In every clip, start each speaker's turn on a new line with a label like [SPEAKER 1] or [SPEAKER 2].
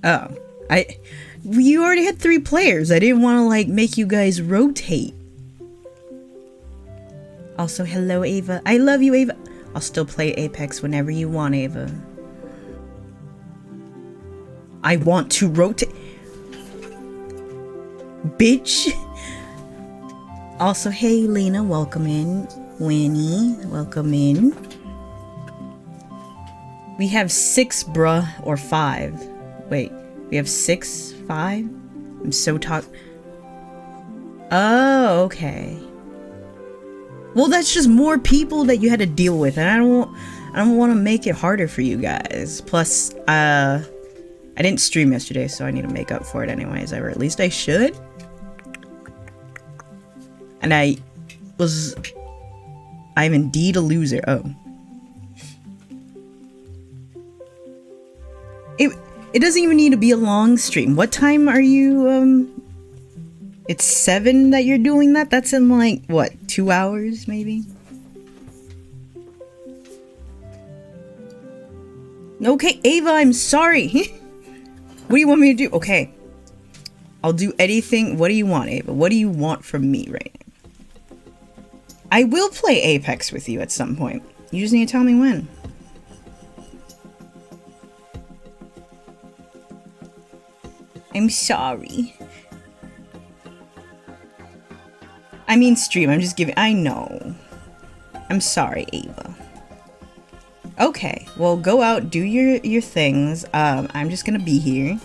[SPEAKER 1] Oh. You already had 3 players. I didn't want to, like, make you guys rotate. Also, hello, Ava. I love you, Ava. I'll still play Apex whenever you want, Ava. I want to rotate. Bitch. Also, hey, Lena, welcome in. Winnie, welcome in. We have 6, bruh, or 5. Wait, we have 6, 5? I'm so Oh, okay. Well, that's just more people that you had to deal with, and I don't want to make it harder for you guys. Plus, I didn't stream yesterday, so I need to make up for it anyways, or at least I should. And I'm indeed a loser. Oh. It doesn't even need to be a long stream. What time are you, It's 7 that you're doing that? That's in, like, what, 2 hours, maybe? Okay, Ava, I'm sorry. What do you want me to do? Okay. I'll do anything. What do you want, Ava? What do you want from me right now? I will play Apex with you at some point. You just need to tell me when. I'm sorry. I mean stream, I'm just giving- I know. I'm sorry, Ava. Okay, well go out, do your things. I'm just gonna be here.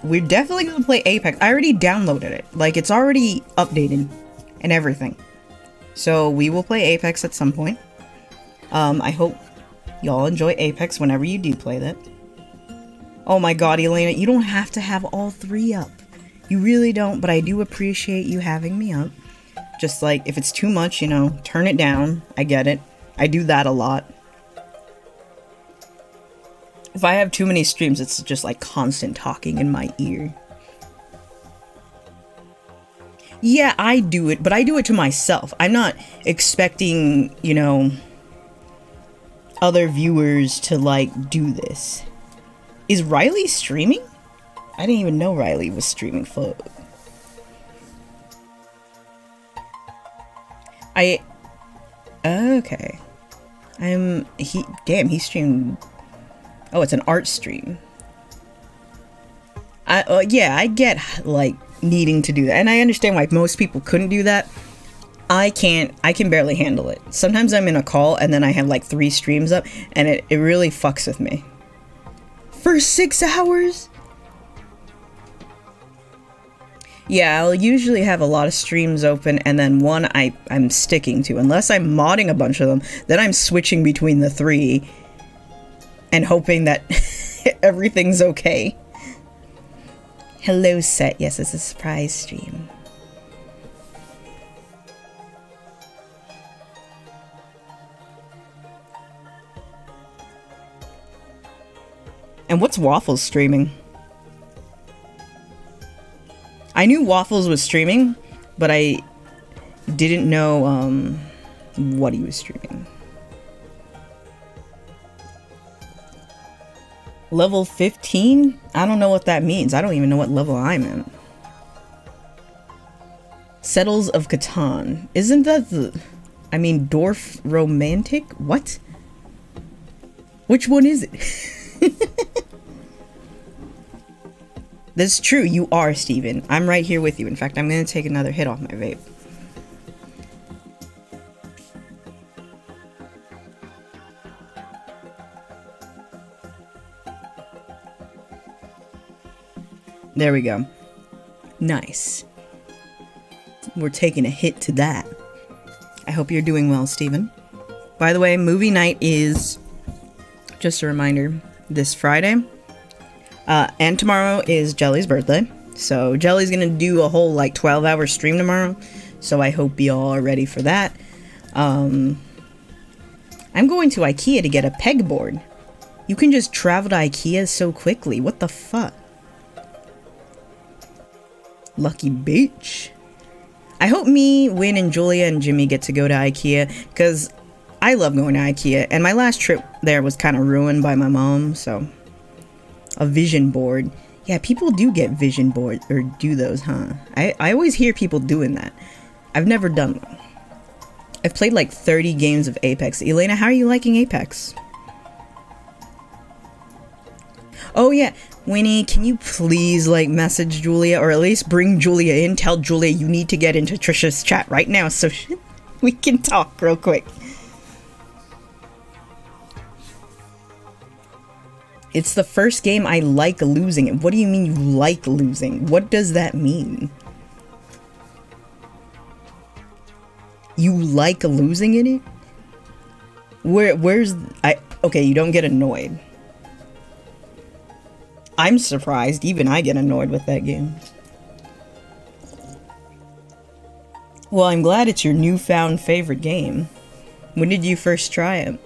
[SPEAKER 1] We're definitely gonna play Apex. I already downloaded it. Like, it's already updated and everything. So we will play Apex at some point. I hope y'all enjoy Apex whenever you do play that. Oh my god, Elena, you don't have to have all 3 up. You really don't, but I do appreciate you having me up. Just like, if it's too much, you know, turn it down. I get it. I do that a lot. If I have too many streams, it's just like constant talking in my ear. Yeah, I do it, but I do it to myself. I'm not expecting, you know, other viewers to, like, do this. Is Riley streaming? I didn't even know Riley was streaming. Fuck. Okay. Damn, he streamed. Oh, it's an art stream. Yeah, I get, like, needing to do that. And I understand why most people couldn't do that. I can barely handle it. Sometimes I'm in a call and then I have, like, 3 streams up, and it really fucks with me. For 6 hours? Yeah, I'll usually have a lot of streams open, and then one I'm sticking to. Unless I'm modding a bunch of them, then I'm switching between the 3 and hoping that everything's okay. Hello, Set. Yes, it's a surprise stream. And what's Waffles streaming? I knew Waffles was streaming, but I didn't know what he was streaming. Level 15? I don't know what that means. I don't even know what level I'm in. Settles of Catan. Isn't that the... I mean, Dwarf Romantic? What? Which one is it? That's true, you are, Steven. I'm right here with you. In fact, I'm gonna take another hit off my vape. There we go. Nice. We're taking a hit to that. I hope you're doing well, Steven. By the way, movie night is, just a reminder, this Friday. And tomorrow is Jelly's birthday. So Jelly's gonna do a whole, like, 12-hour stream tomorrow. So I hope y'all are ready for that. I'm going to IKEA to get a pegboard. You can just travel to IKEA so quickly. What the fuck? Lucky bitch. I hope me, Win, and Julia and Jimmy get to go to IKEA, because I love going to IKEA, and my last trip there was kind of ruined by my mom, so A vision board. Yeah, people do get vision boards, or do those, huh? I always hear people doing that. I've never done one. I've played like 30 games of Apex. Elena, how are you liking Apex? Oh yeah, Winnie, can you please like message Julia, or at least bring Julia in? Tell Julia you need to get into Trisha's chat right now so we can talk real quick. It's the first game I like losing. What do you mean you like losing? What does that mean? You like losing in it? Where's okay, you don't get annoyed. I'm surprised, even I get annoyed with that game. Well, I'm glad it's your newfound favorite game. When did you first try it?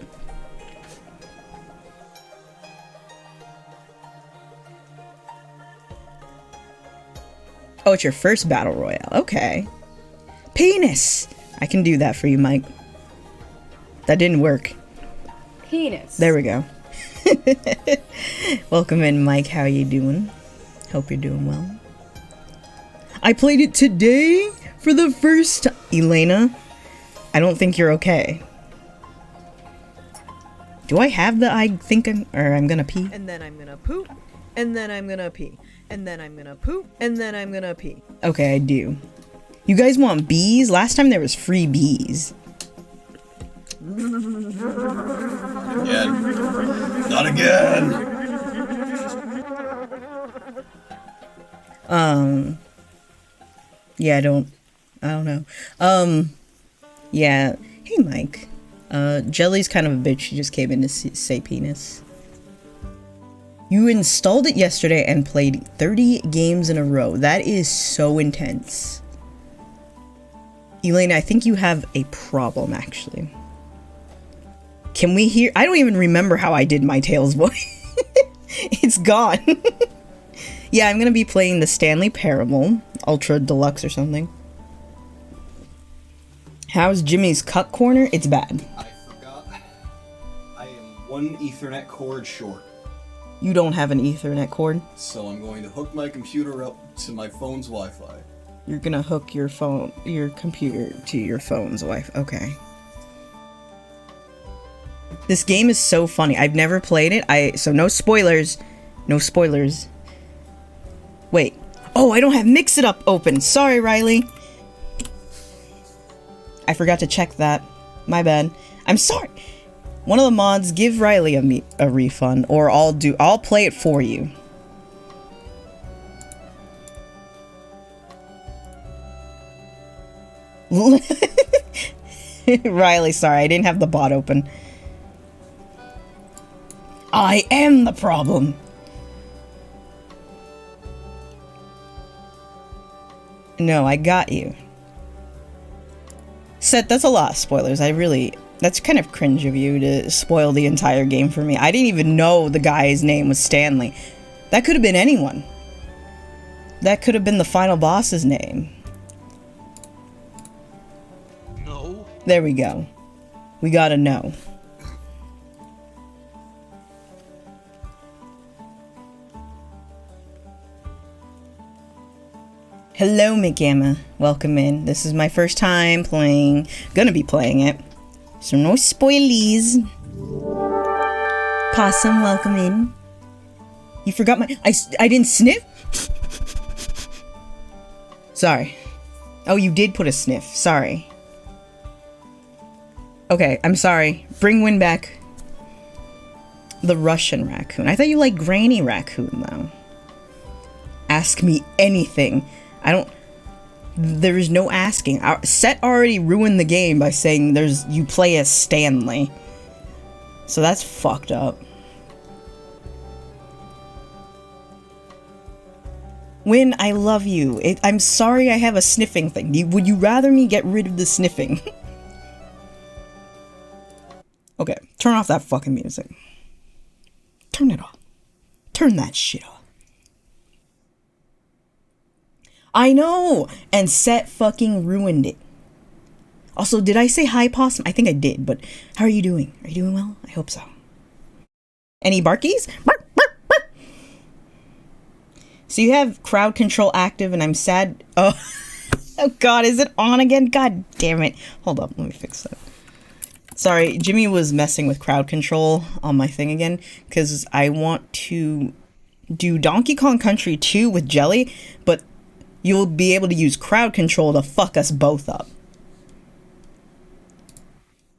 [SPEAKER 1] Oh, it's your first battle royale. Okay. Penis! I can do that for you, Mike. That didn't work.
[SPEAKER 2] Penis.
[SPEAKER 1] There we go. Welcome in, Mike. How you doing? Hope you're doing well. I played it today for the first time. Elena, I don't think you're okay. Do I have the I'm gonna pee? And then I'm gonna poop. And then I'm gonna pee. And then I'm gonna poop. And then I'm gonna pee. Okay, I do. You guys want bees? Last time there was free bees.
[SPEAKER 3] Again. Not again.
[SPEAKER 1] Yeah, I don't know. Yeah. Hey, Mike. Jelly's kind of a bitch. She just came in to say penis. You installed it yesterday and played 30 games in a row. That is so intense. Elena, I think you have a problem, actually. Can we hear? I don't even remember how I did my Tails voice. It's gone. Yeah, I'm gonna be playing the Stanley Parable, Ultra Deluxe or something. How's Jimmy's cut corner? It's bad.
[SPEAKER 3] I forgot. I am one Ethernet cord short.
[SPEAKER 1] You don't have an Ethernet cord?
[SPEAKER 3] So I'm going to hook my computer up to my phone's Wi-Fi.
[SPEAKER 1] You're gonna hook your computer to your phone's Wi-Fi. Okay. This game is so funny. I've never played it. So no spoilers. No spoilers. Wait. Oh, I don't have Mix It Up open. Sorry, Riley. I forgot to check that. My bad. I'm sorry. One of the mods, give Riley a refund, or I'll play it for you. Riley, sorry, I didn't have the bot open. I am the problem. No, I got you. Seth, that's a lot of spoilers. That's kind of cringe of you to spoil the entire game for me. I didn't even know the guy's name was Stanley. That could have been anyone. That could have been the final boss's name.
[SPEAKER 3] No.
[SPEAKER 1] There we go. We gotta know. Hello, McGamma. Welcome in. This is my first time gonna be playing it. So no spoilies. Possum, welcome in. You forgot I didn't sniff? Sorry. Oh, you did put a sniff. Sorry. Okay, I'm sorry. Bring Win back. The Russian raccoon. I thought you liked Granny Raccoon, though. Ask me anything. There is no asking. Set already ruined the game by saying you play as Stanley. So that's fucked up. Win, I love you. I'm sorry I have a sniffing thing. Would you rather me get rid of the sniffing? Okay, turn off that fucking music. Turn it off. Turn that shit off. I know! And Set fucking ruined it. Also, did I say hi, Possum? I think I did, but how are you doing? Are you doing well? I hope so. Any barkies? Bark, bark, bark. So you have crowd control active, and I'm sad. Oh, oh God, is it on again? God damn it! Hold up, let me fix that. Sorry, Jimmy was messing with crowd control on my thing again because I want to do Donkey Kong Country 2 with Jelly, but you'll be able to use crowd control to fuck us both up.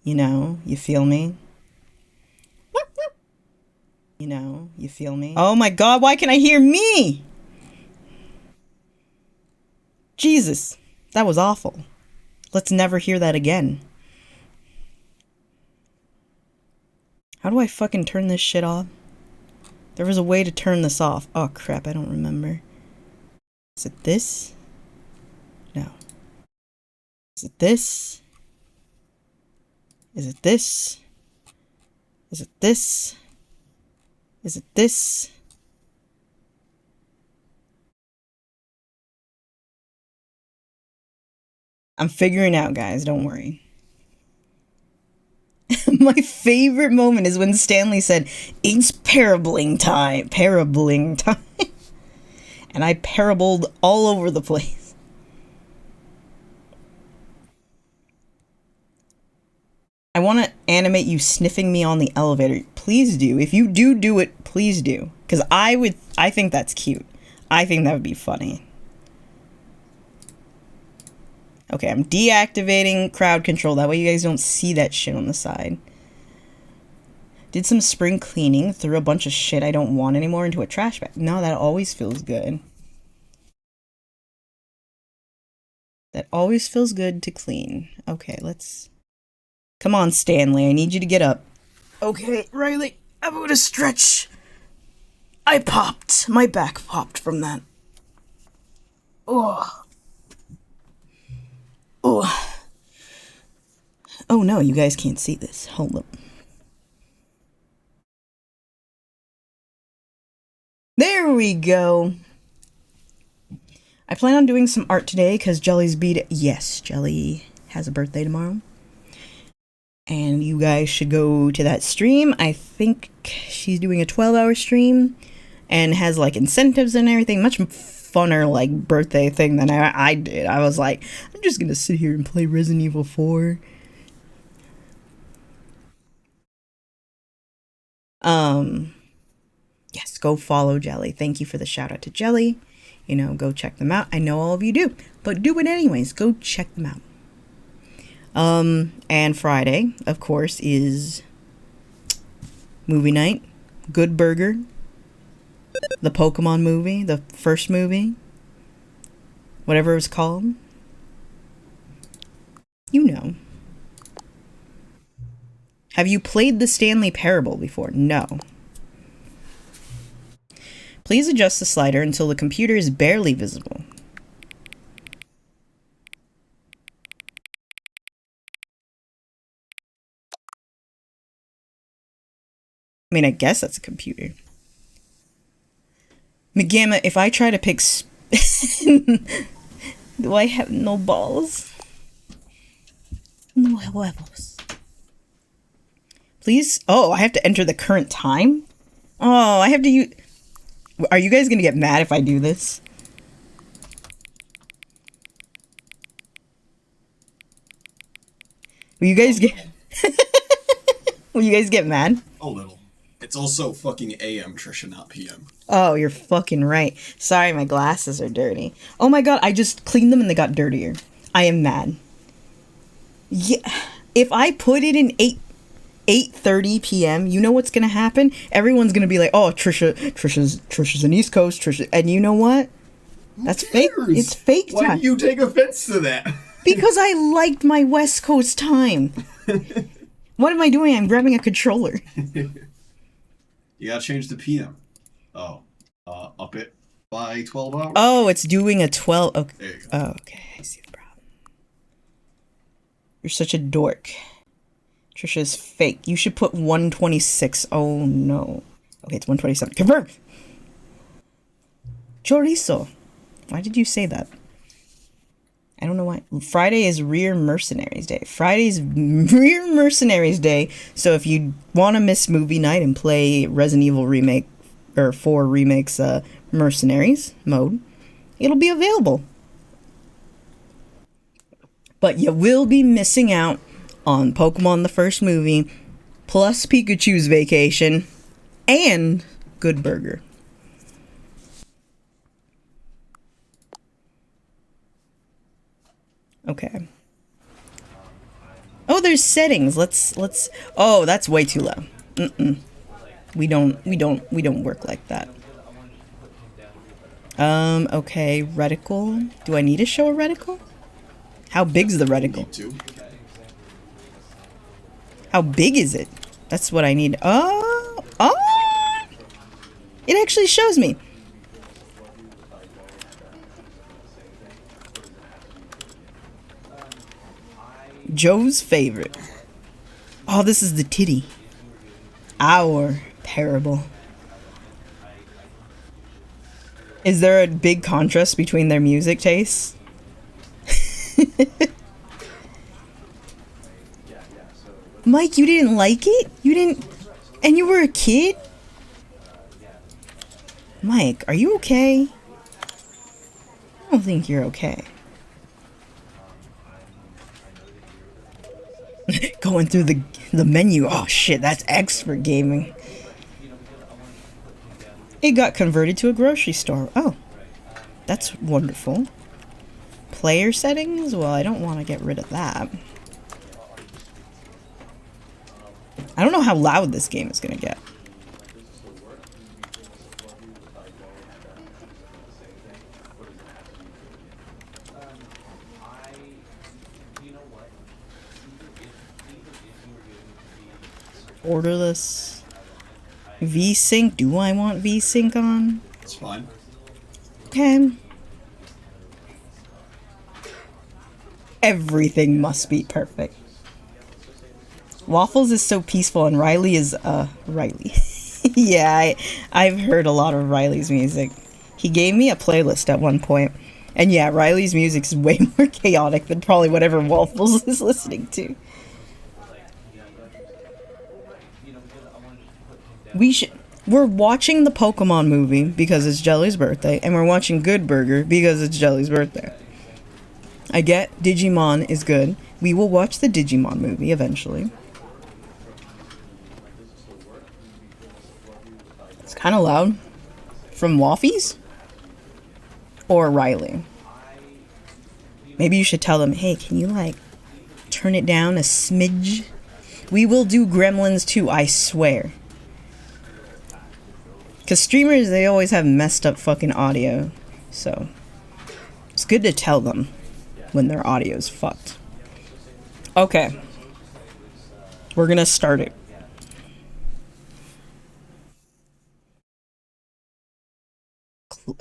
[SPEAKER 1] You know, you feel me? You know, you feel me? Oh my God, why can I hear me? Jesus, that was awful. Let's never hear that again. How do I fucking turn this shit off? There was a way to turn this off. Oh crap, I don't remember. Is it this? No. Is it this? Is it this? Is it this? Is it this? I'm figuring out, guys, don't worry. My favorite moment is when Stanley said, "It's parabling time." Parabling time. And I parabled all over the place. I want to animate you sniffing me on the elevator. Please do. If you do it, please do. Because I think that's cute. I think that would be funny. Okay, I'm deactivating crowd control. That way you guys don't see that shit on the side. Did some spring cleaning. Threw a bunch of shit I don't want anymore into a trash bag. No, that always feels good. That always feels good to clean. Okay, let's... Come on, Stanley. I need you to get up. Okay, Riley. I'm gonna stretch. I popped. My back popped from that. Oh. Oh. Oh no, you guys can't see this. Hold up. There we go. I plan on doing some art today because Jelly's yes, Jelly has a birthday tomorrow. And you guys should go to that stream. I think she's doing a 12-hour stream and has like incentives and everything. Much funner like birthday thing than I did. I was like, I'm just gonna sit here and play Resident Evil 4. Yes, go follow Jelly. Thank you for the shout out to Jelly. You know, go check them out. I know all of you do, but do it anyways. Go check them out. And Friday, of course, is movie night. Good Burger. The Pokemon movie. The first movie. Whatever it's called. You know. Have you played the Stanley Parable before? No. Please adjust the slider until the computer is barely visible. I mean, I guess that's a computer. McGamma, if I try to pick... Do I have no balls? No huevos. Please? Oh, I have to enter the current time? Oh, I have to use... Are you guys gonna get mad if I do this? Will you guys get... Will you guys get mad?
[SPEAKER 3] A little. It's also fucking AM, Trisha, not PM.
[SPEAKER 1] Oh, you're fucking right. Sorry, my glasses are dirty. Oh my god, I just cleaned them and they got dirtier. I am mad. Yeah, if I put it in 8:30 p.m., you know what's gonna happen? Everyone's gonna be like, "Oh, Trisha's an East Coast, Trisha," and you know what? That's fake. It's fake time.
[SPEAKER 3] Why do you take offense to that?
[SPEAKER 1] Because I liked my West Coast time. What am I doing? I'm grabbing a controller.
[SPEAKER 3] You gotta change the PM. Oh, up it by 12 hours.
[SPEAKER 1] Oh, it's doing a 12. Okay.
[SPEAKER 3] There you go.
[SPEAKER 1] Oh, okay. I see the problem. You're such a dork. Trisha's fake. You should put 126. Oh no. Okay, it's 127. Confirm. Chorizo. Why did you say that? I don't know why. Friday is Rear Mercenaries Day. Friday's Rear Mercenaries Day. So if you want to miss movie night and play Resident Evil Remake 4 remakes Mercenaries mode, it'll be available. But you will be missing out on Pokemon the first movie, plus Pikachu's Vacation, and Good Burger. Okay. Oh, there's settings. Let's. Oh, that's way too low. We don't work like that. Okay, reticle. Do I need to show a reticle? How big's the reticle? How big is it? That's what I need. Oh! It actually shows me. Joe's favorite. Oh, this is the titty. Our parable. Is there a big contrast between their music tastes? Mike, you didn't like it? You didn't... And you were a kid? Mike, are you okay? I don't think you're okay. Going through the menu. Oh shit, that's expert gaming. It got converted to a grocery store. Oh, that's wonderful. Player settings? Well, I don't want to get rid of that. I don't know how loud this game is going to get. Orderless. VSync. Do I want VSync on?
[SPEAKER 3] It's fine.
[SPEAKER 1] Okay. Everything must be perfect. Waffles is so peaceful and Riley is, Riley. Yeah, I've heard a lot of Riley's music. He gave me a playlist at one point. And yeah, Riley's music is way more chaotic than probably whatever Waffles is listening to. We're watching the Pokemon movie because it's Jelly's birthday, and we're watching Good Burger because it's Jelly's birthday. I get Digimon is good. We will watch the Digimon movie eventually. It's kind of loud. From Waffles? Or Riley? Maybe you should tell them, hey, can you, like, turn it down a smidge? We will do Gremlins too, I swear. Because streamers, they always have messed up fucking audio. So, it's good to tell them when their audio's fucked. Okay. We're gonna start it.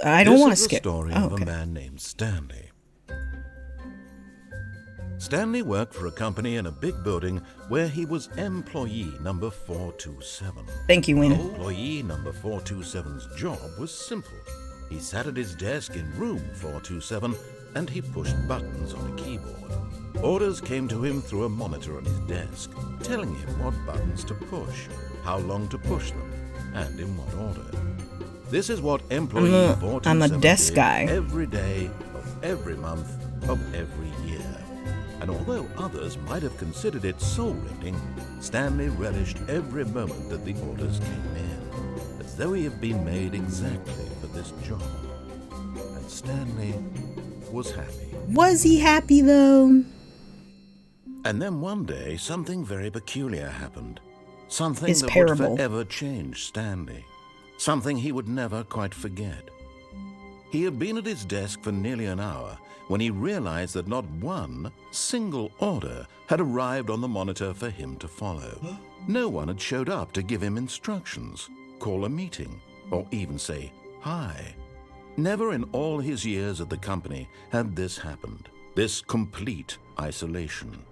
[SPEAKER 1] I don't want to skip.
[SPEAKER 2] This is the story of a man named Stanley. Stanley worked for a company in a big building where he was employee number 427.
[SPEAKER 1] Thank you, Win.
[SPEAKER 2] Employee number 427's job was simple. He sat at his desk in room 427 and he pushed buttons on a keyboard. Orders came to him through a monitor on his desk, telling him what buttons to push, how long to push them, and in what order. This is what employee 427
[SPEAKER 1] I'm a desk guy.
[SPEAKER 2] every day of every month of every year. And although others might have considered it soul-rending, Stanley relished every moment that the orders came in, as though he had been made exactly for this job. And Stanley was happy.
[SPEAKER 1] Was he happy, though?
[SPEAKER 2] And then one day, something very peculiar happened. Something
[SPEAKER 1] His
[SPEAKER 2] that
[SPEAKER 1] parable.
[SPEAKER 2] would forever change Stanley. Something he would never quite forget. He had been at his desk for nearly an hour when he realized that not one single order had arrived on the monitor for him to follow. No one had showed up to give him instructions, call a meeting, or even say hi. Never in all his years at the company had this happened, this complete isolation.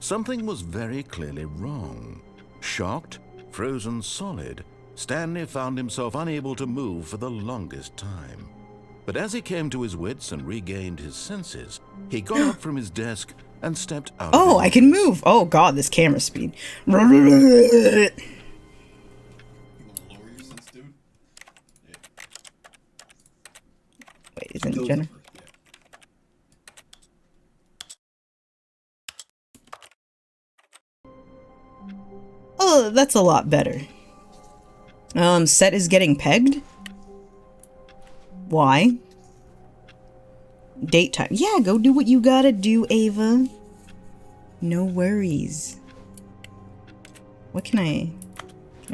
[SPEAKER 2] Something was very clearly wrong. Shocked, frozen solid, Stanley found himself unable to move for the longest time. But as he came to his wits and regained his senses, he got up from his desk and stepped out.
[SPEAKER 1] Oh, I can move. Oh god, this camera speed.
[SPEAKER 3] You want to lower your sense, dude? those
[SPEAKER 1] Jenner.
[SPEAKER 3] first, yeah.
[SPEAKER 1] Oh, that's a lot better. Set is getting pegged? Why? Date time. Yeah, go do what you gotta do, Ava. No worries. What can I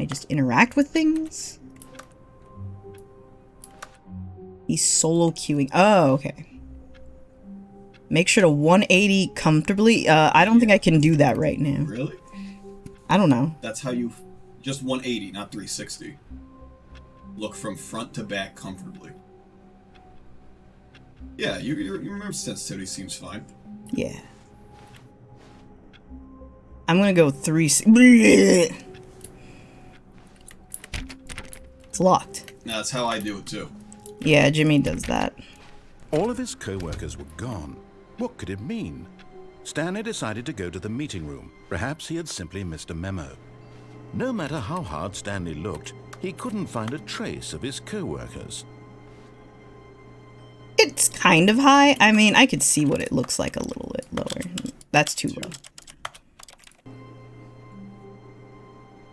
[SPEAKER 1] just interact with things? He's solo queuing. Oh, okay. Make sure to 180 comfortably. I don't think I can do that right now.
[SPEAKER 3] Really?
[SPEAKER 1] I don't know.
[SPEAKER 3] That's how you... Just 180, not 360. Look from front to back comfortably. Yeah, your remember sensitivity seems fine.
[SPEAKER 1] Yeah. I'm gonna go 3... Bleh. It's locked.
[SPEAKER 3] Now, that's how I do it, too.
[SPEAKER 1] Yeah, Jimmy does that.
[SPEAKER 2] All of his co-workers were gone. What could it mean? Stanley decided to go to the meeting room. Perhaps he had simply missed a memo. No matter how hard Stanley looked, he couldn't find a trace of his co-workers.
[SPEAKER 1] It's kind of high. I mean, I could see what it looks like a little bit lower. That's too low.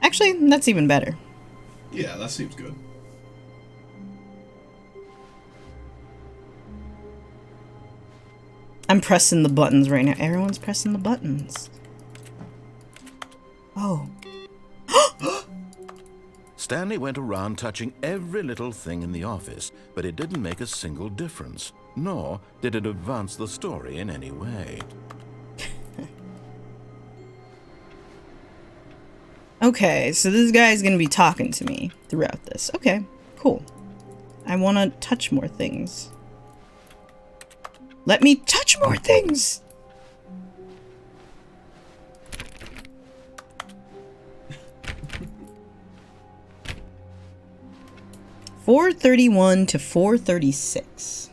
[SPEAKER 1] Actually, that's even better.
[SPEAKER 3] Yeah, that seems good.
[SPEAKER 1] I'm pressing the buttons right now. Everyone's pressing the buttons. Oh.
[SPEAKER 2] Stanley went around touching every little thing in the office, but it didn't make a single difference, nor did it advance the story in any way.
[SPEAKER 1] Okay, so this guy's gonna be talking to me throughout this. Okay, cool. I want to touch more things. Let me touch more things! $431 to $436.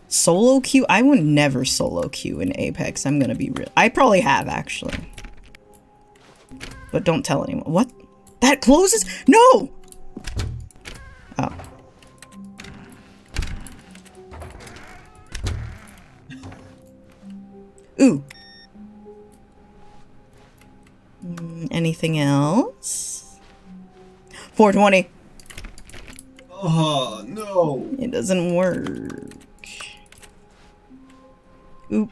[SPEAKER 1] Solo queue? I would never solo queue in Apex. I'm gonna be real. I probably have, actually. But don't tell anyone. What? That closes? No! Oh. Ooh. Anything else? 420.
[SPEAKER 3] Oh, no.
[SPEAKER 1] It doesn't work. Oop.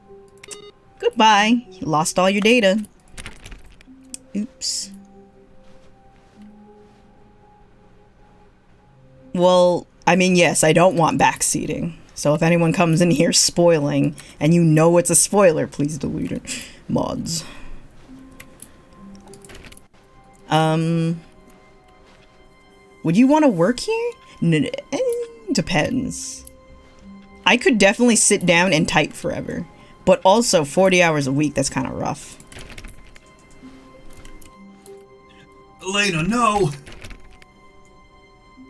[SPEAKER 1] Goodbye. You lost all your data. Oops. Well, I mean, yes, I don't want backseating. So if anyone comes in here spoiling, and you know it's a spoiler, please delete it. Mods. Would you want to work here? Depends. I could definitely sit down and type forever. But also, 40 hours a week, that's kind of rough.
[SPEAKER 3] Elena, no!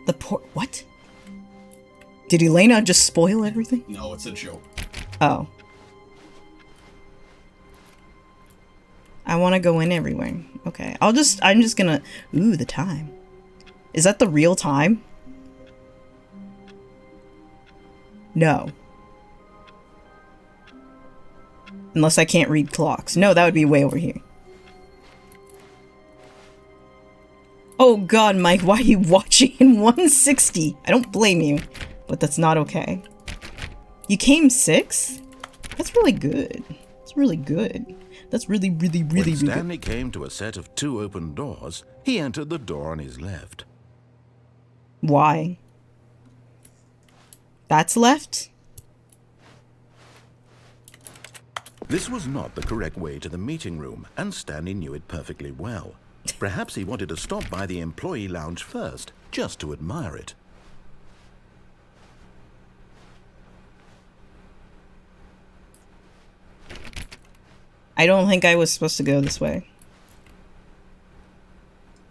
[SPEAKER 1] The poor... What? Did Elena just spoil everything?
[SPEAKER 3] No, it's a joke.
[SPEAKER 1] Oh. I want to go in everywhere. Okay. I'm just gonna... Ooh, the time. Is that the real time? No. Unless I can't read clocks. No, that would be way over here. Oh god, Mike, why are you watching in 160? I don't blame you, but that's not okay. You came 6th? That's really good. That's really good. That's really, really, really,
[SPEAKER 2] When
[SPEAKER 1] really
[SPEAKER 2] Stanley came to a set of 2 open doors, he entered the door on his left.
[SPEAKER 1] Why? That's left?
[SPEAKER 2] This was not the correct way to the meeting room, and Stanley knew it perfectly well. Perhaps he wanted to stop by the employee lounge first, just to admire it.
[SPEAKER 1] I don't think I was supposed to go this way.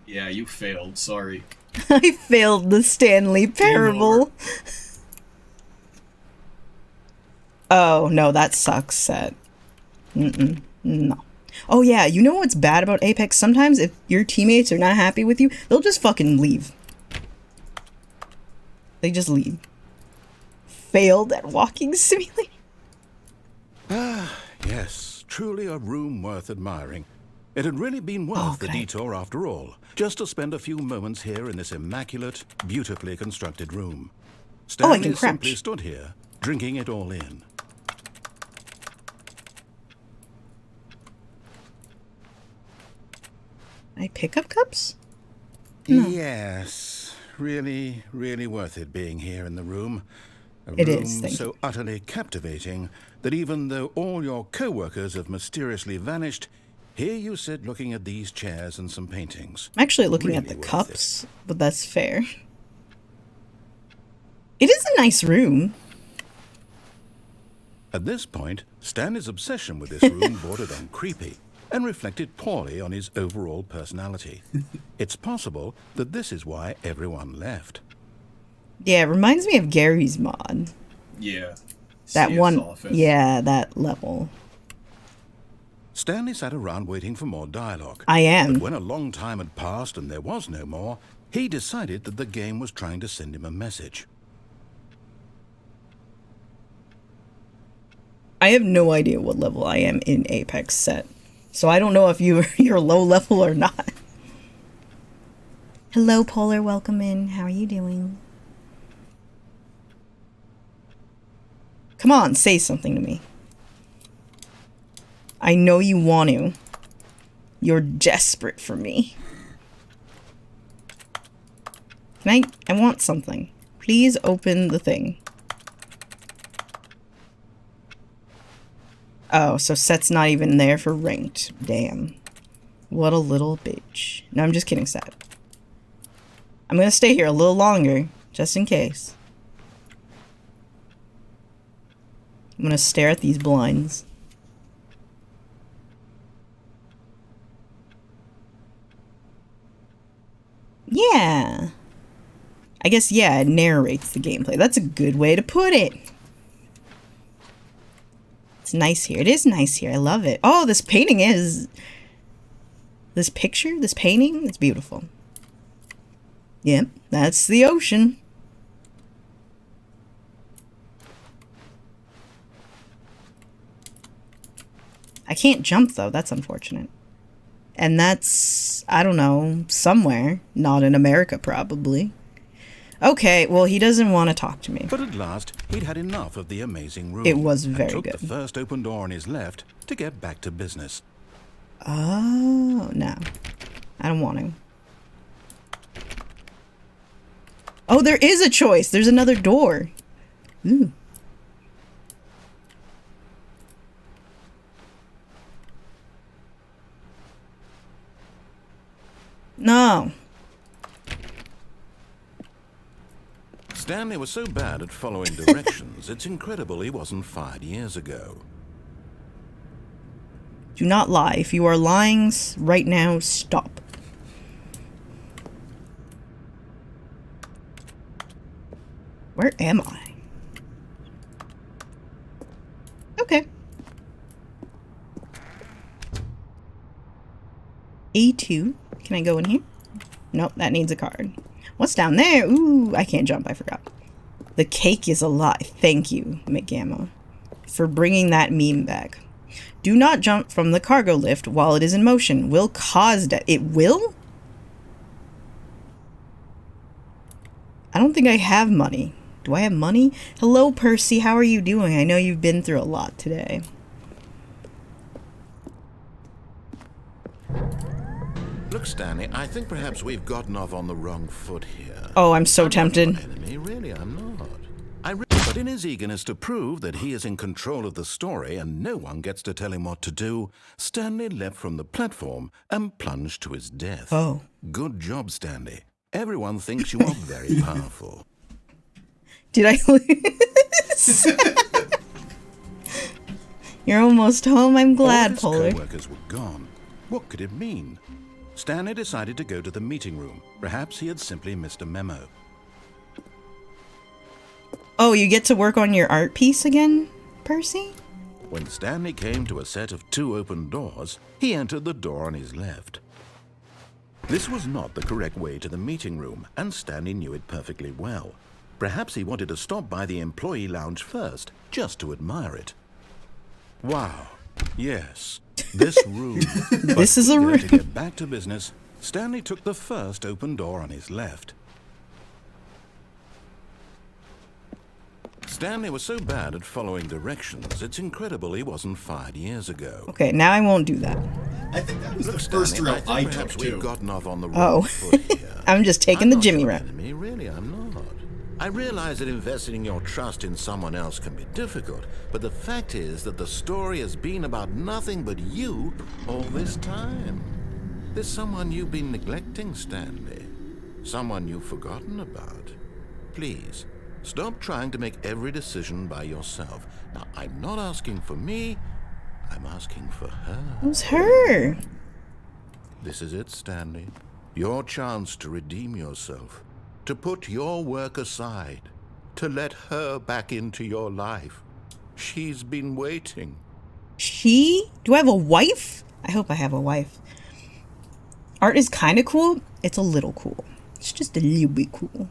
[SPEAKER 3] Yeah, you failed. Sorry.
[SPEAKER 1] I failed the Stanley parable. Oh, no, that sucks, set. No. Oh, yeah, you know what's bad about Apex? Sometimes if your teammates are not happy with you, they'll just fucking leave. They just leave. Failed at walking simulator.
[SPEAKER 2] Yes, truly a room worth admiring. It had really been worth the detour after all, just to spend a few moments here in this immaculate, beautifully constructed room. Stanley simply stood here, drinking it all in.
[SPEAKER 1] I pick up cups?
[SPEAKER 2] No. Yes, really, really worth it being here in the room.
[SPEAKER 1] It is,
[SPEAKER 2] thank you. So utterly captivating that even though all your co-workers have mysteriously vanished, here you sit looking at these chairs and some paintings.
[SPEAKER 1] I'm actually looking at the cups, but that's fair. It is a nice room.
[SPEAKER 2] At this point, Stanley's obsession with this room bordered on creepy and reflected poorly on his overall personality. It's possible that this is why everyone left.
[SPEAKER 1] Yeah, it reminds me of Gary's mod.
[SPEAKER 3] Yeah.
[SPEAKER 1] That one, yeah, that level.
[SPEAKER 2] Stanley sat around waiting for more dialogue.
[SPEAKER 1] I am.
[SPEAKER 2] But when a long time had passed and there was no more, he decided that the game was trying to send him a message.
[SPEAKER 1] I have no idea what level I am in Apex set, so I don't know if you're low level or not. Hello, Polar. Welcome in. How are you doing? Come on, say something to me. I know you want to. You're desperate for me. I want something. Please open the thing. Oh, so Set's not even there for ranked. Damn. What a little bitch. No, I'm just kidding, Set. I'm gonna stay here a little longer, just in case. I'm gonna stare at these blinds. Yeah. I guess, yeah, it narrates the gameplay. That's a good way to put it. It's nice here. It is nice here. I love it. Oh, this painting is... This picture? This painting? It's beautiful. Yep, that's the ocean. I can't jump, though. That's unfortunate. And that's, I don't know, somewhere. Not in America, probably. Okay, well, he doesn't want to talk to me.
[SPEAKER 2] But at last, he'd had enough of the amazing room.
[SPEAKER 1] It was very
[SPEAKER 2] and took
[SPEAKER 1] good.
[SPEAKER 2] The first open door on his left to get back to business.
[SPEAKER 1] Oh, no. I don't want to. Oh, there is a choice. There's another door. Ooh. No.
[SPEAKER 2] Stanley was so bad at following directions, it's incredible he wasn't fired years ago.
[SPEAKER 1] Do not lie. If you are lying right now, stop. Where am I? Okay. A2. Can I go in here? Nope, that needs a card. What's down there? Ooh, I can't jump. I forgot. The cake is alive. Thank you, McGammo, for bringing that meme back. Do not jump from the cargo lift while it is in motion. Will cause death. It will? I don't think I have money. Do I have money? Hello, Percy. How are you doing? I know you've been through a lot today.
[SPEAKER 2] Look, Stanley, I think perhaps we've gotten off on the wrong foot here.
[SPEAKER 1] Oh, I'm so tempted.
[SPEAKER 2] Not your enemy, really, I'm not. But in his eagerness to prove that he is in control of the story and no one gets to tell him what to do, Stanley leapt from the platform and plunged to his death.
[SPEAKER 1] Oh.
[SPEAKER 2] Good job, Stanley. Everyone thinks you are very powerful.
[SPEAKER 1] Did I lose? You're almost home. I'm glad,
[SPEAKER 2] All
[SPEAKER 1] Polar.
[SPEAKER 2] his co-workers were gone. What could it mean? Stanley decided to go to the meeting room. Perhaps he had simply missed a memo.
[SPEAKER 1] Oh, you get to work on your art piece again, Percy?
[SPEAKER 2] When Stanley came to a set of 2 open doors, he entered the door on his left. This was not the correct way to the meeting room, and Stanley knew it perfectly well. Perhaps he wanted to stop by the employee lounge first, just to admire it. Wow. Yes, this room.
[SPEAKER 1] This is a room.
[SPEAKER 2] To get back to business, Stanley took the first open door on his left. Stanley was so bad at following directions, it's incredible he wasn't fired years ago.
[SPEAKER 1] Okay, now I won't do that.
[SPEAKER 3] I think that was
[SPEAKER 2] Look,
[SPEAKER 3] the first
[SPEAKER 2] Stanley,
[SPEAKER 3] route I took
[SPEAKER 2] perhaps
[SPEAKER 3] too.
[SPEAKER 2] we've gotten off on the wrong foot here.
[SPEAKER 1] I'm just taking
[SPEAKER 2] I'm
[SPEAKER 1] the
[SPEAKER 2] not
[SPEAKER 1] Jimmy
[SPEAKER 2] your
[SPEAKER 1] route.
[SPEAKER 2] enemy, really, I'm not. I realize that investing your trust in someone else can be difficult, but the fact is that the story has been about nothing but you all this time. There's someone you've been neglecting, Stanley. Someone you've forgotten about. Please, stop trying to make every decision by yourself. Now, I'm not asking for me, I'm asking for her.
[SPEAKER 1] Who's her?
[SPEAKER 2] This is it, Stanley. Your chance to redeem yourself. To put your work aside, to let her back into your life. She's been waiting.
[SPEAKER 1] She? Do I have a wife? I hope I have a wife. Art is kind of cool. It's a little cool. It's just a little bit cool.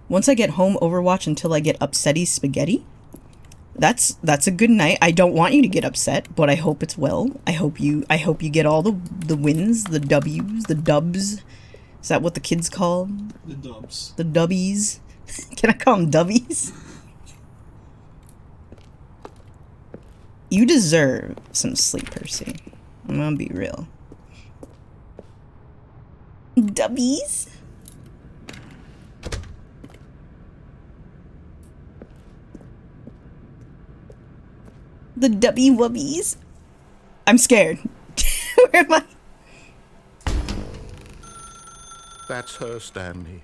[SPEAKER 1] Once I get home, Overwatch until I get upsetty spaghetti. That's a good night. I don't want you to get upset, but I hope it's well. I hope you get all the wins, the W's, the dubs. Is that what the kids call them?
[SPEAKER 3] The dubs.
[SPEAKER 1] The dubbies? Can I call them dubbies? You deserve some sleep, Percy. I'm gonna be real. Dubbies? The dubby wubbies? I'm scared. Where am I?
[SPEAKER 2] That's her, Stanley.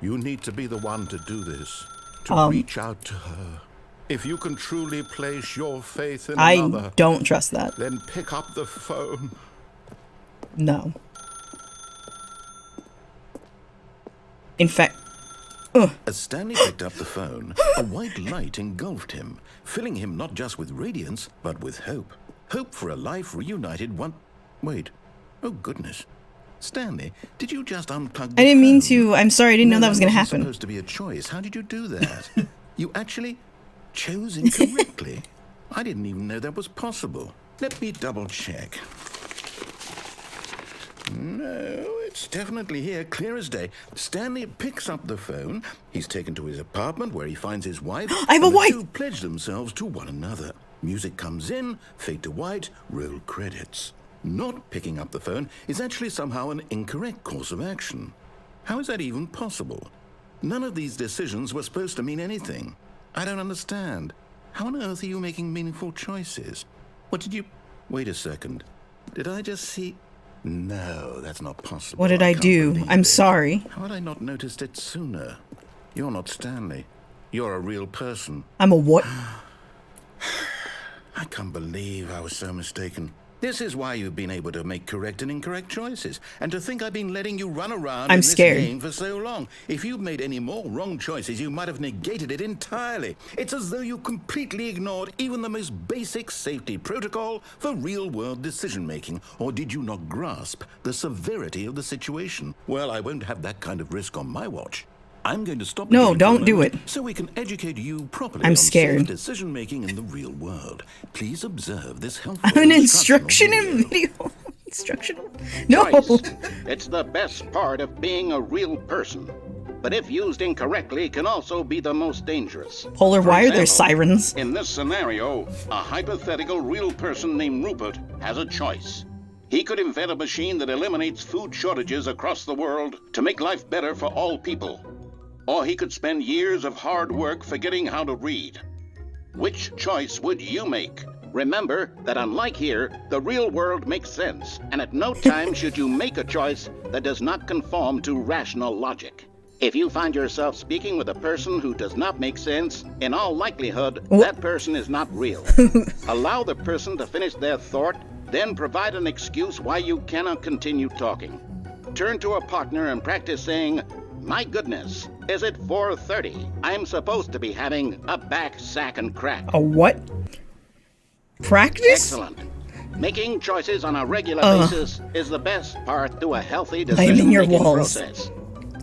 [SPEAKER 2] You need to be the one to do this. To reach out to her. If you can truly place your faith in another,
[SPEAKER 1] I don't trust that.
[SPEAKER 2] then pick up the phone.
[SPEAKER 1] No. In fact,
[SPEAKER 2] As Stanley picked up the phone, a white light engulfed him, filling him not just with radiance, but with hope. Hope for a life reunited one... Wait. Oh, goodness. Stanley, did you just unplug the
[SPEAKER 1] I didn't mean
[SPEAKER 2] phone?
[SPEAKER 1] to. I'm sorry, I didn't know that was gonna
[SPEAKER 2] wasn't
[SPEAKER 1] happen.
[SPEAKER 2] Supposed to be a choice. How did you do that? You actually chose incorrectly. I didn't even know that was possible. Let me double check. No, it's definitely here, clear as day. Stanley picks up the phone. He's taken to his apartment where he finds his wife.
[SPEAKER 1] I have a
[SPEAKER 2] and the
[SPEAKER 1] wife!
[SPEAKER 2] two pledge themselves to one another. Music comes in, fade to white, roll credits. Not picking up the phone is actually somehow an incorrect course of action. How is that even possible? None of these decisions were supposed to mean anything. I don't understand. How on earth are you making meaningful choices? What did you... Wait a second. Did I just see... No, that's not possible.
[SPEAKER 1] What did I
[SPEAKER 2] can't
[SPEAKER 1] do?
[SPEAKER 2] believe
[SPEAKER 1] I'm
[SPEAKER 2] it.
[SPEAKER 1] sorry.
[SPEAKER 2] How had I not noticed it sooner? You're not Stanley. You're a real person.
[SPEAKER 1] I'm a what?
[SPEAKER 2] I can't believe I was so mistaken. This is why you've been able to make correct and incorrect choices. And to think I've been letting you run around
[SPEAKER 1] I'm
[SPEAKER 2] in this
[SPEAKER 1] scared.
[SPEAKER 2] game for so long. If you'd made any more wrong choices, you might have negated it entirely. It's as though you completely ignored even the most basic safety protocol for real-world decision-making. Or did you not grasp the severity of the situation? Well, I won't have that kind of risk on my watch. I'm going to stop.
[SPEAKER 1] No,
[SPEAKER 2] the game for a
[SPEAKER 1] don't do
[SPEAKER 2] moment
[SPEAKER 1] it.
[SPEAKER 2] So we can educate you properly
[SPEAKER 1] I'm
[SPEAKER 2] on
[SPEAKER 1] scared.
[SPEAKER 2] safe decision-making in the real world. Please observe this helpful
[SPEAKER 1] I'm an
[SPEAKER 2] instructional
[SPEAKER 1] instruction
[SPEAKER 2] video.
[SPEAKER 1] video. Instructional? No.
[SPEAKER 4] Choice. It's the best part of being a real person. But if used incorrectly, it can also be the most dangerous.
[SPEAKER 1] Polar
[SPEAKER 4] For
[SPEAKER 1] wire, there's
[SPEAKER 4] example,
[SPEAKER 1] sirens.
[SPEAKER 4] In this scenario, a hypothetical real person named Rupert has a choice. He could invent a machine that eliminates food shortages across the world to make life better for all people. Or he could spend years of hard work forgetting how to read. Which choice would you make? Remember that unlike here, the real world makes sense, and at no time should you make a choice that does not conform to rational logic. If you find yourself speaking with a person who does not make sense, in all likelihood, that person is not real. Allow the person to finish their thought, then provide an excuse why you cannot continue talking. Turn to a partner and practice saying, "My goodness, is it 4:30? I'm supposed to be having a back, sack, and crack."
[SPEAKER 1] A what? Practice?
[SPEAKER 4] Excellent. Making choices on a regular basis is the best part to a healthy
[SPEAKER 1] I'm in your
[SPEAKER 4] decision-making
[SPEAKER 1] walls.
[SPEAKER 4] process.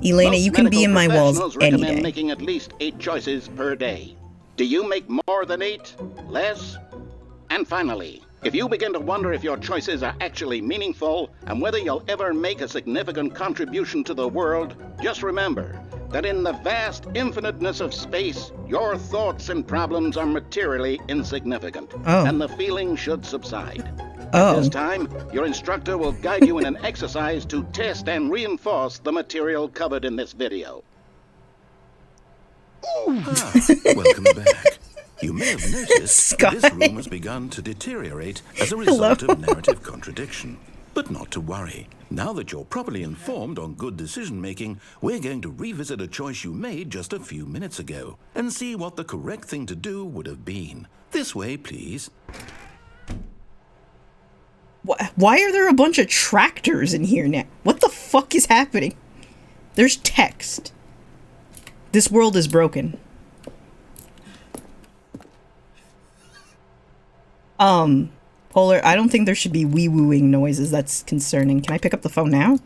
[SPEAKER 1] Elena,
[SPEAKER 4] Most
[SPEAKER 1] you can be
[SPEAKER 4] medical
[SPEAKER 1] in my walls
[SPEAKER 4] professionals
[SPEAKER 1] any
[SPEAKER 4] recommend
[SPEAKER 1] day.
[SPEAKER 4] making at least 8 choices per day. Do you make more than 8? Less? And finally, if you begin to wonder if your choices are actually meaningful and whether you'll ever make a significant contribution to the world, just remember that in the vast infiniteness of space, your thoughts and problems are materially insignificant, and the feeling should subside. At this time, your instructor will guide you in an exercise to test and reinforce the material covered in this video.
[SPEAKER 2] Welcome back. You may have noticed that this
[SPEAKER 1] Sky.
[SPEAKER 2] room has begun to deteriorate as a result of narrative contradiction. But not to worry. Now that you're properly informed on good decision-making, we're going to revisit a choice you made just a few minutes ago and see what the correct thing to do would have been. This way, please.
[SPEAKER 1] Why are there a bunch of tractors in here now? What the fuck is happening? There's text. This world is broken. Polar, I don't think there should be wee-wooing noises. That's concerning. Can I pick up the phone now?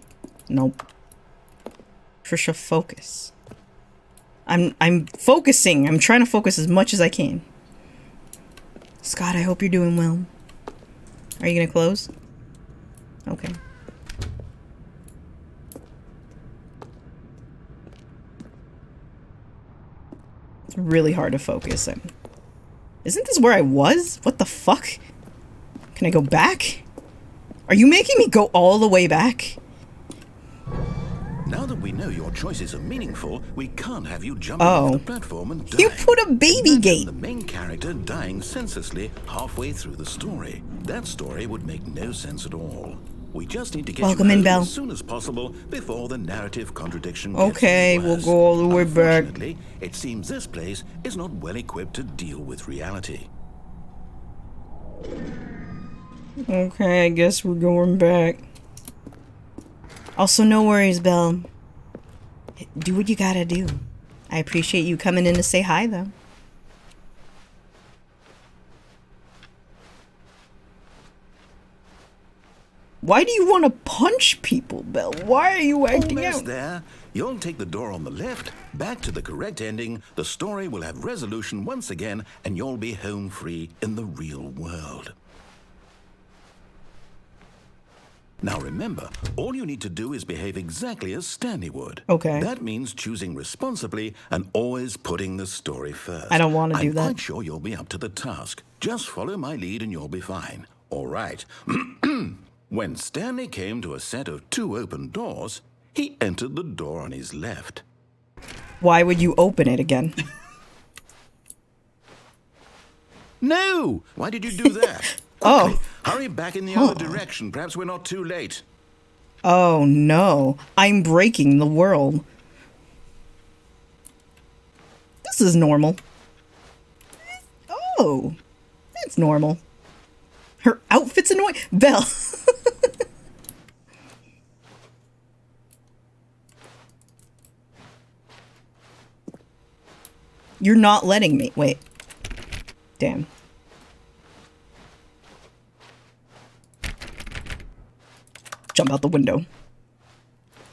[SPEAKER 1] Nope. Trisha, focus. I'm focusing. I'm trying to focus as much as I can. Scott, I hope you're doing well. Are you gonna close? Okay. It's really hard to focus. Isn't this where I was? What the fuck? Can I go back? Are you making me go all the way back?
[SPEAKER 2] Now that we know your choices are meaningful, we can't have you jumping off the platform and die.
[SPEAKER 1] You put a baby gate.
[SPEAKER 2] The main character dying senselessly halfway through the story. That story would make no sense at all. We just need to get
[SPEAKER 1] Welcome
[SPEAKER 2] you
[SPEAKER 1] in,
[SPEAKER 2] home
[SPEAKER 1] Belle.
[SPEAKER 2] as soon as possible before the narrative contradiction
[SPEAKER 1] Okay,
[SPEAKER 2] gets
[SPEAKER 1] we'll
[SPEAKER 2] worse.
[SPEAKER 1] go all the way back.
[SPEAKER 2] Unfortunately, it seems this place is not well equipped to deal with reality.
[SPEAKER 1] Okay, I guess we're going back. Also, no worries, Belle. Do what you gotta do. I appreciate you coming in to say hi, though. Why do you want to punch people, Belle? Why are you acting
[SPEAKER 2] Almost
[SPEAKER 1] out?
[SPEAKER 2] there. You'll take the door on the left, back to the correct ending, the story will have resolution once again, and you'll be home free in the real world. Now remember, all you need to do is behave exactly as Stanley would.
[SPEAKER 1] Okay.
[SPEAKER 2] That means choosing responsibly and always putting the story first.
[SPEAKER 1] I don't want to do that.
[SPEAKER 2] I'm quite sure you'll be up to the task. Just follow my lead and you'll be fine. All right. When Stanley came to a set of 2 open doors, he entered the door on his left.
[SPEAKER 1] Why would you open it again?
[SPEAKER 2] No! Why did you do that?
[SPEAKER 1] Oh.
[SPEAKER 2] Quickly, hurry back in the other direction. Perhaps we're not too late.
[SPEAKER 1] Oh no, I'm breaking the world. This is normal. Oh, that's normal. Her outfit's annoying. Belle. You're not letting me. Wait. Damn. Jump out the window.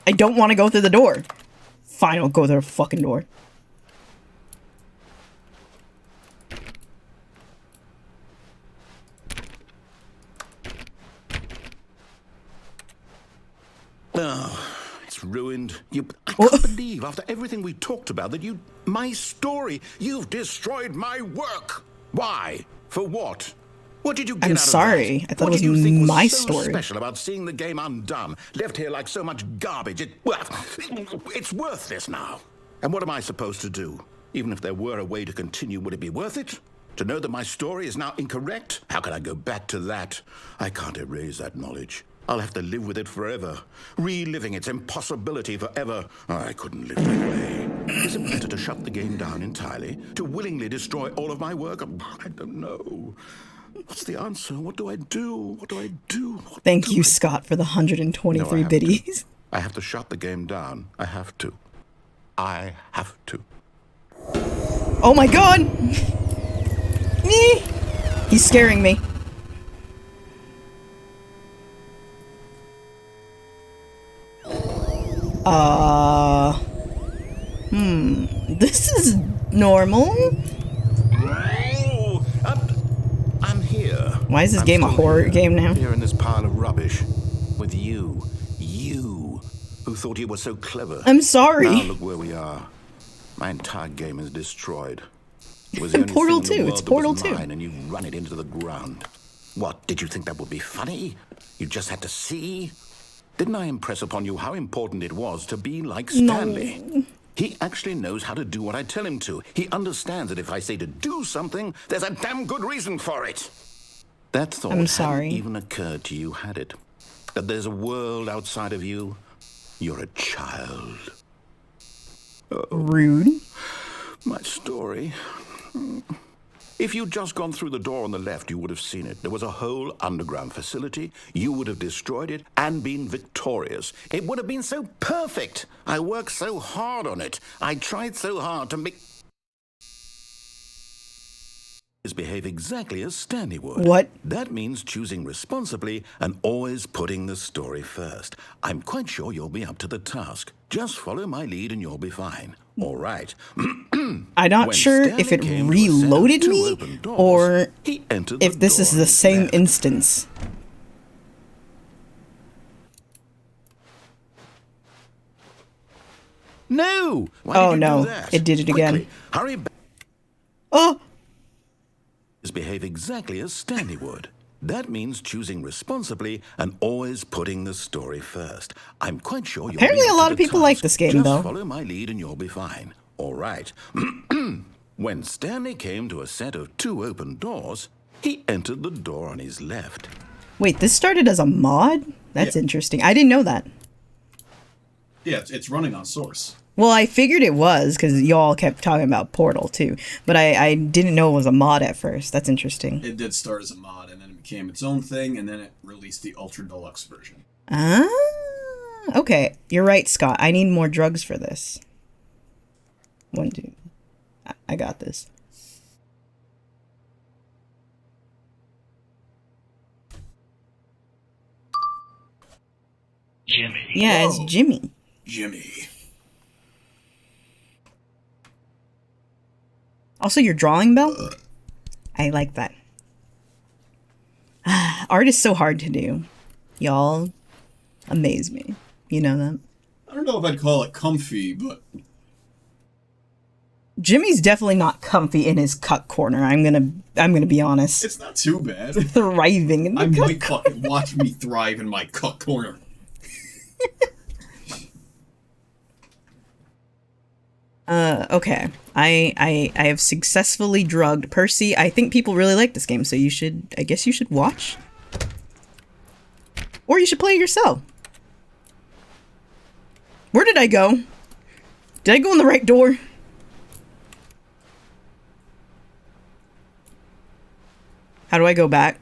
[SPEAKER 1] I don't want to go through the door. Fine, I'll go through the fucking door.
[SPEAKER 2] Oh, it's ruined. I can't believe after everything we talked about that my story, you've destroyed my work. Why? For what? What did you get
[SPEAKER 1] I'm
[SPEAKER 2] out
[SPEAKER 1] sorry.
[SPEAKER 2] of that?
[SPEAKER 1] I thought
[SPEAKER 2] What
[SPEAKER 1] it was
[SPEAKER 2] did you think was
[SPEAKER 1] my
[SPEAKER 2] so
[SPEAKER 1] story.
[SPEAKER 2] special about seeing the game undone, left here like so much garbage? It's worthless now. And what am I supposed to do? Even if there were a way to continue, would it be worth it? To know that my story is now incorrect? How can I go back to that? I can't erase that knowledge. I'll have to live with it forever, reliving its impossibility forever. I couldn't live that way. Is it better to shut the game down entirely? To willingly destroy all of my work? I don't know. What's the answer? What do I do? What do I do?
[SPEAKER 1] Thank you, Scott, for the 123 biddies.
[SPEAKER 2] I have to shut the game down. I have to. I have to.
[SPEAKER 1] Oh my god! He's scaring me. This is normal.
[SPEAKER 2] Oh, I'm here.
[SPEAKER 1] Why is this
[SPEAKER 2] I'm
[SPEAKER 1] game a
[SPEAKER 2] still
[SPEAKER 1] horror
[SPEAKER 2] here,
[SPEAKER 1] game now?
[SPEAKER 2] Here in this pile of rubbish. With you. You. Who thought you were so clever.
[SPEAKER 1] I'm sorry.
[SPEAKER 2] Now look where we are. My entire game is destroyed. It was the only
[SPEAKER 1] Portal
[SPEAKER 2] thing in
[SPEAKER 1] 2,
[SPEAKER 2] the world
[SPEAKER 1] it's
[SPEAKER 2] that was
[SPEAKER 1] Portal 2.
[SPEAKER 2] mine, and you run it into the ground. What, did you think that would be funny? You just had to see? Didn't I impress upon you how important it was to be like Stanley?
[SPEAKER 1] No.
[SPEAKER 2] He actually knows how to do what I tell him to. He understands that if I say to do something, there's a damn good reason for it. That thought
[SPEAKER 1] I'm sorry.
[SPEAKER 2] hadn't even occurred to you, had it? That there's a world outside of you? You're a child.
[SPEAKER 1] Rude.
[SPEAKER 2] My story. If you'd just gone through the door on the left, you would have seen it. There was a whole underground facility. You would have destroyed it and been victorious. It would have been so perfect. I worked so hard on it. I tried so hard to make... behave exactly as Stanley would.
[SPEAKER 1] What?
[SPEAKER 2] That means choosing responsibly and always putting the story first. I'm quite sure you'll be up to the task. Just follow my lead and you'll be fine. All right.
[SPEAKER 1] I'm not
[SPEAKER 2] When
[SPEAKER 1] sure
[SPEAKER 2] Stanley
[SPEAKER 1] if it
[SPEAKER 2] came to a set of
[SPEAKER 1] reloaded
[SPEAKER 2] two
[SPEAKER 1] me
[SPEAKER 2] open doors,
[SPEAKER 1] or
[SPEAKER 2] he entered
[SPEAKER 1] if
[SPEAKER 2] the
[SPEAKER 1] this is
[SPEAKER 2] door
[SPEAKER 1] the
[SPEAKER 2] on his
[SPEAKER 1] same
[SPEAKER 2] left.
[SPEAKER 1] instance.
[SPEAKER 2] No! Why
[SPEAKER 1] Oh,
[SPEAKER 2] did you
[SPEAKER 1] no.
[SPEAKER 2] do that?
[SPEAKER 1] It did it again.
[SPEAKER 2] Quickly, hurry back.
[SPEAKER 1] Oh!
[SPEAKER 2] Behave exactly as Stanley would. That means choosing responsibly and always putting the story first. I'm quite sure you'll
[SPEAKER 1] Apparently
[SPEAKER 2] be up
[SPEAKER 1] a lot
[SPEAKER 2] to
[SPEAKER 1] of
[SPEAKER 2] the
[SPEAKER 1] people like
[SPEAKER 2] task.
[SPEAKER 1] this game,
[SPEAKER 2] Just
[SPEAKER 1] though.
[SPEAKER 2] follow my lead and you'll be fine. All right. When Stanley came to a set of two open doors, he entered the door on his left.
[SPEAKER 1] Wait, this started as a mod? That's
[SPEAKER 3] Yeah.
[SPEAKER 1] interesting. I didn't know that.
[SPEAKER 3] Yeah, it's running on Source.
[SPEAKER 1] Well, I figured it was because y'all kept talking about Portal too, but I didn't know it was a mod at first. That's interesting.
[SPEAKER 3] It did start as a mod, and then it became its own thing, and then it released the Ultra Deluxe version.
[SPEAKER 1] Ah, okay. You're right, Scott. I need more drugs for this. 1, 2. I got this.
[SPEAKER 5] Jimmy.
[SPEAKER 1] Yeah,
[SPEAKER 3] Whoa.
[SPEAKER 1] it's Jimmy.
[SPEAKER 3] Jimmy.
[SPEAKER 1] Also, your drawing bell? I like that. Art is so hard to do. Y'all amaze me. You know that?
[SPEAKER 3] I don't know if I'd call it comfy, but
[SPEAKER 1] Jimmy's definitely not comfy in his cut corner. I'm gonna be honest.
[SPEAKER 3] it's not too bad.
[SPEAKER 1] Thriving in the
[SPEAKER 3] I
[SPEAKER 1] cut
[SPEAKER 3] might fucking watch me thrive in my cut corner.
[SPEAKER 1] Okay. I have successfully drugged Percy. I think people really like this game, so I guess you should watch. Or you should play it yourself. Where did I go? Did I go in the right door? How do I go back?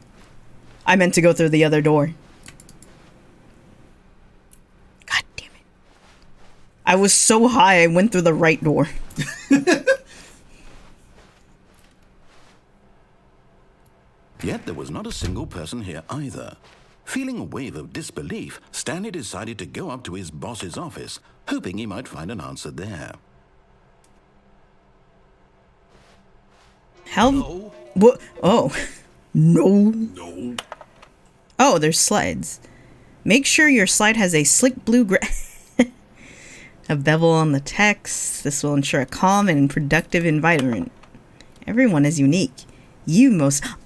[SPEAKER 1] I meant to go through the other door. God damn it. I was so high I went through the right door.
[SPEAKER 2] Yet there was not a single person here either. Feeling a wave of disbelief, Stanley decided to go up to his boss's office, hoping he might find an answer there.
[SPEAKER 1] How?
[SPEAKER 5] No.
[SPEAKER 1] What? Oh. No.
[SPEAKER 3] No.
[SPEAKER 1] Oh, there's slides. Make sure your slide has a slick blue a bevel on the text. This will ensure a calm and productive environment. Everyone is unique.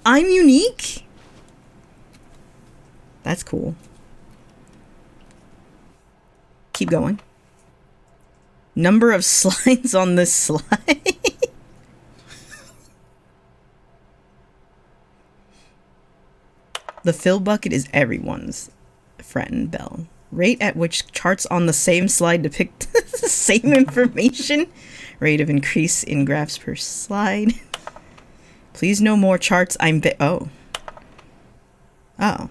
[SPEAKER 1] I'm unique? That's cool. Keep going. Number of slides on this slide. The fill bucket is everyone's friend, Bell. Rate at which charts on the same slide depict the same information. Rate of increase in graphs per slide. Please no more charts. Oh. Oh.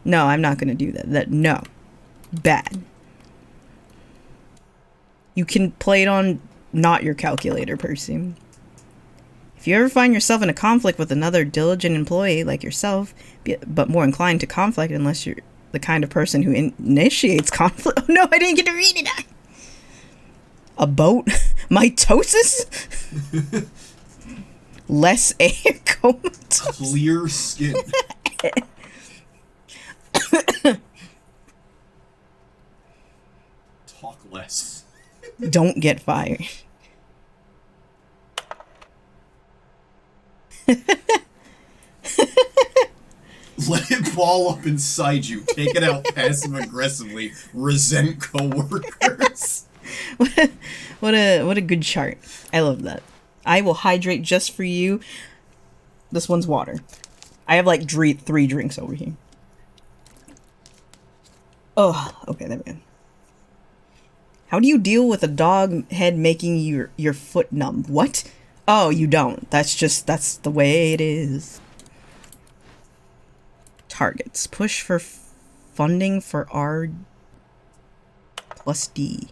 [SPEAKER 1] No, I'm not going to do that. No. Bad. You can play it on not your calculator, Percy. If you ever find yourself in a conflict with another diligent employee like yourself, but more inclined to conflict unless you're the kind of person who initiates conflict. Oh no, I didn't get to read it. A boat? Mitosis? Less air comatose.
[SPEAKER 3] Clear skin. Talk less.
[SPEAKER 1] Don't get fired.
[SPEAKER 3] Let it ball up inside you. Take it out passive aggressively. Resent coworkers.
[SPEAKER 1] What a good chart. I love that. I will hydrate just for you. This one's water. I have like 3 drinks over here. Oh, okay, there we go. How do you deal with a dog head making your foot numb? What? Oh, you don't. That's the way it is. Targets. Push for funding for R plus D.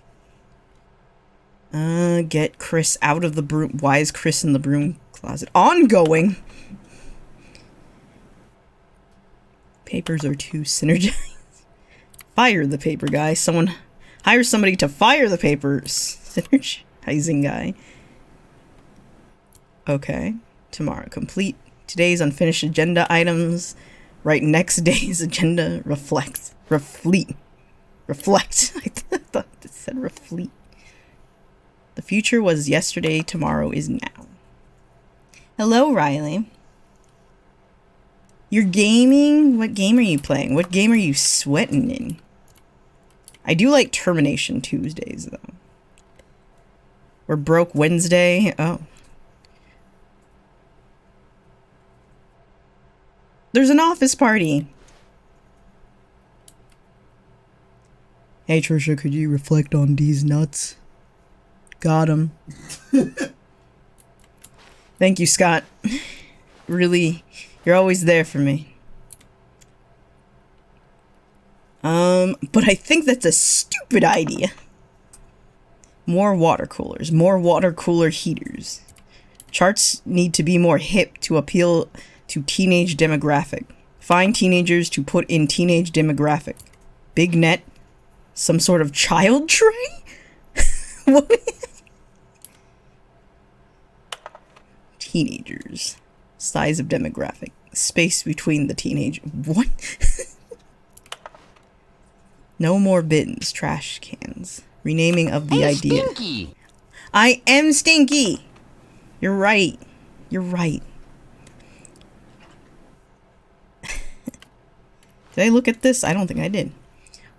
[SPEAKER 1] Get Chris out of the broom. Why is Chris in the broom closet? Ongoing! Papers are too synergized. Fire the paper guy. Someone hire somebody to fire the paper synergizing guy. Okay. Tomorrow. Complete today's unfinished agenda items. Write next day's agenda. Reflect. I thought it said reflect. The future was yesterday, tomorrow is now. Hello, Riley. You're gaming? What game are you playing? What game are you sweating in? I do like Termination Tuesdays, though. We're broke Wednesday. Oh. There's an office party. Hey, Trisha, could you reflect on these nuts? Got him. Thank you, Scott. Really, you're always there for me. But I think that's a stupid idea. More water coolers. More water cooler heaters. Charts need to be more hip to appeal to teenage demographic. Find teenagers to put in teenage demographic. Big net. Some sort of child tray? What? Teenagers. Size of demographic. Space between the teenage. What? No more bins. Trash cans. Renaming of the idea.
[SPEAKER 5] Stinky.
[SPEAKER 1] I am stinky. You're right. You're right. Did I look at this? I don't think I did.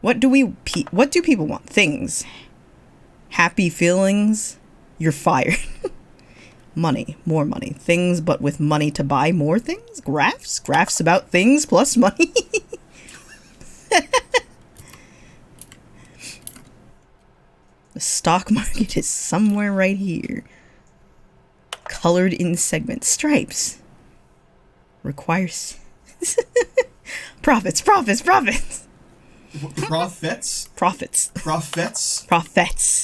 [SPEAKER 1] What do people want? Things. Happy feelings. You're fired. Money. More money. Things, but with money to buy more things? Graphs? Graphs about things plus money? The stock market is somewhere right here. Colored in segments. Stripes. Requires... Profits.
[SPEAKER 3] Profits?
[SPEAKER 1] Profits.
[SPEAKER 3] Profit.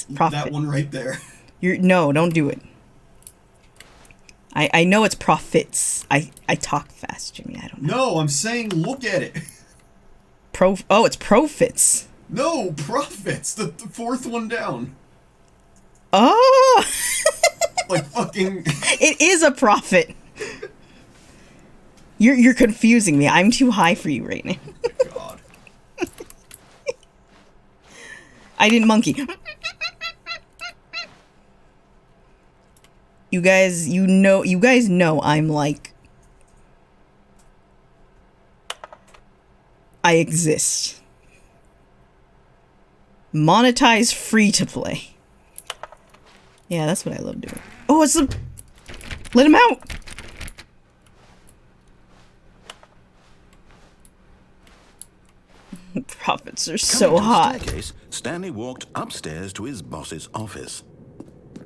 [SPEAKER 3] That one right there.
[SPEAKER 1] No, don't do it. I know it's profits. I talk fast, Jimmy. I don't know.
[SPEAKER 3] No, I'm saying look at it.
[SPEAKER 1] Oh, it's profits.
[SPEAKER 3] No, profits. The fourth one down.
[SPEAKER 1] Oh!
[SPEAKER 3] Like fucking...
[SPEAKER 1] It is a profit. You're confusing me. I'm too high for you right now.
[SPEAKER 3] God.
[SPEAKER 1] I didn't monkey. You guys know I'm like... I exist. Monetize free to play. Yeah, that's what I love doing. Oh, it's a... Let him out! Profits are so hot.
[SPEAKER 2] Staircase, Stanley walked upstairs to his boss's office.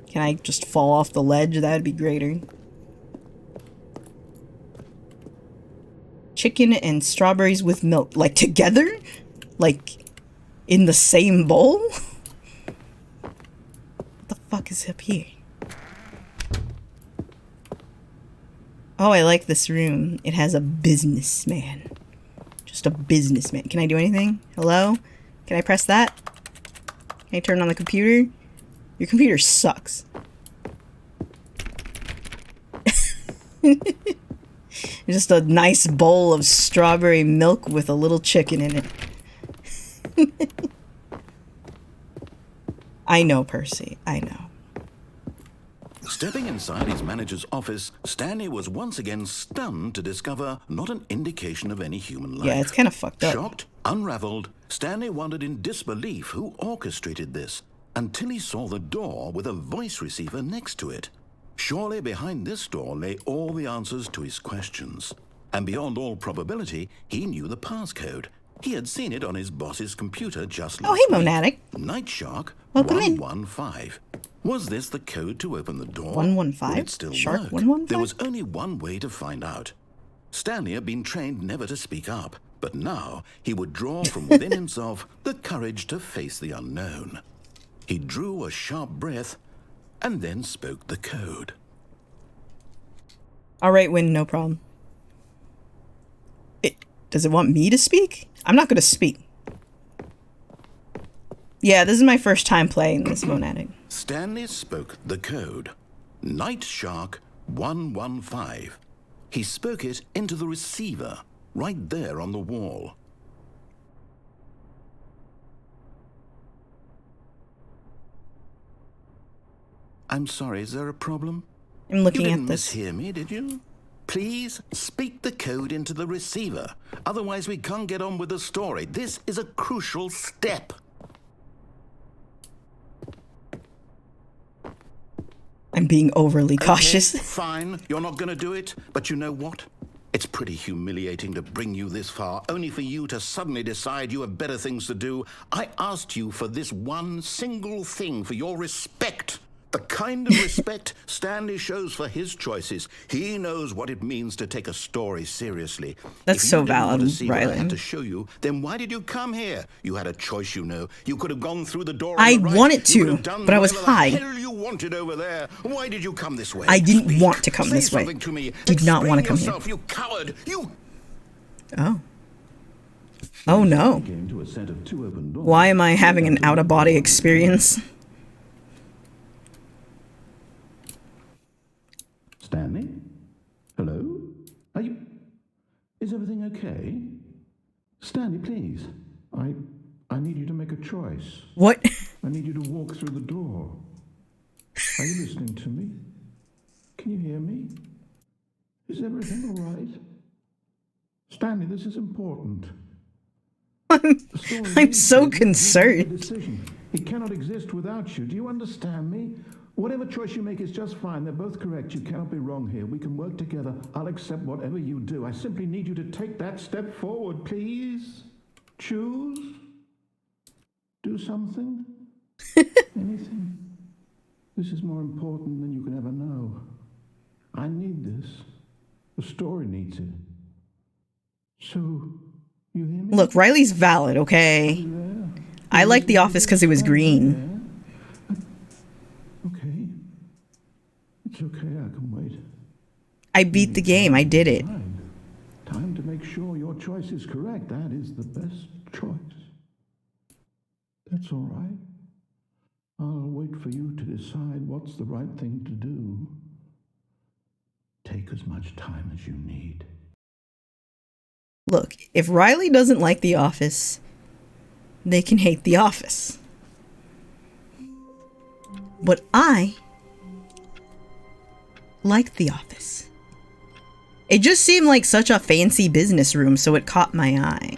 [SPEAKER 1] Can I just fall off the ledge? That'd be greater. Chicken and strawberries with milk. Like together? Like in the same bowl? What the fuck is up here? Oh, I like this room. It has a businessman. Just a businessman. Can I do anything? Hello? Can I press that? Can I turn on the computer? Your computer sucks. Just a nice bowl of strawberry milk with a little chicken in it. I know, Percy. I know.
[SPEAKER 2] Stepping inside his manager's office, Stanley was once again stunned to discover not an indication of any human life.
[SPEAKER 1] Yeah, it's kind of fucked up.
[SPEAKER 2] Shocked, unraveled, Stanley wondered in disbelief who orchestrated this, until he saw the door with a voice receiver next to it. Surely behind this door lay all the answers to his questions. And beyond all probability, he knew the passcode. He had seen it on his boss's computer just last
[SPEAKER 1] Oh, hey,
[SPEAKER 2] week.
[SPEAKER 1] Monatic.
[SPEAKER 2] Night Shark
[SPEAKER 1] Welcome in.
[SPEAKER 2] 115. Was this the code to open the door?
[SPEAKER 1] 115?
[SPEAKER 2] Would it still
[SPEAKER 1] Shark
[SPEAKER 2] work?
[SPEAKER 1] 115?
[SPEAKER 2] There was only one way to find out. Stanley had been trained never to speak up, but now he would draw from within himself the courage to face the unknown. He drew a sharp breath and then spoke the code.
[SPEAKER 1] All right, Win, no problem. Does it want me to speak? I'm not going to speak. Yeah, this is my first time playing this Monatic.
[SPEAKER 2] Stanley spoke the code. Night Shark 115. He spoke it into the receiver, right there on the wall. I'm sorry, is there a problem?
[SPEAKER 1] I'm looking
[SPEAKER 2] You
[SPEAKER 1] at
[SPEAKER 2] didn't
[SPEAKER 1] this.
[SPEAKER 2] mishear me, did you? Please speak the code into the receiver. Otherwise, we can't get on with the story. This is a crucial step.
[SPEAKER 1] I'm being overly cautious.
[SPEAKER 2] Okay, fine, you're not going to do it. But you know what? It's pretty humiliating to bring you this far, only for you to suddenly decide you have better things to do. I asked you for this one single thing, for your respect. The kind of respect Stanley shows for his choices. He knows what it means to take a story seriously.
[SPEAKER 1] That's
[SPEAKER 2] If
[SPEAKER 1] so
[SPEAKER 2] you didn't want
[SPEAKER 1] valid,
[SPEAKER 2] to see what I
[SPEAKER 1] Riley.
[SPEAKER 2] had to show you, then why did you come here? You had a choice, you know. You could have gone through the door.
[SPEAKER 1] I
[SPEAKER 2] on the right.
[SPEAKER 1] wanted
[SPEAKER 2] You could
[SPEAKER 1] to,
[SPEAKER 2] have done
[SPEAKER 1] but I was
[SPEAKER 2] whatever the
[SPEAKER 1] high.
[SPEAKER 2] hell you wanted over there. Why did you come this way?
[SPEAKER 1] I didn't
[SPEAKER 2] Speak.
[SPEAKER 1] want to come
[SPEAKER 2] Say
[SPEAKER 1] this way.
[SPEAKER 2] something to me.
[SPEAKER 1] Did not want to
[SPEAKER 2] Explain
[SPEAKER 1] come here.
[SPEAKER 2] yourself, you coward. You.
[SPEAKER 1] Oh. Oh no.
[SPEAKER 2] Came to a set of two open doors.
[SPEAKER 1] Why am I having an out-of-body experience?
[SPEAKER 2] Stanley? Hello? Are you... Is everything okay? Stanley, please. I need you to make a choice.
[SPEAKER 1] What?
[SPEAKER 2] I need you to walk through the door. Are you listening to me? Can you hear me? Is everything all right? Stanley, this is important.
[SPEAKER 1] I'm so concerned.
[SPEAKER 2] Decision. He cannot exist without you. Do you understand me? Whatever choice you make is just fine. They're both correct. You cannot be wrong here. We can work together. I'll accept whatever you do. I simply need you to take that step forward, please. Choose. Do something. Anything. This is more important than you can ever know. I need this. The story needs it. So, you hear me?
[SPEAKER 1] Look, Riley's valid, okay? I like The Office because it was green.
[SPEAKER 2] Okay. It's okay, I can wait.
[SPEAKER 1] I beat the game. I did it.
[SPEAKER 2] Time to make sure your choice is correct. That is the best choice. That's all right. I'll wait for you to decide what's the right thing to do. Take as much time as you need.
[SPEAKER 1] Look, if Riley doesn't like The Office, they can hate The Office. But I like The Office. It just seemed like such a fancy business room, so it caught my eye.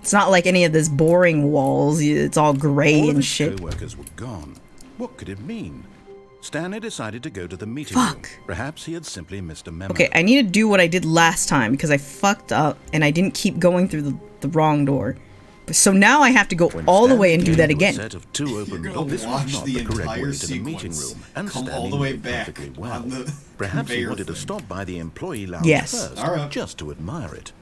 [SPEAKER 1] It's not like any of this boring walls. It's all gray
[SPEAKER 2] All of
[SPEAKER 1] and
[SPEAKER 2] his
[SPEAKER 1] shit.
[SPEAKER 2] co-workers were gone. What could it mean? Stanley decided to go to the meeting
[SPEAKER 1] Fuck.
[SPEAKER 2] room. Perhaps he had simply missed a memo.
[SPEAKER 1] Okay, I need to do what I did last time because I fucked up and I didn't keep going through the wrong door. So now I have to go
[SPEAKER 2] When
[SPEAKER 1] all the
[SPEAKER 2] Stanley
[SPEAKER 1] way and do
[SPEAKER 2] came
[SPEAKER 1] that
[SPEAKER 2] to a
[SPEAKER 1] again.
[SPEAKER 2] set of two open
[SPEAKER 3] You're
[SPEAKER 2] doors,
[SPEAKER 3] gonna
[SPEAKER 2] this was
[SPEAKER 3] watch
[SPEAKER 2] not
[SPEAKER 3] the
[SPEAKER 2] the correct
[SPEAKER 3] entire
[SPEAKER 2] way to the meeting
[SPEAKER 3] sequence
[SPEAKER 2] room, and
[SPEAKER 3] come all
[SPEAKER 2] Stanley
[SPEAKER 3] the way
[SPEAKER 2] knew it
[SPEAKER 3] back
[SPEAKER 2] perfectly well.
[SPEAKER 3] on the
[SPEAKER 2] Perhaps he
[SPEAKER 3] conveyor
[SPEAKER 2] wanted to
[SPEAKER 3] thing.
[SPEAKER 2] stop by the employee lounge
[SPEAKER 1] Yes.
[SPEAKER 2] first,
[SPEAKER 3] All right.
[SPEAKER 2] just to admire it.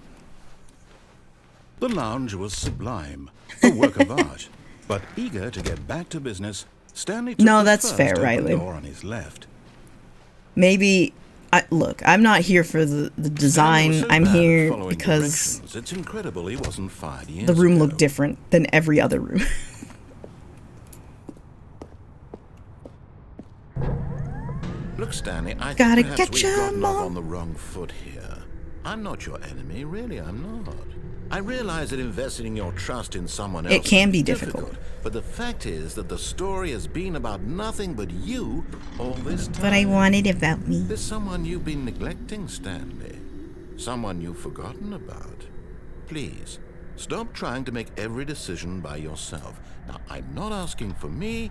[SPEAKER 2] The lounge was sublime, a work of art. But eager to get back to business, Stanley took
[SPEAKER 1] No,
[SPEAKER 2] the
[SPEAKER 1] that's
[SPEAKER 2] first
[SPEAKER 1] fair,
[SPEAKER 2] open
[SPEAKER 1] Riley.
[SPEAKER 2] door on his left.
[SPEAKER 1] Maybe, look, I'm not here for the
[SPEAKER 2] Stanley
[SPEAKER 1] design.
[SPEAKER 2] was so
[SPEAKER 1] I'm
[SPEAKER 2] bad at
[SPEAKER 1] here
[SPEAKER 2] following
[SPEAKER 1] because
[SPEAKER 2] directions, it's incredible he wasn't fired years
[SPEAKER 1] the room
[SPEAKER 2] ago.
[SPEAKER 1] looked different than every other room.
[SPEAKER 2] Look, Stanley, I
[SPEAKER 1] Gotta
[SPEAKER 2] think perhaps
[SPEAKER 1] get
[SPEAKER 2] we've
[SPEAKER 1] ya,
[SPEAKER 2] gotten off
[SPEAKER 1] Mom.
[SPEAKER 2] on the wrong foot here. I'm not your enemy, really, I'm not. I realize that investing in your trust in someone else
[SPEAKER 1] It can
[SPEAKER 2] is
[SPEAKER 1] be difficult.
[SPEAKER 2] but the fact is that the story has been about nothing but you all this time.
[SPEAKER 1] But I want it about me.
[SPEAKER 2] There's someone you've been neglecting, Stanley. Someone you've forgotten about. Please, stop trying to make every decision by yourself. Now, I'm not asking for me,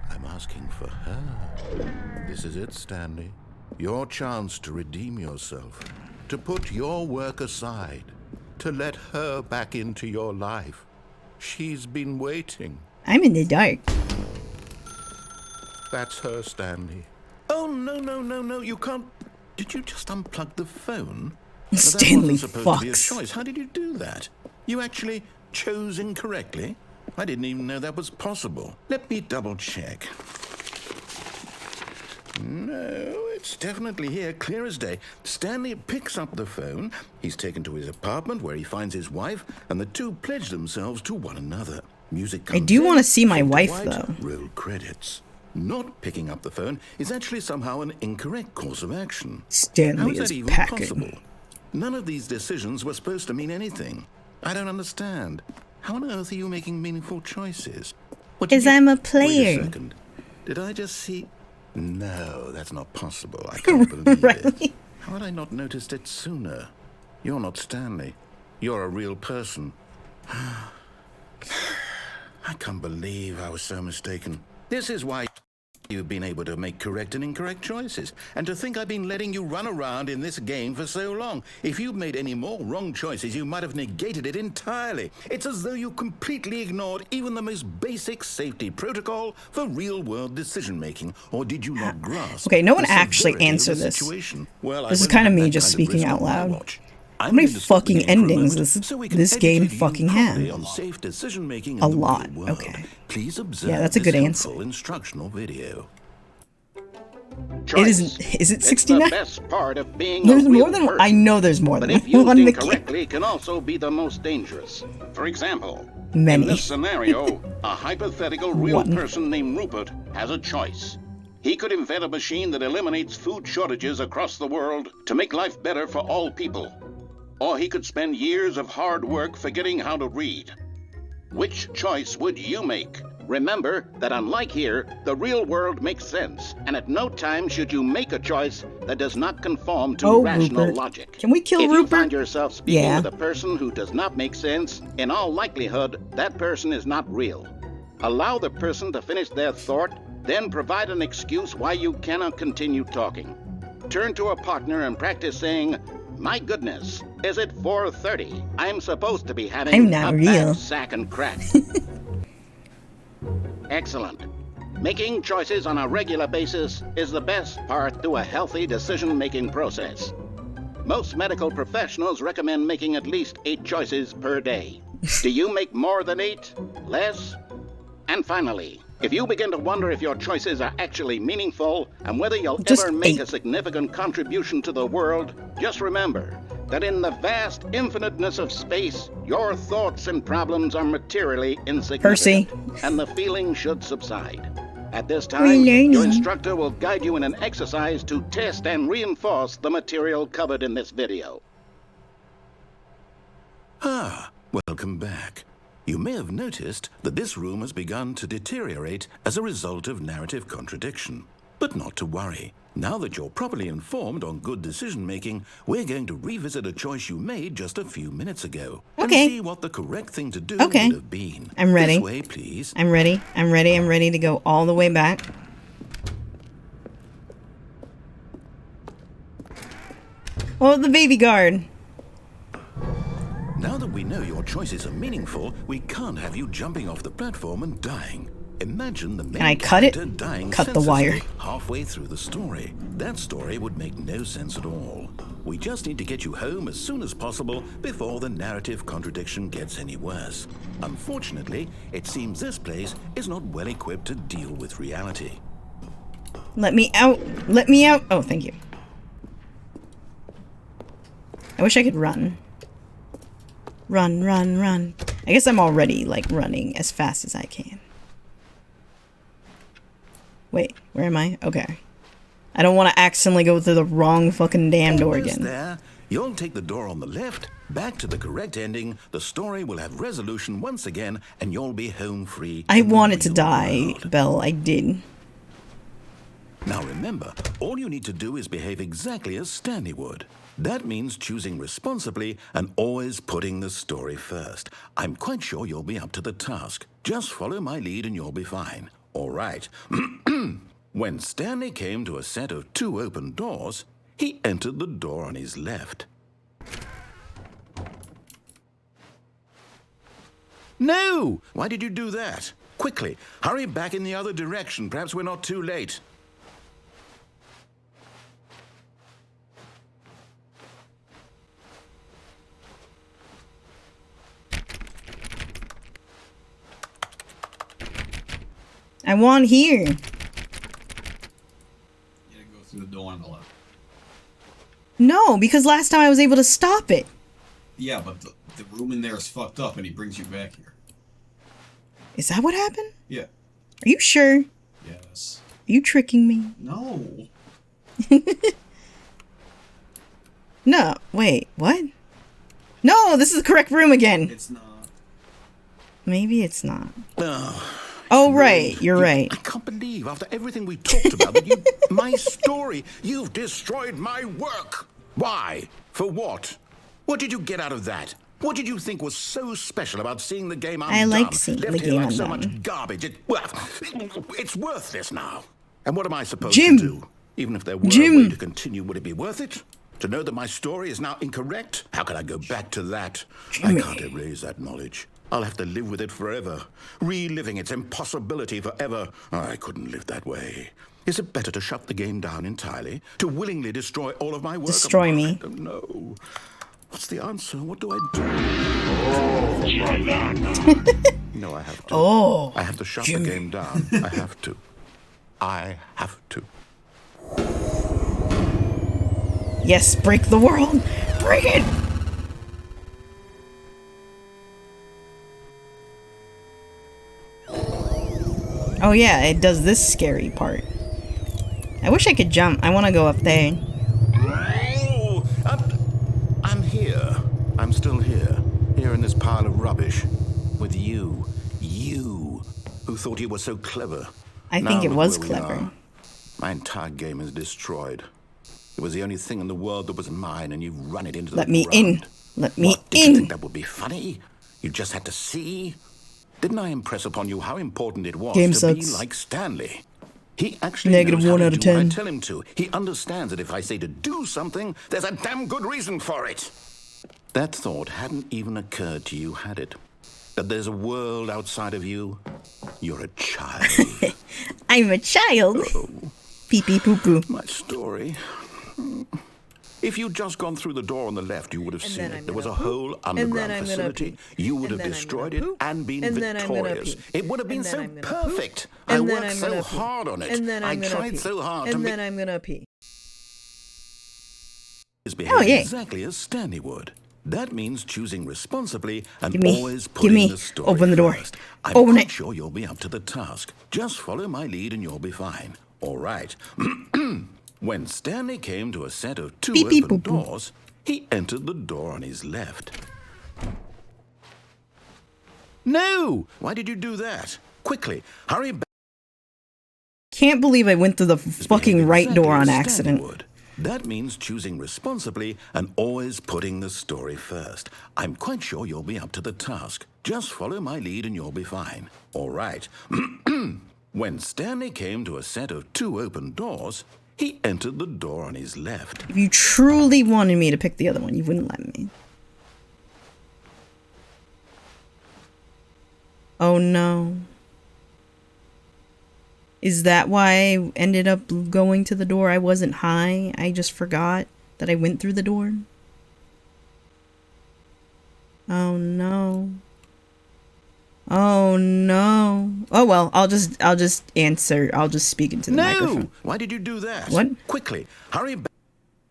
[SPEAKER 2] I'm asking for her. This is it, Stanley. Your chance to redeem yourself. To put your work aside. To let her back into your life. She's been waiting.
[SPEAKER 1] I'm in the dark.
[SPEAKER 2] That's her, Stanley. Oh, no, you can't... Did you just unplug the phone? Now,
[SPEAKER 1] Stanley
[SPEAKER 2] that wasn't supposed to be a
[SPEAKER 1] fucks.
[SPEAKER 2] choice. How did you do that? You actually chose incorrectly? I didn't even know that was possible. Let me double check. No, it's definitely here, clear as day. Stanley picks up the phone. He's taken to his apartment where he finds his wife, and the two pledge themselves to one another. Music comes
[SPEAKER 1] I do
[SPEAKER 2] in,
[SPEAKER 1] want to see my
[SPEAKER 2] fade to
[SPEAKER 1] wife,
[SPEAKER 2] white,
[SPEAKER 1] though.
[SPEAKER 2] Roll credits. Not picking up the phone is actually somehow an incorrect course of action.
[SPEAKER 1] Stanley
[SPEAKER 2] How is
[SPEAKER 1] is
[SPEAKER 2] that even
[SPEAKER 1] packing.
[SPEAKER 2] possible? None of these decisions were supposed to mean anything. I don't understand. How on earth are you making meaningful choices? What did
[SPEAKER 1] 'Cause
[SPEAKER 2] you-
[SPEAKER 1] I'm a
[SPEAKER 2] Wait
[SPEAKER 1] player.
[SPEAKER 2] a second. Did I just see... No, that's not possible. I can't believe
[SPEAKER 1] Right.
[SPEAKER 2] it. How had I not noticed it sooner? You're not Stanley. You're a real person. I can't believe I was so mistaken. This is why you've been able to make correct and incorrect choices. And to think I've been letting you run around in this game for so long. If you'd made any more wrong choices, you might have negated it entirely. It's as though you completely ignored even the most basic safety protocol for real-world decision-making. Or did you not grasp?
[SPEAKER 1] Okay, no one
[SPEAKER 2] the
[SPEAKER 1] actually
[SPEAKER 2] severity of
[SPEAKER 1] answered
[SPEAKER 2] the
[SPEAKER 1] this.
[SPEAKER 2] situation? Well, I
[SPEAKER 1] This is
[SPEAKER 2] wouldn't
[SPEAKER 1] kinda
[SPEAKER 2] have
[SPEAKER 1] me
[SPEAKER 2] that
[SPEAKER 1] just
[SPEAKER 2] kind of
[SPEAKER 1] speaking
[SPEAKER 2] risk
[SPEAKER 1] out
[SPEAKER 2] on my
[SPEAKER 1] loud.
[SPEAKER 2] watch.
[SPEAKER 1] How
[SPEAKER 2] I'm
[SPEAKER 1] many
[SPEAKER 2] going to stop the
[SPEAKER 1] fucking
[SPEAKER 2] game for a
[SPEAKER 1] endings
[SPEAKER 2] moment
[SPEAKER 1] does
[SPEAKER 2] so we can
[SPEAKER 1] this game
[SPEAKER 2] educate you
[SPEAKER 1] fucking
[SPEAKER 2] properly
[SPEAKER 1] have?
[SPEAKER 2] on safe decision-making in
[SPEAKER 1] A
[SPEAKER 2] the
[SPEAKER 1] lot,
[SPEAKER 2] real world.
[SPEAKER 1] okay.
[SPEAKER 2] Please observe
[SPEAKER 1] Yeah, that's a
[SPEAKER 2] this
[SPEAKER 1] good
[SPEAKER 2] helpful
[SPEAKER 1] answer.
[SPEAKER 2] instructional video.
[SPEAKER 1] It isn't. Is it
[SPEAKER 4] It's
[SPEAKER 1] 69?
[SPEAKER 4] the best part of being
[SPEAKER 1] There's
[SPEAKER 4] a real
[SPEAKER 1] more than
[SPEAKER 4] person.
[SPEAKER 1] I know. There's more
[SPEAKER 4] But
[SPEAKER 1] than
[SPEAKER 4] if used
[SPEAKER 1] one in the game.
[SPEAKER 4] incorrectly, it can also be the most dangerous. For example,
[SPEAKER 1] Many.
[SPEAKER 4] in this scenario, a hypothetical real
[SPEAKER 1] One.
[SPEAKER 4] person named Rupert has a choice. He could invent a machine that eliminates food shortages across the world to make life better for all people. Or he could spend years of hard work forgetting how to read. Which choice would you make? Remember that unlike here, the real world makes sense, and at no time should you make a choice that does not conform to
[SPEAKER 1] Oh,
[SPEAKER 4] rational
[SPEAKER 1] Rupert.
[SPEAKER 4] logic.
[SPEAKER 1] Can we kill
[SPEAKER 4] if
[SPEAKER 1] Rupert?
[SPEAKER 4] you find yourself speaking
[SPEAKER 1] Yeah.
[SPEAKER 4] with a person who does not make sense, in all likelihood, that person is not real. Allow the person to finish their thought, then provide an excuse why you cannot continue talking. Turn to a partner and practice saying, "My goodness, is it 4:30? I'm supposed to be having
[SPEAKER 1] I'm not
[SPEAKER 4] a
[SPEAKER 1] real."
[SPEAKER 4] bad sack and crack." Excellent. Making choices on a regular basis is the best part to a healthy decision-making process. Most medical professionals recommend making at least 8 choices per day. Do you make more than 8? Less? And finally, if you begin to wonder if your choices are actually meaningful and whether you'll
[SPEAKER 1] Just
[SPEAKER 4] ever make
[SPEAKER 1] 8.
[SPEAKER 4] a significant contribution to the world, just remember that in the vast infiniteness of space, your thoughts and problems are materially insignificant,
[SPEAKER 1] Percy.
[SPEAKER 4] and the feeling should subside. At this
[SPEAKER 1] We're
[SPEAKER 4] time,
[SPEAKER 1] learning.
[SPEAKER 4] your instructor will guide you in an exercise to test and reinforce the material covered in this video.
[SPEAKER 2] Ah, welcome back. You may have noticed that this room has begun to deteriorate as a result of narrative contradiction. But not to worry. Now that you're properly informed on good decision-making, we're going to revisit a choice you made just a few minutes ago.
[SPEAKER 1] Okay.
[SPEAKER 2] And see what the correct thing to do
[SPEAKER 1] Okay.
[SPEAKER 2] would have been.
[SPEAKER 1] I'm ready.
[SPEAKER 2] This way, please.
[SPEAKER 1] I'm ready. I'm ready. I'm ready to go all the way back. Oh, the baby guard.
[SPEAKER 2] Now that we know your choices are meaningful, we can't have you jumping off the platform and dying. Imagine the main
[SPEAKER 1] Can I cut it?
[SPEAKER 2] character dying
[SPEAKER 1] Cut the wire.
[SPEAKER 2] senselessly halfway through the story. That story would make no sense at all. We just need to get you home as soon as possible before the narrative contradiction gets any worse. Unfortunately, it seems this place is not well equipped to deal with reality.
[SPEAKER 1] Let me out. Let me out. Oh, thank you. I wish I could run. Run, run, run. I guess I'm already, like, running as fast as I can. Wait, where am I? Okay. I don't want to accidentally go through the wrong fucking damn door
[SPEAKER 2] Almost
[SPEAKER 1] again.
[SPEAKER 2] there. You'll take the door on the left, back to the correct ending, the story will have resolution once again, and you'll be home free.
[SPEAKER 1] I
[SPEAKER 2] in the
[SPEAKER 1] wanted to
[SPEAKER 2] real
[SPEAKER 1] die,
[SPEAKER 2] world.
[SPEAKER 1] Belle. I did.
[SPEAKER 2] Now remember, all you need to do is behave exactly as Stanley would. That means choosing responsibly and always putting the story first. I'm quite sure you'll be up to the task. Just follow my lead and you'll be fine. All right. When Stanley came to a set of 2 open doors, he entered the door on his left. No! Why did you do that? Quickly, hurry back in the other direction. Perhaps we're not too late.
[SPEAKER 1] I want here.
[SPEAKER 3] You gotta go through the door on the left.
[SPEAKER 1] No, because last time I was able to stop it.
[SPEAKER 3] Yeah, but the room in there is fucked up and he brings you back here.
[SPEAKER 1] Is that what happened?
[SPEAKER 3] Yeah.
[SPEAKER 1] Are you sure?
[SPEAKER 3] Yes.
[SPEAKER 1] Are you tricking me?
[SPEAKER 3] No.
[SPEAKER 1] No, wait, what? No, this is the correct room again.
[SPEAKER 3] It's not.
[SPEAKER 1] Maybe it's not.
[SPEAKER 2] Oh,
[SPEAKER 1] Oh, right, you're right.
[SPEAKER 2] I can't believe after everything we talked about that you, my story, you've destroyed my work. Why? For what? What did you get out of that? What did you think was so special about seeing the game undone?
[SPEAKER 1] I like seeing
[SPEAKER 2] Left
[SPEAKER 1] the
[SPEAKER 2] here
[SPEAKER 1] game
[SPEAKER 2] like so
[SPEAKER 1] undone.
[SPEAKER 2] much garbage. It's worthless now. And what am I supposed
[SPEAKER 1] Jim.
[SPEAKER 2] to do? Even if there were
[SPEAKER 1] Jim.
[SPEAKER 2] a way to continue, would it be worth it? To know that my story is now incorrect? How can I go back to that?
[SPEAKER 1] Jimmy.
[SPEAKER 2] I can't erase that knowledge. I'll have to live with it forever, reliving its impossibility forever. I couldn't live that way. Is it better to shut the game down entirely? To willingly destroy all of my work?
[SPEAKER 1] Destroy me.
[SPEAKER 2] I don't know. What's the answer? What do I do? No, I have to.
[SPEAKER 1] Oh,
[SPEAKER 2] I have to shut
[SPEAKER 1] Jimmy.
[SPEAKER 2] the game down. I have to. I have to.
[SPEAKER 1] Yes, break the world. Break it. Oh yeah, it does this scary part. I wish I could jump. I want to go up there.
[SPEAKER 2] Oh, I'm here. I'm still here. Here in this pile of rubbish. With you. You. Who thought you were so clever.
[SPEAKER 1] I
[SPEAKER 2] Now
[SPEAKER 1] think it
[SPEAKER 2] look
[SPEAKER 1] was
[SPEAKER 2] where we
[SPEAKER 1] clever.
[SPEAKER 2] are. My entire game is destroyed. It was the only thing in the world that was mine, and you've run it into the
[SPEAKER 1] Let me
[SPEAKER 2] ground.
[SPEAKER 1] in. Let me
[SPEAKER 2] What, did you think
[SPEAKER 1] in.
[SPEAKER 2] that would be funny? You just had to see? Didn't I impress upon you how important it was
[SPEAKER 1] Game
[SPEAKER 2] to be
[SPEAKER 1] sucks.
[SPEAKER 2] like Stanley? He actually
[SPEAKER 1] Negative
[SPEAKER 2] knows how
[SPEAKER 1] 1
[SPEAKER 2] to
[SPEAKER 1] out of
[SPEAKER 2] do what
[SPEAKER 1] 10.
[SPEAKER 2] I tell him to. He understands that if I say to do something, there's a damn good reason for it. That thought hadn't even occurred to you, had it? That there's a world outside of you? You're a child.
[SPEAKER 1] I'm a child. Pee pee poo poo.
[SPEAKER 2] My story. If you'd just gone through the door on the left, you would have seen it. There was a whole underground facility. You would have destroyed it and been victorious. It would have been so perfect. I worked so hard on it. I tried so hard to make
[SPEAKER 1] I'm gonna pee.
[SPEAKER 2] his
[SPEAKER 1] Oh,
[SPEAKER 2] behavior
[SPEAKER 1] yeah.
[SPEAKER 2] exactly as Stanley would. That means choosing responsibly and
[SPEAKER 1] Give me-
[SPEAKER 2] always
[SPEAKER 1] give
[SPEAKER 2] putting
[SPEAKER 1] me-
[SPEAKER 2] the story
[SPEAKER 1] open the door.
[SPEAKER 2] first. I'm
[SPEAKER 1] Open
[SPEAKER 2] quite
[SPEAKER 1] it.
[SPEAKER 2] sure you'll be up to the task. Just follow my lead and you'll be fine. All right. When Stanley came to a set of 2
[SPEAKER 1] Beep, beep,
[SPEAKER 2] open
[SPEAKER 1] boop, boop.
[SPEAKER 2] doors, he entered the door on his left. No! Why did you do that? Quickly, hurry back.
[SPEAKER 1] Can't believe I went through the fucking
[SPEAKER 2] Behave
[SPEAKER 1] right
[SPEAKER 2] exactly
[SPEAKER 1] door on
[SPEAKER 2] as Stanley
[SPEAKER 1] accident.
[SPEAKER 2] would. That means choosing responsibly and always putting the story first. I'm quite sure you'll be up to the task. Just follow my lead and you'll be fine. All right. When Stanley came to a set of 2 open doors, he entered the door on his left.
[SPEAKER 1] If you truly wanted me to pick the other one, you wouldn't let me. Oh no. Is that why I ended up going to the door? I wasn't high. I just forgot that I went through the door. Oh no. Oh no. Oh well, I'll just answer. I'll just speak into the microphone.
[SPEAKER 2] No! Why did you do that?
[SPEAKER 1] What?
[SPEAKER 2] Quickly, hurry back.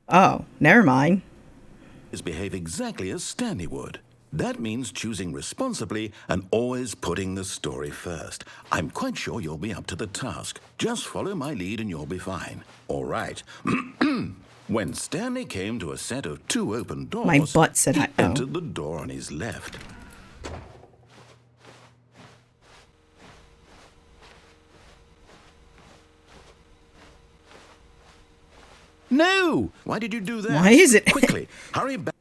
[SPEAKER 1] Oh, never mind.
[SPEAKER 2] Behave exactly as Stanley would. That means choosing responsibly and always putting the story first. I'm quite sure you'll be up to the task. Just follow my lead and you'll be fine. All right. When Stanley came to a set of 2 open doors,
[SPEAKER 1] My butt said
[SPEAKER 2] he
[SPEAKER 1] hi.
[SPEAKER 2] entered the door on his left. No! Why did you do that?
[SPEAKER 1] Why is it?
[SPEAKER 2] Quickly, hurry back.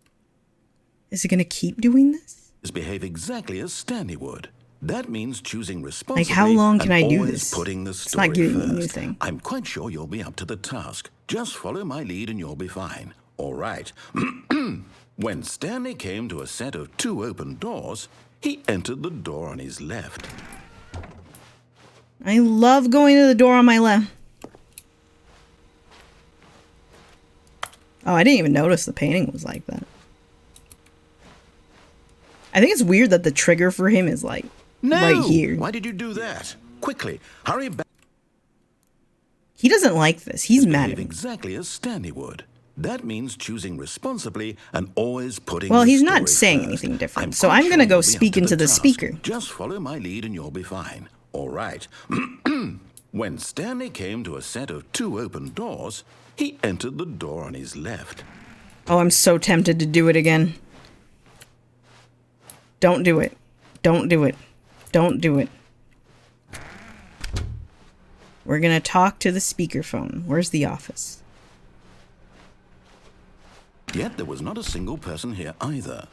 [SPEAKER 1] Is it gonna keep doing this?
[SPEAKER 2] Behave exactly as Stanley would. That means choosing responsibly.
[SPEAKER 1] Like, how long can
[SPEAKER 2] and
[SPEAKER 1] I do
[SPEAKER 2] always
[SPEAKER 1] this?
[SPEAKER 2] Putting the
[SPEAKER 1] It's
[SPEAKER 2] story
[SPEAKER 1] not giving me a
[SPEAKER 2] first.
[SPEAKER 1] new thing.
[SPEAKER 2] I'm quite sure you'll be up to the task. Just follow my lead and you'll be fine. All right. When Stanley came to a set of 2 open doors, he entered the door on his left.
[SPEAKER 1] I love going to the door on my left. Oh, I didn't even notice the painting was like that. I think it's weird that the trigger for him is like right here.
[SPEAKER 2] Why did you do that? Quickly, hurry back.
[SPEAKER 1] He doesn't like this. He's mad at
[SPEAKER 2] Behave
[SPEAKER 1] me.
[SPEAKER 2] exactly as Stanley would. That means choosing responsibly and always putting
[SPEAKER 1] Well,
[SPEAKER 2] the
[SPEAKER 1] he's not
[SPEAKER 2] story
[SPEAKER 1] saying
[SPEAKER 2] first.
[SPEAKER 1] anything different,
[SPEAKER 2] I'm
[SPEAKER 1] so
[SPEAKER 2] quite
[SPEAKER 1] I'm gonna
[SPEAKER 2] sure
[SPEAKER 1] go
[SPEAKER 2] you'll be up
[SPEAKER 1] speak
[SPEAKER 2] to
[SPEAKER 1] into the
[SPEAKER 2] task.
[SPEAKER 1] speaker.
[SPEAKER 2] Just follow my lead and you'll be fine. All right. When Stanley came to a set of 2 open doors, he entered the door on his left.
[SPEAKER 1] Oh, I'm so tempted to do it again. Don't do it. Don't do it. Don't do it. We're gonna talk to the speakerphone. Where's the office?
[SPEAKER 2] Yet there was not a single person here either.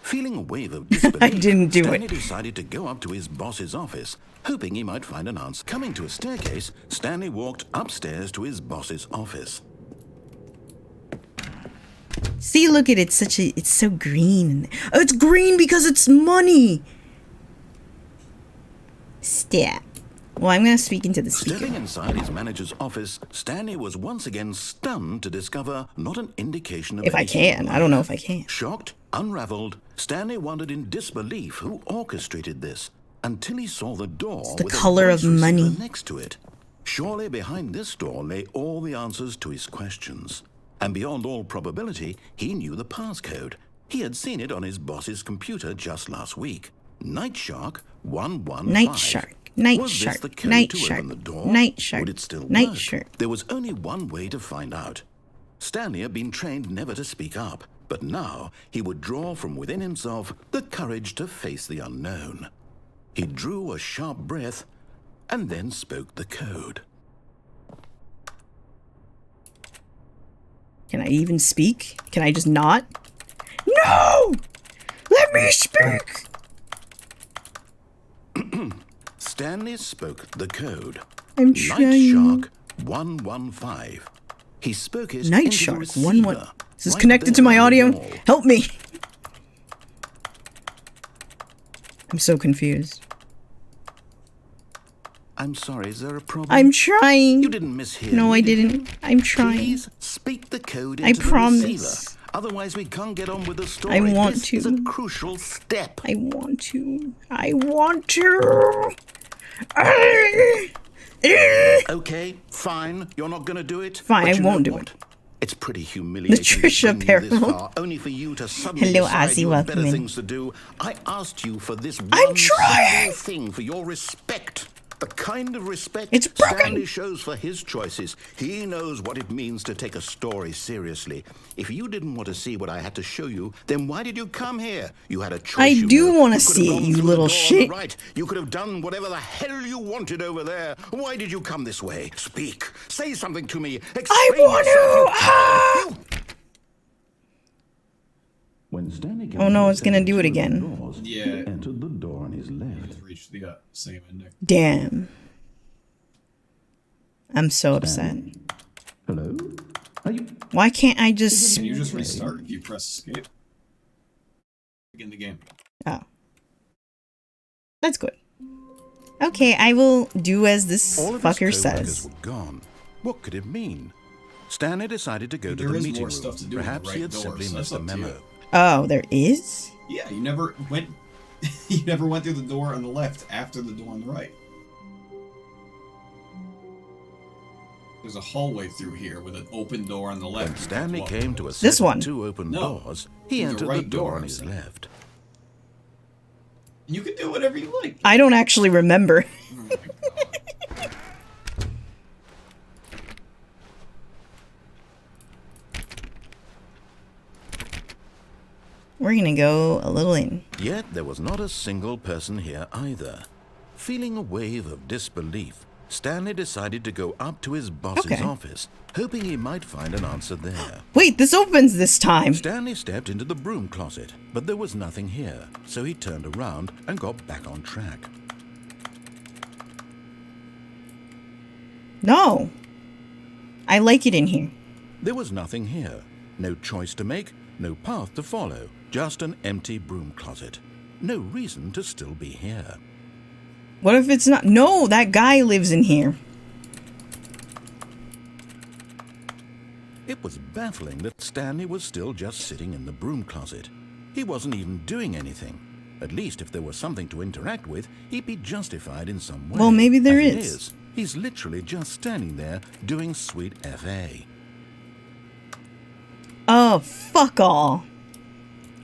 [SPEAKER 2] Feeling a wave of disbelief,
[SPEAKER 1] I didn't do
[SPEAKER 2] Stanley
[SPEAKER 1] it.
[SPEAKER 2] decided to go up to his boss's office, hoping he might find an answer. Coming to a staircase, Stanley walked upstairs to his boss's office.
[SPEAKER 1] See, look at it. It's so green. Oh, it's green because it's money. Step. Well, I'm gonna speak into the speaker.
[SPEAKER 2] Stepping inside his manager's office, Stanley was once again stunned to discover not an indication of
[SPEAKER 1] If I
[SPEAKER 2] anything
[SPEAKER 1] can.
[SPEAKER 2] wrong.
[SPEAKER 1] I don't know if I can.
[SPEAKER 2] Shocked, unraveled, Stanley wondered in disbelief who orchestrated this until he saw the door
[SPEAKER 1] the
[SPEAKER 2] with a
[SPEAKER 1] color of
[SPEAKER 2] voice receiver
[SPEAKER 1] money.
[SPEAKER 2] next to it. Surely behind this door lay all the answers to his questions. And beyond all probability, he knew the passcode. He had seen it on his boss's computer just last week. Night Shark 115.
[SPEAKER 1] Night Shark. Night
[SPEAKER 2] Was this
[SPEAKER 1] Shark.
[SPEAKER 2] the code
[SPEAKER 1] Night
[SPEAKER 2] to
[SPEAKER 1] Shark.
[SPEAKER 2] open the door?
[SPEAKER 1] Night Shark.
[SPEAKER 2] Would it still
[SPEAKER 1] Night
[SPEAKER 2] work?
[SPEAKER 1] Shark.
[SPEAKER 2] There was only one way to find out. Stanley had been trained never to speak up, but now he would draw from within himself the courage to face the unknown. He drew a sharp breath and then spoke the code.
[SPEAKER 1] Can I even speak? Can I just not? No! Let me speak!
[SPEAKER 2] Stanley spoke the code.
[SPEAKER 1] I'm
[SPEAKER 2] Night
[SPEAKER 1] trying.
[SPEAKER 2] Shark 115. He spoke it
[SPEAKER 1] Night
[SPEAKER 2] into the
[SPEAKER 1] Shark
[SPEAKER 2] receiver,
[SPEAKER 1] 11. Is this
[SPEAKER 2] right
[SPEAKER 1] connected
[SPEAKER 2] there
[SPEAKER 1] to my
[SPEAKER 2] on the
[SPEAKER 1] audio?
[SPEAKER 2] wall.
[SPEAKER 1] Help me! I'm so confused.
[SPEAKER 2] I'm sorry, is there a problem?
[SPEAKER 1] I'm trying.
[SPEAKER 2] You didn't mishear
[SPEAKER 1] No,
[SPEAKER 2] me,
[SPEAKER 1] I
[SPEAKER 2] did you?
[SPEAKER 1] didn't. I'm trying.
[SPEAKER 2] Please speak the code
[SPEAKER 1] I
[SPEAKER 2] into the
[SPEAKER 1] promise.
[SPEAKER 2] receiver. Otherwise, we can't get on with the story.
[SPEAKER 1] I want
[SPEAKER 2] this
[SPEAKER 1] to.
[SPEAKER 2] is a crucial step.
[SPEAKER 1] I want to. I want to.
[SPEAKER 2] Okay, fine. You're not going to do it.
[SPEAKER 1] Fine,
[SPEAKER 2] but
[SPEAKER 1] I
[SPEAKER 2] you
[SPEAKER 1] won't
[SPEAKER 2] know
[SPEAKER 1] do
[SPEAKER 2] what?
[SPEAKER 1] it.
[SPEAKER 2] It's pretty humiliating
[SPEAKER 1] Trisha
[SPEAKER 2] to bring you this
[SPEAKER 1] Peril.
[SPEAKER 2] far, only for you to suddenly
[SPEAKER 1] Hello,
[SPEAKER 2] decide
[SPEAKER 1] Ozzy,
[SPEAKER 2] you have better
[SPEAKER 1] welcome in.
[SPEAKER 2] things to do. I asked you for this
[SPEAKER 1] I'm
[SPEAKER 2] one
[SPEAKER 1] trying.
[SPEAKER 2] single thing, for your respect. The kind of respect
[SPEAKER 1] It's broken.
[SPEAKER 2] Stanley shows for his choices. He knows what it means to take a story seriously. If you didn't want to see what I had to show you, then why did you come here? You had a choice.
[SPEAKER 1] I
[SPEAKER 2] you
[SPEAKER 1] do
[SPEAKER 2] know.
[SPEAKER 1] wanna
[SPEAKER 2] You could have
[SPEAKER 1] see it,
[SPEAKER 2] gone
[SPEAKER 1] you
[SPEAKER 2] through the
[SPEAKER 1] little
[SPEAKER 2] door on
[SPEAKER 1] shit.
[SPEAKER 2] the right. You could have done whatever the hell you wanted over there. Why did you come this way? Speak. Say something to me. Explain
[SPEAKER 1] want
[SPEAKER 2] yourself,
[SPEAKER 1] to.
[SPEAKER 2] you- When Stanley
[SPEAKER 1] Oh no, it's gonna do it again.
[SPEAKER 3] Yeah.
[SPEAKER 2] he entered the door on his left.
[SPEAKER 3] Just reached the same ending.
[SPEAKER 1] Damn. I'm so upset.
[SPEAKER 2] Hello? Are you?
[SPEAKER 1] Why can't I just...
[SPEAKER 3] Can you just restart if you press escape? Begin the game.
[SPEAKER 1] Oh. That's good. Okay, I will do as this
[SPEAKER 2] All of his
[SPEAKER 1] fucker
[SPEAKER 2] co-workers
[SPEAKER 1] says.
[SPEAKER 2] were gone. What could it mean? Stanley decided to go to
[SPEAKER 3] There
[SPEAKER 2] the
[SPEAKER 3] is
[SPEAKER 2] meeting
[SPEAKER 3] more
[SPEAKER 2] room.
[SPEAKER 3] stuff to do in the
[SPEAKER 2] Perhaps
[SPEAKER 3] right
[SPEAKER 2] he had
[SPEAKER 3] door,
[SPEAKER 2] simply
[SPEAKER 3] so
[SPEAKER 2] missed
[SPEAKER 3] that's
[SPEAKER 2] a
[SPEAKER 3] up to you.
[SPEAKER 2] memo.
[SPEAKER 1] Oh, there is?
[SPEAKER 3] Yeah, you never went. You never went through the door on the left after the door on the right. There's a hallway through here with an open door on the left.
[SPEAKER 2] When Stanley
[SPEAKER 3] Well,
[SPEAKER 2] came to a
[SPEAKER 1] This
[SPEAKER 2] set
[SPEAKER 1] one.
[SPEAKER 2] of 2 open
[SPEAKER 3] No,
[SPEAKER 2] doors, he
[SPEAKER 3] the
[SPEAKER 2] entered
[SPEAKER 3] right
[SPEAKER 2] the door
[SPEAKER 3] door,
[SPEAKER 2] on
[SPEAKER 3] I'm
[SPEAKER 2] his
[SPEAKER 3] saying.
[SPEAKER 2] left.
[SPEAKER 3] You can do whatever you like.
[SPEAKER 1] I don't actually remember. We're gonna go a little in.
[SPEAKER 2] Yet there was not a single person here either. Feeling a wave of disbelief, Stanley decided to go up to his boss's office, hoping he might find an answer there.
[SPEAKER 1] Wait, this opens this time.
[SPEAKER 2] Stanley stepped into the broom closet, but there was nothing here, so he turned around and got back on track.
[SPEAKER 1] No. I like it in here.
[SPEAKER 2] There was nothing here. No choice to make, no path to follow, just an empty broom closet. No reason to still be here.
[SPEAKER 1] What if it's not? No, that guy lives in here.
[SPEAKER 2] It was baffling that Stanley was still just sitting in the broom closet. He wasn't even doing anything. At least if there was something to interact with, he'd be justified in some way.
[SPEAKER 1] Well, maybe there
[SPEAKER 2] As it
[SPEAKER 1] is.
[SPEAKER 2] He's literally just standing there doing sweet FA.
[SPEAKER 1] Oh, fuck all.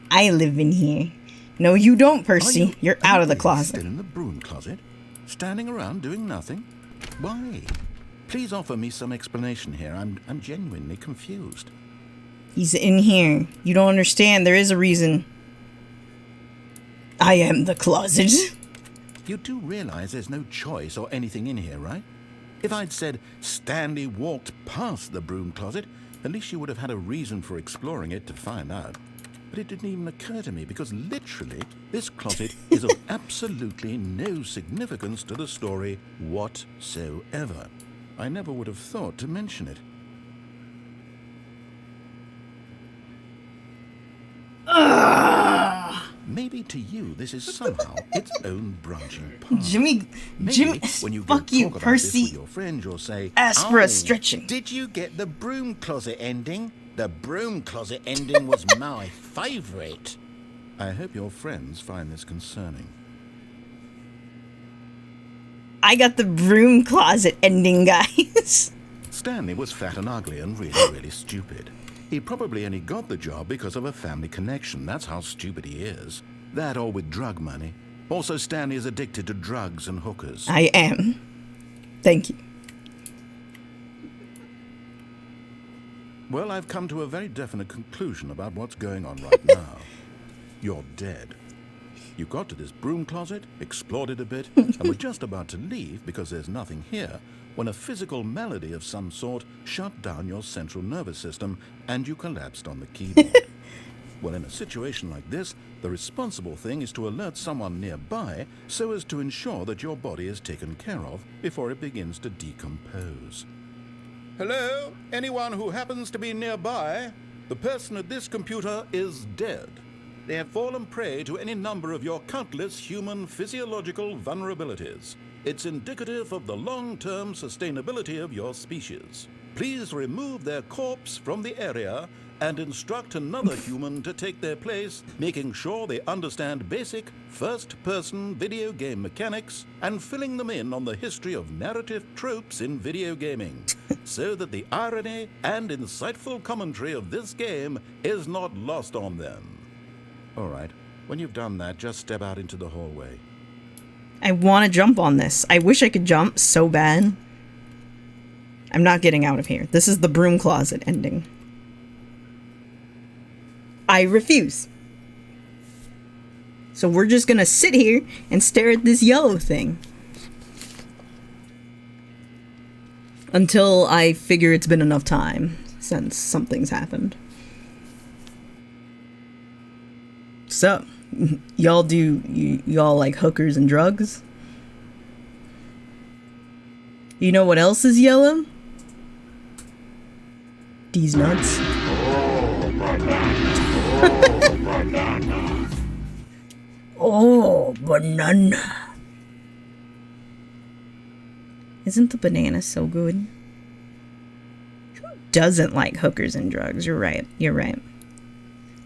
[SPEAKER 1] I live in here. No, you don't, Percy. You're out of the
[SPEAKER 2] really
[SPEAKER 1] closet.
[SPEAKER 2] Still in the broom closet? Standing around doing nothing? Why? Please offer me some explanation here. I'm genuinely confused.
[SPEAKER 1] He's in here. You don't understand. There is a reason. I am the closet.
[SPEAKER 2] You do realize there's no choice or anything in here, right? If I'd said Stanley walked past the broom closet, at least you would have had a reason for exploring it to find out. But it didn't even occur to me because literally this closet is of absolutely no significance to the story whatsoever. I never would have thought to mention it. Maybe to you this is somehow its own branching path.
[SPEAKER 1] Jimmy,
[SPEAKER 2] When you go
[SPEAKER 1] fuck you,
[SPEAKER 2] talk about
[SPEAKER 1] Percy.
[SPEAKER 2] this with your friend, you'll say,
[SPEAKER 1] Ask for a stretching.
[SPEAKER 2] Did you get the broom closet ending? The broom closet ending was my favorite. I hope your friends find this concerning.
[SPEAKER 1] I got the broom closet ending, guys.
[SPEAKER 2] Stanley was fat and ugly and really stupid. He probably only got the job because of a family connection. That's how stupid he is. That or with drug money. Also, Stanley is addicted to drugs and hookers.
[SPEAKER 1] I am. Thank you.
[SPEAKER 2] Well, I've come to a very definite conclusion about what's going on right now. You're dead. You got to this broom closet, explored it a bit, and were just about to leave because there's nothing here, when a physical malady of some sort shut down your central nervous system and you collapsed on the keyboard. Well, in a situation like this, the responsible thing is to alert someone nearby so as to ensure that your body is taken care of before it begins to decompose. Hello? Anyone who happens to be nearby? The person at this computer is dead. They have fallen prey to any number of your countless human physiological vulnerabilities. It's indicative of the long-term sustainability of your species. Please remove their corpse from the area and instruct another human to take their place, making sure they understand basic first-person video game mechanics and filling them in on the history of narrative tropes in video gaming, so that the irony and insightful commentary of this game is not lost on them. All right, when you've done that, just step out into the hallway.
[SPEAKER 1] I want to jump on this. I wish I could jump so bad. I'm not getting out of here. This is the broom closet ending. I refuse. So we're just gonna sit here and stare at this yellow thing. Until I figure it's been enough time since something's happened. So, y'all y'all like hookers and drugs? You know what else is yellow? These nuts. Oh, banana. Isn't the banana so good? Who doesn't like hookers and drugs? You're right. You're right.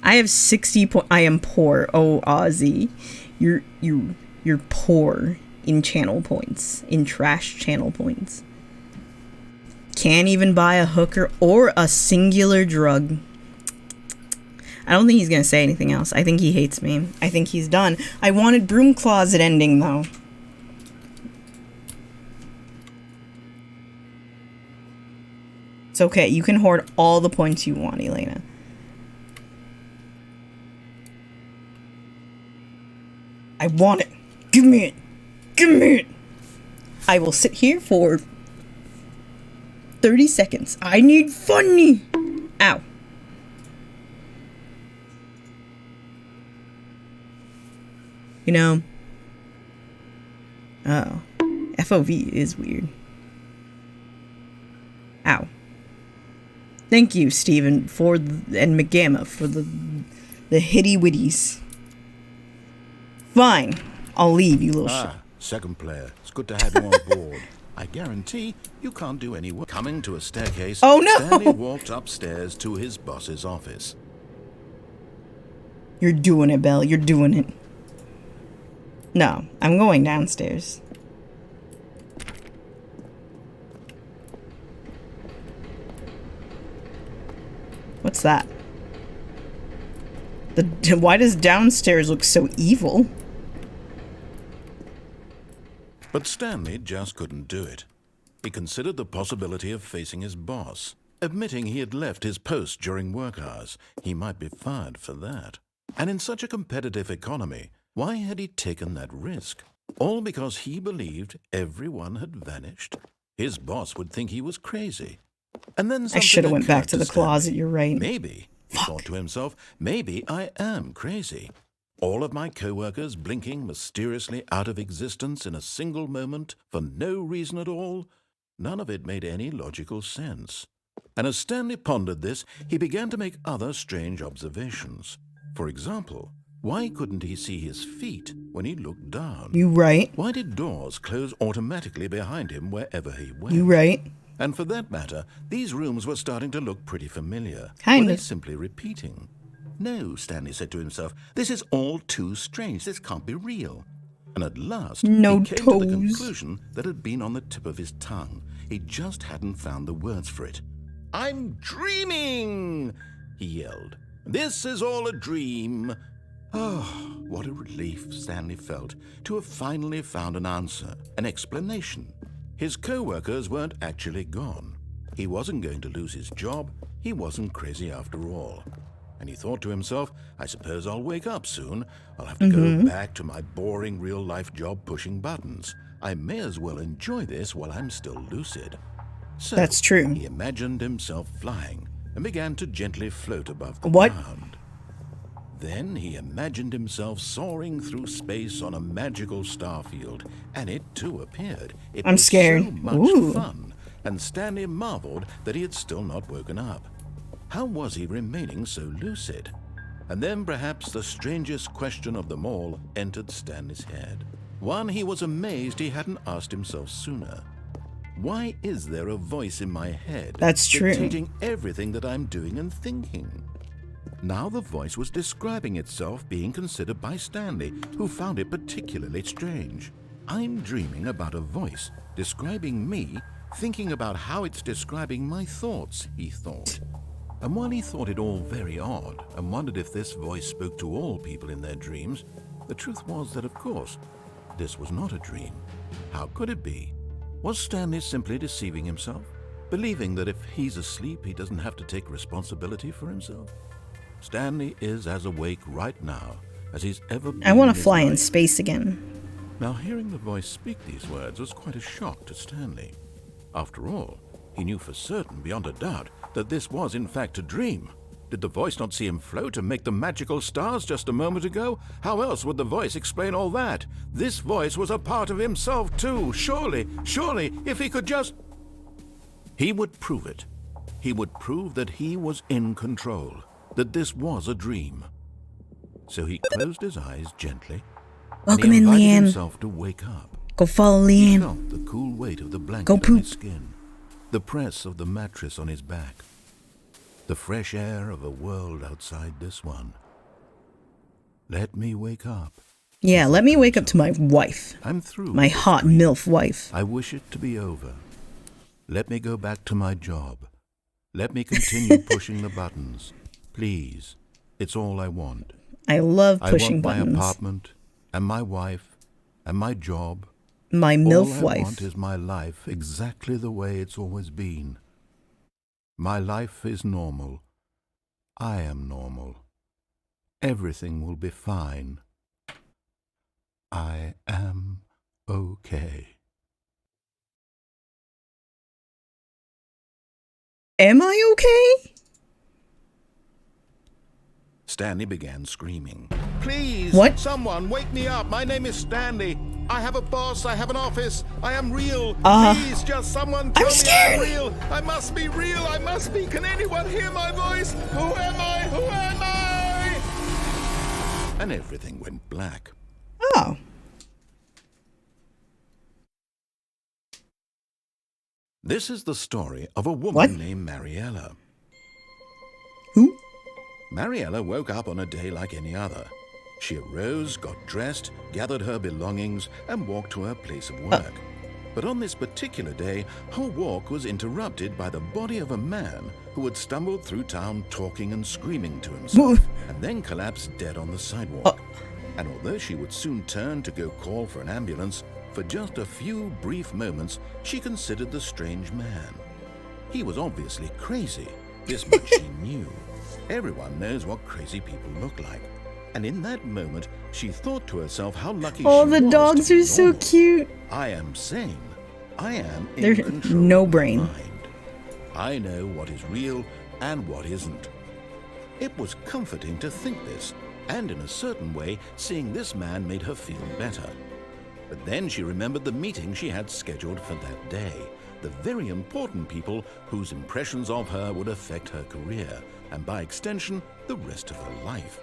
[SPEAKER 1] I have 60 I am poor. Oh, Ozzy. You're poor in channel points. In trash channel points. Can't even buy a hooker or a singular drug. I don't think he's gonna say anything else. I think he hates me. I think he's done. I wanted broom closet ending, though. It's okay. You can hoard all the points you want, Elena. I want it. Give me it. Give me it. I will sit here for 30 seconds. I need funny. Ow. You know. Oh. FOV is weird. Ow. Thank you, Steven, and McGamma for the hitty witties. Fine. I'll leave, you little shit.
[SPEAKER 2] Second player. It's good to have you on board. I guarantee you can't do any work. Coming to a staircase,
[SPEAKER 1] oh no!
[SPEAKER 2] Stanley walked upstairs to his boss's office.
[SPEAKER 1] You're doing it, Belle. You're doing it. No, I'm going downstairs. What's that? Why does downstairs look so evil?
[SPEAKER 2] But Stanley just couldn't do it. He considered the possibility of facing his boss. Admitting he had left his post during work hours, he might be fired for that. And in such a competitive economy, why had he taken that risk? All because he believed everyone had vanished? His boss would think he was crazy. And then
[SPEAKER 1] I should have went back to the
[SPEAKER 2] Stanley.
[SPEAKER 1] closet, you're right.
[SPEAKER 2] Maybe, he thought to himself, maybe I am crazy. All of my co-workers blinking mysteriously out of existence in a single moment for no reason at all. None of it made any logical sense. And as Stanley pondered this, he began to make other strange observations. For example, why couldn't he see his feet when he looked down?
[SPEAKER 1] You right.
[SPEAKER 2] Why did doors close automatically behind him wherever he went?
[SPEAKER 1] You right.
[SPEAKER 2] And for that matter, these rooms were starting to look pretty familiar.
[SPEAKER 1] Kind
[SPEAKER 2] Were
[SPEAKER 1] of.
[SPEAKER 2] they simply repeating? No, Stanley said to himself, this is all too strange. This can't be real. And at last,
[SPEAKER 1] No
[SPEAKER 2] he came
[SPEAKER 1] toes.
[SPEAKER 2] to the conclusion that had been on the tip of his tongue. He just hadn't found the words for it. I'm dreaming, he yelled. This is all a dream. Oh, what a relief Stanley felt to have finally found an answer, an explanation. His co-workers weren't actually gone. He wasn't going to lose his job. He wasn't crazy after all. And he thought to himself, I suppose I'll wake up soon. I'll have to go back to my boring real-life job pushing buttons. I may as well enjoy this while I'm still lucid. So
[SPEAKER 1] That's true.
[SPEAKER 2] he imagined himself flying and began to gently float above the
[SPEAKER 1] What?
[SPEAKER 2] ground. Then he imagined himself soaring through space on a magical starfield, and it too appeared. It
[SPEAKER 1] I'm
[SPEAKER 2] was
[SPEAKER 1] scared.
[SPEAKER 2] so much
[SPEAKER 1] Ooh.
[SPEAKER 2] fun, and Stanley marveled that he had still not woken up. How was he remaining so lucid? And then perhaps the strangest question of them all entered Stanley's head. One he was amazed he hadn't asked himself sooner. Why is there a voice in my head
[SPEAKER 1] That's true.
[SPEAKER 2] dictating everything that I'm doing and thinking? Now the voice was describing itself being considered by Stanley, who found it particularly strange. I'm dreaming about a voice describing me, thinking about how it's describing my thoughts, he thought. And while he thought it all very odd and wondered if this voice spoke to all people in their dreams, the truth was that, of course, this was not a dream. How could it be? Was Stanley simply deceiving himself, believing that if he's asleep, he doesn't have to take responsibility for himself? Stanley is as awake right now as he's ever been.
[SPEAKER 1] I want
[SPEAKER 2] in
[SPEAKER 1] to
[SPEAKER 2] his
[SPEAKER 1] fly in
[SPEAKER 2] life.
[SPEAKER 1] space again.
[SPEAKER 2] Now, hearing the voice speak these words was quite a shock to Stanley. After all, he knew for certain, beyond a doubt, that this was in fact a dream. Did the voice not see him float and make the magical stars just a moment ago? How else would the voice explain all that? This voice was a part of himself too. Surely, if he could just... He would prove it. He would prove that he was in control, that this was a dream. So he closed his eyes gently.
[SPEAKER 1] Welcome
[SPEAKER 2] and he
[SPEAKER 1] in,
[SPEAKER 2] invited
[SPEAKER 1] Leanne.
[SPEAKER 2] himself to wake up.
[SPEAKER 1] Go follow
[SPEAKER 2] He
[SPEAKER 1] Leanne.
[SPEAKER 2] felt the cool weight of the blanket
[SPEAKER 1] Go
[SPEAKER 2] on
[SPEAKER 1] poop.
[SPEAKER 2] his skin, the press of the mattress on his back, the fresh air of a world outside this one. Let me wake up.
[SPEAKER 1] Yeah, let me wake up to my wife.
[SPEAKER 2] I'm through.
[SPEAKER 1] My
[SPEAKER 2] with this
[SPEAKER 1] hot
[SPEAKER 2] dream.
[SPEAKER 1] MILF wife.
[SPEAKER 2] I wish it to be over. Let me go back to my job. Let me continue pushing the buttons. Please, It's all I want.
[SPEAKER 1] I love
[SPEAKER 2] I
[SPEAKER 1] pushing
[SPEAKER 2] want my
[SPEAKER 1] buttons.
[SPEAKER 2] apartment, and my wife, and my job.
[SPEAKER 1] My
[SPEAKER 2] All
[SPEAKER 1] MILF
[SPEAKER 2] I
[SPEAKER 1] wife.
[SPEAKER 2] want is my life exactly the way it's always been. My life is normal. I am normal. Everything will be fine. I am okay.
[SPEAKER 1] Am I okay?
[SPEAKER 2] Stanley began screaming. Please,
[SPEAKER 1] What?
[SPEAKER 2] someone, wake me up. My name is Stanley. I have a boss. I have an office. I am real. Please, just someone tell me
[SPEAKER 1] scared.
[SPEAKER 2] I'm real. I must be real. I must be. Can anyone hear my voice? Who am I? Who am I? And everything went black.
[SPEAKER 1] Oh.
[SPEAKER 2] This is the story of a woman
[SPEAKER 1] What?
[SPEAKER 2] named Mariella.
[SPEAKER 1] Who?
[SPEAKER 2] Mariella woke up on a day like any other. She arose, got dressed, gathered her belongings, and walked to her place of work. But on this particular day, her walk was interrupted by the body of a man who had stumbled through town talking and screaming to himself, and then collapsed dead on the sidewalk. And although she would soon turn to go call for an ambulance, for just a few brief moments, she considered the strange man. He was obviously crazy. This much she knew. Everyone knows what crazy people look like. And in that moment, she thought to herself how lucky
[SPEAKER 1] Oh,
[SPEAKER 2] she
[SPEAKER 1] the
[SPEAKER 2] was
[SPEAKER 1] dogs
[SPEAKER 2] to be
[SPEAKER 1] are so
[SPEAKER 2] normal.
[SPEAKER 1] cute.
[SPEAKER 2] I am sane. I am in
[SPEAKER 1] There's
[SPEAKER 2] control
[SPEAKER 1] no
[SPEAKER 2] of my
[SPEAKER 1] brain.
[SPEAKER 2] mind. I know what is real and what isn't. It was comforting to think this, and in a certain way, seeing this man made her feel better. But then she remembered the meeting she had scheduled for that day, the very important people whose impressions of her would affect her career, and by extension, the rest of her life.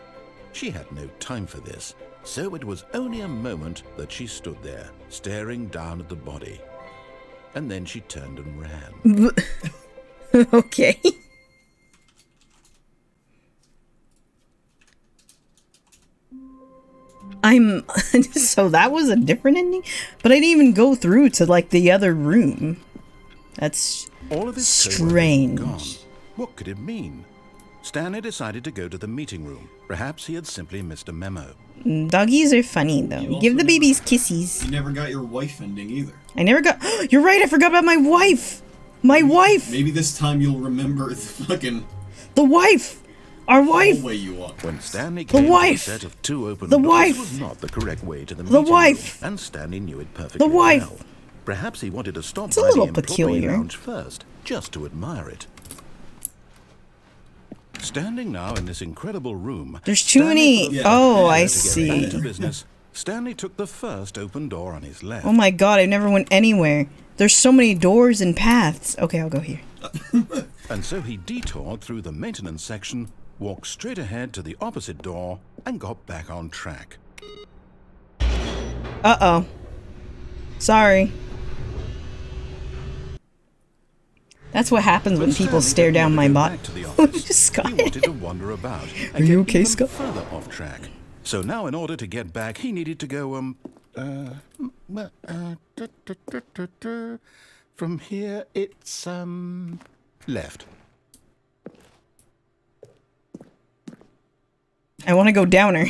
[SPEAKER 2] She had no time for this, so it was only a moment that she stood there, staring down at the body. And then she turned and ran.
[SPEAKER 1] Okay. So that was a different ending? But I didn't even go through to, like, the other room. That's
[SPEAKER 2] All of his
[SPEAKER 1] strange.
[SPEAKER 2] co-workers were gone. What could it mean? Stanley decided to go to the meeting room. Perhaps he had simply missed a memo.
[SPEAKER 1] Doggies are funny, though.
[SPEAKER 3] You
[SPEAKER 1] Give
[SPEAKER 3] also
[SPEAKER 1] the babies kisses.
[SPEAKER 3] You never got your wife ending either.
[SPEAKER 1] I never got... You're right, I forgot about my wife! My wife!
[SPEAKER 3] Maybe this time you'll remember the fucking
[SPEAKER 1] The wife! Our wife!
[SPEAKER 3] way you walk.
[SPEAKER 2] When Stanley came to
[SPEAKER 1] wife!
[SPEAKER 2] the set of two open
[SPEAKER 1] The
[SPEAKER 2] doors
[SPEAKER 1] wife!
[SPEAKER 2] was not the correct way to the
[SPEAKER 1] The
[SPEAKER 2] meeting
[SPEAKER 1] wife!
[SPEAKER 2] room, and Stanley knew it perfectly
[SPEAKER 1] The wife!
[SPEAKER 2] well. Perhaps he wanted to stop
[SPEAKER 1] It's a
[SPEAKER 2] by
[SPEAKER 1] little
[SPEAKER 2] the employee
[SPEAKER 1] peculiar.
[SPEAKER 2] lounge first, just to admire it. Standing now in this incredible room,
[SPEAKER 1] There's too many...
[SPEAKER 3] Yeah.
[SPEAKER 1] Oh,
[SPEAKER 3] Yeah,
[SPEAKER 1] I
[SPEAKER 3] to get
[SPEAKER 1] see.
[SPEAKER 2] back to business, Stanley took the first open door on his left.
[SPEAKER 1] Oh my god, I never went anywhere. There's so many doors and paths. Okay, I'll go here.
[SPEAKER 2] And so he detoured through the maintenance section, walked straight ahead to the opposite door, and got back on track.
[SPEAKER 1] Uh-oh. Sorry. That's what happens when people stare down my butt.
[SPEAKER 2] Back to the office,
[SPEAKER 1] Scott.
[SPEAKER 2] he wanted to wander about and
[SPEAKER 1] Are you
[SPEAKER 2] get
[SPEAKER 1] okay,
[SPEAKER 2] even
[SPEAKER 1] Scott?
[SPEAKER 2] further off track. So now, in order to get back, he needed to go from here. It's left.
[SPEAKER 1] I want to go downer.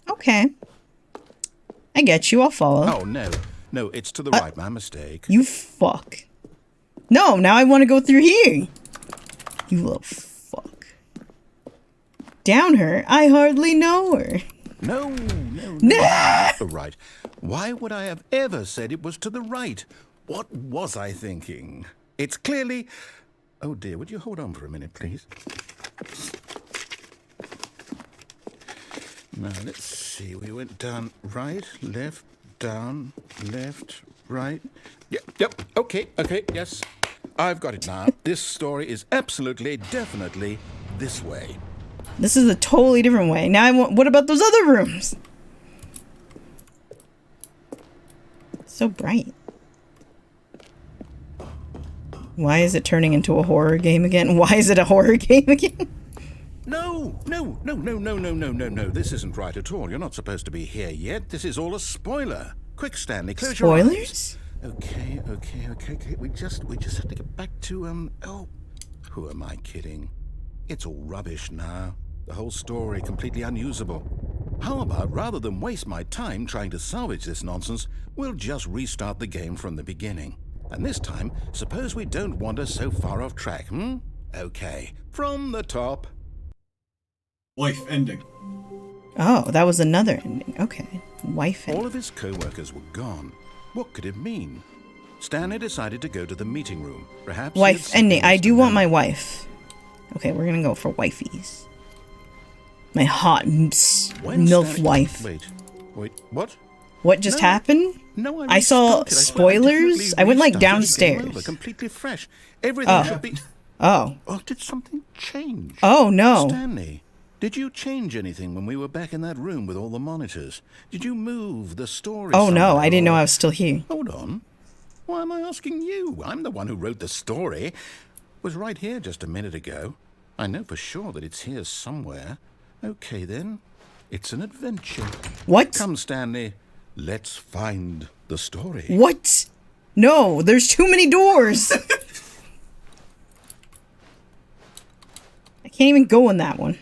[SPEAKER 1] Okay. I get you. I'll follow.
[SPEAKER 2] Oh no, it's to the right. My mistake.
[SPEAKER 1] You fuck. No, now I want to go through here. You little fuck. Down her? I hardly know her.
[SPEAKER 2] No.
[SPEAKER 1] Nah!
[SPEAKER 2] The right. Why would I have ever said it was to the right? What was I thinking? It's clearly... Oh dear, would you hold on for a minute, please? Now, let's see. We went down right, left, down, left, right. Yep, okay, yes. I've got it now. This story is absolutely, definitely this way.
[SPEAKER 1] This is a totally different way. Now I want... What about those other rooms? So bright. Why is it turning into a horror game again? Why is it a horror game again?
[SPEAKER 2] No. This isn't right at all. You're not supposed to be here yet. This is all a spoiler. Quick, Stanley, close your eyes.
[SPEAKER 1] Spoilers?
[SPEAKER 2] Okay. We just have to get back to, oh, who am I kidding? It's all rubbish now. The whole story completely unusable. How about, rather than waste my time trying to salvage this nonsense, we'll just restart the game from the beginning. And this time, suppose we don't wander so far off track, hmm? Okay, from the top.
[SPEAKER 3] Life ending.
[SPEAKER 1] Oh, that was another ending. Okay. Wife ending.
[SPEAKER 2] All of his co-workers were gone. What could it mean? Stanley decided to go to the meeting room. Perhaps
[SPEAKER 1] Wife ending. I do want my wife. Okay, we're gonna go for wifeys. My hot MILF wife.
[SPEAKER 2] Wait, what?
[SPEAKER 1] What just happened?
[SPEAKER 2] No,
[SPEAKER 1] I saw spoilers. I went like downstairs.
[SPEAKER 2] Completely fresh. Everything should be.
[SPEAKER 1] Oh.
[SPEAKER 2] Oh, did something change?
[SPEAKER 1] Oh no.
[SPEAKER 2] Stanley, did you change anything when we were back in that room with all the monitors? Did you move the story?
[SPEAKER 1] Oh no, I didn't know I
[SPEAKER 2] or-
[SPEAKER 1] was still here.
[SPEAKER 2] Hold on. Why am I asking you? I'm the one who wrote the story. It was right here just a minute ago. I know for sure that it's here somewhere. Okay then, it's an adventure.
[SPEAKER 1] What?
[SPEAKER 2] Come, Stanley, let's find the story.
[SPEAKER 1] What? No, there's too many doors. I can't even go in that one.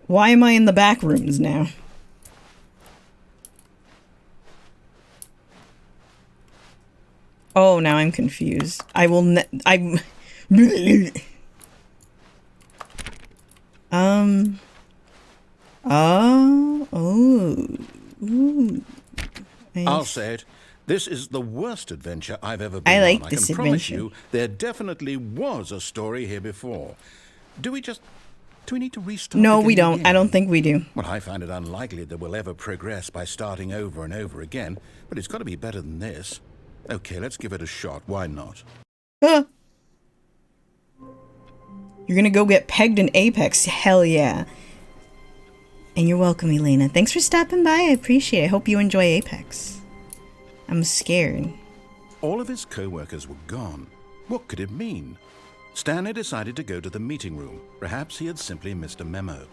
[SPEAKER 1] Why am I in the back rooms now? Oh, now I'm confused. I will ooh.
[SPEAKER 2] I'll say it. This is the worst adventure I've ever been
[SPEAKER 1] I like
[SPEAKER 2] on.
[SPEAKER 1] this
[SPEAKER 2] I can promise
[SPEAKER 1] adventure.
[SPEAKER 2] you there definitely was a story here before. Do we need to restart?
[SPEAKER 1] No,
[SPEAKER 2] the
[SPEAKER 1] we
[SPEAKER 2] game
[SPEAKER 1] don't.
[SPEAKER 2] again?
[SPEAKER 1] I don't think we do.
[SPEAKER 2] Well, I find it unlikely that we'll ever progress by starting over and over again, but it's got to be better than this. Okay, let's give it a shot. Why not?
[SPEAKER 1] You're gonna go get pegged in Apex. Hell yeah. And you're welcome, Elena. Thanks for stopping by. I appreciate it. I hope you enjoy Apex. I'm scared.
[SPEAKER 2] All of his co-workers were gone. What could it mean? Stanley decided to go to the meeting room. Perhaps he had simply missed a memo.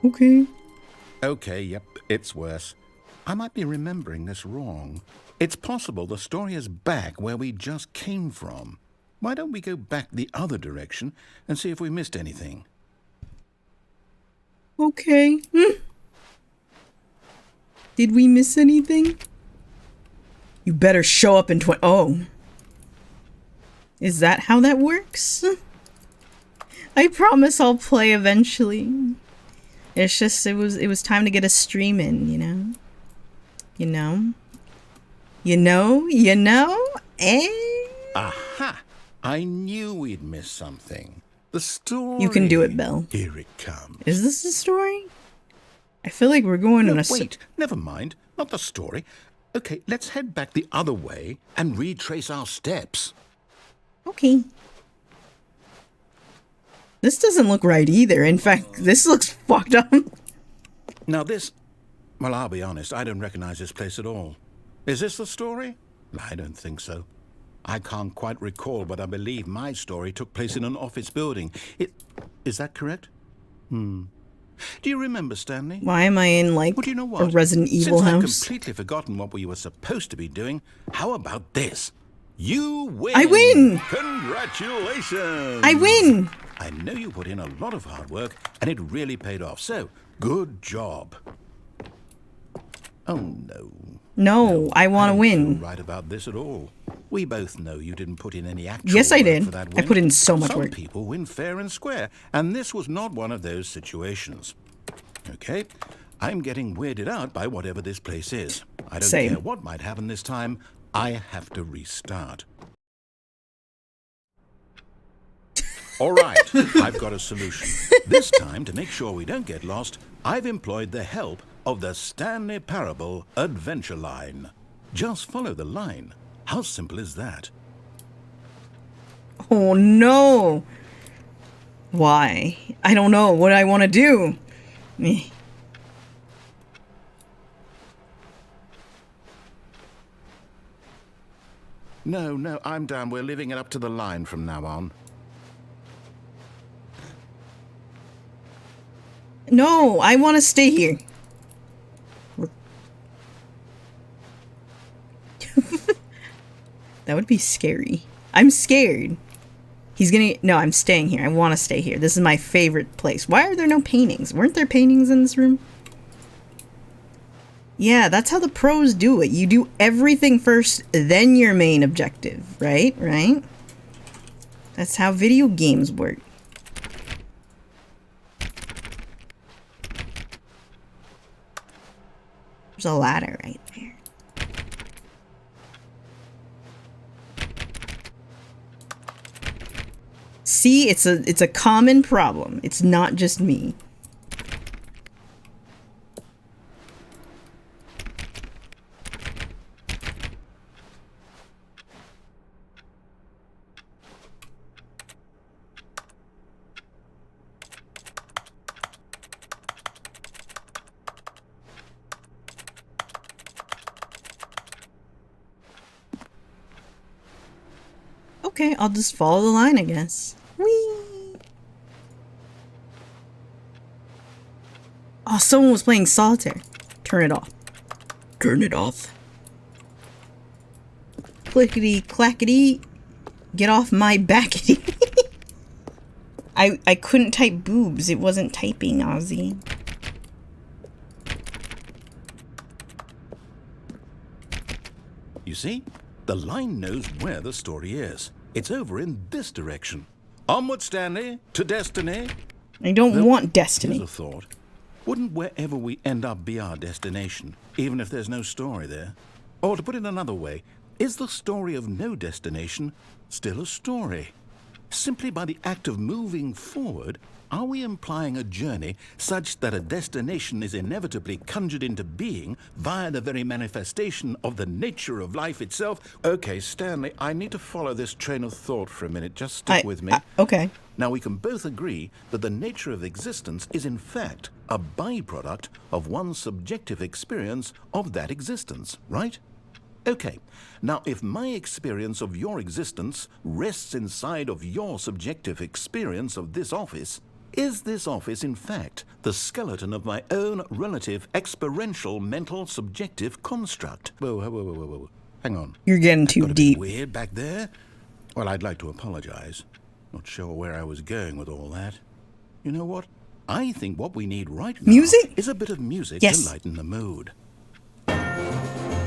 [SPEAKER 1] Okay.
[SPEAKER 2] Okay, yep, it's worse. I might be remembering this wrong. It's possible the story is back where we just came from. Why don't we go back the other direction and see if we missed anything?
[SPEAKER 1] Okay. Did we miss anything? You better show up in Oh. Is that how that works? I promise I'll play eventually. It's just, it was time to get a stream in, you know? You know? You know? You know? Eh?
[SPEAKER 2] Aha! I knew we'd miss something. The story.
[SPEAKER 1] You can do it, Bill.
[SPEAKER 2] Here it comes.
[SPEAKER 1] Is this the story? I feel like we're going on a...
[SPEAKER 2] Wait, never mind. Not the story. Okay, let's head back the other way and retrace our steps.
[SPEAKER 1] Okay. This doesn't look right either. In fact, this looks fucked up.
[SPEAKER 2] Now this... Well, I'll be honest, I don't recognize this place at all. Is this the story? I don't think so. I can't quite recall, but I believe my story took place in an office building. Is that correct? Do you remember, Stanley?
[SPEAKER 1] Why am I in, like,
[SPEAKER 2] Well, do you know
[SPEAKER 1] a
[SPEAKER 2] what?
[SPEAKER 1] Resident Evil
[SPEAKER 2] Since I've
[SPEAKER 1] house?
[SPEAKER 2] completely forgotten what we were supposed to be doing, how about this? You win!
[SPEAKER 1] I win!
[SPEAKER 2] Congratulations!
[SPEAKER 1] I win!
[SPEAKER 2] I know you put in a lot of hard work, and it really paid off, so good job. Oh, no.
[SPEAKER 1] No, I want to
[SPEAKER 2] I don't
[SPEAKER 1] win.
[SPEAKER 2] feel right about this at all. We both know you didn't put in any actual
[SPEAKER 1] Yes, I
[SPEAKER 2] work
[SPEAKER 1] did.
[SPEAKER 2] for that
[SPEAKER 1] I
[SPEAKER 2] win.
[SPEAKER 1] put in so much
[SPEAKER 2] Some
[SPEAKER 1] work.
[SPEAKER 2] people win fair and square, and this was not one of those situations. Okay, I'm getting weirded out by whatever this place is. I don't
[SPEAKER 1] Same.
[SPEAKER 2] care what might happen this time. I have to restart. All right, I've got a solution. This time, to make sure we don't get lost, I've employed the help of the Stanley Parable Adventure Line. Just follow the line. How simple is that?
[SPEAKER 1] Oh, no. Why? I don't know what I want to do. Meh.
[SPEAKER 2] No, I'm down. We're leaving it up to the line from now on.
[SPEAKER 1] No, I want to stay here. That would be scary. I'm scared. He's gonna... No, I'm staying here. I want to stay here. This is my favorite place. Why are there no paintings? Weren't there paintings in this room? Yeah, that's how the pros do it. You do everything first, then your main objective. Right? Right? That's how video games work. There's a ladder right there. See, it's a common problem. It's not just me. Okay, I'll just follow the line, I guess. Whee! Oh, someone was playing solitaire. Turn it off. Turn it off. Clickety clackety. Get off my backety. I couldn't type boobs. It wasn't typing, Ozzy.
[SPEAKER 2] You see, the line knows where the story is. It's over in this direction. Onward, Stanley, to destiny.
[SPEAKER 1] I don't want destiny.
[SPEAKER 2] Here's a thought. Wouldn't wherever we end up be our destination, even if there's no story there? Or to put it another way, is the story of no destination still a story? Simply by the act of moving forward, are we implying a journey such that a destination is inevitably conjured into being via the very manifestation of the nature of life itself? Okay, Stanley, I need to follow this train of thought for a minute. Just stick with me.
[SPEAKER 1] Okay.
[SPEAKER 2] Now, we can both agree that the nature of existence is in fact a byproduct of one's subjective experience of that existence, right? Okay, now if my experience of your existence rests inside of your subjective experience of this office, is this office in fact the skeleton of my own relative experiential mental subjective construct? Whoa. Hang on.
[SPEAKER 1] You're getting too
[SPEAKER 2] Got a bit
[SPEAKER 1] deep.
[SPEAKER 2] weird back there? Well, I'd like to apologize. Not sure where I was going with all that. You know what? I think what we need right now
[SPEAKER 1] Music?
[SPEAKER 2] is a bit of music
[SPEAKER 1] Yes.
[SPEAKER 2] to lighten the mood.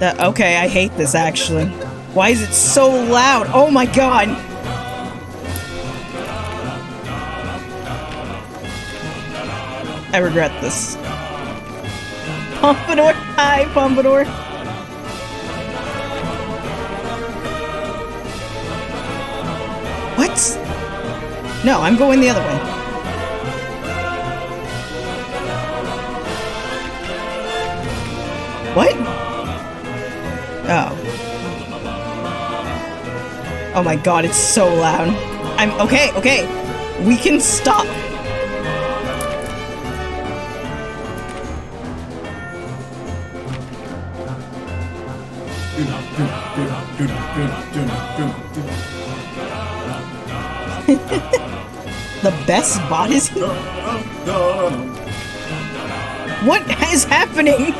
[SPEAKER 1] Okay, I hate this actually. Why is it so loud? Oh my god! I regret this. Pompadour! Hi, Pompadour! What? No, I'm going the other way. What? Oh. Oh my god, it's so loud. Okay. We can stop. The best bot is here? What is happening?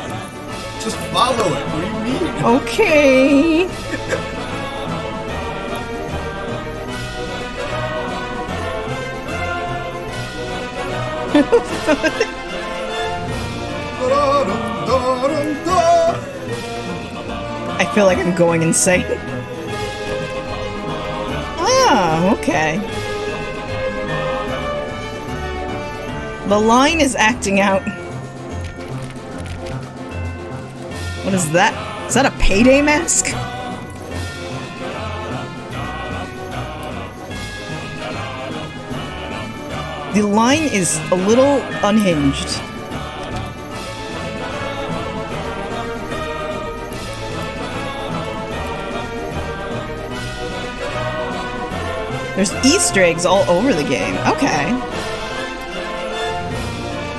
[SPEAKER 3] Just follow it. What do you mean?
[SPEAKER 1] Okay. I feel like I'm going insane. Ah, okay. The line is acting out. What is that? Is that a payday mask? The line is a little unhinged. There's Easter eggs all over the game. Okay.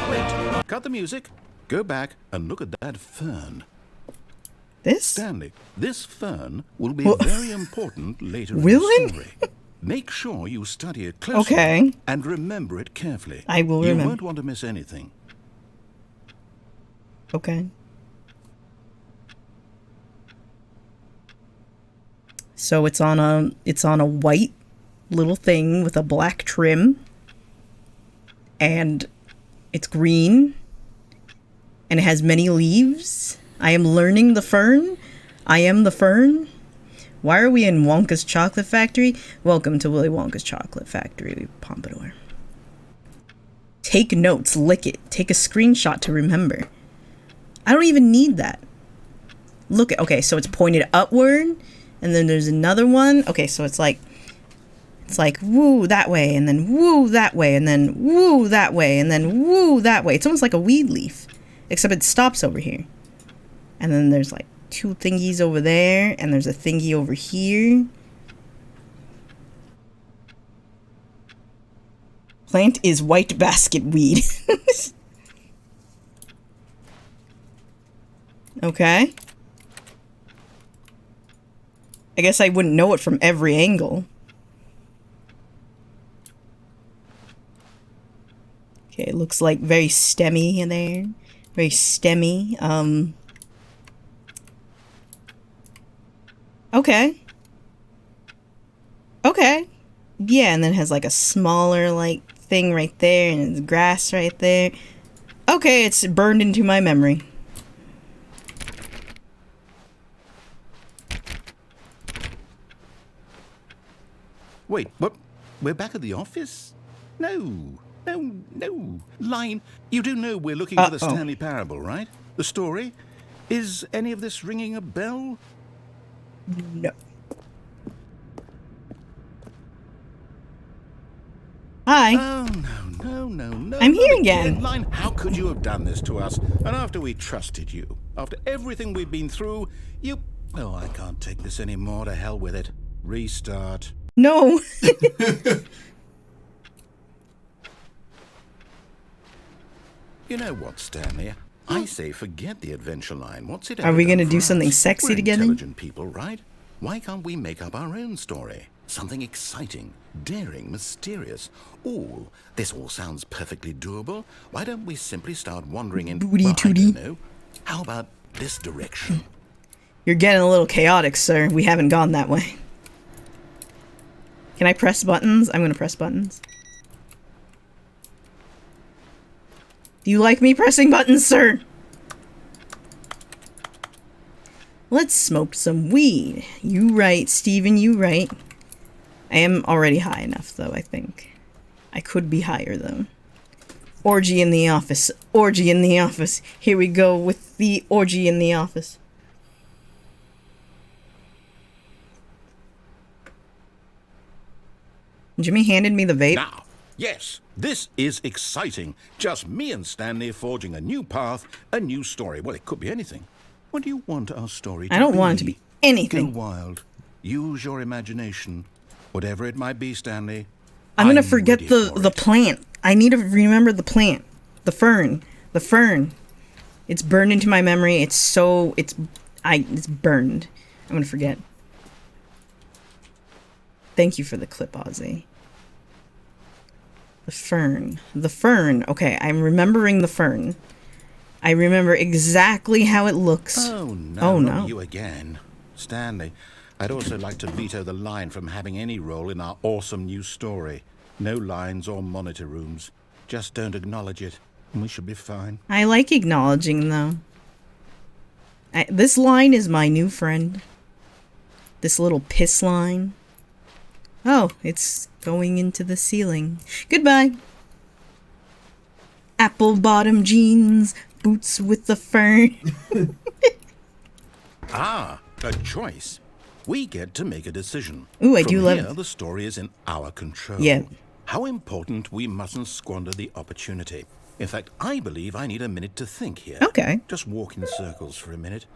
[SPEAKER 2] Wait, cut the music, go back and look at that fern.
[SPEAKER 1] This?
[SPEAKER 2] Stanley, this fern will be very important later in
[SPEAKER 1] Will
[SPEAKER 2] the
[SPEAKER 1] it?
[SPEAKER 2] story. Make sure you study it closely
[SPEAKER 1] Okay.
[SPEAKER 2] and remember it carefully.
[SPEAKER 1] I will remember.
[SPEAKER 2] You won't want to miss anything.
[SPEAKER 1] Okay. So it's on a white little thing with a black trim. And it's green. And it has many leaves. I am learning the fern. I am the fern. Why are we in Wonka's Chocolate Factory? Welcome to Willy Wonka's Chocolate Factory, Pompadour. Take notes, lick it, take a screenshot to remember. I don't even need that. Look at, okay, so it's pointed upward, and then there's another one. Okay, so it's like woo that way, and then woo that way, and then woo that way, and then woo that way. It's almost like a weed leaf, except it stops over here. And then there's like 2 thingies over there, and there's a thingy over here. Plant is white basket weed. Okay. I guess I wouldn't know it from every angle. Okay, it looks like very stemmy in there. Very stemmy. Okay. Okay. Yeah, and then it has like a smaller like thing right there, and it's grass right there. Okay, it's burned into my memory.
[SPEAKER 2] Wait, what? We're back at the office? No. Line, you do know we're looking for the Stanley Parable, right? The story? Is any of this ringing a bell?
[SPEAKER 1] No. Hi.
[SPEAKER 2] Oh, no.
[SPEAKER 1] I'm here again.
[SPEAKER 2] Line, how could you have done this to us? And after we trusted you, after everything we've been through, you... Oh, I can't take this anymore. To hell with it. Restart.
[SPEAKER 1] No.
[SPEAKER 2] You know what, Stanley? I say forget the adventure line. What's it?
[SPEAKER 1] Are we
[SPEAKER 2] going to
[SPEAKER 1] do something sexy together?
[SPEAKER 2] Intelligent people, right? Why can't we make up our own story? Something exciting, daring, mysterious. Ooh, this all sounds perfectly doable. Why don't we simply start wandering in...
[SPEAKER 1] Booty
[SPEAKER 2] well,
[SPEAKER 1] tooty.
[SPEAKER 2] I don't know. How about this direction?
[SPEAKER 1] You're getting a little chaotic, sir. We haven't gone that way. Can I press buttons? I'm gonna press buttons. Do you like me pressing buttons, sir? Let's smoke some weed. You right, Steven, you right. I am already high enough, though, I think. I could be higher, though. Orgy in the office. Orgy in the office. Here we go with the orgy in the office. Jimmy handed me the vape.
[SPEAKER 2] Now, yes, this is exciting. Just me and Stanley forging a new path, a new story. Well, it could be anything. What do you want our story to be?
[SPEAKER 1] I don't want it to be anything.
[SPEAKER 2] Go wild. Use your imagination. Whatever it might be, Stanley.
[SPEAKER 1] I'm gonna forget the plant. I need to remember the plant. The fern. The fern. It's burned into my memory. It's burned. I'm gonna forget. Thank you for the clip, Ozzy. The fern. The fern. Okay, I'm remembering the fern. I remember exactly how it looks.
[SPEAKER 2] Oh, no.
[SPEAKER 1] Oh, no.
[SPEAKER 2] Not you again. Stanley, I'd also like to veto the line from having any role in our awesome new story. No lines or monitor rooms. Just don't acknowledge it, and we should be fine.
[SPEAKER 1] I like acknowledging, though. This line is my new friend. This little piss line. Oh, it's going into the ceiling. Goodbye. Apple bottom jeans, boots with the fern.
[SPEAKER 2] Ah, a choice. We get to make a decision.
[SPEAKER 1] Ooh, I
[SPEAKER 2] From
[SPEAKER 1] do love
[SPEAKER 2] here, the story is in our control.
[SPEAKER 1] Yeah.
[SPEAKER 2] How important we mustn't squander the opportunity. In fact, I believe I need a minute to think here.
[SPEAKER 1] Okay.
[SPEAKER 2] Just walk in circles for a minute.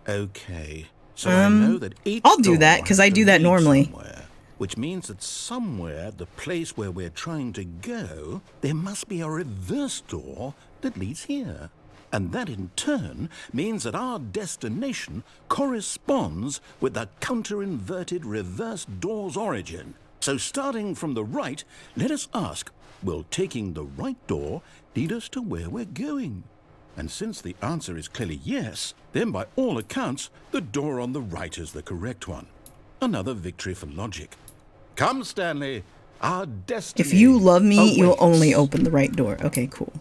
[SPEAKER 2] Okay. So I know that each
[SPEAKER 1] I'll do
[SPEAKER 2] door
[SPEAKER 1] that, 'cause
[SPEAKER 2] has
[SPEAKER 1] I
[SPEAKER 2] to
[SPEAKER 1] do that
[SPEAKER 2] lead
[SPEAKER 1] normally.
[SPEAKER 2] somewhere, which means that somewhere, the place where we're trying to go, there must be a reverse door that leads here. And that in turn means that our destination corresponds with the counter-inverted reverse door's origin. So starting from the right, let us ask, will taking the right door lead us to where we're going? And since the answer is clearly yes, then by all accounts, the door on the right is the correct one. Another victory for logic. Come, Stanley, our destiny.
[SPEAKER 1] If you love me,
[SPEAKER 2] awaits.
[SPEAKER 1] you'll only open the right door. Okay, cool.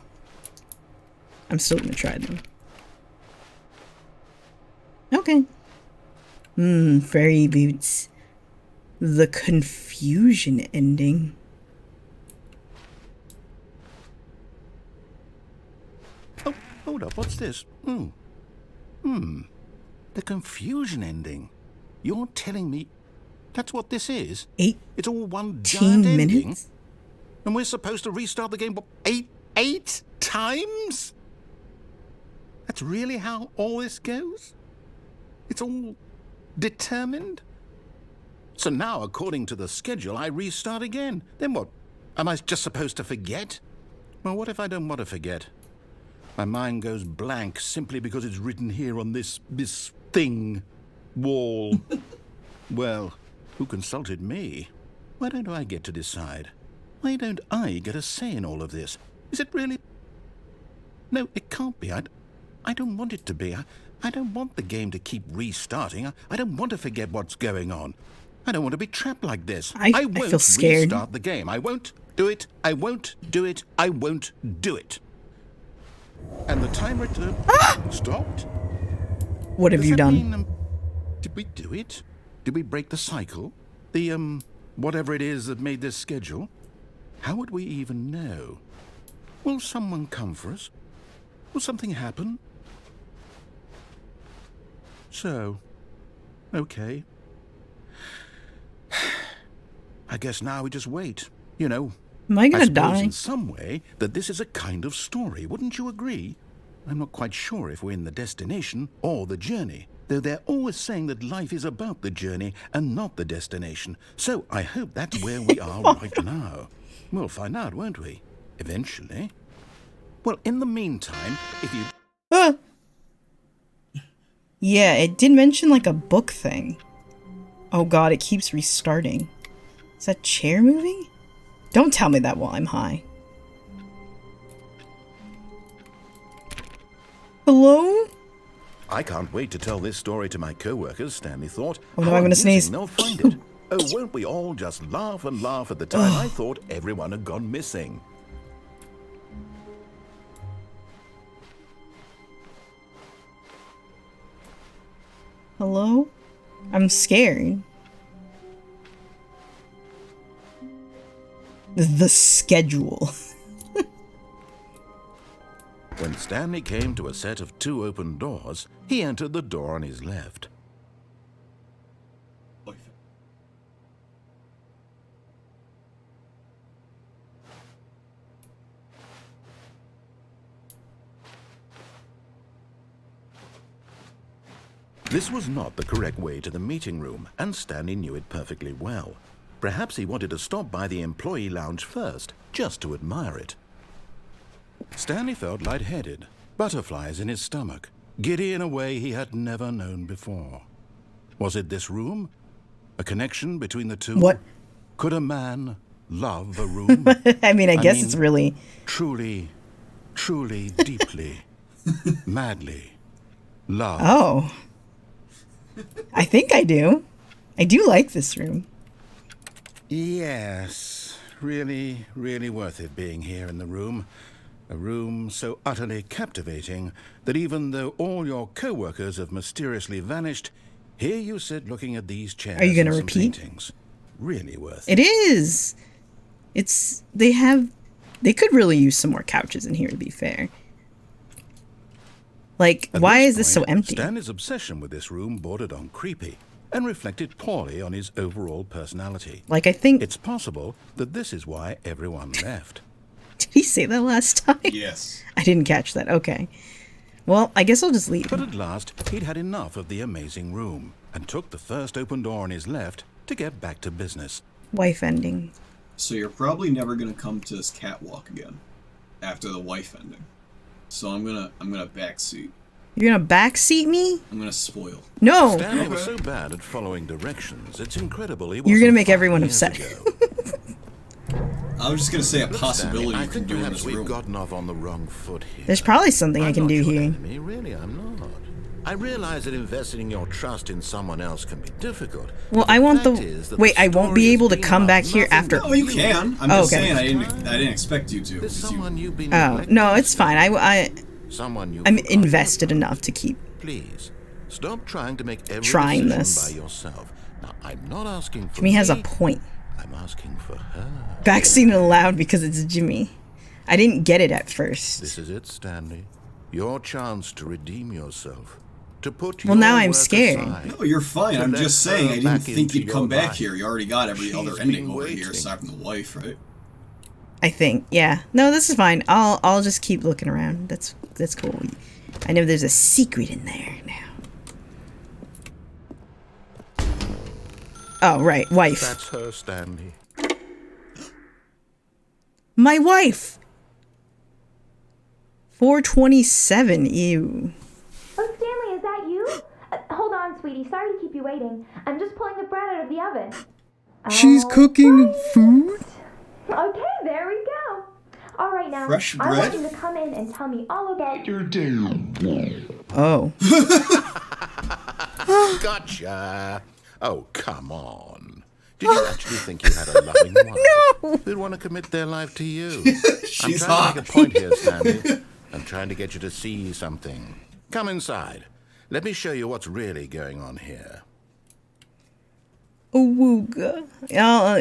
[SPEAKER 1] I'm still gonna try them. Okay. Fairy boots. The confusion ending.
[SPEAKER 2] Oh, hold up, what's this? The confusion ending. You're telling me that's what this is? It's all one giant
[SPEAKER 1] 18
[SPEAKER 2] ending?
[SPEAKER 1] minutes?
[SPEAKER 2] And we're supposed to restart the game what, eight times? That's really how all this goes? It's all determined? So now, according to the schedule, I restart again. Then what? Am I just supposed to forget? Well, what if I don't want to forget? My mind goes blank simply because it's written here on this thing, wall. Well, who consulted me? Why don't I get to decide? Why don't I get a say in all of this? Is it really? No, it can't be. I don't want it to be. I don't want the game to keep restarting. I don't want to forget what's going on. I don't want to be trapped like this.
[SPEAKER 1] I
[SPEAKER 2] won't
[SPEAKER 1] feel scared.
[SPEAKER 2] restart the game. I won't do it. I won't do it. I won't do it. And the timer stopped.
[SPEAKER 1] What have
[SPEAKER 2] Does
[SPEAKER 1] you
[SPEAKER 2] that
[SPEAKER 1] done?
[SPEAKER 2] mean, did we do it? Did we break the cycle? The, whatever it is that made this schedule? How would we even know? Will someone come for us? Will something happen? So, okay. I guess now we just wait. You know,
[SPEAKER 1] Am I
[SPEAKER 2] I
[SPEAKER 1] gonna
[SPEAKER 2] suppose
[SPEAKER 1] die?
[SPEAKER 2] in some way that this is a kind of story, wouldn't you agree? I'm not quite sure if we're in the destination or the journey, though they're always saying that life is about the journey and not the destination. So I hope that's where we are right now. We'll find out, won't we? Eventually. Well, in the meantime, if you...
[SPEAKER 1] Yeah, it did mention like a book thing. Oh god, it keeps restarting. Is that chair moving? Don't tell me that while I'm high. Hello?
[SPEAKER 2] I can't wait to tell this story to my co-workers, Stanley thought.
[SPEAKER 1] Oh no,
[SPEAKER 2] How
[SPEAKER 1] I'm gonna
[SPEAKER 2] amusing
[SPEAKER 1] sneeze.
[SPEAKER 2] They'll find it. Oh, won't we all just laugh and laugh at the time I thought everyone had gone missing?
[SPEAKER 1] Hello? I'm scared. The schedule.
[SPEAKER 2] When Stanley came to a set of 2 open doors, he entered the door on his left. This was not the correct way to the meeting room, and Stanley knew it perfectly well. Perhaps he wanted to stop by the employee lounge first, just to admire it. Stanley felt lightheaded, butterflies in his stomach, giddy in a way he had never known before. Was it this room? A connection between the two?
[SPEAKER 1] What?
[SPEAKER 2] Could a man love a room?
[SPEAKER 1] I mean, I guess it's really...
[SPEAKER 2] Truly, truly, deeply, madly, love.
[SPEAKER 1] Oh. I think I do. I do like this room.
[SPEAKER 2] Yes, really, really worth it being here in the room. A room so utterly captivating that even though all your co-workers have mysteriously vanished, here you sit looking at these chairs.
[SPEAKER 1] Are you gonna
[SPEAKER 2] and some
[SPEAKER 1] repeat?
[SPEAKER 2] paintings. Really worth
[SPEAKER 1] It
[SPEAKER 2] it.
[SPEAKER 1] is. It's... They could really use some more couches in here, to be fair. Like,
[SPEAKER 2] At
[SPEAKER 1] why
[SPEAKER 2] this
[SPEAKER 1] is this so
[SPEAKER 2] point,
[SPEAKER 1] empty?
[SPEAKER 2] Stanley's obsession with this room bordered on creepy and reflected poorly on his overall personality.
[SPEAKER 1] Like, I think...
[SPEAKER 2] It's possible that this is why everyone left.
[SPEAKER 1] Did he say that last time?
[SPEAKER 3] Yes.
[SPEAKER 1] I didn't catch that. Okay. Well, I guess I'll just leave.
[SPEAKER 2] But at last, he'd had enough of the amazing room and took the first open door on his left to get back to business.
[SPEAKER 1] Wife ending.
[SPEAKER 3] So you're probably never gonna come to this catwalk again after the wife ending. So I'm gonna backseat.
[SPEAKER 1] You're gonna backseat me?
[SPEAKER 3] I'm gonna spoil.
[SPEAKER 1] No!
[SPEAKER 2] Stanley was so bad at following directions, it's incredible he
[SPEAKER 1] You're gonna
[SPEAKER 2] wasn't
[SPEAKER 1] make
[SPEAKER 2] 5
[SPEAKER 1] everyone
[SPEAKER 2] years
[SPEAKER 1] upset.
[SPEAKER 2] ago.
[SPEAKER 3] I was just gonna say a
[SPEAKER 2] Look,
[SPEAKER 3] possibility
[SPEAKER 2] Stanley, I
[SPEAKER 3] you can
[SPEAKER 2] think
[SPEAKER 3] do in
[SPEAKER 2] perhaps
[SPEAKER 3] this
[SPEAKER 2] we've
[SPEAKER 3] room.
[SPEAKER 2] gotten off on the wrong foot here.
[SPEAKER 1] There's probably something I can do
[SPEAKER 2] I'm not your
[SPEAKER 1] here.
[SPEAKER 2] enemy, really, I'm not. I realize that investing your trust in someone else can be difficult.
[SPEAKER 1] Well,
[SPEAKER 2] but
[SPEAKER 1] I want
[SPEAKER 2] fact
[SPEAKER 1] the...
[SPEAKER 2] is that
[SPEAKER 1] Wait,
[SPEAKER 2] the
[SPEAKER 1] I won't
[SPEAKER 2] story
[SPEAKER 1] be
[SPEAKER 2] has
[SPEAKER 1] able to
[SPEAKER 2] been
[SPEAKER 1] come
[SPEAKER 2] about
[SPEAKER 1] back here
[SPEAKER 2] nothing
[SPEAKER 1] after...
[SPEAKER 3] Oh, you can. I'm just
[SPEAKER 1] okay.
[SPEAKER 3] saying, I didn't expect you to.
[SPEAKER 2] There's someone you've been
[SPEAKER 1] Oh,
[SPEAKER 2] neglecting,
[SPEAKER 1] no, it's fine.
[SPEAKER 2] someone you've
[SPEAKER 1] I'm
[SPEAKER 2] forgotten
[SPEAKER 1] invested
[SPEAKER 2] about.
[SPEAKER 1] enough to keep
[SPEAKER 2] Please, stop trying to make every
[SPEAKER 1] trying
[SPEAKER 2] decision
[SPEAKER 1] this.
[SPEAKER 2] by yourself. Now, I'm not asking for
[SPEAKER 1] Jimmy has a
[SPEAKER 2] me,
[SPEAKER 1] point.
[SPEAKER 2] I'm asking for her.
[SPEAKER 1] Vaccine allowed because it's Jimmy. I didn't get it at first.
[SPEAKER 2] This is it, Stanley. Your chance to redeem yourself. To put
[SPEAKER 1] Well,
[SPEAKER 2] your
[SPEAKER 1] now I'm
[SPEAKER 2] work
[SPEAKER 1] scared.
[SPEAKER 2] aside,
[SPEAKER 3] No, you're fine.
[SPEAKER 2] to
[SPEAKER 3] I'm
[SPEAKER 2] let
[SPEAKER 3] just saying,
[SPEAKER 2] her
[SPEAKER 3] I didn't
[SPEAKER 2] back
[SPEAKER 3] think you'd
[SPEAKER 2] into
[SPEAKER 3] come
[SPEAKER 2] your
[SPEAKER 3] back
[SPEAKER 2] life.
[SPEAKER 3] here. You already got every
[SPEAKER 2] She's
[SPEAKER 3] other
[SPEAKER 2] been
[SPEAKER 3] ending over here,
[SPEAKER 2] waiting.
[SPEAKER 3] aside from the wife, right?
[SPEAKER 1] I think, yeah. No, this is fine. I'll just keep looking around. That's cool. I know there's a secret in there now. Oh, right, wife.
[SPEAKER 2] That's her, Stanley.
[SPEAKER 1] My wife. 427. Ew.
[SPEAKER 5] Oh, Stanley, is that you? Hold on, sweetie. Sorry to keep you waiting. I'm just pulling the bread out of the oven.
[SPEAKER 1] She's cooking food.
[SPEAKER 5] Okay, there we go. All right, now.
[SPEAKER 3] Fresh
[SPEAKER 5] I want
[SPEAKER 3] bread?
[SPEAKER 5] you to come in and tell me all about your
[SPEAKER 1] Oh.
[SPEAKER 2] Gotcha. Oh, come on. Did you actually think you had a loving wife?
[SPEAKER 1] No.
[SPEAKER 2] Who'd want to commit their life to you?
[SPEAKER 3] She's
[SPEAKER 2] I'm trying
[SPEAKER 3] hot.
[SPEAKER 2] to make a point here, Stanley. I'm trying to get you to see something. Come inside. Let me show you what's really going on here.
[SPEAKER 1] Awooga.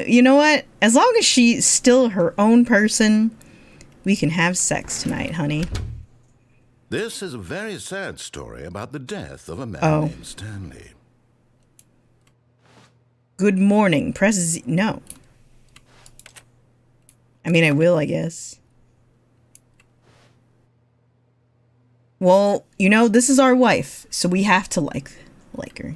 [SPEAKER 1] You know what? As long as she's still her own person, we can have sex tonight, honey.
[SPEAKER 2] This is a very sad story about the death of a man
[SPEAKER 1] Oh.
[SPEAKER 2] named Stanley.
[SPEAKER 1] Good morning. Press Z. No. I mean, I will, I guess. Well, you know, this is our wife, so we have to like her.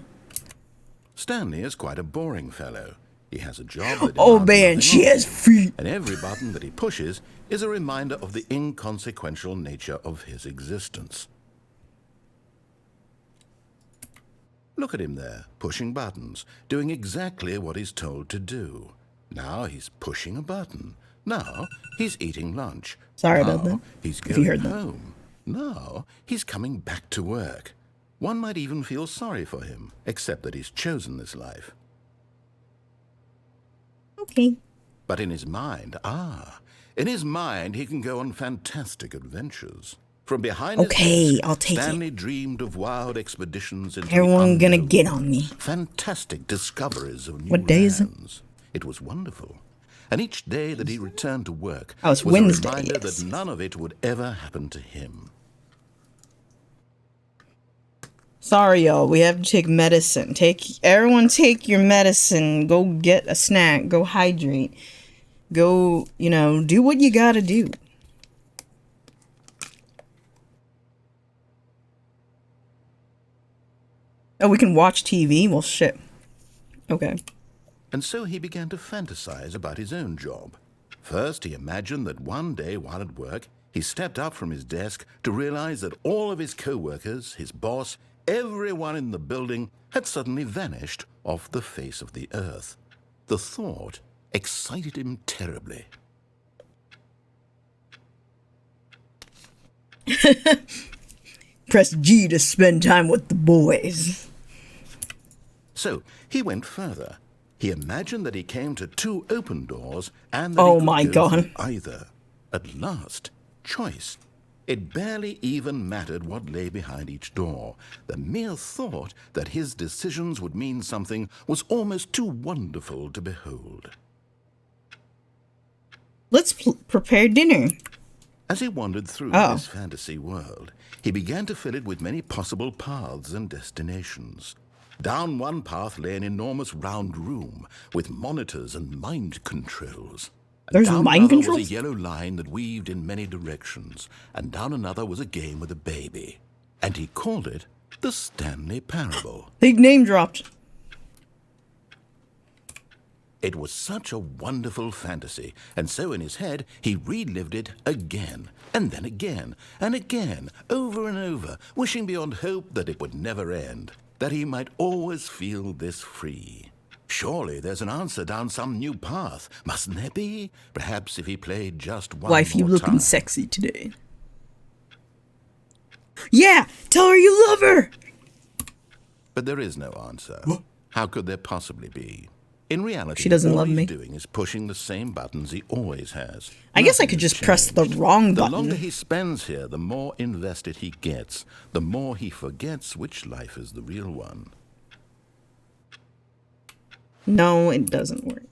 [SPEAKER 2] Stanley is quite a boring fellow. He has a job that
[SPEAKER 1] Oh
[SPEAKER 2] demands
[SPEAKER 1] man,
[SPEAKER 2] nothing
[SPEAKER 1] she
[SPEAKER 2] of
[SPEAKER 1] has
[SPEAKER 2] him,
[SPEAKER 1] feet.
[SPEAKER 2] and every button that he pushes is a reminder of the inconsequential nature of his existence. Look at him there, pushing buttons, doing exactly what he's told to do. Now he's pushing a button. Now he's eating lunch.
[SPEAKER 1] Sorry
[SPEAKER 2] Now
[SPEAKER 1] about that,
[SPEAKER 2] he's
[SPEAKER 1] if you
[SPEAKER 2] going
[SPEAKER 1] heard that.
[SPEAKER 2] home. Now he's coming back to work. One might even feel sorry for him, except that he's chosen this life.
[SPEAKER 1] Okay.
[SPEAKER 2] But in his mind, he can go on fantastic adventures. From behind
[SPEAKER 1] Okay,
[SPEAKER 2] his desk,
[SPEAKER 1] I'll take it.
[SPEAKER 2] Stanley dreamed of wild expeditions into the
[SPEAKER 1] Everyone gonna
[SPEAKER 2] unknown,
[SPEAKER 1] get on me.
[SPEAKER 2] fantastic discoveries of new
[SPEAKER 1] What day is it?
[SPEAKER 2] lands. It was wonderful. And each day that he returned to work
[SPEAKER 1] Oh, it's
[SPEAKER 2] was
[SPEAKER 1] Wednesday,
[SPEAKER 2] a reminder
[SPEAKER 1] yes.
[SPEAKER 2] that none of it would ever happen to him.
[SPEAKER 1] Sorry, y'all. We have to take medicine. Everyone take your medicine. Go get a snack. Go hydrate. Go, do what you gotta do. Oh, we can watch TV? Well, shit. Okay.
[SPEAKER 2] And so he began to fantasize about his own job. First, he imagined that one day while at work, he stepped up from his desk to realize that all of his co-workers, his boss, everyone in the building had suddenly vanished off the face of the earth. The thought excited him terribly.
[SPEAKER 1] Press G to spend time with the boys.
[SPEAKER 2] So he went further. He imagined that he came to two open doors and that
[SPEAKER 1] Oh
[SPEAKER 2] he could
[SPEAKER 1] my
[SPEAKER 2] go
[SPEAKER 1] God.
[SPEAKER 2] through either. At last, choice. It barely even mattered what lay behind each door. The mere thought that his decisions would mean something was almost too wonderful to behold.
[SPEAKER 1] Let's prepare dinner.
[SPEAKER 2] As he wandered through
[SPEAKER 1] Oh.
[SPEAKER 2] this fantasy world, he began to fill it with many possible paths and destinations. Down one path lay an enormous round room with monitors and mind controls. And
[SPEAKER 1] There's
[SPEAKER 2] down
[SPEAKER 1] mind
[SPEAKER 2] another
[SPEAKER 1] controls?
[SPEAKER 2] was a yellow line that weaved in many directions, and down another was a game with a baby. And he called it the Stanley Parable.
[SPEAKER 1] Big name dropped.
[SPEAKER 2] It was such a wonderful fantasy, and so in his head he relived it again, and then again, and again, over and over, wishing beyond hope that it would never end, that he might always feel this free. Surely there's an answer down some new path, mustn't there be? Perhaps if he played just one
[SPEAKER 1] Wife, you
[SPEAKER 2] more
[SPEAKER 1] looking
[SPEAKER 2] time.
[SPEAKER 1] sexy today. Yeah, tell her you love her.
[SPEAKER 2] But there is no answer. How could there possibly be? In reality,
[SPEAKER 1] She doesn't
[SPEAKER 2] all
[SPEAKER 1] love
[SPEAKER 2] he's
[SPEAKER 1] me.
[SPEAKER 2] doing is pushing the same buttons he always has.
[SPEAKER 1] I guess I
[SPEAKER 2] Nothing
[SPEAKER 1] could
[SPEAKER 2] has
[SPEAKER 1] just press the
[SPEAKER 2] changed.
[SPEAKER 1] wrong
[SPEAKER 2] The longer
[SPEAKER 1] button.
[SPEAKER 2] he spends here, the more invested he gets. The more he forgets which life is the real one.
[SPEAKER 1] No, it doesn't work.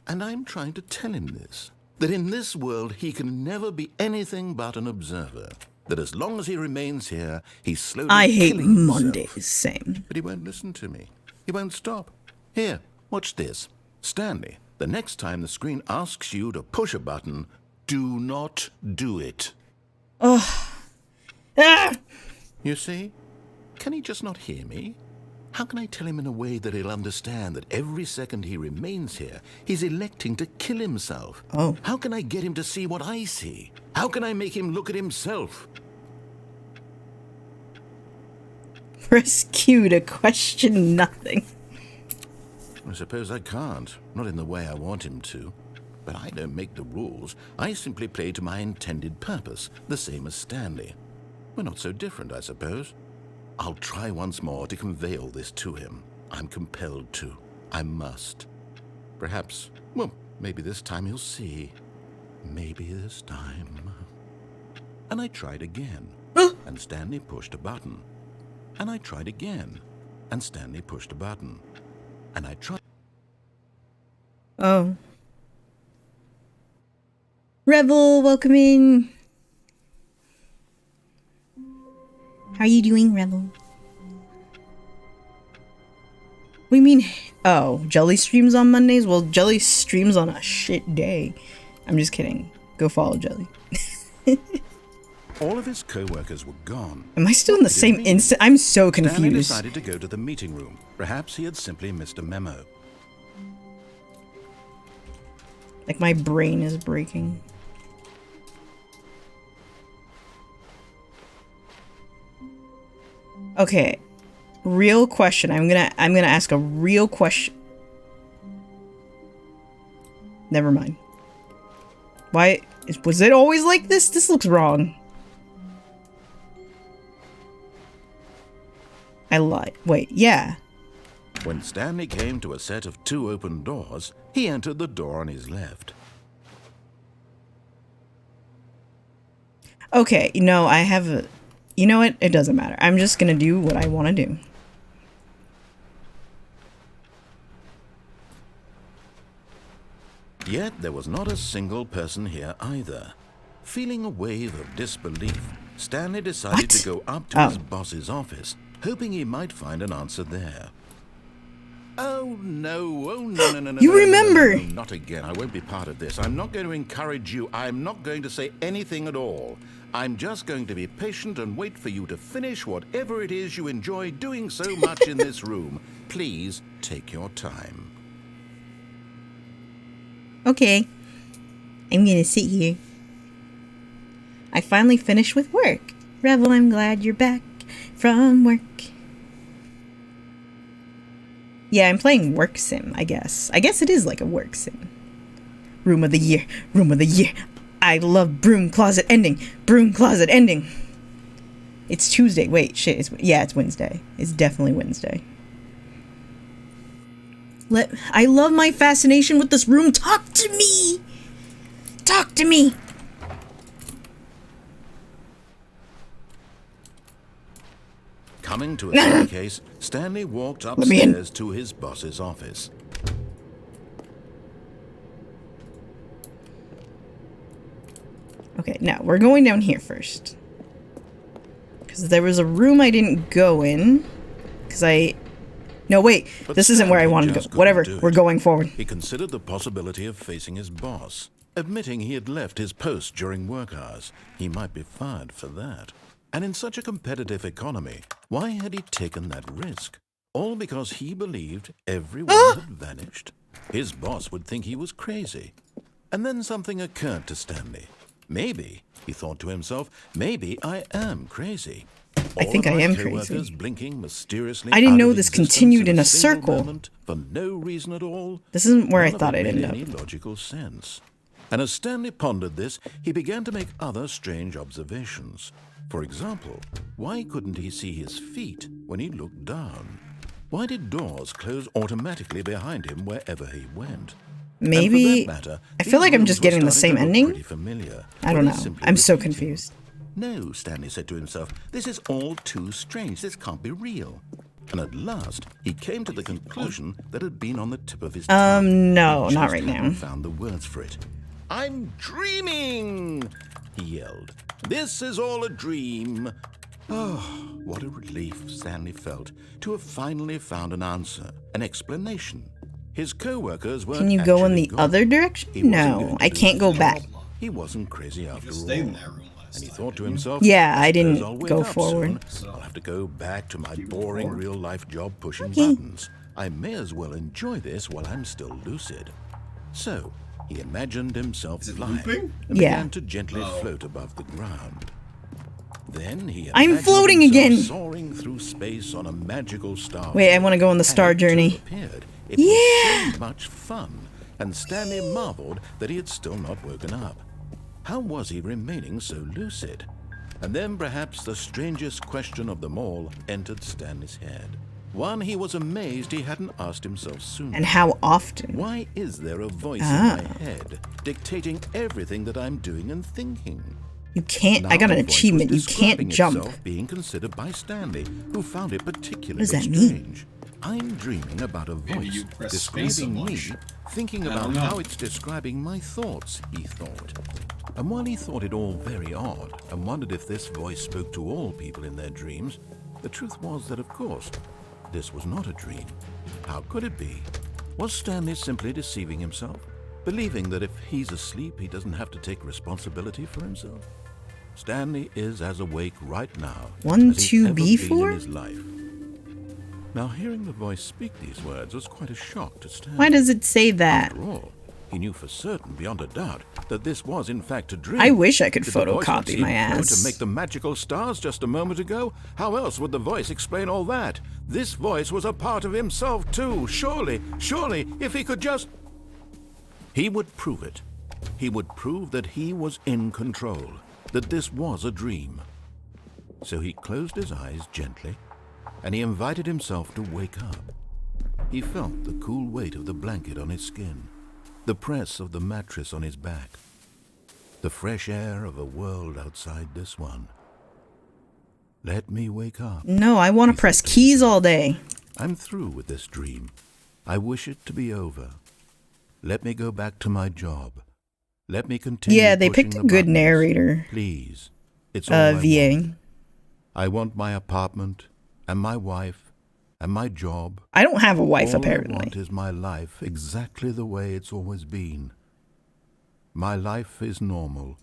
[SPEAKER 2] And I'm trying to tell him this. That in this world he can never be anything but an observer. That as long as he remains here, he's slowly
[SPEAKER 1] I hate
[SPEAKER 2] killing himself.
[SPEAKER 1] Mondays, same.
[SPEAKER 2] But he won't listen to me. He won't stop. Here, watch this. Stanley, the next time the screen asks you to push a button, do not do it.
[SPEAKER 1] Ah!
[SPEAKER 2] You see? Can he just not hear me? How can I tell him in a way that he'll understand that every second he remains here, he's electing to kill himself?
[SPEAKER 1] Oh.
[SPEAKER 2] How can I get him to see what I see? How can I make him look at himself?
[SPEAKER 1] Press Q to question nothing.
[SPEAKER 2] I suppose I can't. Not in the way I want him to. But I don't make the rules. I simply play to my intended purpose, the same as Stanley. We're not so different, I suppose. I'll try once more to convey all this to him. I'm compelled to. I must. Perhaps, well, maybe this time he'll see. Maybe this time. And I tried again. And Stanley pushed a button. And I tried again. And Stanley pushed a button. And I tried.
[SPEAKER 1] Oh. Rebel, welcome in. How are you doing, Rebel? What do you mean? Oh, Jelly streams on Mondays? Well, Jelly streams on a shit day. I'm just kidding. Go follow Jelly.
[SPEAKER 2] All of his co-workers were gone.
[SPEAKER 1] Am I still in the
[SPEAKER 2] What did it
[SPEAKER 1] same
[SPEAKER 2] mean?
[SPEAKER 1] instant? I'm so
[SPEAKER 2] Stanley
[SPEAKER 1] confused.
[SPEAKER 2] decided to go to the meeting room. Perhaps he had simply missed a memo.
[SPEAKER 1] Like my brain is breaking. Okay. Real question. I'm gonna ask a real question. Never mind. Why was it always like this? This looks wrong. I lied. Wait, yeah.
[SPEAKER 2] When Stanley came to a set of 2 open doors, he entered the door on his left.
[SPEAKER 1] Okay, no, I have a... You know what? It doesn't matter. I'm just gonna do what I want to do.
[SPEAKER 2] Yet there was not a single person here either. Feeling a wave of disbelief, Stanley decided
[SPEAKER 1] What?
[SPEAKER 2] to go up to
[SPEAKER 1] Oh.
[SPEAKER 2] his boss's office, hoping he might find an answer there. Oh no, oh no, no, no, no.
[SPEAKER 1] You
[SPEAKER 2] no, no, no,
[SPEAKER 1] remember.
[SPEAKER 2] no, no, not again. I won't be part of this. I'm not going to encourage you. I'm not going to say anything at all. I'm just going to be patient and wait for you to finish whatever it is you enjoy doing so much in this room. Please take your time.
[SPEAKER 1] Okay. I'm gonna sit here. I finally finished with work. Rebel, I'm glad you're back from work. Yeah, I'm playing Work Sim, I guess. I guess it is like a work sim. Room of the year. Room of the year. I love broom closet ending. Broom closet ending. It's Tuesday. Wait, shit. It's Wednesday. It's definitely Wednesday. I love my fascination with this room. Talk to me. Talk to me.
[SPEAKER 2] Coming to a staircase, Stanley walked
[SPEAKER 1] me in.
[SPEAKER 2] upstairs to his boss's office.
[SPEAKER 1] Okay, now we're going down here first. Because there was a room I didn't go in. No, wait.
[SPEAKER 2] But
[SPEAKER 1] This isn't where I
[SPEAKER 2] Stanley
[SPEAKER 1] wanted to
[SPEAKER 2] just
[SPEAKER 1] go.
[SPEAKER 2] couldn't
[SPEAKER 1] Whatever.
[SPEAKER 2] do it.
[SPEAKER 1] We're going forward.
[SPEAKER 2] He considered the possibility of facing his boss, admitting he had left his post during work hours. He might be fired for that. And in such a competitive economy, why had he taken that risk? All because he believed everyone had vanished. His boss would think he was crazy. And then something occurred to Stanley. Maybe, he thought to himself, maybe I am crazy.
[SPEAKER 1] I think I am
[SPEAKER 2] coworkers
[SPEAKER 1] crazy.
[SPEAKER 2] blinking mysteriously.
[SPEAKER 1] I didn't
[SPEAKER 2] out
[SPEAKER 1] know
[SPEAKER 2] of
[SPEAKER 1] this
[SPEAKER 2] existence
[SPEAKER 1] continued in a
[SPEAKER 2] single
[SPEAKER 1] circle.
[SPEAKER 2] moment for no reason at all.
[SPEAKER 1] This isn't where I
[SPEAKER 2] None of
[SPEAKER 1] thought
[SPEAKER 2] it
[SPEAKER 1] I'd
[SPEAKER 2] made
[SPEAKER 1] end
[SPEAKER 2] any
[SPEAKER 1] up.
[SPEAKER 2] logical sense. And as Stanley pondered this, he began to make other strange observations. For example, why couldn't he see his feet when he looked down? Why did doors close automatically behind him wherever he went?
[SPEAKER 1] Maybe.
[SPEAKER 2] And for that matter,
[SPEAKER 1] I feel like I'm
[SPEAKER 2] these
[SPEAKER 1] just
[SPEAKER 2] rooms
[SPEAKER 1] getting
[SPEAKER 2] were
[SPEAKER 1] the
[SPEAKER 2] starting
[SPEAKER 1] same
[SPEAKER 2] to look
[SPEAKER 1] ending.
[SPEAKER 2] pretty familiar,
[SPEAKER 1] I don't
[SPEAKER 2] but
[SPEAKER 1] know.
[SPEAKER 2] they simply
[SPEAKER 1] I'm so
[SPEAKER 2] repeating.
[SPEAKER 1] confused.
[SPEAKER 2] No, Stanley said to himself, this is all too strange. This can't be real. And at last, he came to the conclusion that had been on the tip of his tongue.
[SPEAKER 1] No,
[SPEAKER 2] He
[SPEAKER 1] not
[SPEAKER 2] just
[SPEAKER 1] right
[SPEAKER 2] hadn't
[SPEAKER 1] now.
[SPEAKER 2] found the words for it. I'm dreaming, he yelled. This is all a dream. Oh, what a relief Stanley felt to have finally found an answer, an explanation. His co-workers weren't
[SPEAKER 1] Can you go in
[SPEAKER 2] actually
[SPEAKER 1] the
[SPEAKER 2] gone.
[SPEAKER 1] other
[SPEAKER 2] He
[SPEAKER 1] direction?
[SPEAKER 2] wasn't
[SPEAKER 1] No,
[SPEAKER 2] going to
[SPEAKER 1] I
[SPEAKER 2] lose
[SPEAKER 1] can't go
[SPEAKER 2] his
[SPEAKER 1] back.
[SPEAKER 2] job. He wasn't crazy after
[SPEAKER 3] Just
[SPEAKER 2] all.
[SPEAKER 3] stayed in that room last
[SPEAKER 2] And he
[SPEAKER 3] time,
[SPEAKER 2] thought to
[SPEAKER 3] didn't you?
[SPEAKER 2] himself,
[SPEAKER 1] Yeah, I
[SPEAKER 2] suppose
[SPEAKER 1] didn't
[SPEAKER 2] I'll wake
[SPEAKER 1] go
[SPEAKER 2] up
[SPEAKER 1] forward.
[SPEAKER 2] soon. I'll have to go back to my boring real-life job pushing
[SPEAKER 1] Okay.
[SPEAKER 2] buttons. I may as well enjoy this while I'm still lucid. So, he imagined himself
[SPEAKER 3] Is it
[SPEAKER 2] flying
[SPEAKER 3] looping?
[SPEAKER 2] and
[SPEAKER 1] Yeah.
[SPEAKER 2] began to gently float above the ground. Then he
[SPEAKER 1] I'm
[SPEAKER 2] imagined
[SPEAKER 1] floating
[SPEAKER 2] himself
[SPEAKER 1] again.
[SPEAKER 2] soaring through space on a magical star.
[SPEAKER 1] Wait, I want to go on the star journey.
[SPEAKER 2] It was so much fun, and Stanley marveled that he had still not woken up. How was he remaining so lucid? And then perhaps the strangest question of them all entered Stanley's head. One he was amazed he hadn't asked himself sooner.
[SPEAKER 1] And how often?
[SPEAKER 2] Why is there a voice in my head dictating everything that I'm doing and thinking?
[SPEAKER 1] You can't.
[SPEAKER 2] Now
[SPEAKER 1] I got an
[SPEAKER 2] the voice
[SPEAKER 1] achievement.
[SPEAKER 2] was
[SPEAKER 1] You can't
[SPEAKER 2] describing
[SPEAKER 1] jump.
[SPEAKER 2] itself being considered by Stanley, who found it particularly
[SPEAKER 1] What does that mean?
[SPEAKER 2] strange. I'm dreaming about a
[SPEAKER 3] Maybe
[SPEAKER 2] voice
[SPEAKER 3] you press space so
[SPEAKER 2] describing me,
[SPEAKER 3] much.
[SPEAKER 2] thinking
[SPEAKER 3] I
[SPEAKER 2] about
[SPEAKER 3] don't know.
[SPEAKER 2] how it's describing my thoughts, he thought. And while he thought it all very odd, and wondered if this voice spoke to all people in their dreams, the truth was that, of course, this was not a dream. How could it be? Was Stanley simply deceiving himself, believing that if he's asleep, he doesn't have to take responsibility for himself? Stanley is as awake right now
[SPEAKER 1] One,
[SPEAKER 2] as he's
[SPEAKER 1] two,
[SPEAKER 2] ever
[SPEAKER 1] B,
[SPEAKER 2] been
[SPEAKER 1] four?
[SPEAKER 2] in his life. Now, hearing the voice speak these words was quite a shock to Stanley.
[SPEAKER 1] Why does it say that?
[SPEAKER 2] After all, he knew for certain, beyond a doubt, that this was in fact a dream.
[SPEAKER 1] I wish I could
[SPEAKER 2] Did the voice not
[SPEAKER 1] photocopy
[SPEAKER 2] seem
[SPEAKER 1] my
[SPEAKER 2] to
[SPEAKER 1] ass.
[SPEAKER 2] make the magical stars just a moment ago? How else would the voice explain all that? This voice was a part of himself too. Surely, if he could just... He would prove it. He would prove that he was in control, that this was a dream. So he closed his eyes gently, and he invited himself to wake up. He felt the cool weight of the blanket on his skin, the press of the mattress on his back, the fresh air of a world outside this one. Let me wake up.
[SPEAKER 1] No, I want to press keys all day.
[SPEAKER 2] I'm through with this dream. I wish it to be over. Let me go back to my job. Let me continue.
[SPEAKER 1] Yeah, they
[SPEAKER 2] pushing
[SPEAKER 1] picked a
[SPEAKER 2] the
[SPEAKER 1] good
[SPEAKER 2] buttons.
[SPEAKER 1] narrator.
[SPEAKER 2] Please. It's all I
[SPEAKER 1] VA.
[SPEAKER 2] want. I want my apartment and my wife and my job.
[SPEAKER 1] I don't have a wife,
[SPEAKER 2] All I want
[SPEAKER 1] apparently.
[SPEAKER 2] is my life exactly the way it's always been. My life is normal.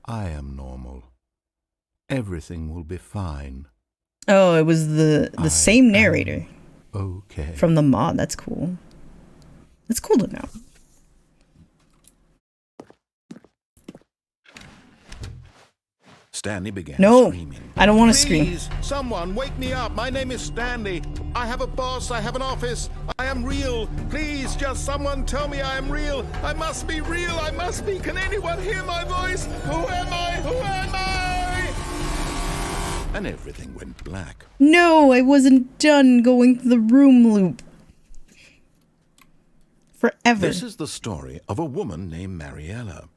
[SPEAKER 2] I am normal. Everything will be fine.
[SPEAKER 1] Oh, it was the same narrator
[SPEAKER 2] Okay.
[SPEAKER 1] from the mod. That's cool. That's cool to know.
[SPEAKER 2] Stanley began
[SPEAKER 1] No,
[SPEAKER 2] screaming.
[SPEAKER 1] I don't want to scream.
[SPEAKER 2] Please, someone wake me up. My name is Stanley. I have a boss. I have an office. I am real. Please, just someone tell me I am real. I must be real. I must be. Can anyone hear my voice? Who am I? Who am I? And everything went black.
[SPEAKER 1] No, I wasn't done going through the room loop. Forever.
[SPEAKER 2] This is the story of a woman named Mariella.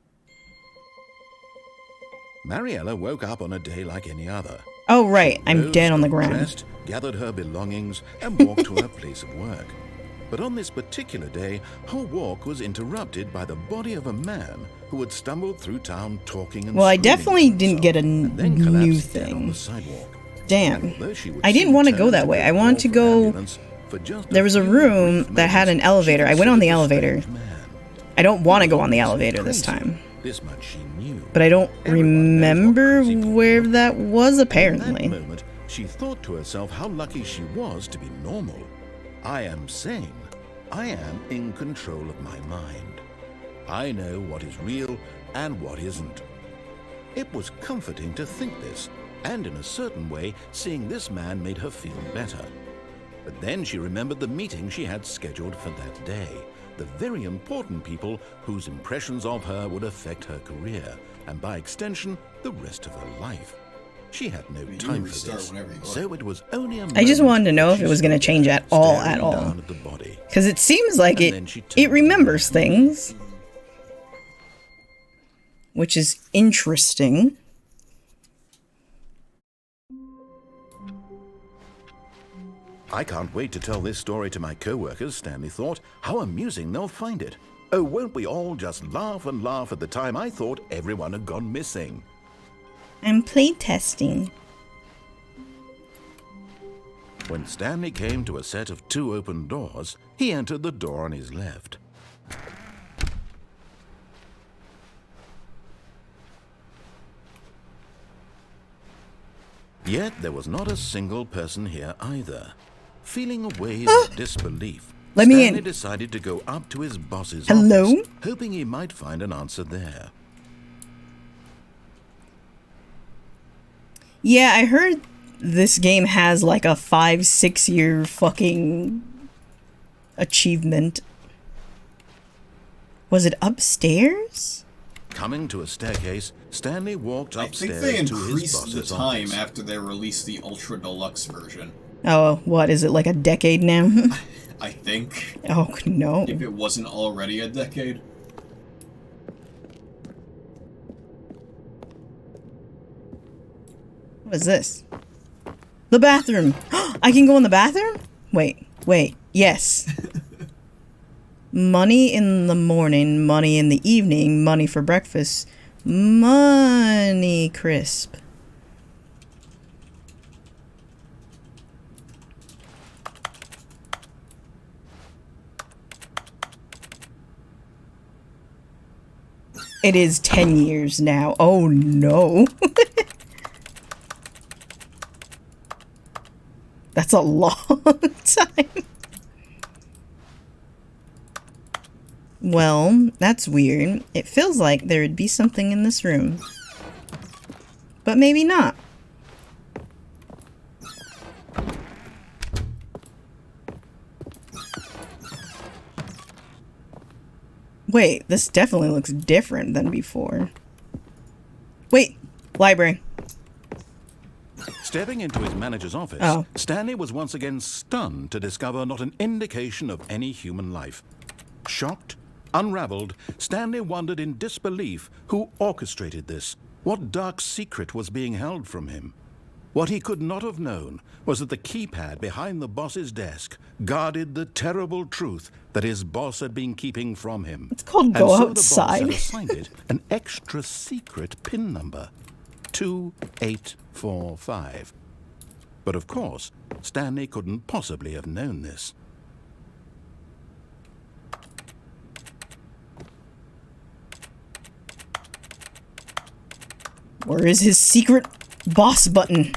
[SPEAKER 2] Mariella woke up on a day like any other.
[SPEAKER 1] Oh, right. I'm
[SPEAKER 2] Rose,
[SPEAKER 1] dead on the
[SPEAKER 2] got
[SPEAKER 1] ground.
[SPEAKER 2] dressed, gathered her belongings, and walked to her place of work. But on this particular day, her walk was interrupted by the body of a man who had stumbled through town talking and
[SPEAKER 1] Well, I
[SPEAKER 2] screaming
[SPEAKER 1] definitely
[SPEAKER 2] to
[SPEAKER 1] didn't get a
[SPEAKER 2] himself, and then
[SPEAKER 1] new
[SPEAKER 2] collapsed dead on
[SPEAKER 1] thing.
[SPEAKER 2] the sidewalk.
[SPEAKER 1] Damn.
[SPEAKER 2] And although she would
[SPEAKER 1] I didn't
[SPEAKER 2] soon
[SPEAKER 1] want to go
[SPEAKER 2] turn
[SPEAKER 1] that way. I
[SPEAKER 2] call
[SPEAKER 1] wanted to
[SPEAKER 2] for an
[SPEAKER 1] go...
[SPEAKER 2] ambulance, for just
[SPEAKER 1] There was a
[SPEAKER 2] few
[SPEAKER 1] room
[SPEAKER 2] brief
[SPEAKER 1] that had an
[SPEAKER 2] moments,
[SPEAKER 1] elevator.
[SPEAKER 2] she
[SPEAKER 1] I went on the
[SPEAKER 2] considered this
[SPEAKER 1] elevator.
[SPEAKER 2] strange man.
[SPEAKER 1] I don't want to go on the
[SPEAKER 2] He was
[SPEAKER 1] elevator this
[SPEAKER 2] crazy.
[SPEAKER 1] time.
[SPEAKER 2] This much she knew.
[SPEAKER 1] But I don't
[SPEAKER 2] Everyone knows what
[SPEAKER 1] remember
[SPEAKER 2] crazy people
[SPEAKER 1] where
[SPEAKER 2] are.
[SPEAKER 1] that was,
[SPEAKER 2] In
[SPEAKER 1] apparently.
[SPEAKER 2] that moment, she thought to herself how lucky she was to be normal. I am sane. I am in control of my mind. I know what is real and what isn't. It was comforting to think this, And in a certain way, seeing this man made her feel better. But then she remembered the meeting she had scheduled for that day. The very important people whose impressions of her would affect her career, and by extension, the rest of her life. She had no time for this, so it was only a moment.
[SPEAKER 1] I just wanted to know if it was going to change at all. Because it seems like it remembers things. Which is interesting.
[SPEAKER 2] I can't wait to tell this story to my co-workers, Stanley thought. How amusing they'll find it. Oh, won't we all just laugh and laugh at the time I thought everyone had gone missing.
[SPEAKER 1] I'm playtesting.
[SPEAKER 2] When Stanley came to a set of 2 open doors, he entered the door on his left. Yet there was not a single person here either. Feeling a wave of disbelief, Stanley decided to go up to his boss's office, hoping he might find an answer there.
[SPEAKER 1] Yeah, I heard this game has like a 5-6 year fucking achievement. Was it upstairs?
[SPEAKER 2] Coming to a staircase, Stanley walked upstairs
[SPEAKER 3] I think they
[SPEAKER 2] to his
[SPEAKER 3] increased
[SPEAKER 2] boss's
[SPEAKER 3] the time
[SPEAKER 2] office.
[SPEAKER 3] after they released the Ultra Deluxe version.
[SPEAKER 1] Oh, what is it, like a decade now?
[SPEAKER 3] I think.
[SPEAKER 1] Oh, no.
[SPEAKER 3] If it wasn't already a decade.
[SPEAKER 1] What is this? The bathroom! I can go in the bathroom? Wait, yes. Money in the morning, money in the evening, money for breakfast, money crisp. It is 10 years now. Oh no. That's a long time. Well, that's weird. It feels like there would be something in this room. But maybe not. Wait, this definitely looks different than before. Wait, library.
[SPEAKER 2] Stepping into his manager's office, Stanley was once again stunned to discover not an indication of any human life. Shocked, unraveled, Stanley wondered in disbelief who orchestrated this, what dark secret was being held from him. What he could not have known was that the keypad behind the boss's desk guarded the terrible truth that his boss had been keeping from him.
[SPEAKER 1] It's called Go Outside.
[SPEAKER 2] The boss had assigned it an extra secret PIN number, 2845. But of course, Stanley couldn't possibly have known this.
[SPEAKER 1] Where is his secret boss button?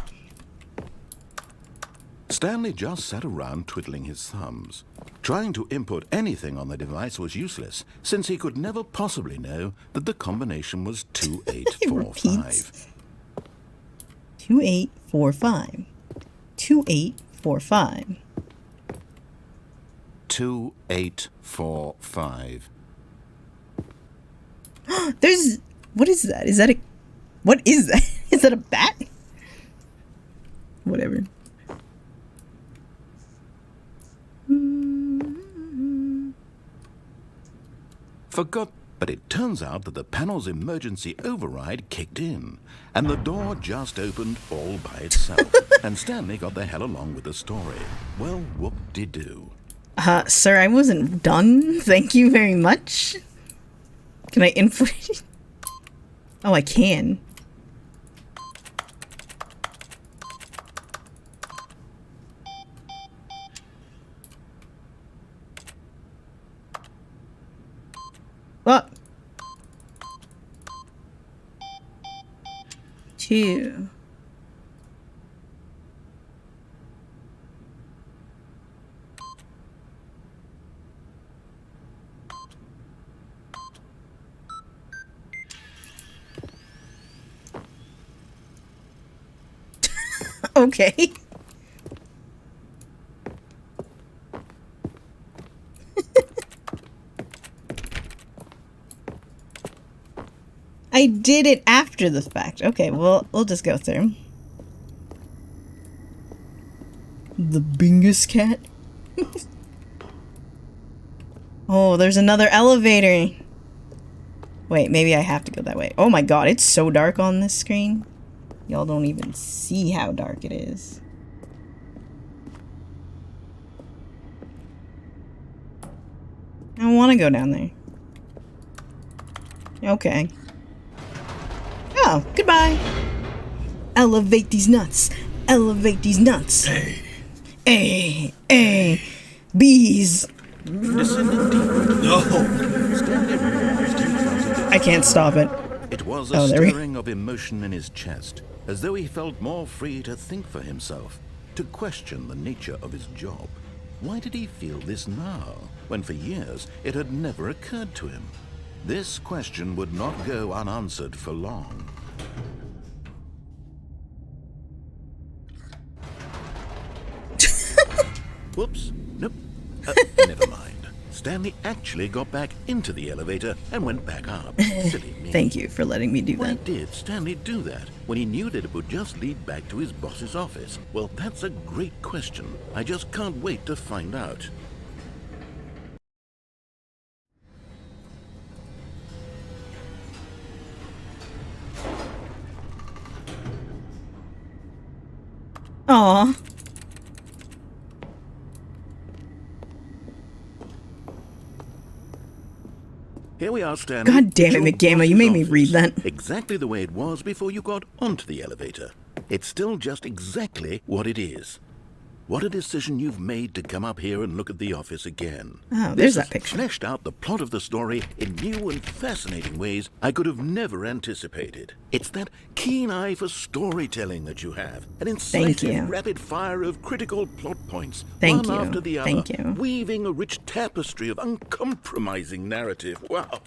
[SPEAKER 2] Stanley just sat around twiddling his thumbs. Trying to input anything on the device was useless, since he could never possibly know that the combination was 2845.
[SPEAKER 1] 2845. 2845.
[SPEAKER 2] 2845.
[SPEAKER 1] There's... What is that? Is that a... What is that? Is that a bat? Whatever.
[SPEAKER 2] Forgot, but it turns out that the panel's emergency override kicked in, and the door just opened all by itself, and Stanley got the hell along with the story. Well, whoop-de-doo.
[SPEAKER 1] Sir, I wasn't done. Thank you very much. Can I inflate? Oh, I can. What? 2. Okay. I did it after the fact. Okay, well, we'll just go through. The Bingus cat? Oh, there's another elevator. Wait, maybe I have to go that way. Oh my god, it's so dark on this screen. Y'all don't even see how dark it is. I don't want to go down there. Okay. Oh, goodbye. Elevate these nuts. Elevate these nuts.
[SPEAKER 3] Hey.
[SPEAKER 1] Hey, hey. Bees.
[SPEAKER 2] Descended deeper.
[SPEAKER 3] No.
[SPEAKER 2] Stanley realized he was
[SPEAKER 1] I can't stop it.
[SPEAKER 2] It was
[SPEAKER 1] Oh,
[SPEAKER 2] a
[SPEAKER 1] there we-
[SPEAKER 2] stirring of emotion in his chest, as though he felt more free to think for himself, to question the nature of his job. Why did he feel this now, when for years it had never occurred to him? This question would not go unanswered for long. Whoops. Nope. Never mind. Stanley actually got back into the elevator and went back up. Silly me.
[SPEAKER 1] Thank you for letting me do
[SPEAKER 2] Why
[SPEAKER 1] that.
[SPEAKER 2] did Stanley do that when he knew that it would just lead back to his boss's office? Well, that's a great question. I just can't wait to find out.
[SPEAKER 1] Aw.
[SPEAKER 2] Here we are, Stanley.
[SPEAKER 1] God damn it,
[SPEAKER 2] Your
[SPEAKER 1] McGamma, you
[SPEAKER 2] boss's
[SPEAKER 1] made me
[SPEAKER 2] office.
[SPEAKER 1] read that.
[SPEAKER 2] Exactly the way it was before you got onto the elevator. It's still just exactly what it is. What a decision you've made to come up here and look at the office again.
[SPEAKER 1] Oh, there's
[SPEAKER 2] This
[SPEAKER 1] that
[SPEAKER 2] has
[SPEAKER 1] picture.
[SPEAKER 2] fleshed out the plot of the story in new and fascinating ways I could have never anticipated. It's that keen eye for storytelling that you have, an incisive
[SPEAKER 1] you.
[SPEAKER 2] rapid fire of critical plot points,
[SPEAKER 1] Thank
[SPEAKER 2] one
[SPEAKER 1] you.
[SPEAKER 2] after the other,
[SPEAKER 1] Thank you.
[SPEAKER 2] weaving a rich tapestry of uncompromising narrative. Wow.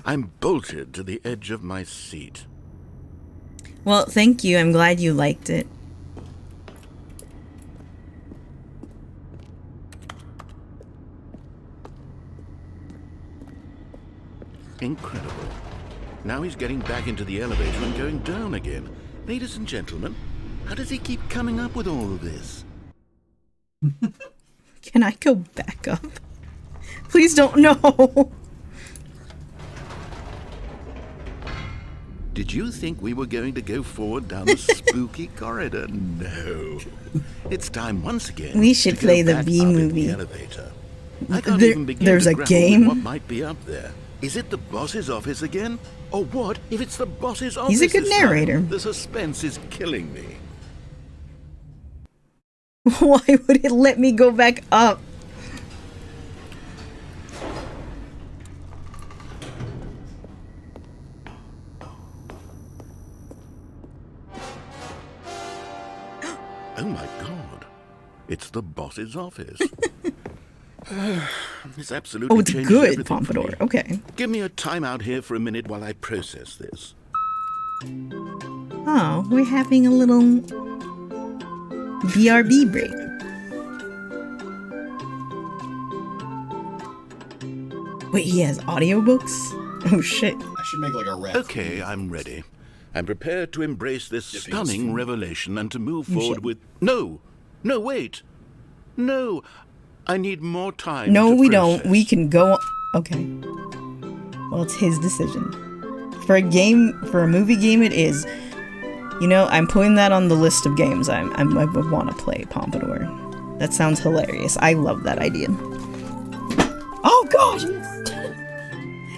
[SPEAKER 2] I'm bolted to the edge of my seat.
[SPEAKER 1] Well, thank you. I'm glad you liked it.
[SPEAKER 2] Incredible. Now he's getting back into the elevator and going down again. Ladies and gentlemen, how does he keep coming up with all of this?
[SPEAKER 1] Can I go back up? Please don't. No.
[SPEAKER 2] Did you think we were going to go forward down the spooky corridor? No. It's time once again.
[SPEAKER 1] We should
[SPEAKER 2] to go
[SPEAKER 1] play the
[SPEAKER 2] back
[SPEAKER 1] B
[SPEAKER 2] up in
[SPEAKER 1] movie.
[SPEAKER 2] The elevator. I can't
[SPEAKER 1] There-
[SPEAKER 2] even begin
[SPEAKER 1] there's
[SPEAKER 2] to
[SPEAKER 1] a
[SPEAKER 2] grapple with
[SPEAKER 1] game?
[SPEAKER 2] what might be up there. Is it the boss's office again? Or what if it's the boss's office?
[SPEAKER 1] He's a good
[SPEAKER 2] this time?
[SPEAKER 1] narrator.
[SPEAKER 2] The suspense is killing me.
[SPEAKER 1] Why would it let me go back up?
[SPEAKER 2] Oh my god. It's the boss's office. This absolutely
[SPEAKER 1] Oh, it's
[SPEAKER 2] changes
[SPEAKER 1] good,
[SPEAKER 2] everything for
[SPEAKER 1] Pompadour.
[SPEAKER 2] me.
[SPEAKER 1] Okay.
[SPEAKER 2] Give me a timeout here for a minute while I process this.
[SPEAKER 1] Oh, we're having a little BRB break. Wait, he has audiobooks? Oh shit.
[SPEAKER 3] I should make like a rap.
[SPEAKER 2] Okay, I'm ready. I'm prepared to embrace this
[SPEAKER 3] Yes,
[SPEAKER 2] stunning
[SPEAKER 3] yes.
[SPEAKER 2] revelation and to move
[SPEAKER 1] You
[SPEAKER 2] forward
[SPEAKER 1] should.
[SPEAKER 2] with... No! No, wait! No! I need more time
[SPEAKER 1] No,
[SPEAKER 2] to
[SPEAKER 1] we
[SPEAKER 2] process.
[SPEAKER 1] don't. We can go. Okay. Well, it's his decision. For a game, for a movie game, it is. You know, I'm putting that on the list of games I would want to play, Pompadour. That sounds hilarious. I love that idea. Oh gosh!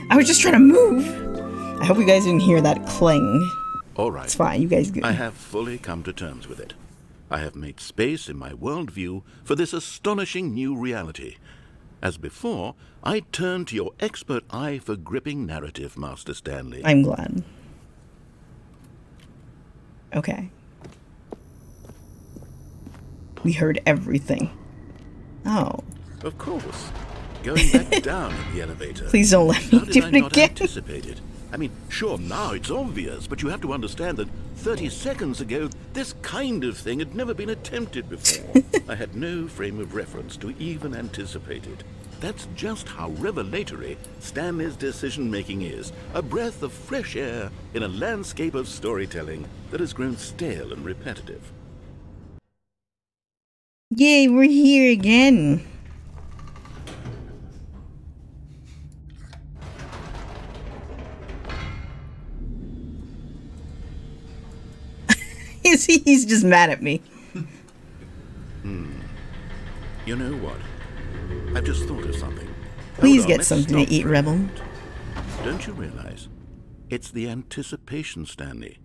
[SPEAKER 1] I was just trying to move. I hope you guys didn't hear that clang.
[SPEAKER 2] All right.
[SPEAKER 1] It's fine. You guys good.
[SPEAKER 2] I have fully come to terms with it. I have made space in my worldview for this astonishing new reality. As before, I turn to your expert eye for gripping narrative, Master Stanley.
[SPEAKER 1] I'm glad. Okay. We heard everything. Oh.
[SPEAKER 2] Of course. Going back down in the elevator.
[SPEAKER 1] Please don't let me
[SPEAKER 2] How did
[SPEAKER 1] do
[SPEAKER 2] I
[SPEAKER 1] it
[SPEAKER 2] not
[SPEAKER 1] again.
[SPEAKER 2] anticipate it? I mean, sure, now it's obvious, but you have to understand that 30 seconds ago, this kind of thing had never been attempted before. I had no frame of reference to even anticipate it. That's just how revelatory Stanley's decision-making is. A breath of fresh air in a landscape of storytelling that has grown stale and repetitive.
[SPEAKER 1] Yay, we're here again. He's just mad at me.
[SPEAKER 2] You know what? I've just thought of something.
[SPEAKER 1] Please
[SPEAKER 2] Hold on,
[SPEAKER 1] get
[SPEAKER 2] let's
[SPEAKER 1] something to
[SPEAKER 2] stop
[SPEAKER 1] eat,
[SPEAKER 2] for a
[SPEAKER 1] Rebel.
[SPEAKER 2] moment. Don't you realize? It's the anticipation, Stanley.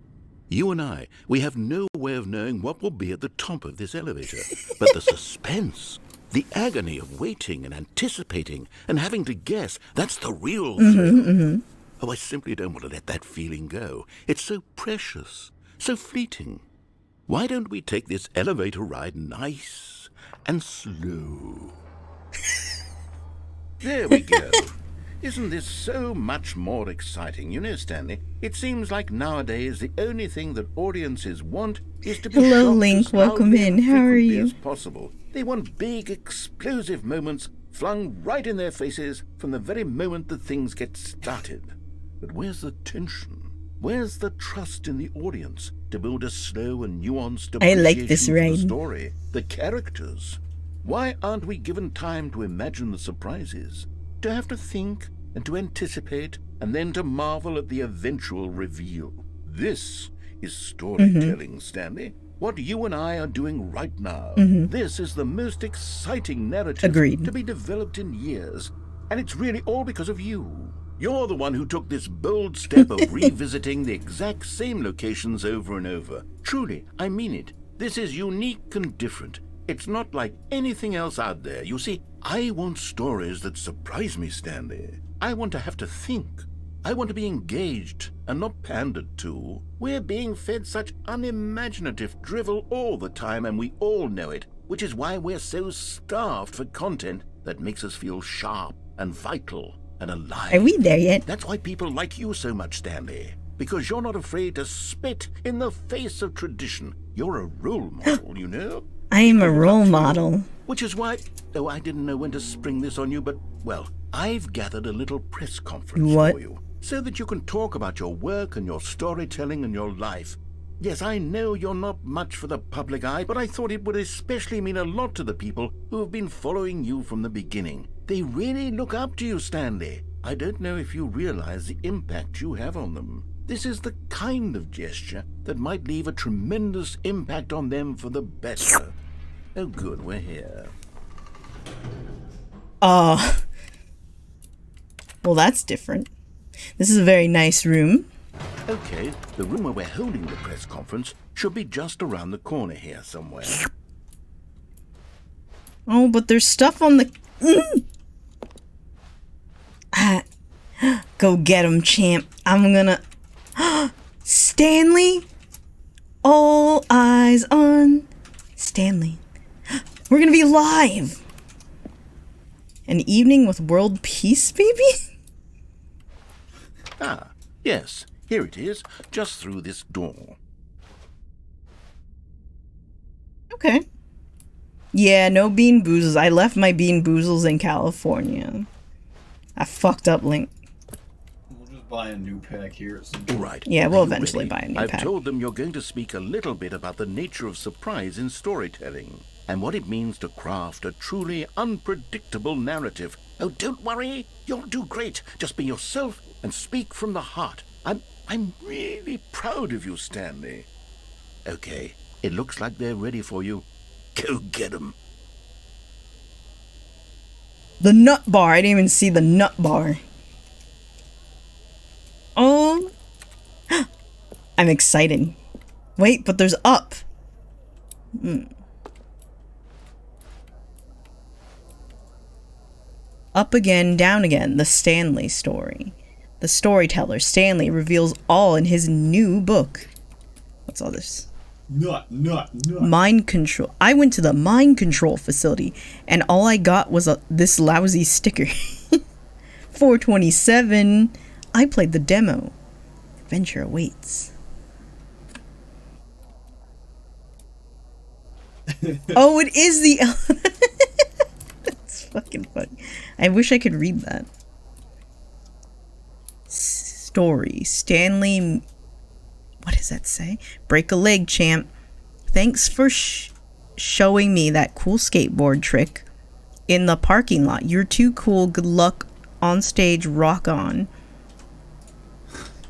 [SPEAKER 2] You and I, we have no way of knowing what will be at the top of this elevator. But the suspense, the agony of waiting and anticipating and having to guess, that's the real thrill. Oh, I simply don't want to let that feeling go. It's so precious, so fleeting. Why don't we take this elevator ride nice and slow? There we go. Isn't this so much more exciting? You know, Stanley, it seems like nowadays the only thing that audiences want is to be
[SPEAKER 1] Hello,
[SPEAKER 2] shocked
[SPEAKER 1] Link.
[SPEAKER 2] as
[SPEAKER 1] Welcome
[SPEAKER 2] loudly
[SPEAKER 1] in.
[SPEAKER 2] and
[SPEAKER 1] How are
[SPEAKER 2] frequently
[SPEAKER 1] you?
[SPEAKER 2] as possible. They want big, explosive moments flung right in their faces from the very moment that things get started. But where's the tension? Where's the trust in the audience to build a slow and nuanced
[SPEAKER 1] I
[SPEAKER 2] appreciation
[SPEAKER 1] like this
[SPEAKER 2] for the
[SPEAKER 1] ride.
[SPEAKER 2] story, the characters? Why aren't we given time to imagine the surprises, to have to think and to anticipate, and then to marvel at the eventual reveal? This is storytelling, Stanley. What you and I are doing right now. This is the most exciting narrative
[SPEAKER 1] Agreed.
[SPEAKER 2] to be developed in years, and it's really all because of you. You're the one who took this bold step of revisiting the exact same locations over and over. Truly, I mean it. This is unique and different. It's not like anything else out there. You see, I want stories that surprise me, Stanley. I want to have to think. I want to be engaged and not pandered to. We're being fed such unimaginative drivel all the time, and we all know it, which is why we're so starved for content that makes us feel sharp and vital and alive.
[SPEAKER 1] Are we there yet?
[SPEAKER 2] That's why people like you so much, Stanley. Because you're not afraid to spit in the face of tradition. You're a role model, you know?
[SPEAKER 1] I am a
[SPEAKER 2] People look
[SPEAKER 1] role
[SPEAKER 2] up to you.
[SPEAKER 1] model.
[SPEAKER 2] Which is why, oh, I didn't know when to spring this on you, but, well, I've gathered a little press conference
[SPEAKER 1] What?
[SPEAKER 2] for you, so that you can talk about your work and your storytelling and your life. Yes, I know you're not much for the public eye, but I thought it would especially mean a lot to the people who have been following you from the beginning. They really look up to you, Stanley. I don't know if you realize the impact you have on them. This is the kind of gesture that might leave a tremendous impact on them for the better. Oh, good, we're here.
[SPEAKER 1] Well, that's different. This is a very nice room.
[SPEAKER 2] Okay, the room where we're holding the press conference should be just around the corner here somewhere.
[SPEAKER 1] Oh, but there's stuff on the... Go get him, champ. I'm gonna... Stanley? All eyes on Stanley. We're gonna be live! An evening with world peace, baby?
[SPEAKER 2] Ah, yes, here it is, just through this door.
[SPEAKER 1] Okay. Yeah, no bean boozles. I left my bean boozles in California. I fucked up, Link.
[SPEAKER 3] We'll just buy a new pack here at some
[SPEAKER 2] All
[SPEAKER 3] point.
[SPEAKER 2] right.
[SPEAKER 1] Yeah, we'll
[SPEAKER 2] are you
[SPEAKER 1] eventually
[SPEAKER 2] ready?
[SPEAKER 1] buy a new
[SPEAKER 2] I've
[SPEAKER 1] pack.
[SPEAKER 2] told them you're going to speak a little bit about the nature of surprise in storytelling and what it means to craft a truly unpredictable narrative. Oh, don't worry. You'll do great. Just be yourself and speak from the heart. I'm really proud of you, Stanley. Okay, it looks like they're ready for you. Go get 'em.
[SPEAKER 1] The nut bar. I didn't even see the nut bar. Oh. I'm excited. Wait, but there's up. Up again, down again. The Stanley story. The storyteller, Stanley, reveals all in his new book. What's all this?
[SPEAKER 3] Nut.
[SPEAKER 1] Mind control. I went to the mind control facility, and all I got was this lousy sticker. 427. I played the demo. Adventure awaits. Oh, it is the... That's fucking funny. I wish I could read that. Story. Stanley... What does that say? Break a leg, champ. Thanks for showing me that cool skateboard trick in the parking lot. You're too cool. Good luck on stage. Rock on.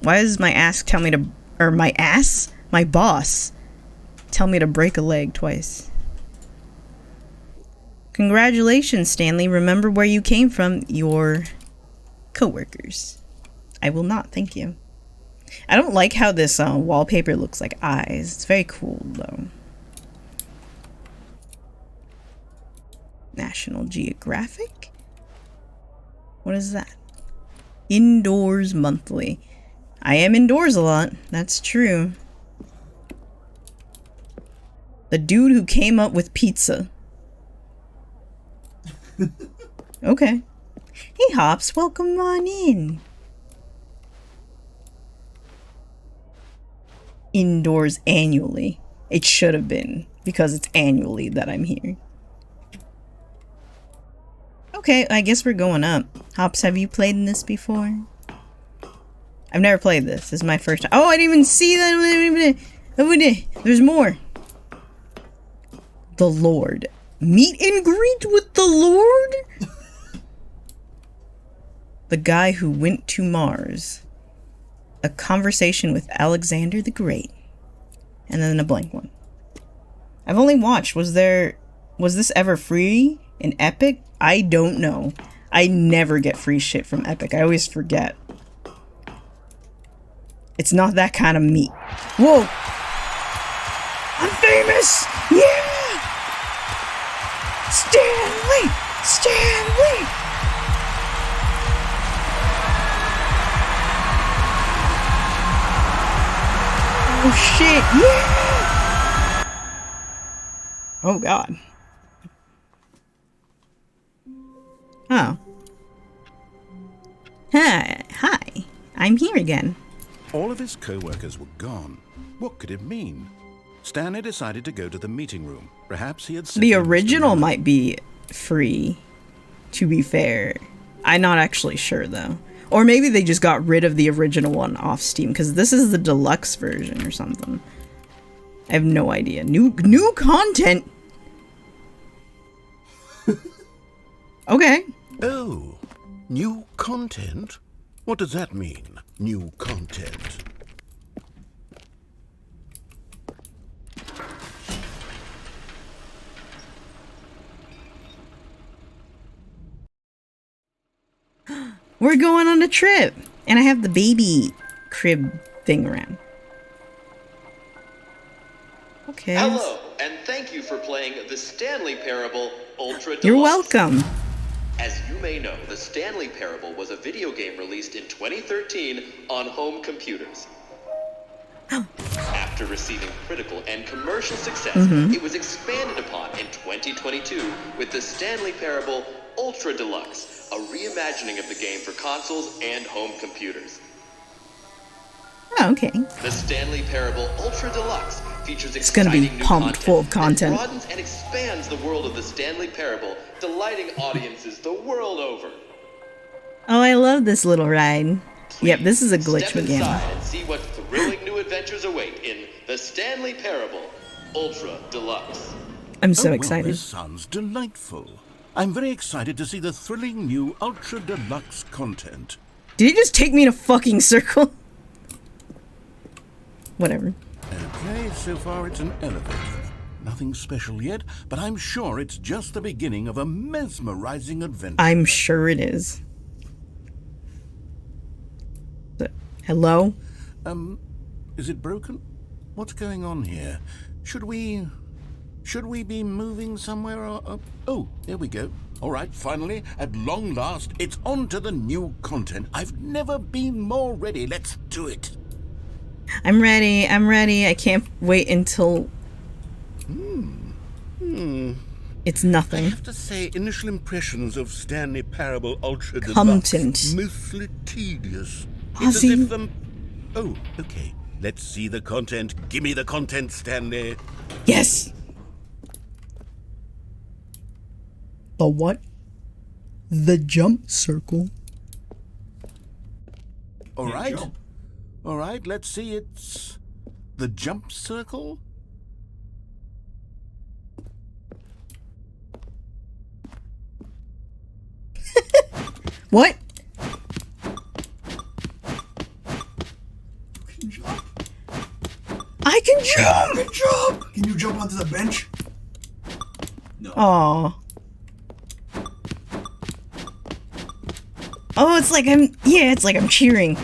[SPEAKER 1] Why does my ass tell me to... Or my ass? My boss tell me to break a leg twice. Congratulations, Stanley. Remember where you came from. Your coworkers. I will not, thank you. I don't like how this wallpaper looks like eyes. It's very cool, though. National Geographic? What is that? Indoors Monthly. I am indoors a lot. That's true. The dude who came up with pizza. Okay. Hey, Hops. Welcome on in. Indoors annually. It should have been, because it's annually that I'm here. Okay, I guess we're going up. Hops, have you played in this before? I've never played this. This is my first time. Oh, I didn't even see that. There's more. The Lord. Meet and greet with the Lord? The guy who went to Mars. A conversation with Alexander the Great. And then a blank one. I've only watched. Was this ever free in Epic? I don't know. I never get free shit from Epic. I always forget. It's not that kind of meat. Whoa! I'm famous! Yeah! Stanley! Stanley! Oh shit, yeah! Oh god. Oh. Hi. I'm here again.
[SPEAKER 2] All of his co-workers were gone. What could it mean? Stanley decided to go to the meeting room. Perhaps he had...
[SPEAKER 1] The original might be free, to be fair. I'm not actually sure, though. Or maybe they just got rid of the original one off Steam, because this is the deluxe version or something. I have no idea. New content! Okay.
[SPEAKER 2] Oh, new content? What does that mean, new content?
[SPEAKER 1] We're going on a trip! And I have the baby crib thing around. Okay.
[SPEAKER 6] Hello, and thank you for playing the Stanley Parable Ultra Deluxe.
[SPEAKER 1] You're welcome.
[SPEAKER 6] As you may know, the Stanley Parable was a video game released in 2013 on home computers. After receiving critical and commercial success, it was expanded upon in 2022 with the Stanley Parable Ultra Deluxe, a reimagining of the game for consoles and home computers.
[SPEAKER 1] Oh, okay.
[SPEAKER 6] The Stanley Parable Ultra Deluxe features
[SPEAKER 1] It's gonna be
[SPEAKER 6] exciting new
[SPEAKER 1] pumped full of content.
[SPEAKER 6] that broadens and expands the world of the Stanley Parable, delighting audiences the world over.
[SPEAKER 1] Oh, I love this little ride. Yep, this is a glitch
[SPEAKER 6] Step
[SPEAKER 1] again.
[SPEAKER 6] inside and see what thrilling new adventures await in the Stanley Parable Ultra Deluxe.
[SPEAKER 1] I'm so
[SPEAKER 2] Well,
[SPEAKER 1] excited.
[SPEAKER 2] this sounds delightful. I'm very excited to see the thrilling new Ultra Deluxe content.
[SPEAKER 1] Did he just take me in a fucking circle? Whatever.
[SPEAKER 2] Okay, so far it's an elevator. Nothing special yet, but I'm sure it's just the beginning of a mesmerizing adventure.
[SPEAKER 1] I'm sure it is. Hello?
[SPEAKER 2] Is it broken? What's going on here? Should we be moving somewhere or... Oh, there we go. All right, finally, at long last, it's on to the new content. I've never been more ready. Let's do it.
[SPEAKER 1] I'm ready. I can't wait until... It's nothing.
[SPEAKER 2] I have to say, initial impressions of Stanley Parable Ultra Deluxe.
[SPEAKER 1] Content.
[SPEAKER 2] Mostly tedious. It's as
[SPEAKER 1] Ozzy.
[SPEAKER 2] if them... Oh, okay. Let's see the content. Give me the content, Stanley.
[SPEAKER 1] Yes. The what? The jump circle.
[SPEAKER 2] All right.
[SPEAKER 3] jump.
[SPEAKER 2] All right, let's see. It's the jump circle.
[SPEAKER 1] What?
[SPEAKER 3] Can you jump?
[SPEAKER 1] I can jump.
[SPEAKER 3] Good job! Can you jump onto the bench? No.
[SPEAKER 1] Aw. Oh, it's like I'm cheering.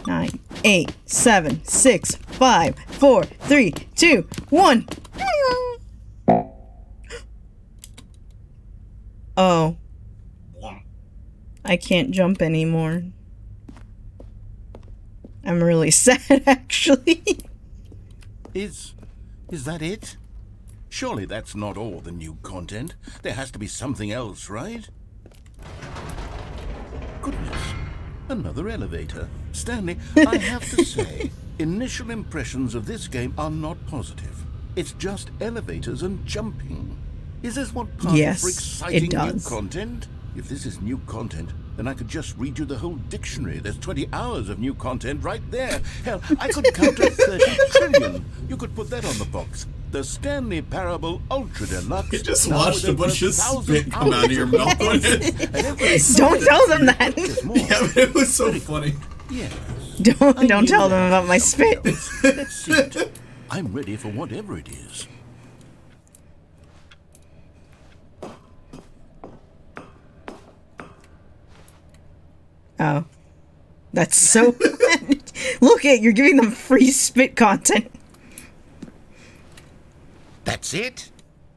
[SPEAKER 1] 9, 8, 7, 6, 5, 4, 3, 2, 1. Oh, I can't jump anymore. I'm really sad, actually.
[SPEAKER 2] Is that it? Surely that's not all the new content. There has to be something else, right? Goodness. Another elevator. Stanley, I have to say, initial impressions of this game are not positive. It's just elevators and jumping. Is this what passes
[SPEAKER 1] Yes,
[SPEAKER 2] for
[SPEAKER 1] it
[SPEAKER 2] exciting new
[SPEAKER 1] does.
[SPEAKER 2] content? If this is new content, then I could just read you the whole dictionary. There's 20 hours of new content right there. Hell, I could count to 30 trillion. You could put that on the box. The Stanley Parable Ultra Deluxe.
[SPEAKER 3] You just
[SPEAKER 2] now
[SPEAKER 3] watched
[SPEAKER 2] with
[SPEAKER 3] a bunch of
[SPEAKER 2] 1,000
[SPEAKER 3] spit come out of your mouth.
[SPEAKER 2] And every
[SPEAKER 1] Don't tell them that.
[SPEAKER 2] There's more.
[SPEAKER 3] Yeah, but it was so funny.
[SPEAKER 2] Yes.
[SPEAKER 1] Don't tell them about my spit.
[SPEAKER 2] Let's see it. I'm ready for whatever it is.
[SPEAKER 1] Oh. That's so... Look at, you're giving them free spit content.
[SPEAKER 2] That's it?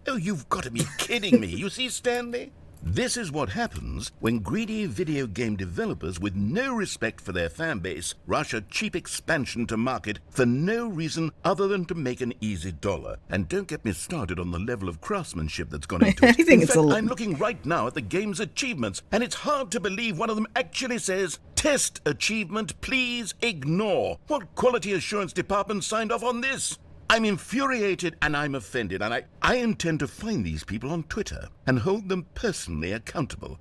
[SPEAKER 2] Oh, you've got to be kidding me. You see, Stanley? This is what happens when greedy video game developers with no respect for their fan base rush a cheap expansion to market for no reason other than to make an easy dollar. And don't get me started on the level of craftsmanship that's gone into it.
[SPEAKER 1] I think
[SPEAKER 2] In
[SPEAKER 1] it's
[SPEAKER 2] fact,
[SPEAKER 1] a
[SPEAKER 2] I'm looking right now at the game's achievements, and it's hard to believe one of them actually says, "Test achievement, please ignore." What quality assurance department signed off on this? I'm infuriated and I'm offended, and I intend to find these people on Twitter and hold them personally accountable.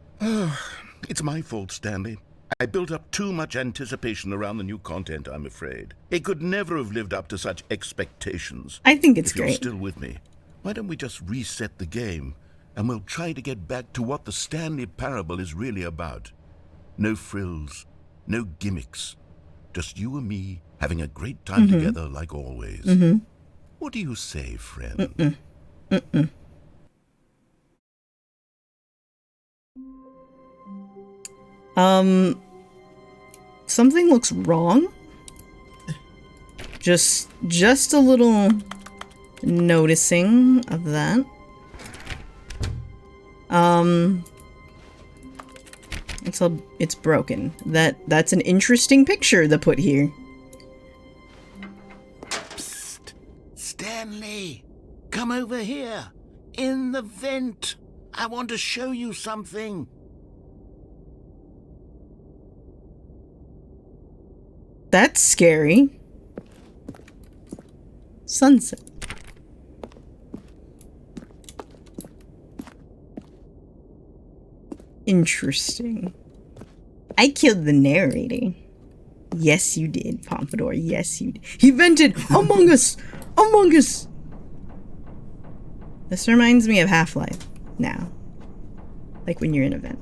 [SPEAKER 2] It's my fault, Stanley. I built up too much anticipation around the new content, I'm afraid. It could never have lived up to such expectations.
[SPEAKER 1] I think it's
[SPEAKER 2] If you're
[SPEAKER 1] great.
[SPEAKER 2] still with me, why don't we just reset the game and we'll try to get back to what the Stanley Parable is really about. No frills, no gimmicks. Just you and me having a great time together like always. What do you say, friend?
[SPEAKER 1] Something looks wrong. Just a little noticing of that. It's broken. That's an interesting picture to put here.
[SPEAKER 2] Psst. Stanley, come over here. In the vent. I want to show you something.
[SPEAKER 1] That's scary. Sunset. Interesting. I killed the narrator. Yes, you did, Pompadour. Yes, you did. He vented Among Us! Among Us! This reminds me of Half-Life now. Like when you're in a vent.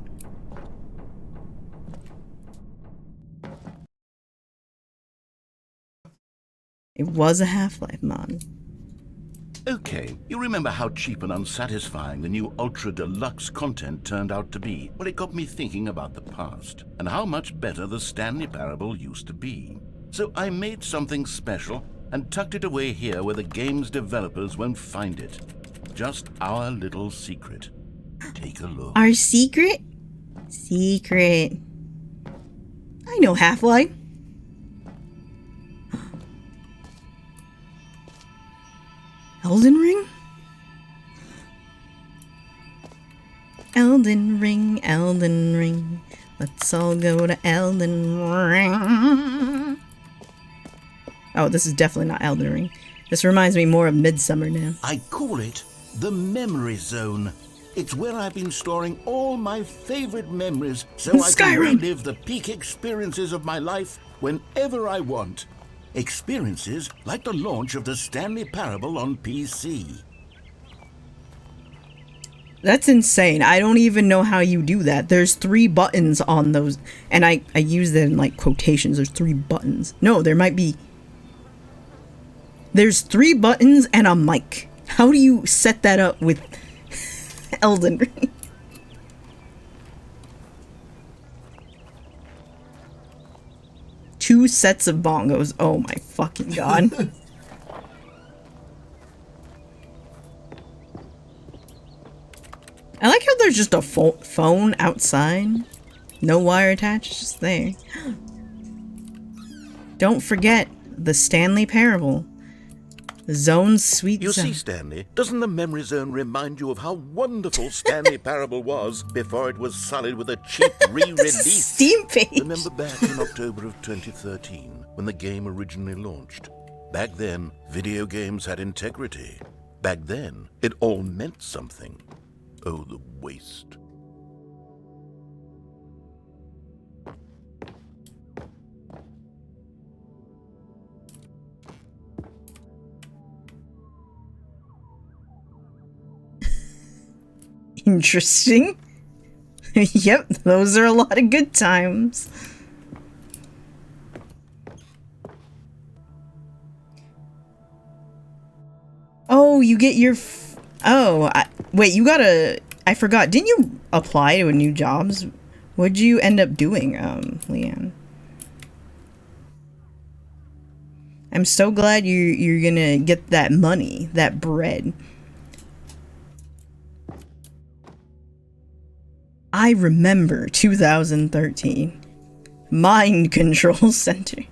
[SPEAKER 1] It was a Half-Life mod.
[SPEAKER 2] Okay, you remember how cheap and unsatisfying the new Ultra Deluxe content turned out to be? Well, it got me thinking about the past and how much better the Stanley Parable used to be. So I made something special and tucked it away here where the game's developers won't find it. Just our little secret. Take a look.
[SPEAKER 1] Our secret? Secret. I know Half-Life. Elden Ring? Elden Ring, Elden Ring. Let's all go to Elden Ring. Oh, this is definitely not Elden Ring. This reminds me more of Midsummer now.
[SPEAKER 2] I call it the memory zone. It's where I've been storing all my favorite memories so I can relive the peak experiences of my life whenever I want. Experiences like the launch of the Stanley Parable on PC.
[SPEAKER 1] That's insane. I don't even know how you do that. There's 3 buttons on those, and I use that in like quotations. There's 3 buttons. No, there might be. There's 3 buttons and a mic. How do you set that up with Elden Ring? Two sets of bongos. Oh my fucking god. I like how there's just a phone outside. No wire attached, it's just there. Don't forget the Stanley Parable. The zone's sweet
[SPEAKER 2] You
[SPEAKER 1] zone.
[SPEAKER 2] see, Stanley, doesn't the memory zone remind you of how wonderful Stanley Parable was before it was sullied with a cheap re-release?
[SPEAKER 1] Steam page.
[SPEAKER 2] Remember back in October of 2013, when the game originally launched? Back then, video games had integrity. Back then, it all meant something. Oh, the waste.
[SPEAKER 1] Interesting. Yep, those are a lot of good times. Oh, you get your wait, you gotta... I forgot. Didn't you apply to a new jobs? What'd you end up doing, Leanne? I'm so glad you're gonna get that money, that bread. I remember 2013. Mind Control Center.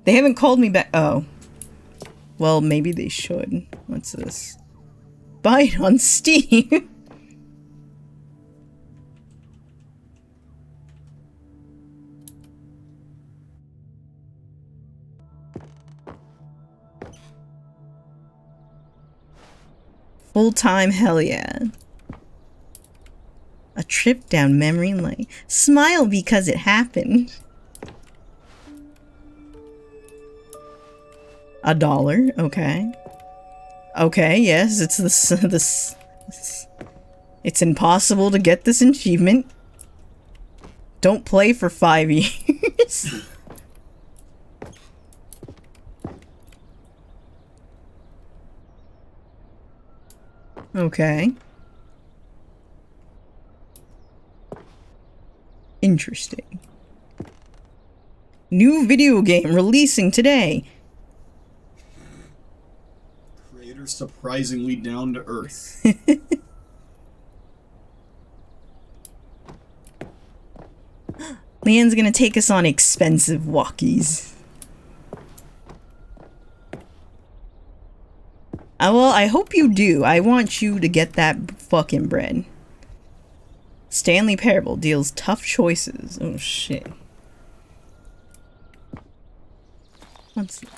[SPEAKER 1] They haven't called me back. Oh. Well, maybe they should. What's this? Buy it on Steam. Full-time, hell yeah. A trip down memory lane. Smile because it happened. $1, okay. Okay, yes, it's this. It's impossible to get this achievement. Don't play for 5 years. Okay. Interesting. New video game releasing today.
[SPEAKER 3] Creator surprisingly down to earth.
[SPEAKER 1] Leanne's gonna take us on expensive walkies. Well, I hope you do. I want you to get that fucking bread. Stanley Parable deals tough choices. Oh, shit. What's this?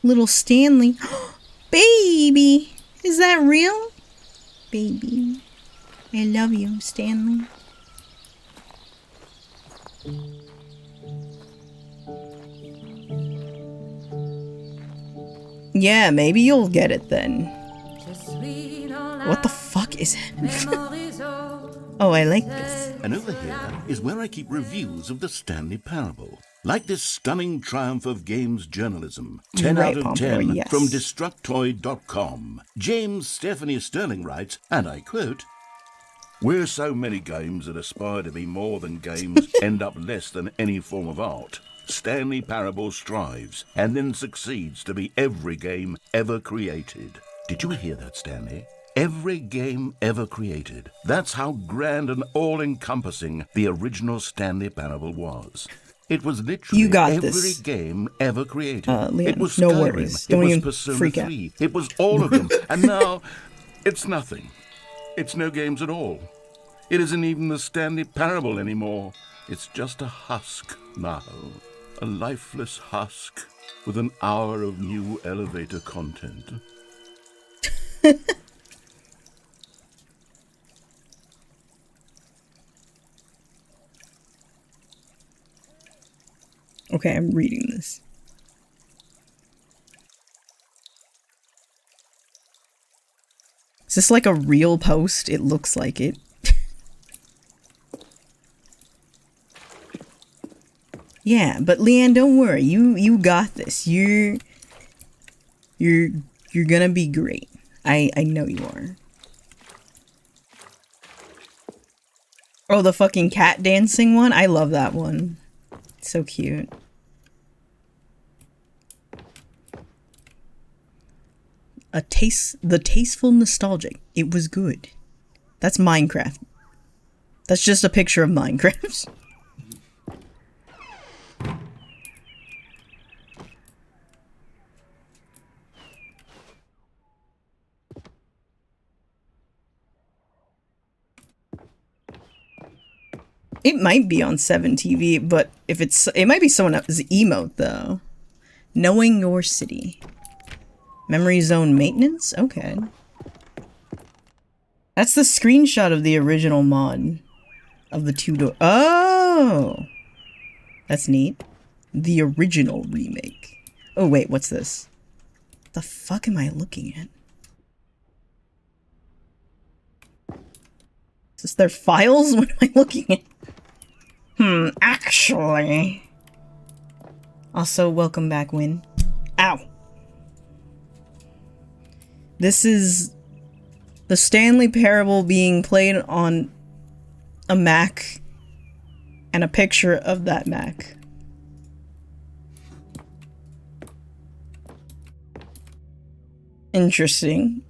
[SPEAKER 1] Little Stanley. Baby! Is that real? Baby. I love you, Stanley. Yeah, maybe you'll get it then. What the fuck is it? Oh, I like this.
[SPEAKER 2] And over here is where I keep reviews of the Stanley Parable. Like this stunning triumph of games journalism. 10
[SPEAKER 1] Right,
[SPEAKER 2] out of
[SPEAKER 1] Pomeroy,
[SPEAKER 2] 10
[SPEAKER 1] yes.
[SPEAKER 2] from Destructoid.com. James Stephanie Sterling writes, and I quote, "Where so many games that aspire to be more than games end up less than any form of art, Stanley Parable strives and then succeeds to be every game ever created." Did you hear that, Stanley? Every game ever created. That's how grand and all-encompassing the original Stanley Parable was. It was literally
[SPEAKER 1] You got
[SPEAKER 2] every
[SPEAKER 1] this.
[SPEAKER 2] game ever created.
[SPEAKER 1] Liam,
[SPEAKER 2] It was
[SPEAKER 1] no
[SPEAKER 2] Skyrim.
[SPEAKER 1] worries.
[SPEAKER 2] It
[SPEAKER 1] Don't
[SPEAKER 2] was
[SPEAKER 1] even
[SPEAKER 2] Persona
[SPEAKER 1] freak out.
[SPEAKER 2] 3. It was all of them. And now It's nothing. It's no games at all. It isn't even the Stanley Parable anymore. It's just a husk now. A lifeless husk with an hour of new elevator content.
[SPEAKER 1] Okay, I'm reading this. Is this like a real post? It looks like it. Yeah, but Leanne, don't worry. You got this. You're gonna be great. I know you are. Oh, the fucking cat dancing one? I love that one. It's so cute. The tasteful nostalgic. It was good. That's Minecraft. That's just a picture of Minecraft. It might be on 7 TV, but if it might be someone else's emote though. Knowing your city. Memory zone maintenance? Okay. That's the screenshot of the original mod. Of the 2-door. Oh! That's neat. The original remake. Oh wait, what's this? The fuck am I looking at? Is this their files? What am I looking at? Actually. Also, welcome back, Win. Ow. This is the Stanley Parable being played on a Mac and a picture of that Mac. Interesting.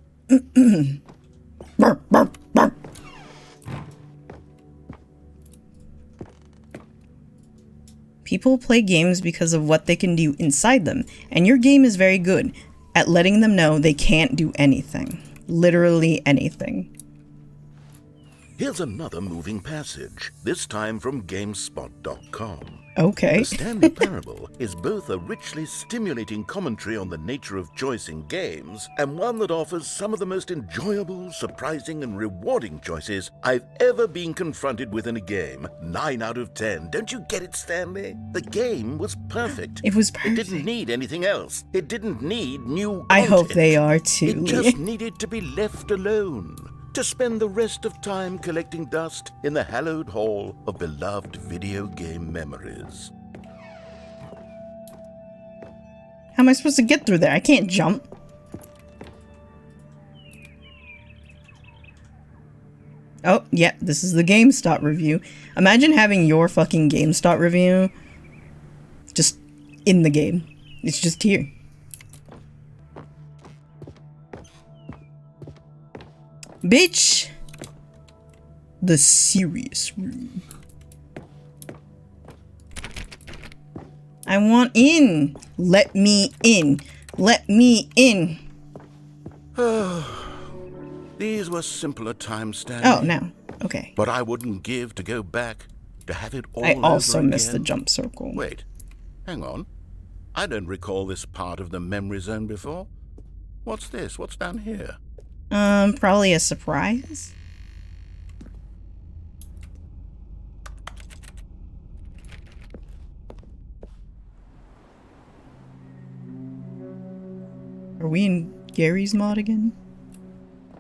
[SPEAKER 1] Burp, burp, burp. People play games because of what they can do inside them, and your game is very good at letting them know they can't do anything. Literally anything.
[SPEAKER 2] Here's another moving passage, this time from GameSpot.com.
[SPEAKER 1] Okay.
[SPEAKER 2] The Stanley Parable is both a richly stimulating commentary on the nature of choice in games, and one that offers some of the most enjoyable, surprising, and rewarding choices I've ever been confronted with in a game. 9 out of 10. Don't you get it, Stanley? The game was perfect.
[SPEAKER 1] It was perfect.
[SPEAKER 2] It didn't need anything else. It didn't need new content.
[SPEAKER 1] I hope they are too.
[SPEAKER 2] It just needed to be left alone. To spend the rest of time collecting dust in the hallowed hall of beloved video game memories.
[SPEAKER 1] How am I supposed to get through there? I can't jump. Oh, yeah, this is the GameStop review. Imagine having your fucking GameStop review just in the game. It's just here. Bitch! The serious room. I want in! Let me in! Let me in!
[SPEAKER 2] These were simpler times, Stanley.
[SPEAKER 1] Oh, now. Okay.
[SPEAKER 2] But I wouldn't give to go back, to have it all
[SPEAKER 1] I also
[SPEAKER 2] over
[SPEAKER 1] missed the
[SPEAKER 2] again.
[SPEAKER 1] jump circle.
[SPEAKER 2] Wait, hang on. I don't recall this part of the memory zone before. What's this? What's down here?
[SPEAKER 1] Probably a surprise. Are we in Gary's mod again?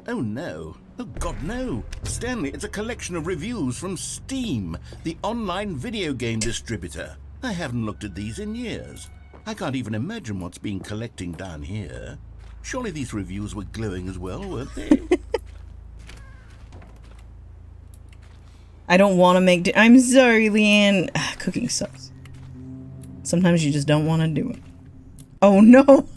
[SPEAKER 2] Oh no. Oh god, no. Stanley, it's a collection of reviews from Steam, the online video game distributor. I haven't looked at these in years. I can't even imagine what's been collecting down here. Surely these reviews were glowing as well, weren't they?
[SPEAKER 1] I don't want to make I'm sorry, Leanne. Cooking sucks. Sometimes you just don't want to do it. Oh no!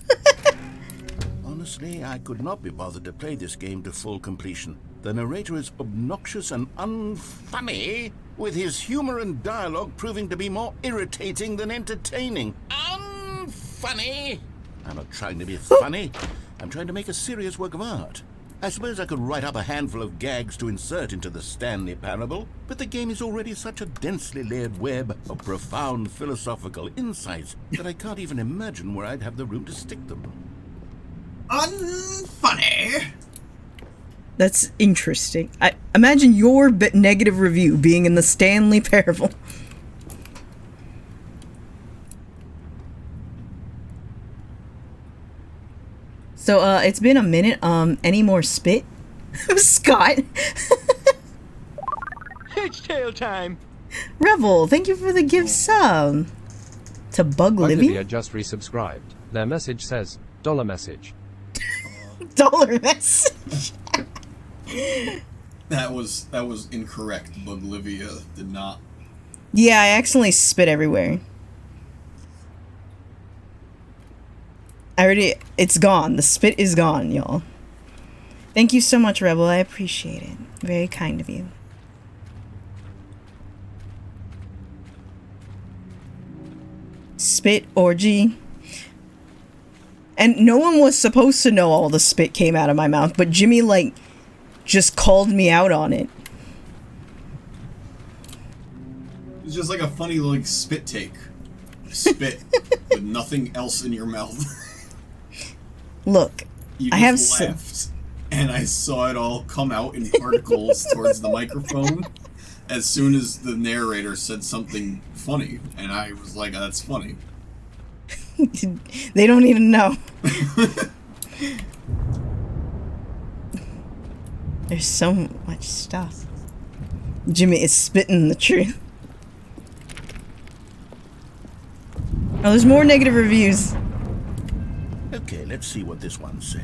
[SPEAKER 2] Honestly, I could not be bothered to play this game to full completion. The narrator is obnoxious and unfunny, with his humor and dialogue proving to be more irritating than entertaining. Unfunny! I'm not trying to be funny. I'm trying to make a serious work of art. I suppose I could write up a handful of gags to insert into the Stanley Parable, but the game is already such a densely layered web of profound philosophical insights that I can't even imagine where I'd have the room to stick them.
[SPEAKER 3] Unfunny.
[SPEAKER 1] That's interesting. I imagine your negative review being in the Stanley Parable. So, it's been a minute. Any more spit? Scott.
[SPEAKER 7] It's tail time.
[SPEAKER 1] Revel, thank you for the gift sub. To Bug Livy.
[SPEAKER 8] Olivia just resubscribed. Their message says, $. Message.
[SPEAKER 1] Dollar message.
[SPEAKER 3] That was incorrect. Buglivia did not.
[SPEAKER 1] Yeah, I accidentally spit everywhere. It's gone. The spit is gone, y'all. Thank you so much, Rebel. I appreciate it. Very kind of you. Spit orgy. And no one was supposed to know all the spit came out of my mouth, but Jimmy, like, just called me out on it.
[SPEAKER 3] It's just like a funny, like, spit take. Spit with nothing else in your mouth.
[SPEAKER 1] Look,
[SPEAKER 3] You
[SPEAKER 1] I have
[SPEAKER 3] just laughed, and I saw it all come out in particles towards the microphone as soon as the narrator said something funny, and I was like, that's funny.
[SPEAKER 1] They don't even know. There's so much stuff. Jimmy is spitting the truth. Oh, there's more negative reviews.
[SPEAKER 2] Okay, let's see what this one says.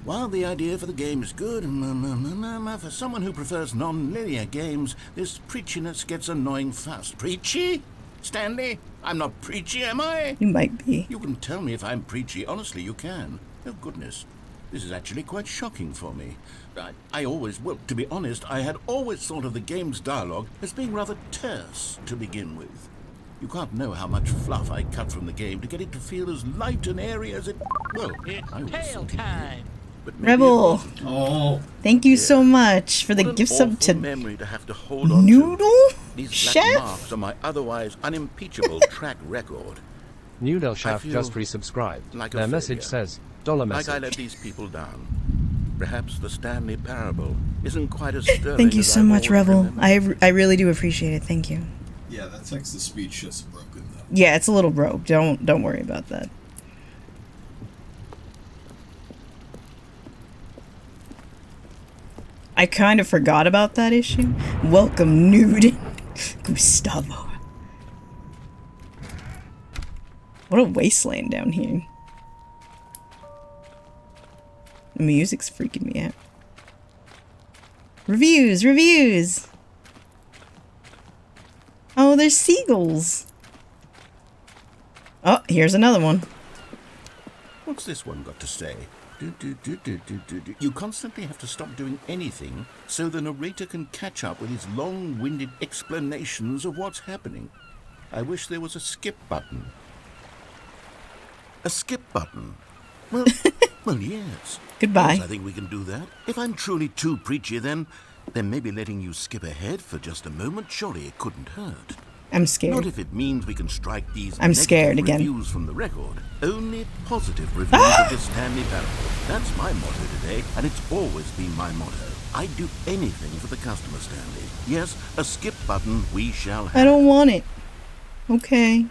[SPEAKER 2] While the idea for the game is good, for someone who prefers non-linear games, this preachiness gets annoying fast. Preachy? Stanley? I'm not preachy, am I?
[SPEAKER 1] You might be.
[SPEAKER 2] You can tell me if I'm preachy. Honestly, you can. Oh, goodness. This is actually quite shocking for me. Well, to be honest, I had always thought of the game's dialogue as being rather terse to begin with. You can't know how much fluff I cut from the game to get it to feel as light and airy as it... Well, I was
[SPEAKER 7] Tail time.
[SPEAKER 2] But maybe
[SPEAKER 1] Rebel.
[SPEAKER 2] it wasn't.
[SPEAKER 3] Oh,
[SPEAKER 1] Thank you so much for the
[SPEAKER 2] What an
[SPEAKER 1] gift sub
[SPEAKER 2] awful
[SPEAKER 1] to
[SPEAKER 2] memory to have to hold on
[SPEAKER 1] Noodle
[SPEAKER 2] to. These black
[SPEAKER 1] Chef.
[SPEAKER 2] marks are my otherwise unimpeachable track record.
[SPEAKER 8] Noodle
[SPEAKER 2] I
[SPEAKER 8] Chef
[SPEAKER 2] feel
[SPEAKER 8] just resubscribed.
[SPEAKER 2] like a
[SPEAKER 8] Their message
[SPEAKER 2] failure.
[SPEAKER 8] says, $.
[SPEAKER 2] Like I let
[SPEAKER 8] Message.
[SPEAKER 2] these people down. Perhaps the Stanley Parable isn't quite as sterling
[SPEAKER 1] Thank you
[SPEAKER 2] as
[SPEAKER 1] so
[SPEAKER 2] I've
[SPEAKER 1] much,
[SPEAKER 2] always
[SPEAKER 1] Rebel.
[SPEAKER 2] remembered.
[SPEAKER 1] I really do appreciate it. Thank you.
[SPEAKER 3] yeah, that text-to-speech shit's broken, though.
[SPEAKER 1] Yeah, it's a little broke. Don't worry about that. I kind of forgot about that issue. Welcome, Nude. Gustavo. What a wasteland down here. The music's freaking me out. Reviews! Oh, there's seagulls. Oh, here's another one.
[SPEAKER 2] What's this one got to say? You constantly have to stop doing anything so the narrator can catch up with his long-winded explanations of what's happening. I wish there was a skip button. A skip button? Well, well, yes.
[SPEAKER 1] Goodbye.
[SPEAKER 2] Yes, I think we can do that. If I'm truly too preachy, then maybe letting you skip ahead for just a moment, surely it couldn't hurt.
[SPEAKER 1] I'm
[SPEAKER 2] Not
[SPEAKER 1] scared.
[SPEAKER 2] if it means we can strike these
[SPEAKER 1] I'm scared
[SPEAKER 2] negative
[SPEAKER 1] again.
[SPEAKER 2] reviews from the record. Only positive reviews of the Stanley Parable. That's my motto today, and it's always been my motto. I'd do anything for the customer, Stanley. Yes, a skip button we shall have.
[SPEAKER 1] I don't want it. Okay.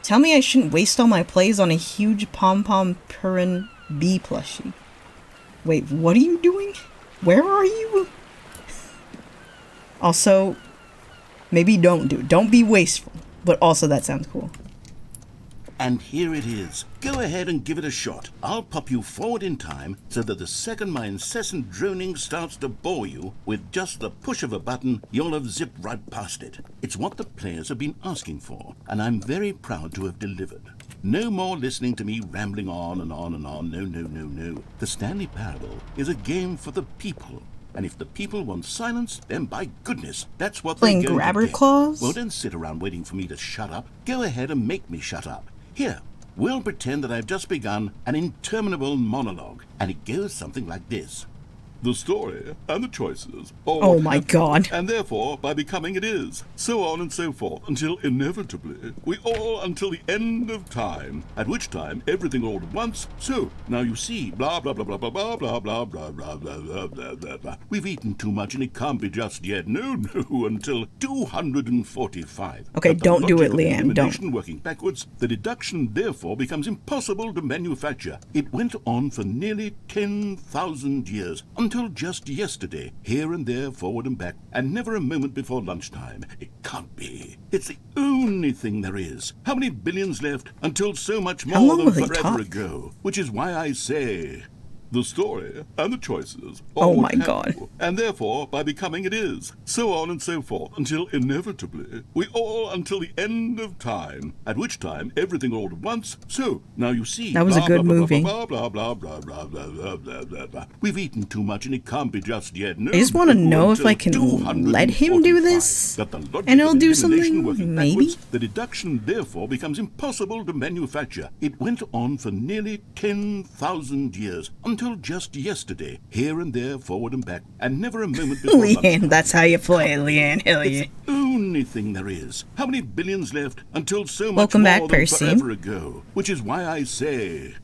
[SPEAKER 1] Tell me I shouldn't waste all my plays on a huge pom-pom purring bee plushie. Wait, what are you doing? Where are you? Also, maybe don't do it. Don't be wasteful. But also, that sounds cool.
[SPEAKER 2] And here it is. Go ahead and give it a shot. I'll pop you forward in time so that the second my incessant droning starts to bore you, with just the push of a button, you'll have zipped right past it. It's what the players have been asking for, and I'm very proud to have delivered. No more listening to me rambling on and on and on. No. The Stanley Parable is a game for the people. And if the people want silence, then by goodness, that's what
[SPEAKER 1] Playing
[SPEAKER 2] they're going
[SPEAKER 1] grabber
[SPEAKER 2] to get.
[SPEAKER 1] claws?
[SPEAKER 2] Well, don't sit around waiting for me to shut up. Go ahead and make me shut up. Here, We'll pretend that I've just begun an interminable monologue, and it goes something like this. The story and the choices are
[SPEAKER 1] Oh
[SPEAKER 2] what
[SPEAKER 1] my
[SPEAKER 2] happened,
[SPEAKER 1] God.
[SPEAKER 2] and therefore by becoming it is, so on and so forth, until inevitably we all until the end of time, at which time everything all at once. So now you see, blah blah blah blah blah blah blah blah blah blah blah blah blah blah blah. We've eaten too much and it can't be just yet. No, until 245.
[SPEAKER 1] Okay,
[SPEAKER 2] But the
[SPEAKER 1] don't do
[SPEAKER 2] logic
[SPEAKER 1] it,
[SPEAKER 2] of
[SPEAKER 1] Leanne,
[SPEAKER 2] elimination
[SPEAKER 1] don't.
[SPEAKER 2] working backwards, the deduction therefore becomes impossible to manufacture. It went on for nearly 10,000 years, until just yesterday, here and there, forward and back, and never a moment before lunchtime. It can't be. It's the only thing there is. How many billions left until so much
[SPEAKER 1] How
[SPEAKER 2] more
[SPEAKER 1] long
[SPEAKER 2] than
[SPEAKER 1] will he
[SPEAKER 2] forever
[SPEAKER 1] talk?
[SPEAKER 2] ago? Which is why I say... The story and the choices are
[SPEAKER 1] Oh
[SPEAKER 2] what
[SPEAKER 1] my
[SPEAKER 2] have
[SPEAKER 1] God.
[SPEAKER 2] you, and therefore by becoming it is, so on and so forth, until inevitably we all until the end of time, at which time everything all at once. So now you see,
[SPEAKER 1] That was a
[SPEAKER 2] blah,
[SPEAKER 1] good
[SPEAKER 2] blah,
[SPEAKER 1] movie.
[SPEAKER 2] blah blah blah blah blah blah blah blah blah blah. We've eaten too much and it can't be just yet. No,
[SPEAKER 1] I just want to know if
[SPEAKER 2] until
[SPEAKER 1] I can let him do
[SPEAKER 2] 245.
[SPEAKER 1] this,
[SPEAKER 2] That the logic
[SPEAKER 1] and he'll
[SPEAKER 2] of
[SPEAKER 1] do
[SPEAKER 2] elimination
[SPEAKER 1] something,
[SPEAKER 2] working
[SPEAKER 1] maybe?
[SPEAKER 2] backwards, the deduction therefore becomes impossible to manufacture. It went on for nearly 10,000 years, until just yesterday, here and there, forward and back, and never a moment before
[SPEAKER 1] Leanne,
[SPEAKER 2] lunchtime.
[SPEAKER 1] that's how you play it, Leanne. Hell
[SPEAKER 2] It's
[SPEAKER 1] yeah.
[SPEAKER 2] the only thing there is. How many billions left until so much
[SPEAKER 1] Welcome
[SPEAKER 2] more
[SPEAKER 1] back,
[SPEAKER 2] than
[SPEAKER 1] Percy.
[SPEAKER 2] forever ago? Which is why I say...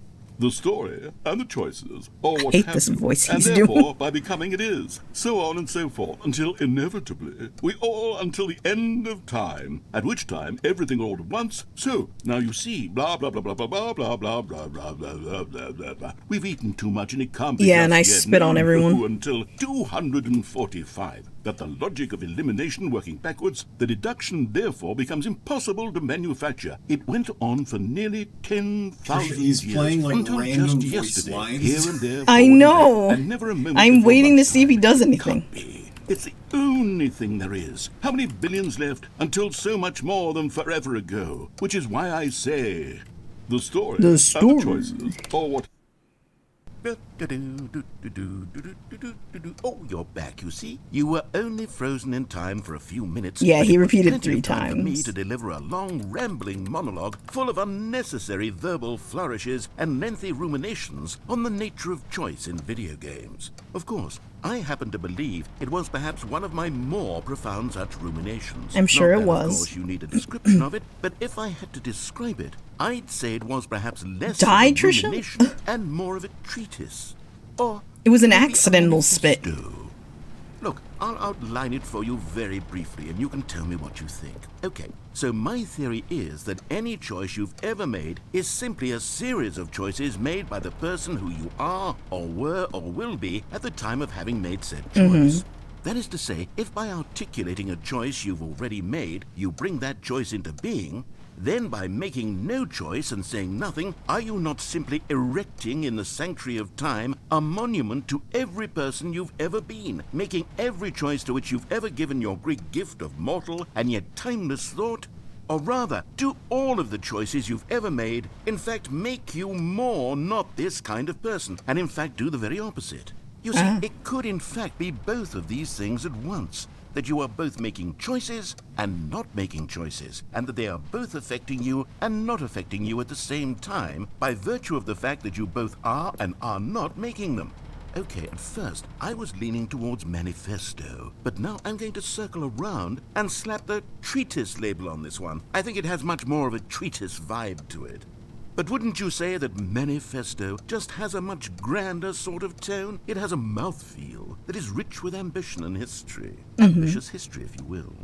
[SPEAKER 2] The story and the choices are what
[SPEAKER 1] hate
[SPEAKER 2] have
[SPEAKER 1] this
[SPEAKER 2] you,
[SPEAKER 1] voice
[SPEAKER 2] and
[SPEAKER 1] he's
[SPEAKER 2] therefore
[SPEAKER 1] doing.
[SPEAKER 2] by becoming it is, so on and so forth, until inevitably we all until the end of time, at which time everything all at once. So now you see, blah blah blah blah blah blah blah blah blah blah blah blah blah blah blah. We've eaten too much and it can't be
[SPEAKER 1] Yeah,
[SPEAKER 2] just
[SPEAKER 1] and I
[SPEAKER 2] yet.
[SPEAKER 1] spit on everyone.
[SPEAKER 2] Until 245. That the logic of elimination working backwards, the deduction therefore becomes impossible to manufacture. It went on for nearly 10,000
[SPEAKER 3] He's
[SPEAKER 2] years,
[SPEAKER 3] playing, like,
[SPEAKER 2] until
[SPEAKER 3] random
[SPEAKER 2] just
[SPEAKER 3] voice
[SPEAKER 2] yesterday,
[SPEAKER 3] lines.
[SPEAKER 2] here and there,
[SPEAKER 1] I
[SPEAKER 2] forward and
[SPEAKER 1] know.
[SPEAKER 2] back, and never a moment
[SPEAKER 1] I'm
[SPEAKER 2] before
[SPEAKER 1] waiting to see if he
[SPEAKER 2] lunchtime.
[SPEAKER 1] does anything.
[SPEAKER 2] Can't be. It's the only thing there is. How many billions left until so much more than forever ago? Which is why I say... The story,
[SPEAKER 1] The
[SPEAKER 2] and
[SPEAKER 1] story.
[SPEAKER 2] the choices are what... Oh, you're back, you see. You were only frozen in time for a few minutes.
[SPEAKER 1] Yeah,
[SPEAKER 2] but
[SPEAKER 1] he
[SPEAKER 2] it was
[SPEAKER 1] repeated
[SPEAKER 2] plenty
[SPEAKER 1] 3
[SPEAKER 2] of time for me
[SPEAKER 1] times.
[SPEAKER 2] to deliver a long, rambling monologue full of unnecessary verbal flourishes and lengthy ruminations on the nature of choice in video games. Of course, I happen to believe it was perhaps one of my more profound such ruminations.
[SPEAKER 1] I'm sure
[SPEAKER 2] Not
[SPEAKER 1] it
[SPEAKER 2] that,
[SPEAKER 1] was.
[SPEAKER 2] Of course, you need a description of it, but if I had to describe it, I'd say it was perhaps less
[SPEAKER 1] Die,
[SPEAKER 2] of a
[SPEAKER 1] Trisha?
[SPEAKER 2] rumination and more of a treatise. Or
[SPEAKER 1] It was an
[SPEAKER 2] maybe a
[SPEAKER 1] accidental spit.
[SPEAKER 2] manifesto. Look, I'll outline it for you very briefly, and you can tell me what you think. Okay, so my theory is that any choice you've ever made is simply a series of choices made by the person who you are, or were, or will be at the time of having made said choice. That is to say, if by articulating a choice you've already made, you bring that choice into being, then by making no choice and saying nothing, are you not simply erecting in the sanctuary of time a monument to every person you've ever been, making every choice to which you've ever given your great gift of mortal and yet timeless thought? Or rather, do all of the choices you've ever made, in fact, make you more not this kind of person, and in fact do the very opposite? You see, it could in fact be both of these things at once. That you are both making choices and not making choices, and that they are both affecting you and not affecting you at the same time by virtue of the fact that you both are and are not making them. Okay, at first I was leaning towards manifesto, but now I'm going to circle around and slap the treatise label on this one. I think it has much more of a treatise vibe to it. But wouldn't you say that manifesto just has a much grander sort of tone? It has a mouthfeel that is rich with ambition and history. Ambitious history, if you will.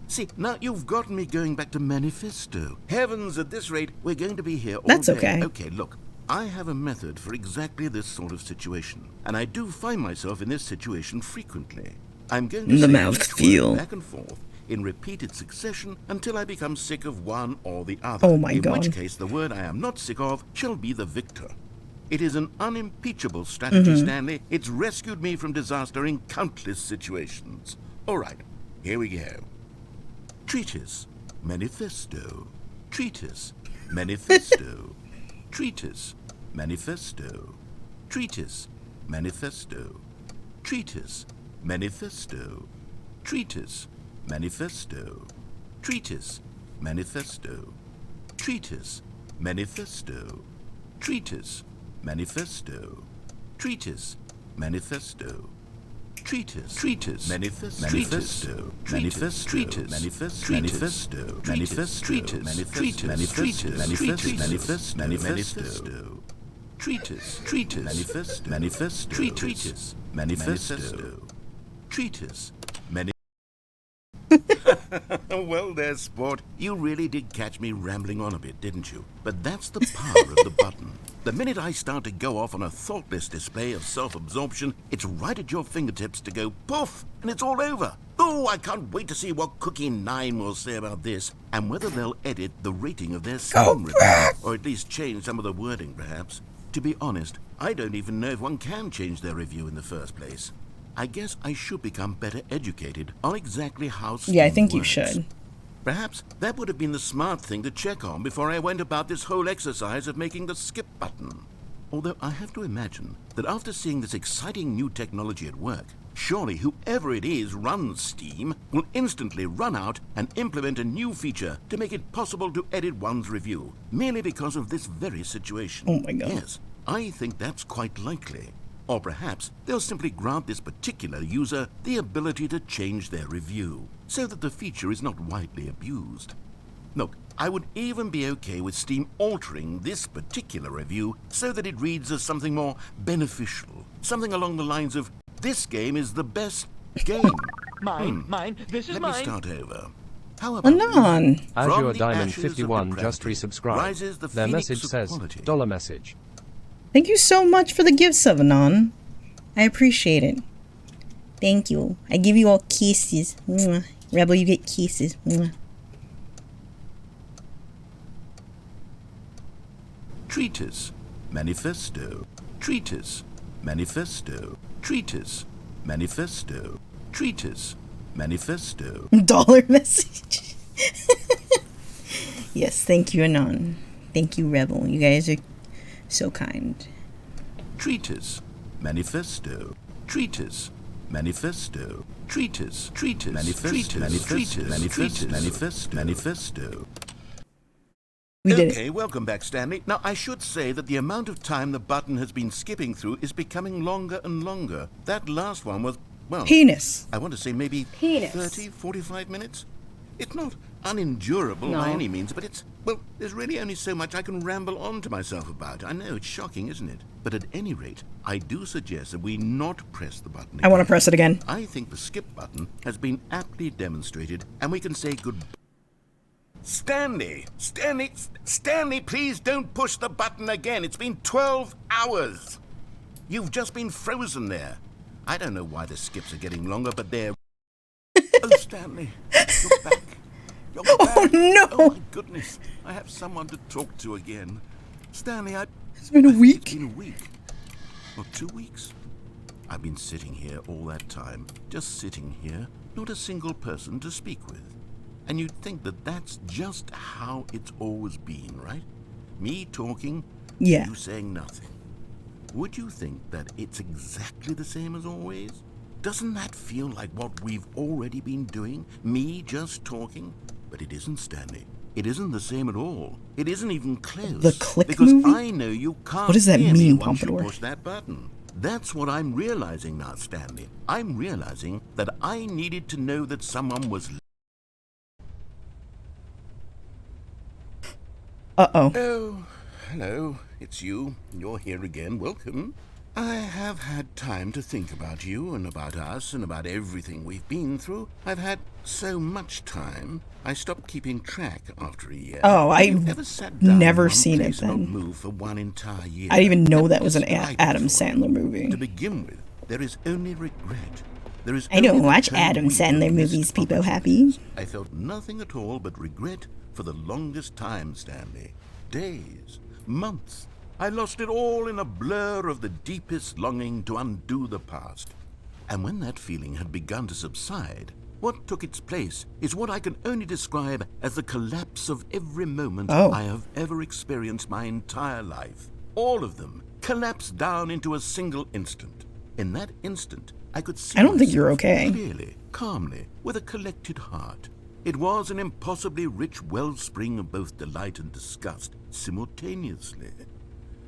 [SPEAKER 2] See, now you've gotten me going back to manifesto. Heavens, at this rate, we're going to be here all
[SPEAKER 1] That's
[SPEAKER 2] day.
[SPEAKER 1] okay.
[SPEAKER 2] Okay, look, I have a method for exactly this sort of situation, and I do find myself in this situation frequently. I'm going to
[SPEAKER 1] The
[SPEAKER 2] say each
[SPEAKER 1] mouthfeel.
[SPEAKER 2] word back and forth in repeated succession until I become sick of one or the other.
[SPEAKER 1] Oh my
[SPEAKER 2] in
[SPEAKER 1] God.
[SPEAKER 2] which case the word I am not sick of shall be the victor. It is an unimpeachable strategy, Stanley. It's rescued me from disaster in countless situations. All right, here we go. Treatise, manifesto, treatise, manifesto, treatise, manifesto, treatise, manifesto, treatise, manifesto, treatise, manifesto, treatise, manifesto, treatise, manifesto. Treatise, manifesto. Treatise, manifesto. Treatise, treatise, manifesto, manifesto, manifesto, treatise, manifesto, manifesto, manifesto, treatise, manifesto, manifesto, manifesto, manifesto, treatise, treatise, manifesto, manifesto, treatise, manifesto, treatise, Well there, sport. You really did catch me rambling on a bit, didn't you? But that's the power of the button. The minute I start to go off on a thoughtless display of self-absorption, it's right at your fingertips to go poof, and it's all over. Oh, I can't wait to see what Cookie 9 will say about this, and whether they'll edit the rating of their Steam review, or at least change some of the wording, perhaps. To be honest, I don't even know if one can change their review in the first place. I guess I should become better educated on exactly how Steam
[SPEAKER 1] Yeah, I think you
[SPEAKER 2] works.
[SPEAKER 1] should.
[SPEAKER 2] Perhaps that would have been the smart thing to check on before I went about this whole exercise of making the skip button. Although I have to imagine that after seeing this exciting new technology at work, surely whoever it is runs Steam will instantly run out and implement a new feature to make it possible to edit one's review, merely because of this very situation.
[SPEAKER 1] Oh my God.
[SPEAKER 2] Yes, I think that's quite likely. Or perhaps they'll simply grant this particular user the ability to change their review, so that the feature is not widely abused. Look, I would even be okay with Steam altering this particular review so that it reads as something more beneficial. Something along the lines of, this game is the best game.
[SPEAKER 7] Mine, this is
[SPEAKER 2] Let
[SPEAKER 7] mine.
[SPEAKER 2] me start over. How about
[SPEAKER 1] Anon.
[SPEAKER 2] this? From
[SPEAKER 8] Azure
[SPEAKER 2] the
[SPEAKER 8] Diamond
[SPEAKER 2] ashes of
[SPEAKER 8] 51 just
[SPEAKER 2] depravity
[SPEAKER 8] resubscribed.
[SPEAKER 2] rises the
[SPEAKER 8] Their
[SPEAKER 2] phoenix
[SPEAKER 8] message
[SPEAKER 2] of
[SPEAKER 8] says,
[SPEAKER 2] quality.
[SPEAKER 8] dollar message.
[SPEAKER 1] Thank you so much for the gifts, Anon. I appreciate it. Thank you. I give you all kisses. Mwah. Rebel, you get kisses. Mwah.
[SPEAKER 2] Treatise, manifesto, treatise, manifesto, treatise, manifesto, treatise, manifesto.
[SPEAKER 1] Dollar message. Yes, thank you, Anon. Thank you, Rebel. You guys are so kind.
[SPEAKER 2] Treatise, manifesto, treatise, manifesto, treatise, treatise, manifesto, manifesto, manifesto.
[SPEAKER 1] We did it.
[SPEAKER 2] Okay, welcome back, Stanley. Now, I should say that the amount of time the button has been skipping through is becoming longer and longer. That last one was, well,
[SPEAKER 1] Penis.
[SPEAKER 2] I want to say maybe
[SPEAKER 9] Penis.
[SPEAKER 2] 30, 45 minutes. It's not unendurable by any means, but it's, well, there's really only so much I can ramble on to myself about. I know, it's shocking, isn't it? But at any rate, I do suggest that we not press the button again.
[SPEAKER 1] I want to press it again.
[SPEAKER 2] I think the skip button has been aptly demonstrated, and we can say goodbye. Stanley, please don't push the button again. It's been 12 hours. You've just been frozen there. I don't know why the skips are getting longer, but they're... Oh, Stanley, you're back. You're back.
[SPEAKER 1] Oh, no.
[SPEAKER 2] Oh, my goodness. I have someone to talk to again. Stanley,
[SPEAKER 1] It's been a
[SPEAKER 2] It's
[SPEAKER 1] week.
[SPEAKER 2] been a week. Or 2 weeks. I've been sitting here all that time. Just sitting here. Not a single person to speak with. And you'd think that that's just how it's always been, right? Me talking,
[SPEAKER 1] Yeah.
[SPEAKER 2] you saying nothing. Would you think that it's exactly the same as always? Doesn't that feel like what we've already been doing? Me just talking? But it isn't, Stanley. It isn't the same at all. It isn't even close.
[SPEAKER 1] The Click
[SPEAKER 2] because
[SPEAKER 1] movie?
[SPEAKER 2] I know you can't
[SPEAKER 1] What does that
[SPEAKER 2] hear me
[SPEAKER 1] mean,
[SPEAKER 2] once you
[SPEAKER 1] Pompadour?
[SPEAKER 2] push that button. That's what I'm realizing now, Stanley. I'm realizing that I needed to know that someone was...
[SPEAKER 1] Uh-oh.
[SPEAKER 2] Oh, hello. It's you. You're here again. Welcome. I have had time to think about you and about us and about everything we've been through. I've had so much time, I stopped keeping track after a year.
[SPEAKER 1] Oh,
[SPEAKER 2] Have you
[SPEAKER 1] I've
[SPEAKER 2] ever sat down
[SPEAKER 1] never
[SPEAKER 2] in one
[SPEAKER 1] seen it
[SPEAKER 2] place and not
[SPEAKER 1] then.
[SPEAKER 2] moved for one entire year?
[SPEAKER 1] I didn't even know
[SPEAKER 2] Let
[SPEAKER 1] that
[SPEAKER 2] me
[SPEAKER 1] was an
[SPEAKER 2] describe it
[SPEAKER 1] Adam
[SPEAKER 2] for you.
[SPEAKER 1] Sandler movie.
[SPEAKER 2] To begin with, there is only regret. There is
[SPEAKER 1] I don't
[SPEAKER 2] only the
[SPEAKER 1] watch
[SPEAKER 2] turn
[SPEAKER 1] Adam
[SPEAKER 2] wheel
[SPEAKER 1] Sandler
[SPEAKER 2] and missed
[SPEAKER 1] movies, people
[SPEAKER 2] opportunities.
[SPEAKER 1] happy.
[SPEAKER 2] I felt nothing at all but regret for the longest time, Stanley. Days, months. I lost it all in a blur of the deepest longing to undo the past. And when that feeling had begun to subside, what took its place is what I can only describe as the collapse of every moment I have ever experienced my entire life. All of them collapsed down into a single instant. In that instant, I could see
[SPEAKER 1] I don't think you're
[SPEAKER 2] myself
[SPEAKER 1] okay.
[SPEAKER 2] clearly, calmly, with a collected heart. It was an impossibly rich wellspring of both delight and disgust simultaneously.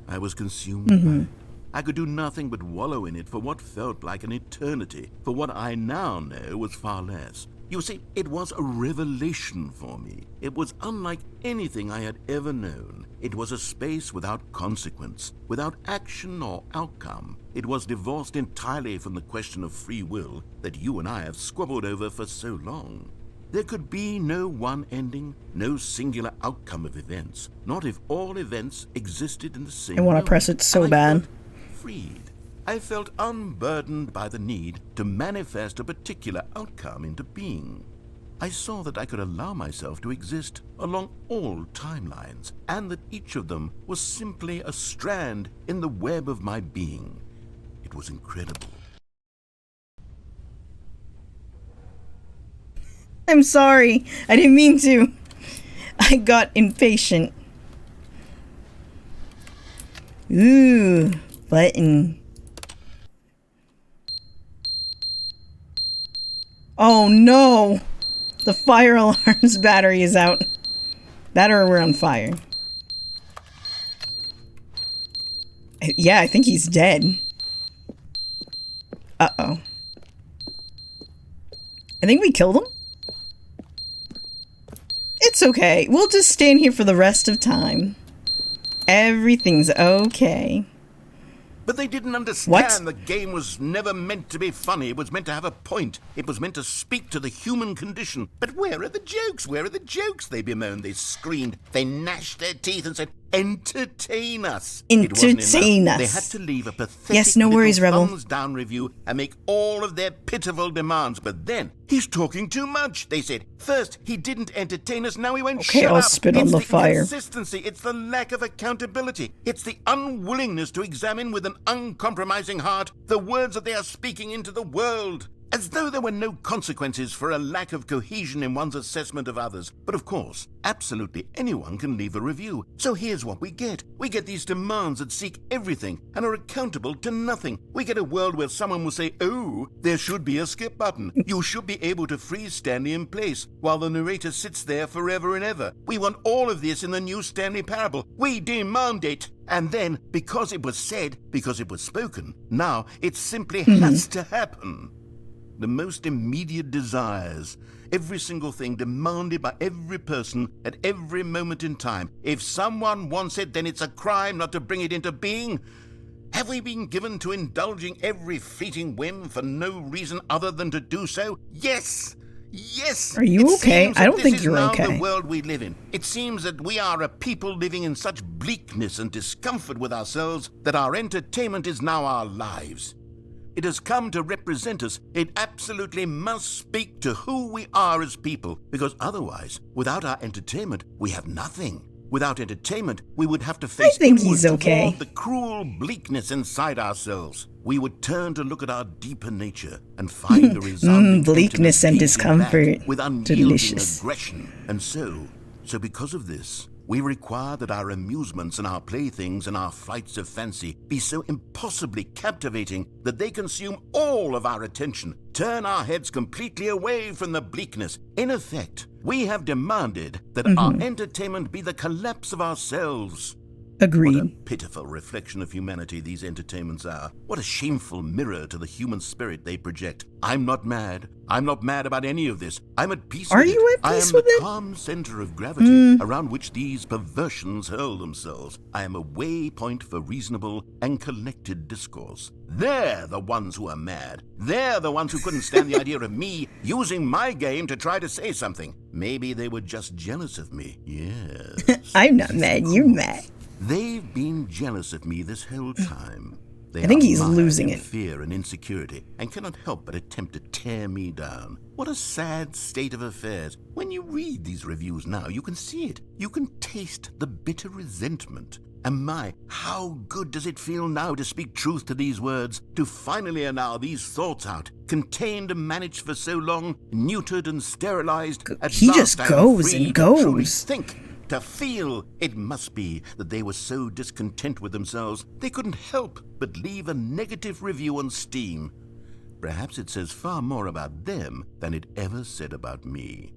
[SPEAKER 2] I was consumed by it. I could do nothing but wallow in it for what felt like an eternity, for what I now know was far less. You see, it was a revelation for me. It was unlike anything I had ever known. It was a space without consequence, without action or outcome. It was divorced entirely from the question of free will that you and I have squabbled over for so long. There could be no one ending, no singular outcome of events, not if all events existed in the same
[SPEAKER 1] I want to
[SPEAKER 2] moment.
[SPEAKER 1] press it so
[SPEAKER 2] And I
[SPEAKER 1] bad.
[SPEAKER 2] felt freed. I felt unburdened by the need to manifest a particular outcome into being. I saw that I could allow myself to exist along all timelines, and that each of them was simply a strand in the web of my being. It was incredible.
[SPEAKER 1] I'm sorry. I didn't mean to. I got impatient. Ooh, button. Oh no! The fire alarm's battery is out. That or we're on fire. Yeah, I think he's dead. Uh-oh. I think we killed him? It's okay. We'll just stand here for the rest of time. Everything's okay.
[SPEAKER 2] But they didn't understand
[SPEAKER 1] What?
[SPEAKER 2] the game was never meant to be funny. It was meant to have a point. It was meant to speak to the human condition. But where are the jokes? Where are the jokes? They bemoaned, they screamed, they gnashed their teeth and said, entertain us. It wasn't
[SPEAKER 1] Entertain
[SPEAKER 2] enough.
[SPEAKER 1] us.
[SPEAKER 2] They had to leave a pathetic
[SPEAKER 1] Yes, no worries,
[SPEAKER 2] little
[SPEAKER 1] Rebel.
[SPEAKER 2] thumbs down review and make all of their pitiful demands. But then, he's talking too much, they said. First, he didn't entertain us, now he went,
[SPEAKER 1] Okay,
[SPEAKER 2] shut
[SPEAKER 1] I'll
[SPEAKER 2] up.
[SPEAKER 1] spit on
[SPEAKER 2] It's
[SPEAKER 1] the
[SPEAKER 2] the
[SPEAKER 1] fire.
[SPEAKER 2] Inconsistency. It's the lack of accountability. It's the unwillingness to examine with an uncompromising heart the words that they are speaking into the world. As though there were no consequences for a lack of cohesion in one's assessment of others. But of course, absolutely anyone can leave a review. So here's what we get. We get these demands that seek everything and are accountable to nothing. We get a world where someone will say, oh, there should be a skip button. You should be able to freeze Stanley in place while the narrator sits there forever and ever. We want all of this in the new Stanley parable. We demand it. And then, because it was said, because it was spoken, now it simply has to happen. The most immediate desires, every single thing demanded by every person at every moment in time. If someone wants it, then it's a crime not to bring it into being. Have we been given to indulging every fleeting whim for no reason other than to do so? Yes! Yes!
[SPEAKER 1] Are you okay? I don't think you're
[SPEAKER 2] okay. This is now
[SPEAKER 1] okay.
[SPEAKER 2] the world we live in. It seems that we are a people living in such bleakness and discomfort with ourselves that our entertainment is now our lives. It has come to represent us. It absolutely must speak to who we are as people, because otherwise, without our entertainment, we have nothing. Without entertainment, we would have to face
[SPEAKER 1] think
[SPEAKER 2] inward
[SPEAKER 1] he's okay.
[SPEAKER 2] toward the cruel bleakness inside ourselves. We would turn to look at our deeper nature and find the resounding
[SPEAKER 1] bleakness and
[SPEAKER 2] emptiness gazing back
[SPEAKER 1] discomfort.
[SPEAKER 2] with unyielding
[SPEAKER 1] Delicious.
[SPEAKER 2] aggression. And so because of this, we require that our amusements and our playthings and our flights of fancy be so impossibly captivating that they consume all of our attention, turn our heads completely away from the bleakness. In effect, we have demanded that our entertainment be the collapse of ourselves.
[SPEAKER 1] Agreed.
[SPEAKER 2] What a pitiful reflection of humanity these entertainments are. What a shameful mirror to the human spirit they project. I'm not mad. I'm not mad about any of this. I'm at peace
[SPEAKER 1] Are
[SPEAKER 2] with it.
[SPEAKER 1] you at peace with
[SPEAKER 2] I am
[SPEAKER 1] it?
[SPEAKER 2] the calm center of gravity around which these perversions hurl themselves. I am a waypoint for reasonable and collected discourse. They're the ones who are mad. They're the ones who couldn't stand the idea of me using my game to try to say something. Maybe they were just jealous of me. Yes.
[SPEAKER 1] I'm not mad. You're mad.
[SPEAKER 2] They've been jealous of me this whole time. They
[SPEAKER 1] I think
[SPEAKER 2] are
[SPEAKER 1] he's
[SPEAKER 2] mired
[SPEAKER 1] losing
[SPEAKER 2] in
[SPEAKER 1] it.
[SPEAKER 2] fear and insecurity, and cannot help but attempt to tear me down. What a sad state of affairs. When you read these reviews now, you can see it. You can taste the bitter resentment. And my, how good does it feel now to speak truth to these words, to finally allow these thoughts out, contained and managed for so long, neutered and sterilized. At
[SPEAKER 1] He
[SPEAKER 2] last
[SPEAKER 1] just
[SPEAKER 2] I am
[SPEAKER 1] goes
[SPEAKER 2] free
[SPEAKER 1] and
[SPEAKER 2] to truly
[SPEAKER 1] goes.
[SPEAKER 2] think. To feel. It must be that they were so discontent with themselves they couldn't help but leave a negative review on Steam. Perhaps it says far more about them than it ever said about me.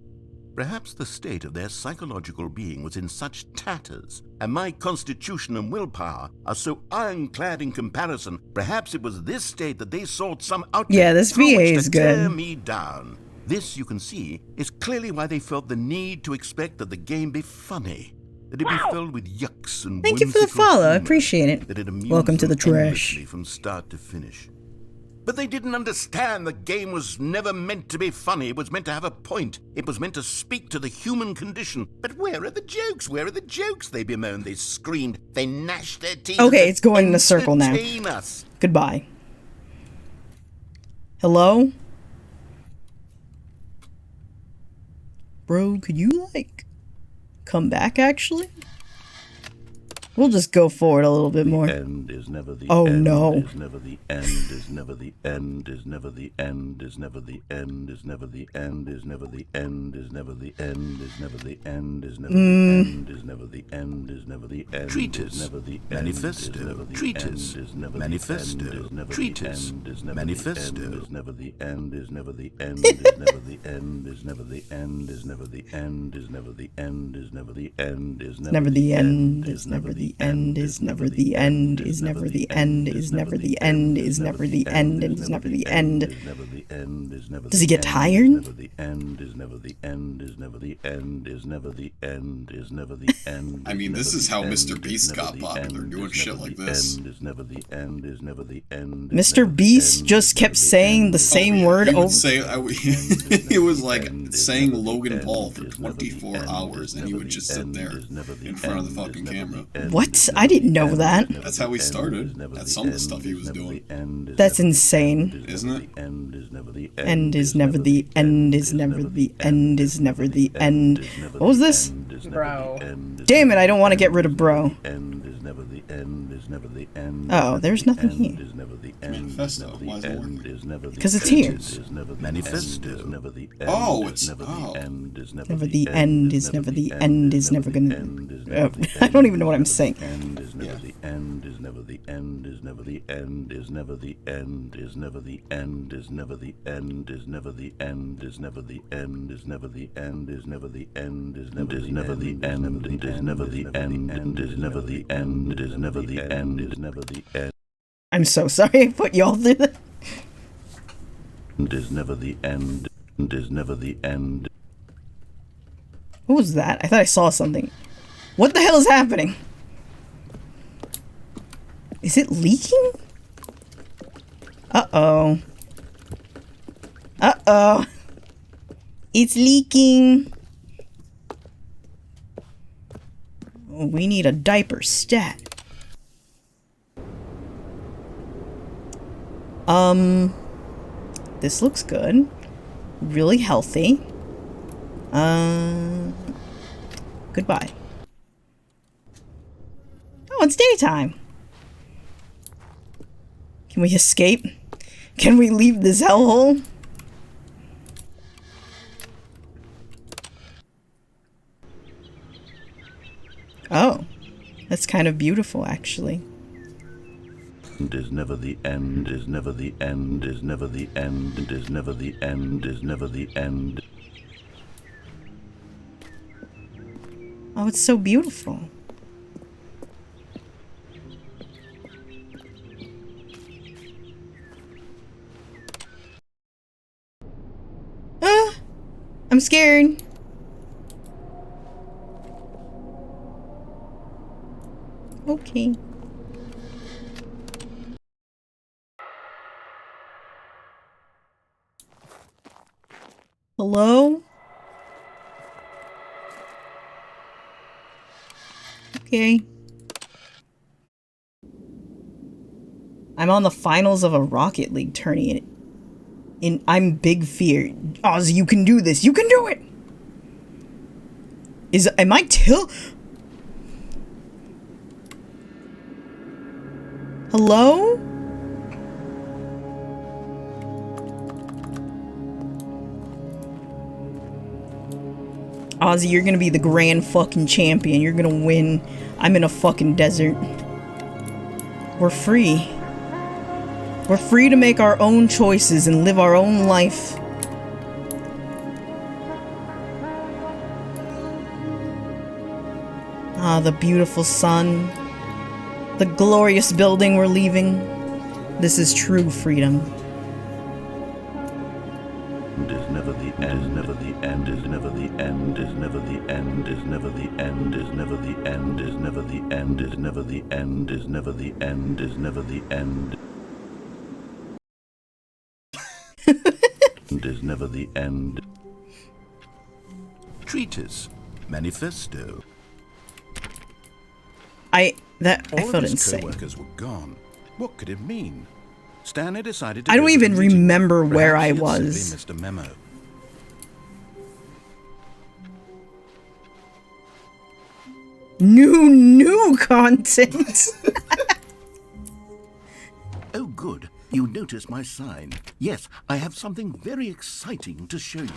[SPEAKER 2] Perhaps the state of their psychological being was in such tatters, and my constitution and willpower are so ironclad in comparison, perhaps it was this state that they sought some outlet
[SPEAKER 1] Yeah, this
[SPEAKER 2] through
[SPEAKER 1] VA
[SPEAKER 2] which
[SPEAKER 1] is
[SPEAKER 2] to
[SPEAKER 1] good.
[SPEAKER 2] tear me down. This, you can see, is clearly why they felt the need to expect that the game be funny, that it be filled with yucks and
[SPEAKER 1] Thank you for the
[SPEAKER 2] whimsical
[SPEAKER 1] follow. I
[SPEAKER 2] humor,
[SPEAKER 1] appreciate it.
[SPEAKER 2] that it amused
[SPEAKER 1] Welcome to the
[SPEAKER 2] them
[SPEAKER 1] trash.
[SPEAKER 2] endlessly from start to finish. But they didn't understand the game was never meant to be funny. It was meant to have a point. It was meant to speak to the human condition. But where are the jokes? Where are the jokes? They bemoaned, they screamed, they gnashed their teeth.
[SPEAKER 1] Okay, it's going in a circle now.
[SPEAKER 2] Entertain us.
[SPEAKER 1] Goodbye. Hello? Bro, could you, like, come back, actually? We'll just go forward a little bit more.
[SPEAKER 2] End is never the
[SPEAKER 1] Oh,
[SPEAKER 2] end,
[SPEAKER 1] no.
[SPEAKER 2] is never the end, is never the end, is never the end, is never the end, is never the end, is never the end, is never the end, is never the end, is never the end, is never the end, is never the end,
[SPEAKER 9] Treatise,
[SPEAKER 2] never the
[SPEAKER 9] manifesto, treatise, manifesto, treatise, manifesto,
[SPEAKER 2] is never the end, is never the end, is never the end, is never the end, is never the end, is never the end, is never the end, is
[SPEAKER 1] Never the end, is never the end, is never the end, is never the end, is never the end, is never the end, is never the end. Does he get tired?
[SPEAKER 2] Never the end is never the end is never the end is never the end is never the end.
[SPEAKER 3] I mean, this is how Mr. Beast got popular, doing shit like this.
[SPEAKER 2] Is never the end is never the end.
[SPEAKER 1] Mr. Beast just kept saying the same word
[SPEAKER 3] He would
[SPEAKER 1] over.
[SPEAKER 3] say, it was like saying Logan Paul for 24 hours, and he would just sit there in front of the fucking camera.
[SPEAKER 1] What? I didn't know that.
[SPEAKER 3] That's how he started. That's some of the stuff he was doing.
[SPEAKER 1] That's insane.
[SPEAKER 3] Isn't it?
[SPEAKER 2] End is never the end.
[SPEAKER 1] End is never the end, is never the end, is never the end. What was this?
[SPEAKER 10] Bro.
[SPEAKER 1] Damn it, I don't want to get rid of bro.
[SPEAKER 2] End is never the end is never the end.
[SPEAKER 1] Oh, there's nothing here.
[SPEAKER 2] Is never the end.
[SPEAKER 3] Manifesto. Why is it working?
[SPEAKER 1] Because it's here.
[SPEAKER 2] Manifesto. Never the end.
[SPEAKER 3] Oh, it's
[SPEAKER 2] never the end. Is never
[SPEAKER 1] Never the end, is never the end, is never gonna. I don't even know what I'm saying.
[SPEAKER 2] End is never the end. Is never the end. Is never the end. Is never the end. Is never the end. Is never the end. Is never the end. Is never the end. Is never the end. Is never the end. Is never the end. Is never the end. And is never the end. Is never the end. Is never the end.
[SPEAKER 1] I'm so sorry I put y'all through that.
[SPEAKER 2] Is never the end. Is never the end.
[SPEAKER 1] What was that? I thought I saw something. What the hell is happening? Is it leaking? Uh-oh. Uh-oh. It's leaking. Oh, we need a diaper stat. This looks good. Really healthy. Goodbye. Oh, it's daytime. Can we escape? Can we leave this hellhole? Oh, that's kind of beautiful, actually.
[SPEAKER 2] Is never the end. Is never the end. Is never the end. Is never the end. Is never the end.
[SPEAKER 1] Oh, it's so beautiful. I'm scared. Okay. Hello? Okay. I'm on the finals of a Rocket League tournament. I'm big fear. Oz, you can do this. You can do it! Am I Hello? Ozzy, you're gonna be the grand fucking champion. You're gonna win. I'm in a fucking desert. We're free. We're free to make our own choices and live our own life. Ah, the beautiful sun. The glorious building we're leaving. This is true freedom.
[SPEAKER 9] Is never the end, never the end, is never the end, is never the end, is never the end, is never the end, is never the end, is never the end, is never the end, is never the end. Is never the end. Treatise, manifesto.
[SPEAKER 1] I
[SPEAKER 2] All
[SPEAKER 1] felt
[SPEAKER 2] of his
[SPEAKER 1] insane.
[SPEAKER 2] co-workers were gone. What could it mean? Stanley decided to
[SPEAKER 1] I
[SPEAKER 2] go
[SPEAKER 1] don't
[SPEAKER 2] to the
[SPEAKER 1] even
[SPEAKER 2] meeting.
[SPEAKER 1] remember where
[SPEAKER 2] Perhaps
[SPEAKER 1] I
[SPEAKER 2] he had
[SPEAKER 1] was.
[SPEAKER 2] simply missed a memo.
[SPEAKER 1] New content.
[SPEAKER 9] Oh, good. You notice my sign. Yes, I have something very exciting to show you.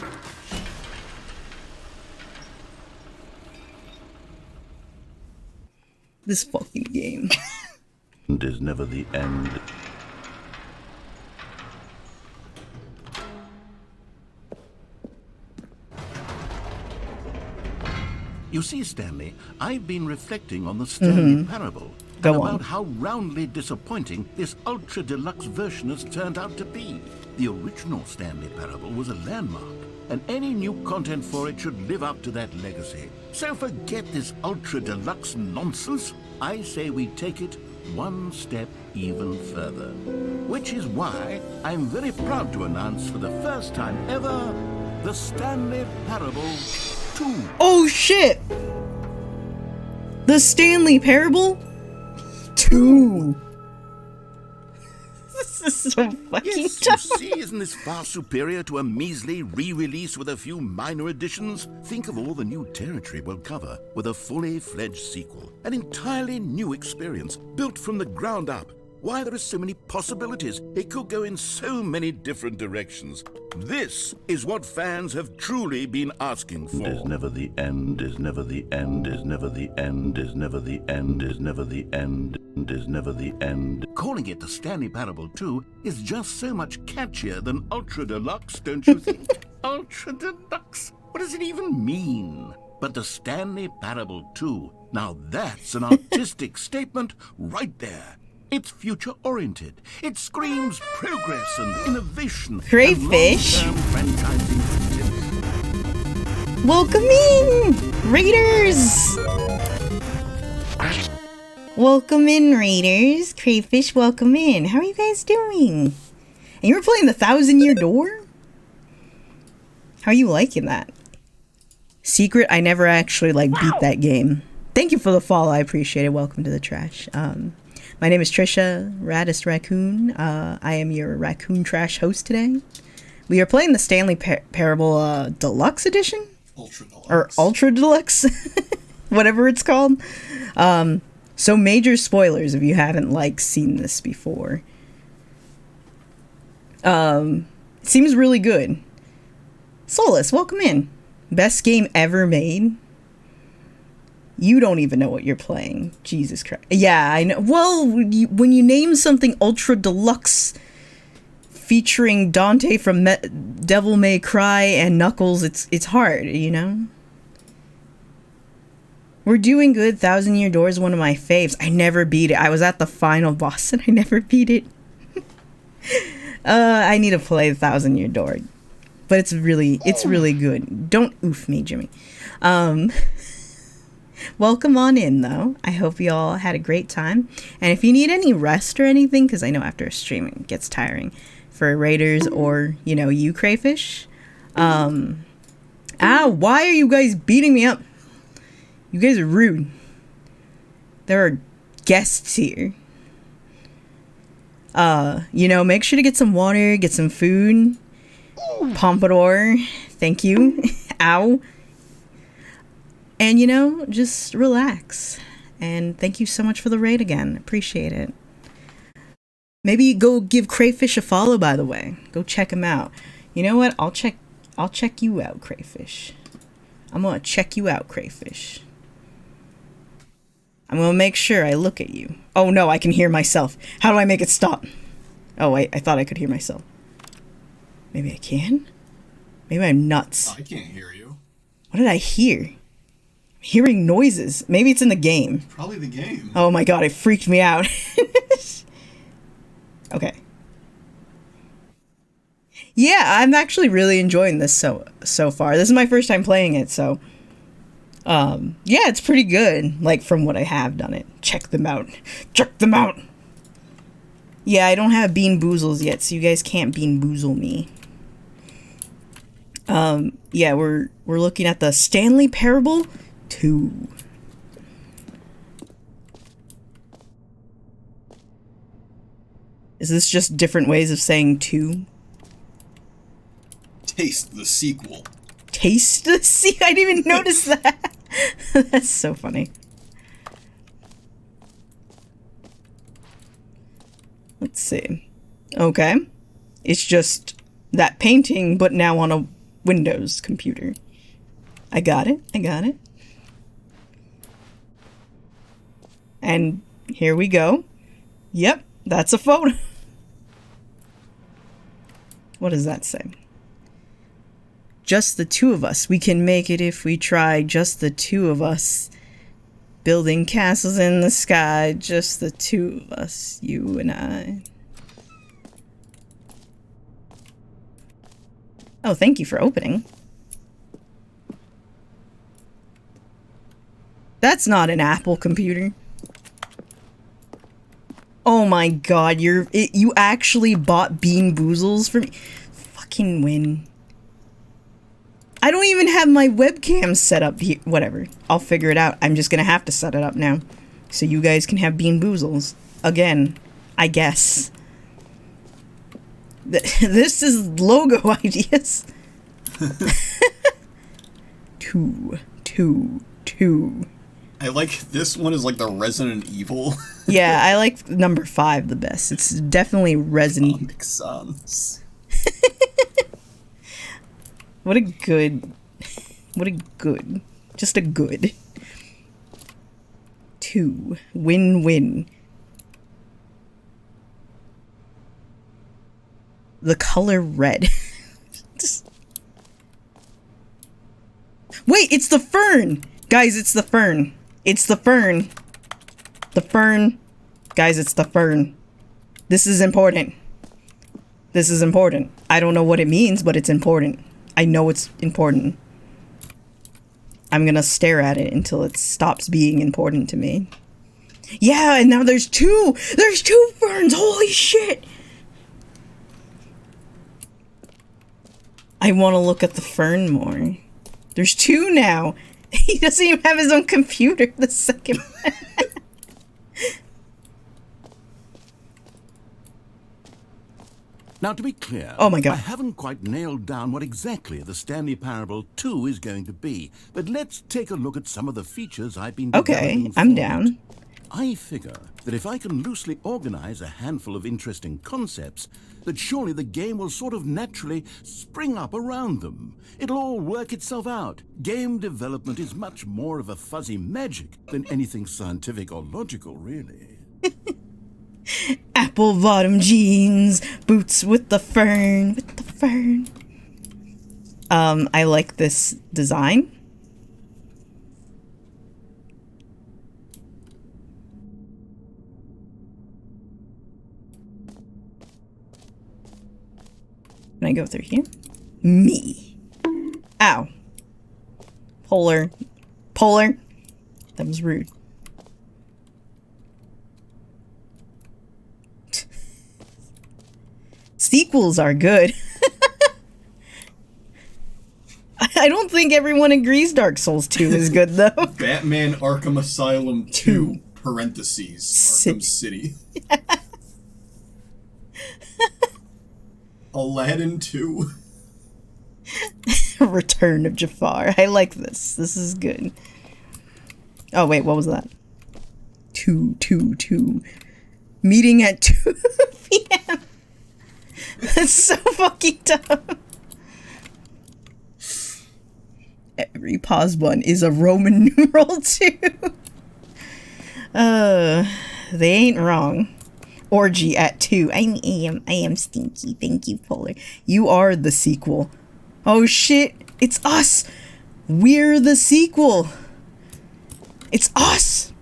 [SPEAKER 1] This fucking game.
[SPEAKER 9] And is never the end. You see, Stanley, I've been reflecting on the Stanley parable
[SPEAKER 1] Go
[SPEAKER 9] and
[SPEAKER 1] on.
[SPEAKER 9] about how roundly disappointing this ultra deluxe version has turned out to be. The original Stanley parable was a landmark, and any new content for it should live up to that legacy. So forget this ultra deluxe nonsense. I say we take it one step even further. Which is why I'm very proud to announce for the first time ever the Stanley Parable 2.
[SPEAKER 1] Oh shit! The Stanley Parable 2. This is so fucking
[SPEAKER 9] Yes,
[SPEAKER 1] dumb.
[SPEAKER 9] you see, isn't this far superior to a measly re-release with a few minor additions? Think of all the new territory we'll cover with a fully fledged sequel. An entirely new experience, built from the ground up. Why, there are so many possibilities. It could go in so many different directions. This is what fans have truly been asking for. Is never the end, is never the end, is never the end, is never the end, is never the end, is never the end. Calling it the Stanley Parable 2 is just so much catchier than Ultra Deluxe, don't you think? Ultra Deluxe? What does it even mean? But the Stanley Parable 2, now that's an artistic statement right there. It's future-oriented. It screams progress and innovation.
[SPEAKER 1] Crayfish.
[SPEAKER 9] And long-term franchising potential.
[SPEAKER 1] Welcome in, Raiders! Welcome in, Raiders. Crayfish, welcome in. How are you guys doing? And you were playing the 1,000-Year Door? How are you liking that? Secret, I never actually, beat that game. Thank you for the follow, I appreciate it. Welcome to the trash. My name is Trisha, RaddestRaccoon. I am your Raccoon Trash host today. We are playing the Stanley Parable Deluxe Edition?
[SPEAKER 3] Ultra Deluxe.
[SPEAKER 1] Or Ultra Deluxe? Whatever it's called. So major spoilers if you haven't, seen this before. It seems really good. Solus, welcome in. Best game ever made. You don't even know what you're playing. Jesus Christ. Yeah, I know. Well, when you name something Ultra Deluxe featuring Dante from Devil May Cry and Knuckles, it's hard, you know? We're doing good. 1,000-Year Door is one of my faves. I never beat it. I was at the final boss and I never beat it. I need to play 1,000-Year Door. But it's really good. Don't oof me, Jimmy. Welcome on in, though. I hope you all had a great time. And if you need any rest or anything, because I know after a stream it gets tiring for Raiders or, you, Crayfish. Why are you guys beating me up? You guys are rude. There are guests here. Make sure to get some water, get some food. Pompadour, thank you. Ow. And, just relax. And thank you so much for the raid again. Appreciate it. Maybe go give Crayfish a follow, by the way. Go check him out. You know what? I'll check you out, Crayfish. I'm gonna check you out, Crayfish. I'm gonna make sure I look at you. Oh no, I can hear myself. How do I make it stop? Oh wait, I thought I could hear myself. Maybe I can? Maybe I'm nuts.
[SPEAKER 3] I can't hear you.
[SPEAKER 1] What did I hear? Hearing noises. Maybe it's in the game.
[SPEAKER 3] Probably the game.
[SPEAKER 1] Oh my god, it freaked me out. Okay. Yeah, I'm actually really enjoying this so far. This is my first time playing it, so yeah, it's pretty good, like from what I have done it. Check them out. Check them out. Yeah, I don't have Bean Boozles yet, so you guys can't Bean Boozle me. Yeah, we're looking at the Stanley Parable 2. Is this just different ways of saying 2?
[SPEAKER 3] Taste the sequel.
[SPEAKER 1] Taste the sequel? I didn't even notice that. That's so funny. Let's see. Okay. It's just that painting, but now on a Windows computer. I got it. I got it. And here we go. Yep, that's a photo. What does that say? Just the two of us. We can make it if we try. Just the two of us. Building castles in the sky. Just the two of us. You and I. Oh, thank you for opening. That's not an Apple computer. Oh my god, you actually bought Bean Boozles for me? Fucking win. I don't even have my webcam set up here. Whatever. I'll figure it out. I'm just gonna have to set it up now. So you guys can have Bean Boozles. Again. I guess. This is logo ideas. 2.
[SPEAKER 3] I like this one is like the Resident Evil.
[SPEAKER 1] Yeah, I like number 5 the best. It's definitely Resident
[SPEAKER 3] Comic Sans.
[SPEAKER 1] What a good, just a good. 2. Win-win. The color red. Wait, it's the fern! Guys, it's the fern. It's the fern. The fern. Guys, it's the fern. This is important. This is important. I don't know what it means, but it's important. I know it's important. I'm gonna stare at it until it stops being important to me. Yeah, and now there's 2! There's 2 ferns! Holy shit! I want to look at the fern more. There's 2 now. He doesn't even have his own computer the second one.
[SPEAKER 9] Now, to be clear,
[SPEAKER 1] oh my God.
[SPEAKER 9] I haven't quite nailed down what exactly the Stanley Parable 2 is going to be, but let's take a look at some of the features I've been developing.
[SPEAKER 1] Okay, I'm down.
[SPEAKER 9] I figure that if I can loosely organize a handful of interesting concepts, that surely the game will sort of naturally spring up around them. It'll all work itself out. Game development is much more of a fuzzy magic than anything scientific or logical, really.
[SPEAKER 1] Apple bottom jeans, boots with the fern, I like this design. Can I go through here? Me. Ow. Polar. That was rude. Sequels are good. I don't think everyone agrees Dark Souls 2 is good, though.
[SPEAKER 3] Batman Arkham Asylum 2, parentheses, Arkham City. Aladdin 2.
[SPEAKER 1] Return of Jafar. I like this. This is good. Oh, wait, what was that? 2. Meeting at 2 p.m. That's so fucking dumb. Every pause button is a Roman numeral 2. They ain't wrong. Orgy at 2. I am stinky. Thank you, Polar. You are the sequel. Oh shit, it's us. We're the sequel. It's us!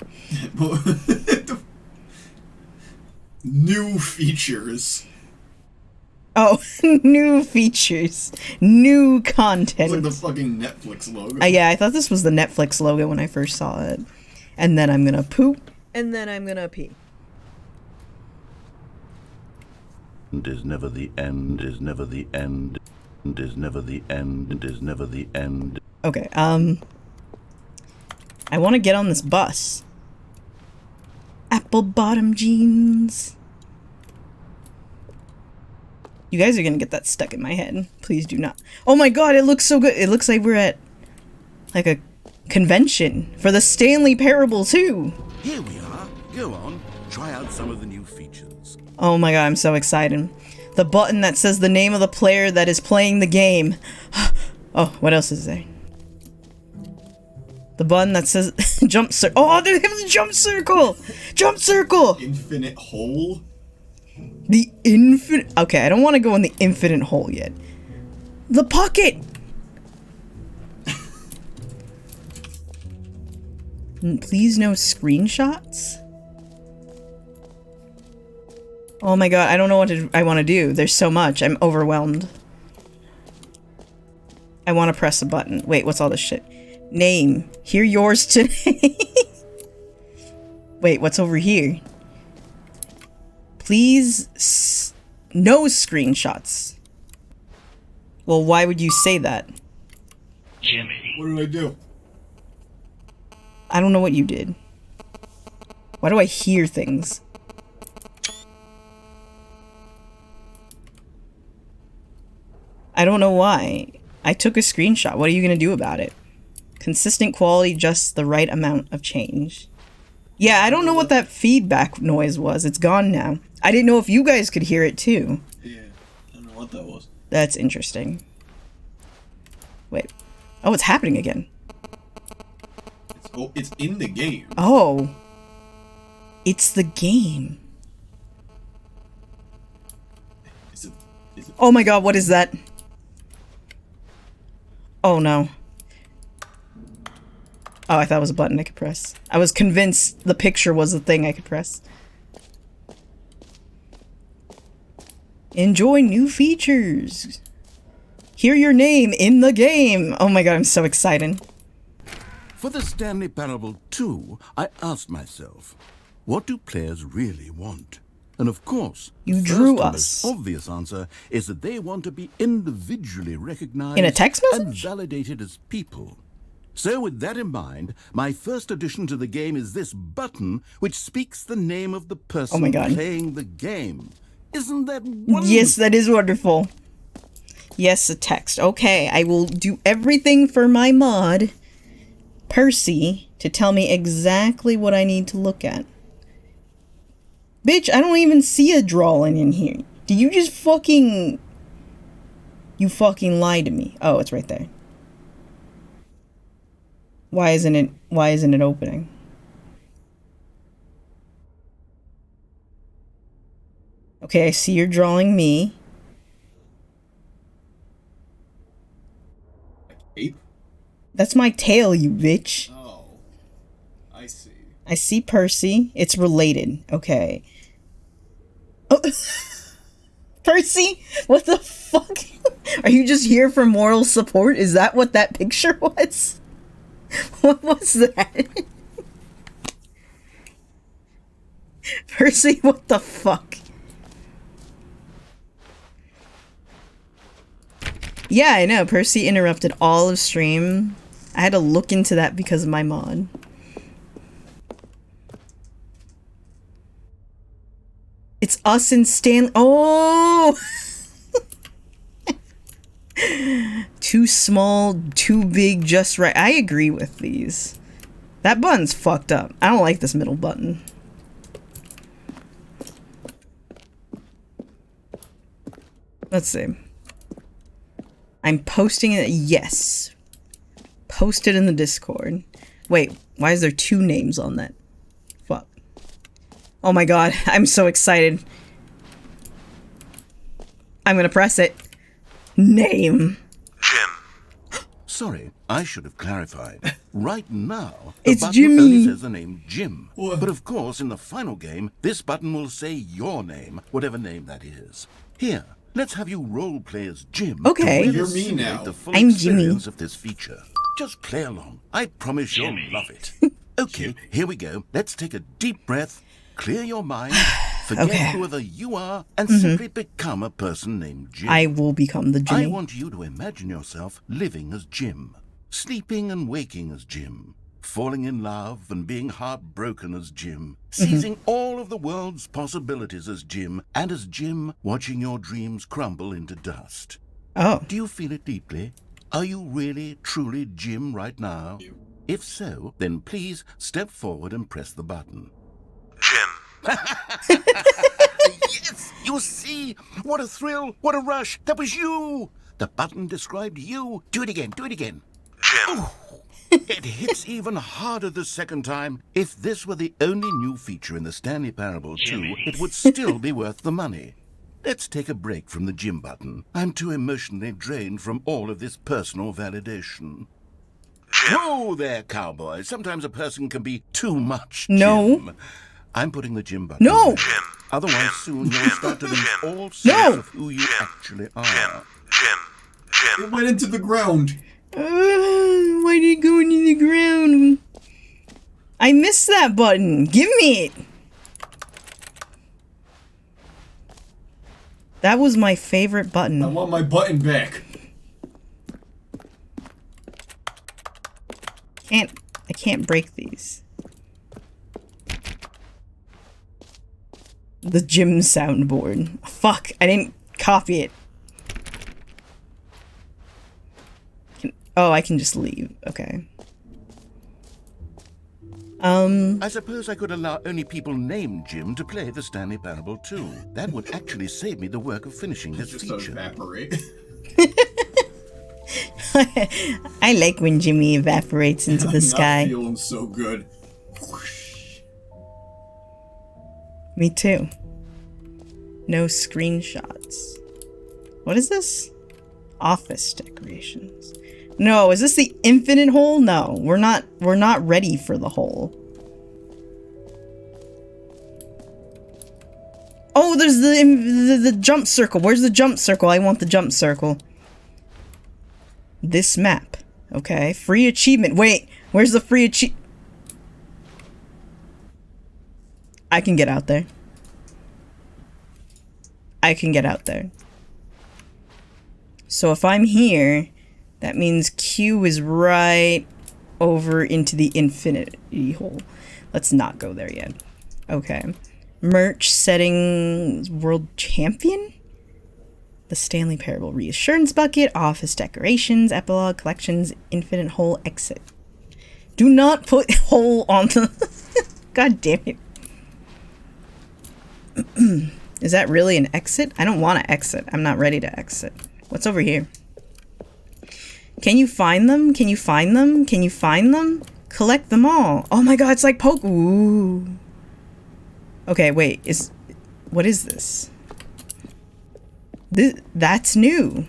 [SPEAKER 3] New features.
[SPEAKER 1] Oh, new features. New content.
[SPEAKER 3] It's like the fucking Netflix logo.
[SPEAKER 1] Yeah, I thought this was the Netflix logo when I first saw it. And then I'm gonna poop, and then I'm gonna pee.
[SPEAKER 2] And is never the end, is never the end, and is never the end, and is never the end.
[SPEAKER 1] Okay, I want to get on this bus. Apple bottom jeans. You guys are gonna get that stuck in my head. Please do not. Oh my god, it looks so good. It looks like we're at, like, a convention for the Stanley Parable too.
[SPEAKER 9] Here we are. Go on. Try out some of the new features.
[SPEAKER 1] Oh my god, I'm so excited. The button that says the name of the player that is playing the game. Oh, what else is there? The button that says jump circle. Oh, there's a jump circle! Jump circle!
[SPEAKER 3] Infinite hole?
[SPEAKER 1] The infinite... Okay, I don't want to go in the infinite hole yet. The pocket! Please no screenshots? Oh my god, I don't know what I want to do. There's so much. I'm overwhelmed. I want to press a button. Wait, what's all this shit? Name. Hear yours today. Wait, what's over here? Please, no screenshots. Well, why would you say that?
[SPEAKER 3] Jimmy. What did I do?
[SPEAKER 1] I don't know what you did. Why do I hear things? I don't know why. I took a screenshot. What are you gonna do about it? Consistent quality, just the right amount of change. Yeah, I don't know what that feedback noise was. It's gone now. I didn't know if you guys could hear it too.
[SPEAKER 3] Yeah, I don't know what that was.
[SPEAKER 1] That's interesting. Wait. Oh, it's happening again.
[SPEAKER 3] It's in the game.
[SPEAKER 1] Oh. It's the game.
[SPEAKER 3] Is it
[SPEAKER 1] Oh my god, what is that? Oh no. Oh, I thought it was a button I could press. I was convinced the picture was the thing I could press. Enjoy new features. Hear your name in the game. Oh my god, I'm so excited.
[SPEAKER 9] For the Stanley Parable 2, I asked myself, what do players really want? And of course,
[SPEAKER 1] You
[SPEAKER 9] the
[SPEAKER 1] drew
[SPEAKER 9] first and
[SPEAKER 1] us.
[SPEAKER 9] most obvious answer is that they want to be individually recognized
[SPEAKER 1] In a text
[SPEAKER 9] and
[SPEAKER 1] message?
[SPEAKER 9] validated as people. So with that in mind, my first addition to the game is this button which speaks the name of the person
[SPEAKER 1] Oh my God.
[SPEAKER 9] playing the game. Isn't that wonderful?
[SPEAKER 1] Yes, that is wonderful. Yes, a text. Okay, I will do everything for my mod, Percy, to tell me exactly what I need to look at. Bitch, I don't even see a drawing in here. Did you just fucking... You fucking lied to me. Oh, it's right there. Why isn't it opening? Okay, I see you're drawing me.
[SPEAKER 3] Ape?
[SPEAKER 1] That's my tail, you bitch.
[SPEAKER 3] Oh. I see.
[SPEAKER 1] I see Percy. It's related. Okay. Oh. Percy? What the fuck? Are you just here for moral support? Is that what that picture was? What was that? Percy, what the fuck? Yeah, I know. Percy interrupted all of stream. I had to look into that because of my mod. It's us and Stanley. Oh! Too small, too big, just right. I agree with these. That button's fucked up. I don't like this middle button. Let's see. I'm posting it. Yes. Post it in the Discord. Wait, why is there two names on that? Fuck. Oh my god, I'm so excited. I'm gonna press it. Name.
[SPEAKER 9] Sorry, I should have clarified.
[SPEAKER 2] Right now, the
[SPEAKER 1] It's
[SPEAKER 2] button
[SPEAKER 1] Jimmy.
[SPEAKER 2] only says the name Jim.
[SPEAKER 3] What?
[SPEAKER 2] But of course, in the final game, this button will say your name, whatever name that is. Here, let's have you role play as Jim.
[SPEAKER 1] Okay.
[SPEAKER 2] To really
[SPEAKER 3] You're me
[SPEAKER 2] simulate
[SPEAKER 3] now.
[SPEAKER 2] the full
[SPEAKER 1] I'm Jimmy.
[SPEAKER 2] experience of this feature. Just play along. I promise you'll love it. Okay, here we go. Let's take a deep breath, clear your mind, forget
[SPEAKER 1] Okay.
[SPEAKER 2] whoever you are, and simply become a person named Jim.
[SPEAKER 1] I will become the
[SPEAKER 2] I
[SPEAKER 1] Jimmy.
[SPEAKER 2] want you to imagine yourself living as Jim, sleeping and waking as Jim, falling in love and being heartbroken as Jim, seizing all of the world's possibilities as Jim, and as Jim watching your dreams crumble into dust.
[SPEAKER 1] Oh.
[SPEAKER 2] Do you feel it deeply? Are you really, truly Jim right now? If so, then please step forward and press the button.
[SPEAKER 9] Jim.
[SPEAKER 2] Yes, you see? What a thrill, what a rush. That was you. The button described you. Do it again, do it again.
[SPEAKER 9] Jim.
[SPEAKER 2] It hits even harder the second time. If this were the only new feature in the Stanley Parable 2, it would still be worth the money. Let's take a break from the Jim button. I'm too emotionally drained from all of this personal validation.
[SPEAKER 9] Jim.
[SPEAKER 2] Whoa there, cowboy. Sometimes a person can be too much
[SPEAKER 1] No.
[SPEAKER 2] Jim. I'm putting the Jim button.
[SPEAKER 1] No.
[SPEAKER 2] on.
[SPEAKER 9] Jim.
[SPEAKER 2] Otherwise,
[SPEAKER 9] Jim.
[SPEAKER 2] soon you'll
[SPEAKER 9] Jim.
[SPEAKER 2] start to lose
[SPEAKER 9] Jim.
[SPEAKER 2] all sense
[SPEAKER 1] No.
[SPEAKER 2] of who you
[SPEAKER 9] Jim.
[SPEAKER 2] actually are.
[SPEAKER 9] Jim.
[SPEAKER 3] It went into the ground.
[SPEAKER 1] Why did it go into the ground? I missed that button. Give me it. That was my favorite
[SPEAKER 3] I
[SPEAKER 1] button.
[SPEAKER 3] want my button back.
[SPEAKER 1] I can't break these. The Jim soundboard. Fuck, I didn't copy it. Oh, I can just leave. Okay.
[SPEAKER 2] I suppose I could allow only people named Jim to play the Stanley Parable 2. That would actually save me the work of finishing this
[SPEAKER 3] Just
[SPEAKER 2] feature.
[SPEAKER 3] evaporate.
[SPEAKER 1] I like when Jimmy evaporates into the
[SPEAKER 3] I'm
[SPEAKER 1] sky.
[SPEAKER 3] not feeling so good.
[SPEAKER 1] Me too. No screenshots. What is this? Office decorations. No, is this the infinite hole? No, we're not ready for the hole. Oh, there's the jump circle. Where's the jump circle? I want the jump circle. This map. Okay, free achievement. Wait, where's the free achievement? I can get out there. I can get out there. So if I'm here, that means Q is right over into the infinity hole. Let's not go there yet. Okay. Merch settings, world champion? The Stanley Parable reassurance bucket, office decorations, epilogue, collections, infinite hole, exit. Do not put hole on the... God damn it. Is that really an exit? I don't want to exit. I'm not ready to exit. What's over here? Can you find them? Can you find them? Can you find them? Collect them all. Oh my god, it's like poke. Ooh. Okay, wait. What is this? That's new.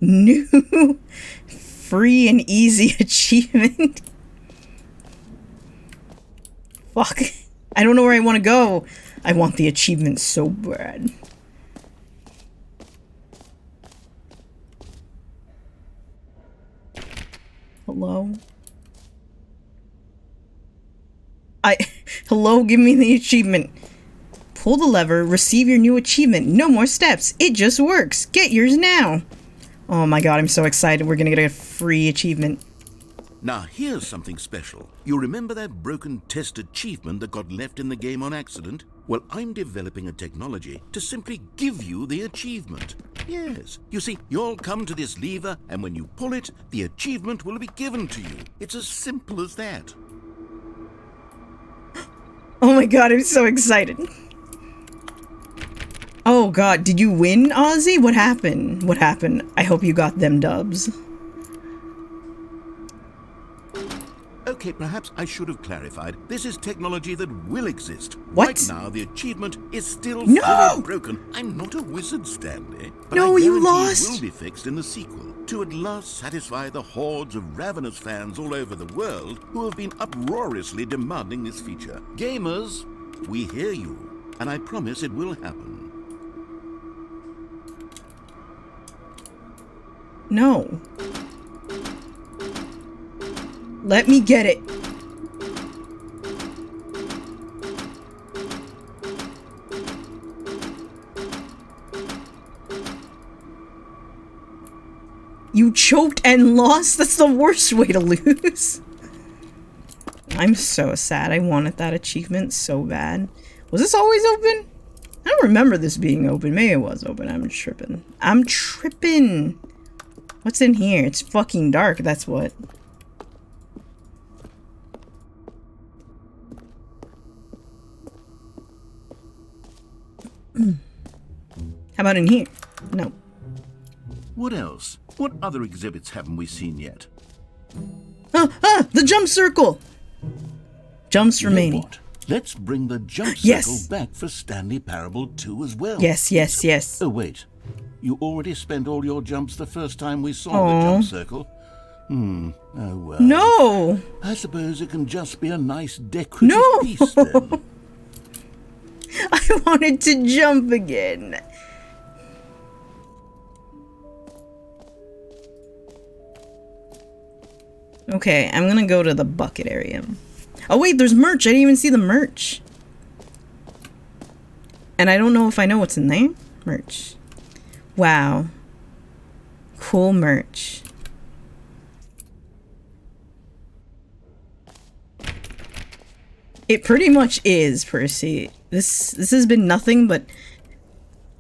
[SPEAKER 1] New. Free and easy achievement. Fuck. I don't know where I want to go. I want the achievement so bad. Hello? Hello, give me the achievement. Pull the lever, receive your new achievement. No more steps. It just works. Get yours now. Oh my god, I'm so excited. We're gonna get a free achievement.
[SPEAKER 2] Now, here's something special. You remember that broken test achievement that got left in the game on accident? Well, I'm developing a technology to simply give you the achievement. Yes. You see, you'll come to this lever, and when you pull it, the achievement will be given to you. It's as simple as that.
[SPEAKER 1] Oh my god, I'm so excited. Oh god, did you win, Ozzy? What happened? What happened? I hope you got them dubs.
[SPEAKER 2] Okay, perhaps I should have clarified. This is technology that will exist.
[SPEAKER 1] What?
[SPEAKER 2] Right now, the achievement is still
[SPEAKER 1] No!
[SPEAKER 2] fully broken. I'm not a wizard, Stanley. But
[SPEAKER 1] No,
[SPEAKER 2] I
[SPEAKER 1] you
[SPEAKER 2] guarantee
[SPEAKER 1] lost.
[SPEAKER 2] It will be fixed in the sequel.
[SPEAKER 9] to at last satisfy the hordes of ravenous fans all over the world who have been uproariously demanding this feature. Gamers, we hear you, and I promise it will happen.
[SPEAKER 1] No. Let me get it. You choked and lost? That's the worst way to lose. I'm so sad. I wanted that achievement so bad. Was this always open? I don't remember this being open. Maybe it was open. I'm tripping. I'm tripping. What's in here? It's fucking dark. That's what. How about in here? No.
[SPEAKER 9] What else? What other exhibits haven't we seen yet?
[SPEAKER 1] The jump circle! Jumps remaining.
[SPEAKER 9] What? Let's bring the jump circle
[SPEAKER 1] Yes.
[SPEAKER 9] back for Stanley Parable 2 as well.
[SPEAKER 1] Yes, yes, yes.
[SPEAKER 9] Oh, wait. You already spent all your jumps the first time we saw
[SPEAKER 1] Aww.
[SPEAKER 9] the jump circle. Oh, well.
[SPEAKER 1] No!
[SPEAKER 9] I suppose it can just be a nice decorative piece then.
[SPEAKER 1] I wanted to jump again. Okay, I'm gonna go to the bucket area. Oh wait, there's merch. I didn't even see the merch. And I don't know if I know what's in there. Merch. Wow. Cool merch. It pretty much is, Percy. This has been nothing but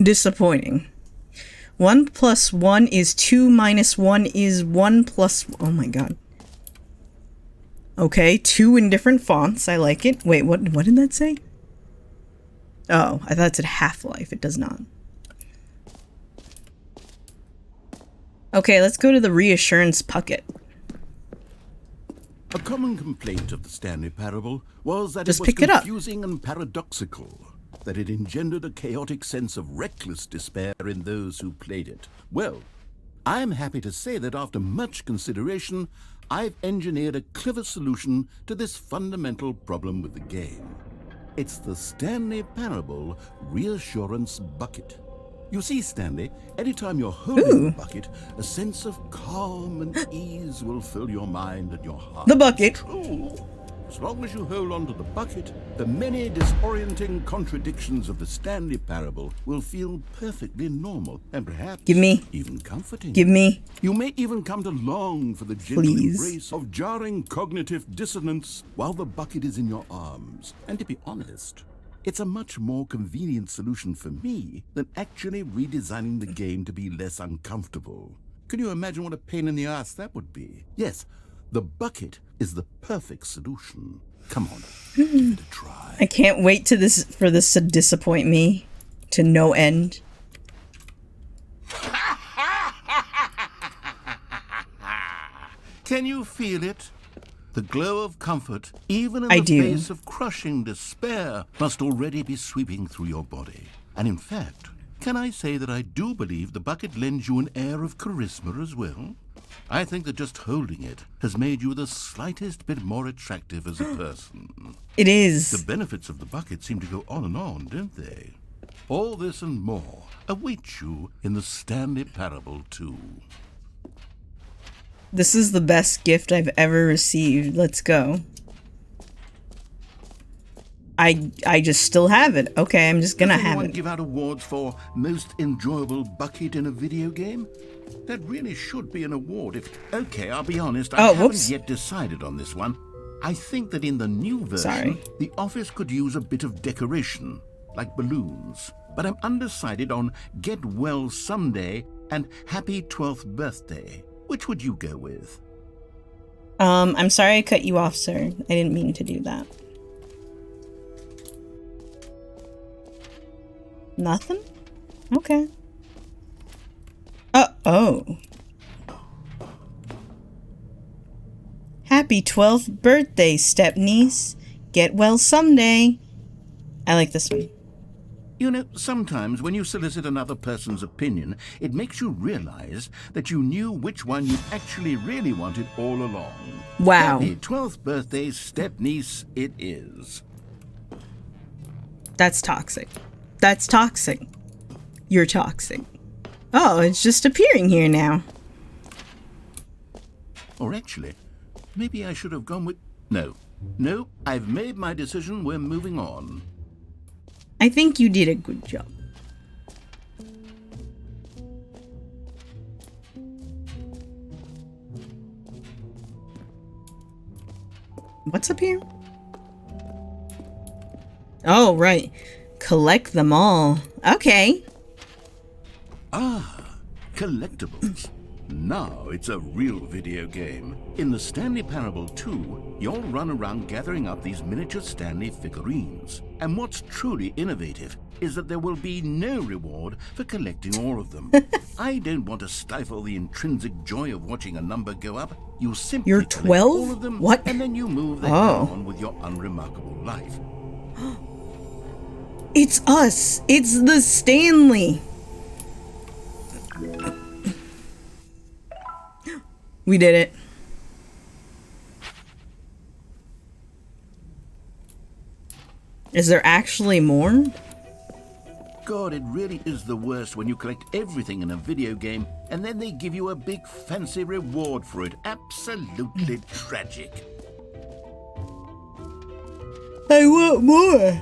[SPEAKER 1] disappointing. 1 + 1 is 2 - 1 is 1 +... Oh my god. Okay, 2 in different fonts. I like it. Wait, what did that say? Oh, I thought it said Half-Life. It does not. Okay, let's go to the reassurance bucket.
[SPEAKER 9] A common complaint of the Stanley Parable was that
[SPEAKER 1] Just
[SPEAKER 9] it was
[SPEAKER 1] pick it up.
[SPEAKER 9] confusing and paradoxical, that it engendered a chaotic sense of reckless despair in those who played it. Well, I'm happy to say that after much consideration, I've engineered a clever solution to this fundamental problem with the game. It's the Stanley Parable Reassurance Bucket. You see, Stanley, anytime you're holding the bucket, a sense of calm and ease will fill your mind and your heart.
[SPEAKER 1] The bucket.
[SPEAKER 9] True. As long as you hold on to the bucket, the many disorienting contradictions of the Stanley Parable will feel perfectly normal and perhaps even comforting.
[SPEAKER 1] Give me.
[SPEAKER 9] You may even come to long for the gentle embrace of jarring cognitive dissonance while the bucket is in your arms. And to be honest, it's a much more convenient solution for me than actually redesigning the game to be less uncomfortable. Can you imagine what a pain in the ass that would be? Yes, the bucket is the perfect solution. Come on, give it a try.
[SPEAKER 1] I can't wait for this to disappoint me to no end.
[SPEAKER 9] Can you feel it? The glow of comfort, even in
[SPEAKER 1] I
[SPEAKER 9] the
[SPEAKER 1] do.
[SPEAKER 9] face of crushing despair, must already be sweeping through your body. And in fact, can I say that I do believe the bucket lends you an air of charisma as well? I think that just holding it has made you the slightest bit more attractive as a person.
[SPEAKER 1] It is.
[SPEAKER 9] The benefits of the bucket seem to go on and on, don't they? All this and more await you in the Stanley Parable 2.
[SPEAKER 1] This is the best gift I've ever received. Let's go. I just still have it. Okay, I'm just gonna
[SPEAKER 9] Does
[SPEAKER 1] have
[SPEAKER 9] anyone
[SPEAKER 1] it.
[SPEAKER 9] give out awards for most enjoyable bucket in a video game? That really should be an award if... Okay, I'll be honest, I haven't yet decided on this one. I think that in the new version, the office could use a bit of decoration, like balloons. But I'm undecided on Get Well Someday and Happy 12th Birthday. Which would you go with?
[SPEAKER 1] I'm sorry I cut you off, sir. I didn't mean to do that. Nothing? Okay. Oh. Happy 12th birthday, step-niece. Get well someday. I like this one.
[SPEAKER 9] You know, sometimes when you solicit another person's opinion, it makes you realize that you knew which one you actually really wanted all along.
[SPEAKER 1] Wow.
[SPEAKER 9] Happy 12th birthday, step-niece, it is.
[SPEAKER 1] That's toxic. That's toxic. You're toxic. Oh, it's just appearing here now.
[SPEAKER 9] Or actually, maybe I should have gone with... No. No, I've made my decision. We're moving on.
[SPEAKER 1] I think you did a good job. What's up here? Oh, right. Collect them all. Okay.
[SPEAKER 9] Ah, collectibles. Now it's a real video game. In the Stanley Parable 2, you'll run around gathering up these miniature Stanley figurines. And what's truly innovative is that there will be no reward for collecting all of them. I don't want to stifle the intrinsic joy of watching a number go up. You simply
[SPEAKER 1] You're
[SPEAKER 9] collect
[SPEAKER 1] 12?
[SPEAKER 9] all of them,
[SPEAKER 1] What?
[SPEAKER 9] and then you move the hell on with your unremarkable life.
[SPEAKER 1] It's us. It's the Stanley. We did it. Is there actually more?
[SPEAKER 9] God, it really is the worst when you collect everything in a video game and then they give you a big fancy reward for it. Absolutely tragic.
[SPEAKER 1] I want more.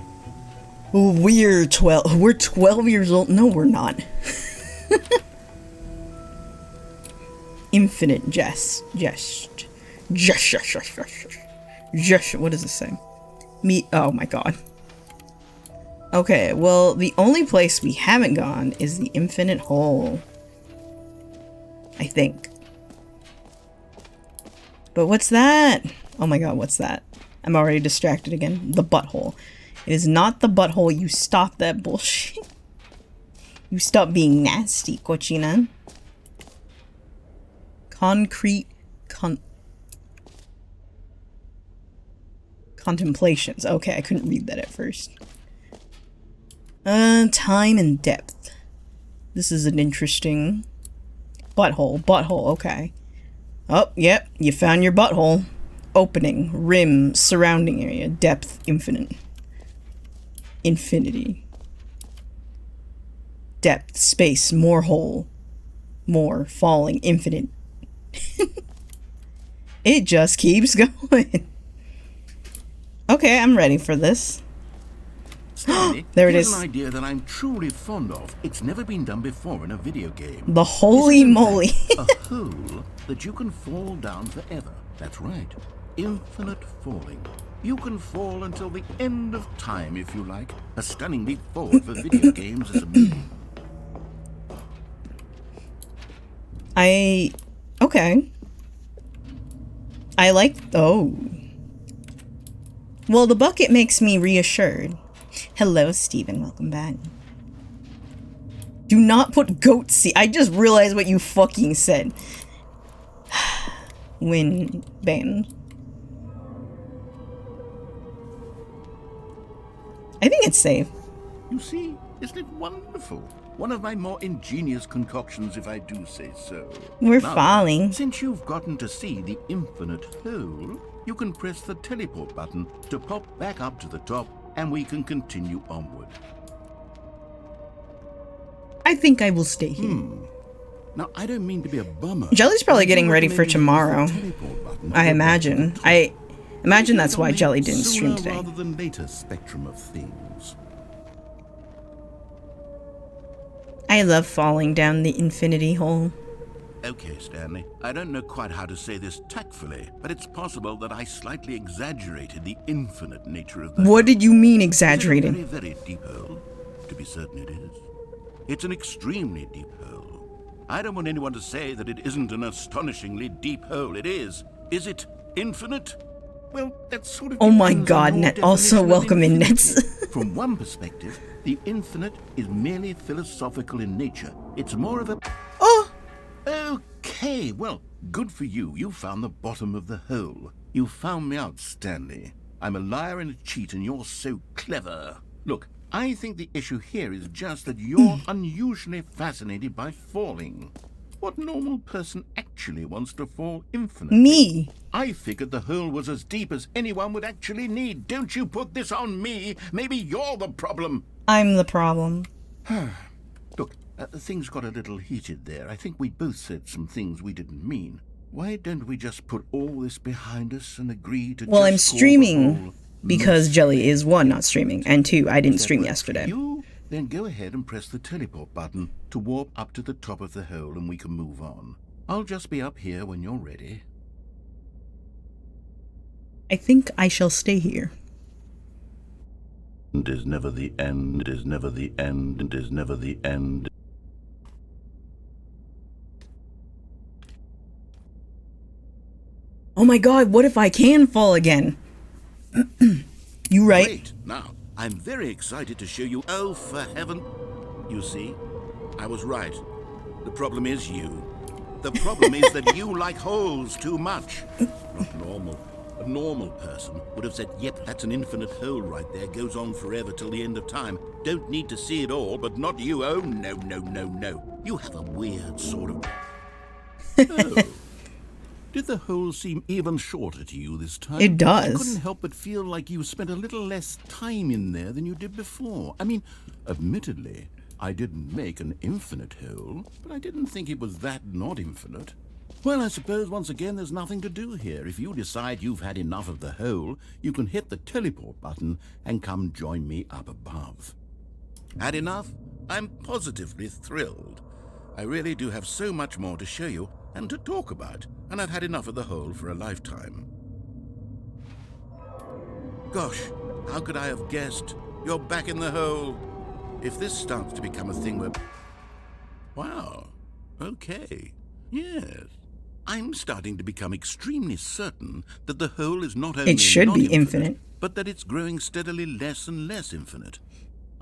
[SPEAKER 1] We're 12. We're 12 years old. No, we're not. Infinite jest. What does it say? Oh my god. Okay, well, the only place we haven't gone is the infinite hole. I think. But what's that? Oh my god, what's that? I'm already distracted again. The butthole. It is not the butthole. You stop that bullshit. You stop being nasty, cochina. Concrete contemplations. Okay, I couldn't read that at first. Time and depth. This is an interesting butthole. Butthole, okay. Oh, yep, you found your butthole. Opening, rim, surrounding area, depth, infinite. Infinity. Depth, space, more hole. More, falling, infinite. It just keeps going. Okay, I'm ready for this.
[SPEAKER 9] Stanley,
[SPEAKER 1] there it
[SPEAKER 9] here's
[SPEAKER 1] is.
[SPEAKER 9] An idea that I'm truly fond of. It's never been done before in a video game.
[SPEAKER 1] The holy moly.
[SPEAKER 9] A hole that you can fall down forever. That's right. Infinite falling. You can fall until the end of time if you like. A stunning leap forward for video games is amazing.
[SPEAKER 1] Okay. I like... Oh. Well, the bucket makes me reassured. Hello, Steven. Welcome back. Do not put goat seed. I just realized what you fucking said. Win band. I think it's safe.
[SPEAKER 9] You see, isn't it wonderful? One of my more ingenious concoctions, if I do say so.
[SPEAKER 1] We're
[SPEAKER 9] now,
[SPEAKER 1] falling.
[SPEAKER 9] Since you've gotten to see the infinite hole, you can press the teleport button to pop back up to the top, and we can continue onward.
[SPEAKER 1] I think I will stay here.
[SPEAKER 9] Now, I don't mean to be a bummer.
[SPEAKER 1] Jelly's probably getting ready for tomorrow. I imagine. I imagine that's why Jelly didn't stream today.
[SPEAKER 9] Rather than later spectrum of things.
[SPEAKER 1] I love falling down the infinity hole.
[SPEAKER 9] Okay, Stanley. I don't know quite how to say this tactfully, but it's possible that I slightly exaggerated the infinite nature of the
[SPEAKER 1] What did you mean
[SPEAKER 9] It's
[SPEAKER 1] exaggerating?
[SPEAKER 9] a very, very deep hole. To be certain it is. It's an extremely deep hole. I don't want anyone to say that it isn't an astonishingly deep hole. It is. Is it infinite? Well, that sort of
[SPEAKER 1] Oh my
[SPEAKER 9] depends
[SPEAKER 1] god,
[SPEAKER 9] on your
[SPEAKER 1] Net. Also,
[SPEAKER 9] definition of
[SPEAKER 1] welcome in,
[SPEAKER 9] infinity.
[SPEAKER 1] Nets.
[SPEAKER 9] From one perspective, the infinite is merely philosophical in nature. It's more of a...
[SPEAKER 1] Oh!
[SPEAKER 9] Okay, well, good for you. You found the bottom of the hole. You found me out, Stanley. I'm a liar and a cheat, and you're so clever. Look, I think the issue here is just that you're unusually fascinated by falling. What normal person actually wants to fall infinitely?
[SPEAKER 1] Me.
[SPEAKER 9] I figured the hole was as deep as anyone would actually need. Don't you put this on me. Maybe you're the problem.
[SPEAKER 1] I'm the problem.
[SPEAKER 9] Look, things got a little heated there. I think we both said some things we didn't mean. Why don't we just put all this behind us and agree to
[SPEAKER 1] Well,
[SPEAKER 9] just
[SPEAKER 1] I'm
[SPEAKER 9] call
[SPEAKER 1] streaming
[SPEAKER 9] the whole
[SPEAKER 1] because
[SPEAKER 9] mess?
[SPEAKER 1] Jelly is 1, not streaming, and 2, I didn't
[SPEAKER 9] If that
[SPEAKER 1] stream
[SPEAKER 9] works for
[SPEAKER 1] yesterday.
[SPEAKER 9] You, then go ahead and press the teleport button to warp up to the top of the hole and we can move on. I'll just be up here when you're ready.
[SPEAKER 1] I think I shall stay here.
[SPEAKER 9] It is never the end, it is never the end, it is never the end.
[SPEAKER 1] Oh my god, what if I can fall again? You right.
[SPEAKER 9] Wait, now, I'm very excited to show you. Oh, for heaven. You see, I was right. The problem is you. The problem is that you like holes too much. Not normal. A normal person would have said, yep, that's an infinite hole right there. Goes on forever till the end of time. Don't need to see it all, but not you. Oh, no, no, no, no. You have a weird sort of... Oh. Did the hole seem even shorter to you this time?
[SPEAKER 1] It does.
[SPEAKER 9] I couldn't help but feel like you spent a little less time in there than you did before. I mean, admittedly, I didn't make an infinite hole, but I didn't think it was that not infinite. Well, I suppose once again there's nothing to do here. If you decide you've had enough of the hole, you can hit the teleport button and come join me up above. Had enough? I'm positively thrilled. I really do have so much more to show you and to talk about, and I've had enough of the hole for a lifetime. Gosh, how could I have guessed? You're back in the hole. If this starts to become a thing where... Wow, okay, yes. I'm starting to become extremely certain that the hole is not only
[SPEAKER 1] It should
[SPEAKER 9] not
[SPEAKER 1] be infinite,
[SPEAKER 9] but that it's growing steadily less and less infinite.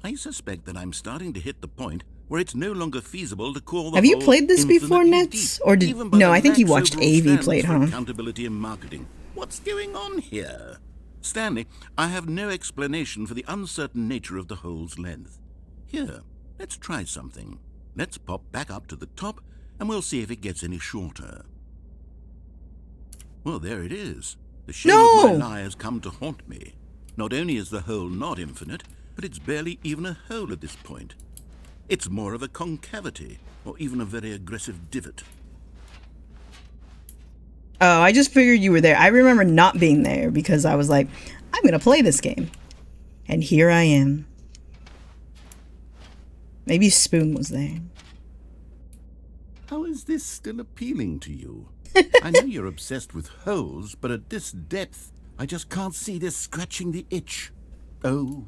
[SPEAKER 9] I suspect that I'm starting to hit the point where it's no longer feasible to call the
[SPEAKER 1] Have you
[SPEAKER 9] hole
[SPEAKER 1] played this before,
[SPEAKER 9] infinitely
[SPEAKER 1] Nets?
[SPEAKER 9] deep,
[SPEAKER 1] Or did...
[SPEAKER 9] even by
[SPEAKER 1] No,
[SPEAKER 9] the
[SPEAKER 1] I think you
[SPEAKER 9] lax
[SPEAKER 1] watched
[SPEAKER 9] overall
[SPEAKER 1] AV
[SPEAKER 9] standards
[SPEAKER 1] play it,
[SPEAKER 9] for
[SPEAKER 1] huh?
[SPEAKER 9] accountability and marketing. What's going on here? Stanley, I have no explanation for the uncertain nature of the hole's length. Here, let's try something. Let's pop back up to the top, and we'll see if it gets any shorter. Well, there it is. The shame of my lie has come to haunt me. Not only is the hole not infinite, but it's barely even a hole at this point. It's more of a concavity, or even a very aggressive divot.
[SPEAKER 1] Oh, I just figured you were there. I remember not being there because I was like, I'm gonna play this game. And here I am. Maybe Spoon was there.
[SPEAKER 9] How is this still appealing to you? I know you're obsessed with holes, but at this depth, I just can't see this scratching the itch. Oh,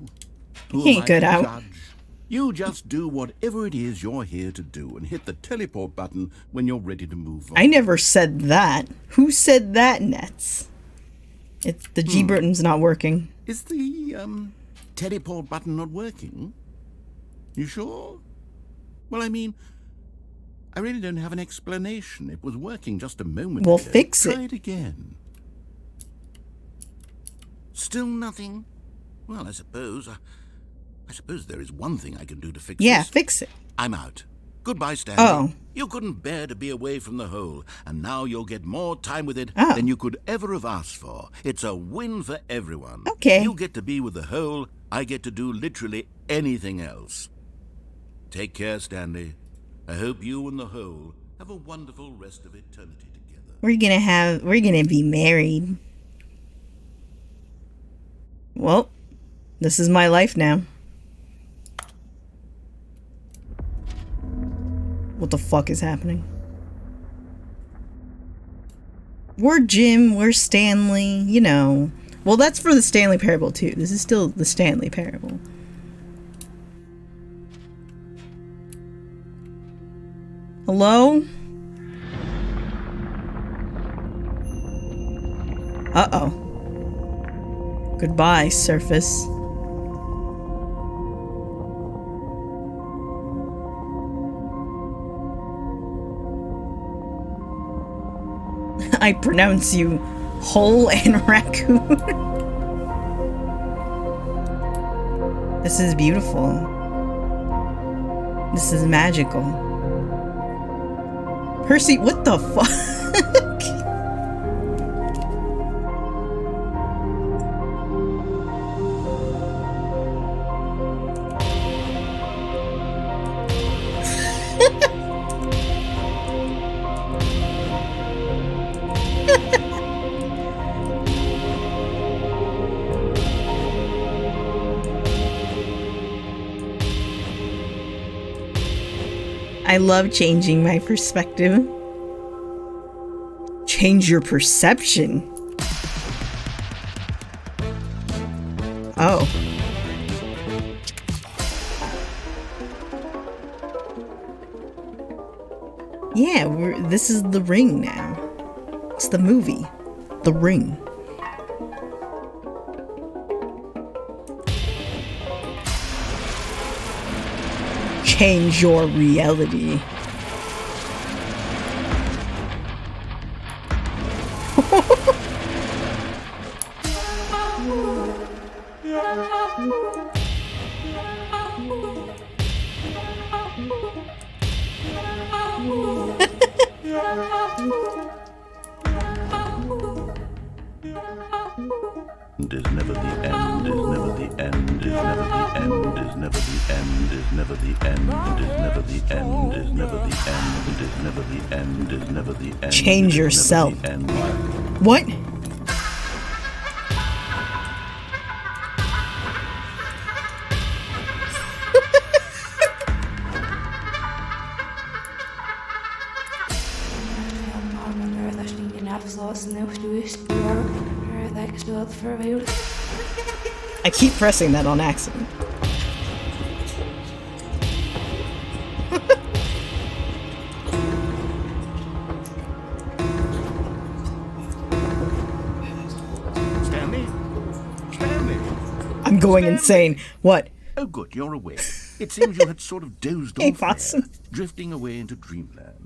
[SPEAKER 9] who
[SPEAKER 1] He
[SPEAKER 9] am
[SPEAKER 1] ain't
[SPEAKER 9] I
[SPEAKER 1] good
[SPEAKER 9] to
[SPEAKER 1] out.
[SPEAKER 9] judge? You just do whatever it is you're here to do and hit the teleport button when you're ready to move on.
[SPEAKER 1] I never said that. Who said that, Nets? It's the G button's not working.
[SPEAKER 9] Is the, teleport button not working? You sure? Well, I mean, I really don't have an explanation. It was working just a moment
[SPEAKER 1] Well,
[SPEAKER 9] ago.
[SPEAKER 1] fix it.
[SPEAKER 9] Try it again. Still nothing? Well, I suppose there is one thing I can do to fix
[SPEAKER 1] Yeah,
[SPEAKER 9] this.
[SPEAKER 1] fix it.
[SPEAKER 9] I'm out. Goodbye, Stanley.
[SPEAKER 1] Oh.
[SPEAKER 9] You couldn't bear to be away from the hole, and now you'll get more time with it
[SPEAKER 1] Oh.
[SPEAKER 9] than you could ever have asked for. It's a win for everyone.
[SPEAKER 1] Okay.
[SPEAKER 9] You get to be with the hole, I get to do literally anything else. Take care, Stanley. I hope you and the hole have a wonderful rest of eternity together.
[SPEAKER 1] We're gonna be married. Well, this is my life now. What the fuck is happening? We're Jim, we're Stanley, you know. Well, that's for the Stanley Parable too. This is still the Stanley Parable. Hello? Uh-oh. Goodbye, surface. I pronounce you hole and raccoon. This is beautiful. This is magical. Percy, what the fuck? I love changing my perspective. Change your perception. Oh. Yeah, this is The Ring now. It's the movie. The Ring. Change your reality.
[SPEAKER 9] Is never the end, is never the end, is never the end, is never the end, is never the end, is never the end, is never the end, is never the end, is never the end.
[SPEAKER 1] Change yourself. What? I keep pressing that on accident.
[SPEAKER 9] Stanley? Stanley?
[SPEAKER 1] I'm going insane. What?
[SPEAKER 9] Oh good, you're awake. It seems you had sort of dozed
[SPEAKER 1] Hey,
[SPEAKER 9] off there,
[SPEAKER 1] Boston.
[SPEAKER 9] drifting away into dreamland.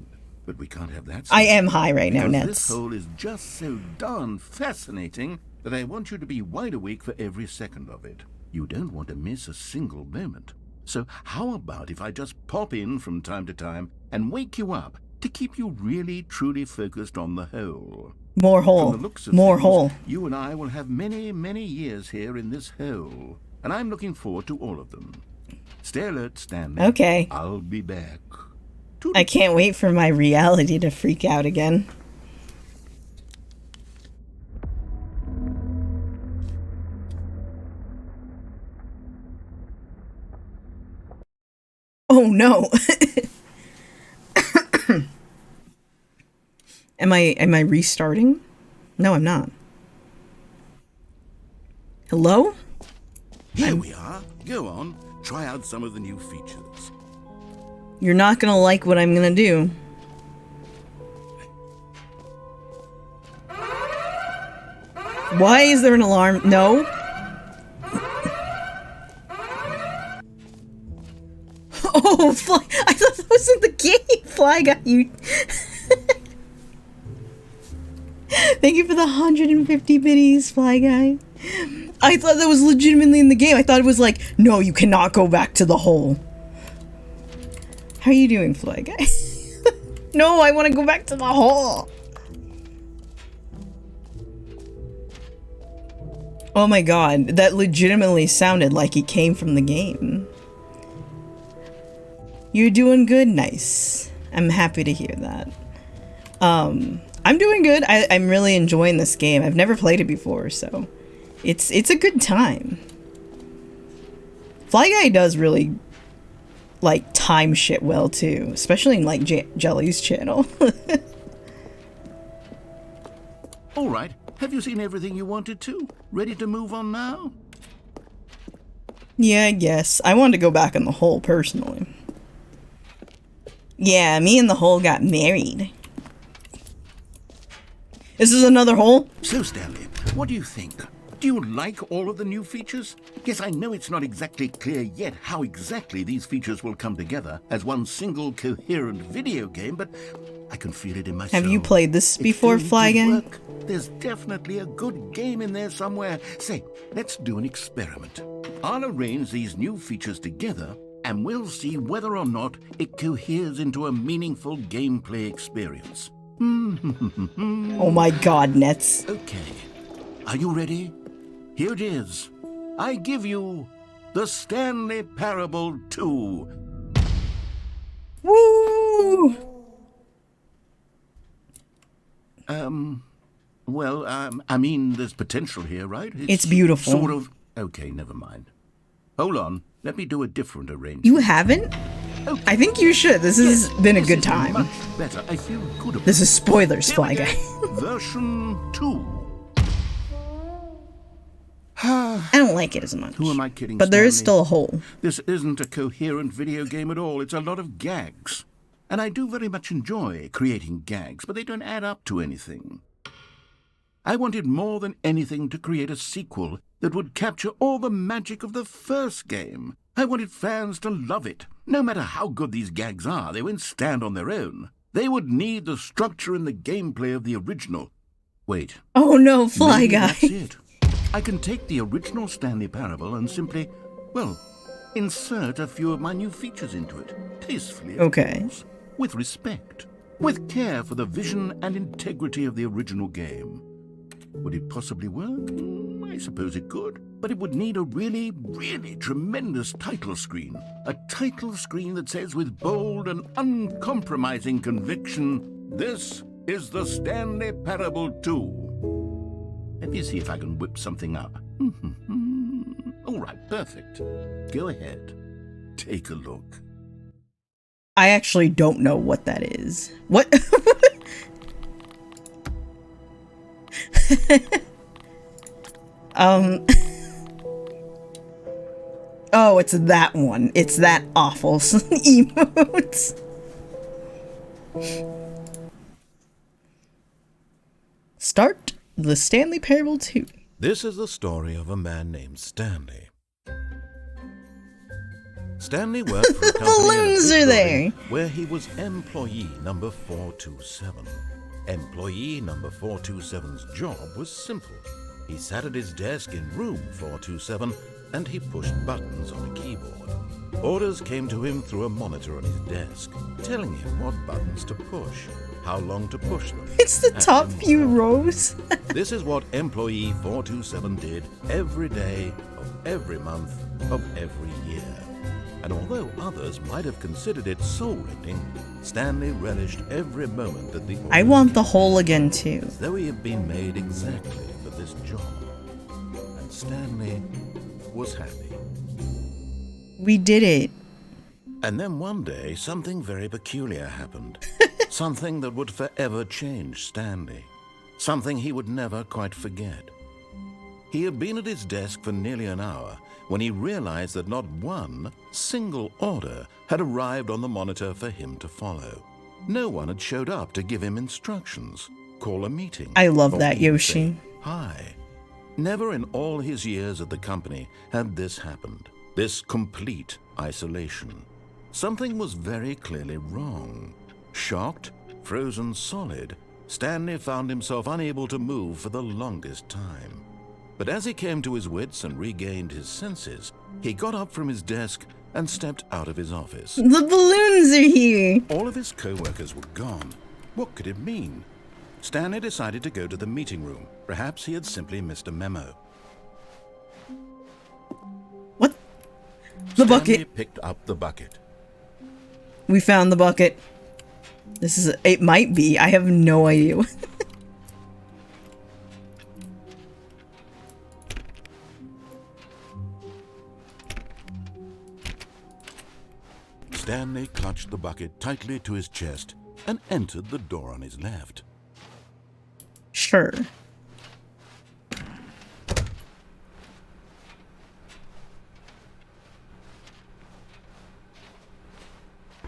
[SPEAKER 9] But we can't have that.
[SPEAKER 1] I am high right now,
[SPEAKER 9] because
[SPEAKER 1] Nets.
[SPEAKER 9] this hole is just so darn fascinating that I want you to be wide awake for every second of it. You don't want to miss a single moment. So how about if I just pop in from time to time and wake you up to keep you really truly focused on the hole?
[SPEAKER 1] More hole.
[SPEAKER 9] From the looks of
[SPEAKER 1] More
[SPEAKER 9] things,
[SPEAKER 1] hole.
[SPEAKER 9] you and I will have many, many years here in this hole. And I'm looking forward to all of them. Stay alert, Stanley.
[SPEAKER 1] Okay.
[SPEAKER 9] I'll be back.
[SPEAKER 1] I can't wait for my reality to freak out again. Oh no. Am I restarting? No, I'm not. Hello?
[SPEAKER 9] Here we are. Go on. Try out some of the new features.
[SPEAKER 1] You're not gonna like what I'm gonna do. Why is there an alarm? No. Oh, Fly! I thought that was in the game. Fly got you. Thank you for the 150 biddies, Fly Guy. I thought that was legitimately in the game. I thought it was like, no, you cannot go back to the hole. How are you doing, Fly Guy? No, I want to go back to the hole. Oh my god, that legitimately sounded like it came from the game. You're doing good, nice. I'm happy to hear that. I'm doing good. I'm really enjoying this game. I've never played it before, so it's a good time. Fly Guy does really like time shit well too, especially in like Jelly's channel.
[SPEAKER 9] All right. Have you seen everything you wanted to? Ready to move on now?
[SPEAKER 1] Yeah, I guess. I wanted to go back in the hole personally. Yeah, me and the hole got married. This is another hole?
[SPEAKER 9] So, Stanley, what do you think? Do you like all of the new features? Yes, I know it's not exactly clear yet how exactly these features will come together as one single coherent video game, but I can feel it in my soul.
[SPEAKER 1] Have you played this before, Fly Guy?
[SPEAKER 9] There's definitely a good game in there somewhere. Say, let's do an experiment. I'll arrange these new features together, and we'll see whether or not it coheres into a meaningful gameplay experience.
[SPEAKER 1] Oh my god, Nets.
[SPEAKER 9] Okay, are you ready? Here it is. I give you the Stanley Parable 2.
[SPEAKER 1] Woo!
[SPEAKER 9] Well, I mean, there's potential here, right?
[SPEAKER 1] It's beautiful.
[SPEAKER 9] Sort of. Okay, never mind. Hold on. Let me do a different arrangement.
[SPEAKER 1] You haven't?
[SPEAKER 9] Okay.
[SPEAKER 1] I think you should. This has been a good time.
[SPEAKER 9] Much better. I feel good about
[SPEAKER 1] This is spoilers,
[SPEAKER 9] Here
[SPEAKER 1] Fly
[SPEAKER 9] we go.
[SPEAKER 1] Guy.
[SPEAKER 9] Version 2.
[SPEAKER 1] I don't like it as much.
[SPEAKER 9] Who am I kidding,
[SPEAKER 1] But there is
[SPEAKER 9] Stanley?
[SPEAKER 1] still a hole.
[SPEAKER 9] This isn't a coherent video game at all. It's a lot of gags. And I do very much enjoy creating gags, but they don't add up to anything. I wanted more than anything to create a sequel that would capture all the magic of the first game. I wanted fans to love it. No matter how good these gags are, they won't stand on their own. They would need the structure and the gameplay of the original. Wait.
[SPEAKER 1] Oh no, Fly
[SPEAKER 9] Maybe
[SPEAKER 1] Guy.
[SPEAKER 9] That's it. I can take the original Stanley Parable and simply, well, insert a few of my new features into it. Tastefully, of
[SPEAKER 1] Okay.
[SPEAKER 9] course, with respect. With care for the vision and integrity of the original game. Would it possibly work? I suppose it could. But it would need a really, really tremendous title screen. A title screen that says with bold and uncompromising conviction, "This is the Stanley Parable 2." Let me see if I can whip something up. All right, perfect. Go ahead. Take a look.
[SPEAKER 1] I actually don't know what that is. What? Oh, it's that one. It's that awful emotes. Start the Stanley Parable 2.
[SPEAKER 2] This is the story of a man named Stanley. Stanley worked for a company
[SPEAKER 1] balloons
[SPEAKER 2] in a
[SPEAKER 1] are
[SPEAKER 2] big
[SPEAKER 1] there.
[SPEAKER 2] building where he was employee number 427. Employee number 427's job was simple. He sat at his desk in room 427 and he pushed buttons on a keyboard. Orders came to him through a monitor on his desk, telling him what buttons to push, how long to push them.
[SPEAKER 1] It's the
[SPEAKER 2] and
[SPEAKER 1] top
[SPEAKER 2] more.
[SPEAKER 1] few rows.
[SPEAKER 2] This is what employee 427 did every day of every month of every year. And although others might have considered it soul-rending, Stanley relished every moment that the
[SPEAKER 1] I
[SPEAKER 2] orders
[SPEAKER 1] want the
[SPEAKER 2] came,
[SPEAKER 1] hole again too.
[SPEAKER 2] as though he had been made exactly for this job. And Stanley was happy.
[SPEAKER 1] We did it.
[SPEAKER 2] And then one day, something very peculiar happened. Something that would forever change Stanley. Something he would never quite forget. He had been at his desk for nearly an hour when he realized that not one single order had arrived on the monitor for him to follow. No one had showed up to give him instructions, call a meeting.
[SPEAKER 1] I love
[SPEAKER 2] or
[SPEAKER 1] that,
[SPEAKER 2] even
[SPEAKER 1] Yoshi.
[SPEAKER 2] say hi. Never in all his years at the company had this happened. This complete isolation. Something was very clearly wrong. Shocked, frozen solid, Stanley found himself unable to move for the longest time. But as he came to his wits and regained his senses, he got up from his desk and stepped out of his office.
[SPEAKER 1] The balloons are here.
[SPEAKER 2] All of his co-workers were gone. What could it mean? Stanley decided to go to the meeting room. Perhaps he had simply missed a memo.
[SPEAKER 1] What? The
[SPEAKER 2] Stanley
[SPEAKER 1] bucket.
[SPEAKER 2] picked up the bucket.
[SPEAKER 1] We found the bucket. This is, it might be. I have no idea.
[SPEAKER 2] Stanley clutched the bucket tightly to his chest and entered the door on his left.
[SPEAKER 1] Sure.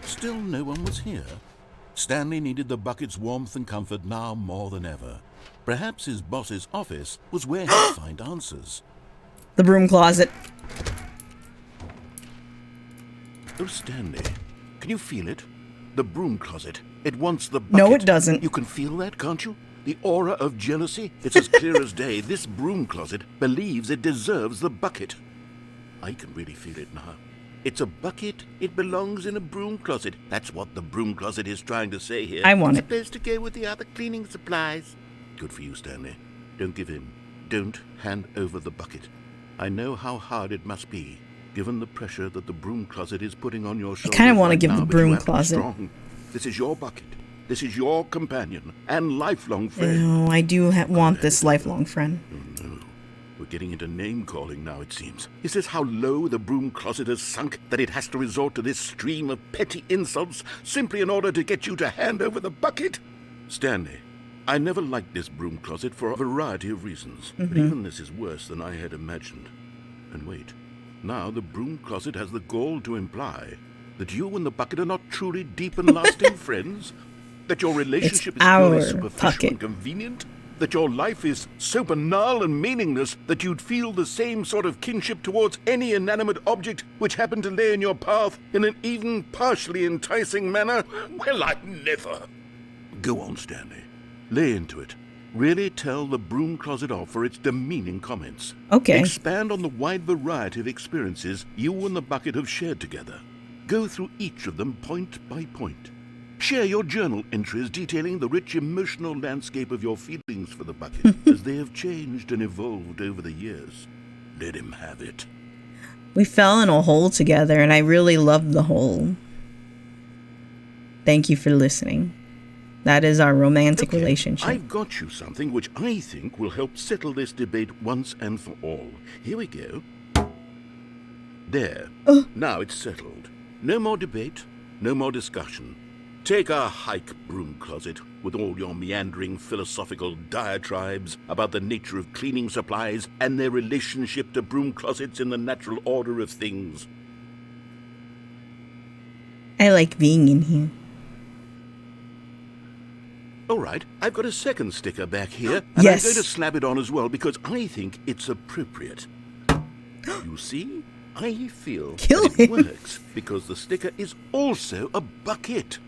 [SPEAKER 2] Still no one was here. Stanley needed the bucket's warmth and comfort now more than ever. Perhaps his boss's office was where he'd find answers.
[SPEAKER 1] The broom closet.
[SPEAKER 2] Oh, Stanley, can you feel it? The broom closet. It wants the bucket.
[SPEAKER 1] No, it doesn't.
[SPEAKER 2] You can feel that, can't you? The aura of jealousy. It's as clear as day. This broom closet believes it deserves the bucket.
[SPEAKER 9] I can really feel it now. It's a bucket. It belongs in a broom closet. That's what the broom closet is trying to say here.
[SPEAKER 1] I want
[SPEAKER 9] it's
[SPEAKER 1] it.
[SPEAKER 9] supposed to go with the other cleaning supplies. Good for you, Stanley. Don't give in. Don't hand over the bucket. I know how hard it must be, given the pressure that the broom closet is putting on your shoulders.
[SPEAKER 1] I kind of want to
[SPEAKER 9] right
[SPEAKER 1] give
[SPEAKER 9] now,
[SPEAKER 1] the
[SPEAKER 9] but you
[SPEAKER 1] broom
[SPEAKER 9] have to be
[SPEAKER 1] closet.
[SPEAKER 9] strong. This is your bucket. This is your companion and lifelong friend.
[SPEAKER 1] No, I do want this lifelong friend.
[SPEAKER 9] Oh, no. We're getting into name-calling now, it seems. Is this how low the broom closet has sunk, that it has to resort to this stream of petty insults simply in order to get you to hand over the bucket? Stanley, I never liked this broom closet for a variety of reasons, but even this is worse than I had imagined. And wait, now the broom closet has the gall to imply that you and the bucket are not truly deep and lasting friends? That your relationship is purely superficial and convenient? That your life is so banal and meaningless that you'd feel the same sort of kinship towards any inanimate object which happened to lay in your path in an even partially enticing manner? Well, I never. Go on, Stanley. Lay into it. Really tell the broom closet off for its demeaning comments.
[SPEAKER 1] Okay.
[SPEAKER 9] Expand on the wide variety of experiences you and the bucket have shared together. Go through each of them point by point. Share your journal entries detailing the rich emotional landscape of your feelings for the bucket as they have changed and evolved over the years. Let him have it.
[SPEAKER 1] We fell in a hole together, and I really loved the hole. Thank you for listening. That is our romantic relationship.
[SPEAKER 9] I've got you something which I think will help settle this debate once and for all. Here we go. There. Now it's settled. No more debate, no more discussion. Take a hike, broom closet, with all your meandering philosophical diatribes about the nature of cleaning supplies and their relationship to broom closets in the natural order of things.
[SPEAKER 1] I like being in here.
[SPEAKER 9] All right, I've got a second sticker back here, and
[SPEAKER 1] Yes.
[SPEAKER 9] I'm going to slap it on as well because I think it's appropriate. You see? I feel
[SPEAKER 1] Kill
[SPEAKER 9] that it
[SPEAKER 1] him.
[SPEAKER 9] works because the sticker is also a bucket.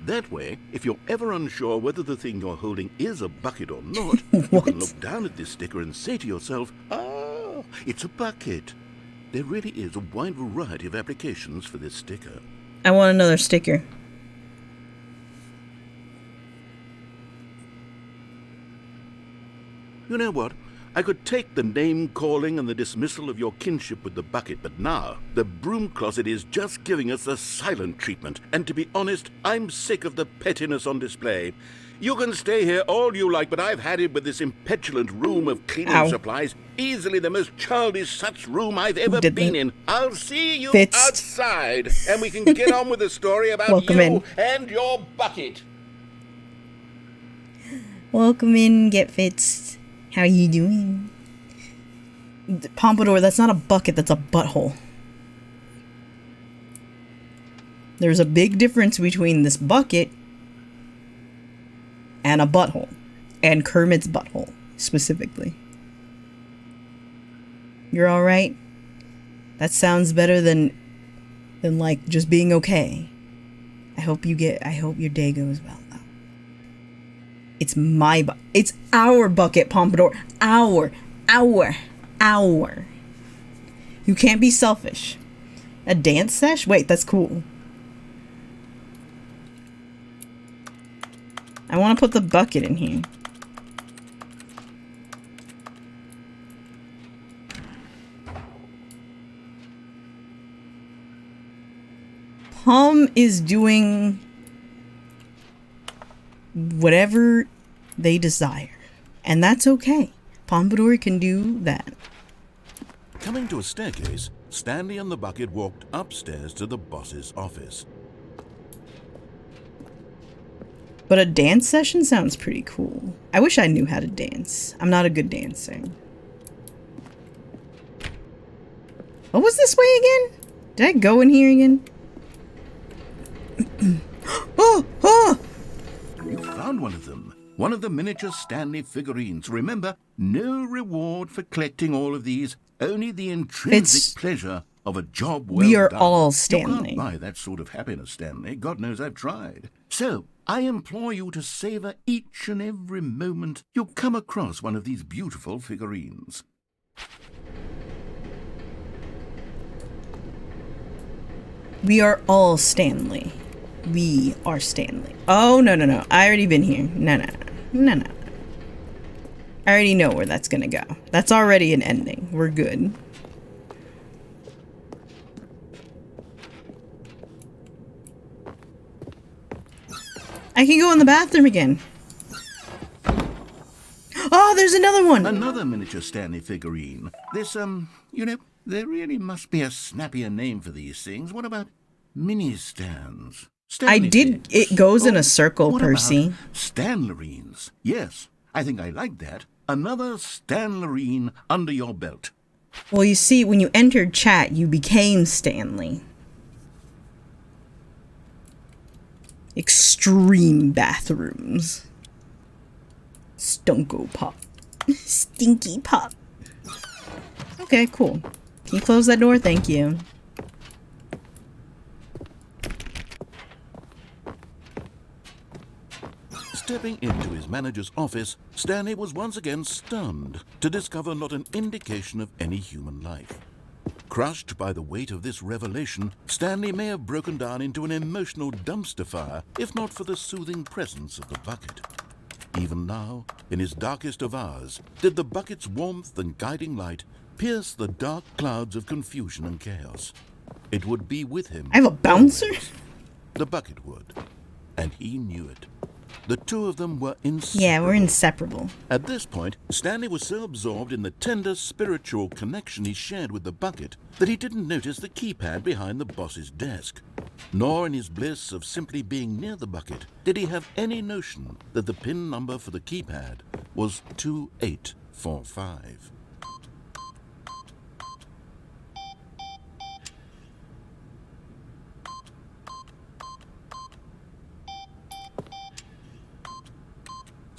[SPEAKER 9] That way, if you're ever unsure whether the thing you're holding is a bucket or not, you can look down at this sticker and say to yourself, ah, it's a bucket. There really is a wide variety of applications for this sticker.
[SPEAKER 1] I want another sticker.
[SPEAKER 9] You know what? I could take the name-calling and the dismissal of your kinship with the bucket, but now the broom closet is just giving us a silent treatment. And to be honest, I'm sick of the pettiness on display. You can stay here all you like, but I've had it with this impetulant room of cleaning supplies. Easily the most childish such room I've ever been in. I'll see you outside, and we can get on with the story about you and your bucket.
[SPEAKER 1] Welcome in, Get Fits. How you doing? Pompadour, that's not a bucket, that's a butthole. There's a big difference between this bucket and a butthole. And Kermit's butthole, specifically. You're alright? That sounds better than like just being okay. I hope your day goes well. It's it's our bucket, Pompadour. Our. You can't be selfish. A dance sesh? Wait, that's cool. I want to put the bucket in here. Pom is doing whatever they desire. And that's okay. Pompadour can do that.
[SPEAKER 2] Coming to a staircase, Stanley and the bucket walked upstairs to the boss's office.
[SPEAKER 1] But a dance session sounds pretty cool. I wish I knew how to dance. I'm not a good dancer. What was this way again? Did I go in here again?
[SPEAKER 2] Oh! You found one of them. One of the miniature Stanley figurines. Remember, no reward for collecting all of these. Only the intrinsic pleasure of a job well done.
[SPEAKER 1] We are all Stanley.
[SPEAKER 2] You can't buy that sort of happiness, Stanley. God knows I've tried. So, I implore you to savor each and every moment you come across one of these beautiful figurines.
[SPEAKER 1] We are all Stanley. We are Stanley. Oh, no, no, no. I already been here. No, no, no, no, no. I already know where that's gonna go. That's already an ending. We're good. I can go in the bathroom again. Oh, there's another one!
[SPEAKER 9] Another miniature Stanley figurine. This, you know, there really must be a snappier name for these things. What about mini-stands?
[SPEAKER 1] I did. It goes in a circle,
[SPEAKER 9] what
[SPEAKER 1] Percy.
[SPEAKER 9] about Stanlerines? Yes, I think I like that. Another Stanlerine under your belt.
[SPEAKER 1] Well, you see, when you entered chat, you became Stanley. Extreme bathrooms. Stunko pop. Stinky pop. Okay, cool. Can you close that door? Thank you.
[SPEAKER 2] Stepping into his manager's office, Stanley was once again stunned to discover not an indication of any human life. Crushed by the weight of this revelation, Stanley may have broken down into an emotional dumpster fire if not for the soothing presence of the bucket. Even now, in his darkest of hours, did the bucket's warmth and guiding light pierce the dark clouds of confusion and chaos. It would be with him.
[SPEAKER 1] I have a bouncer?
[SPEAKER 2] Always. The bucket would. And he knew it. The two of them were inseparable.
[SPEAKER 1] Yeah, we're inseparable.
[SPEAKER 2] At this point, Stanley was so absorbed in the tender spiritual connection he shared with the bucket that he didn't notice the keypad behind the boss's desk. Nor in his bliss of simply being near the bucket did he have any notion that the PIN number for the keypad was 2845.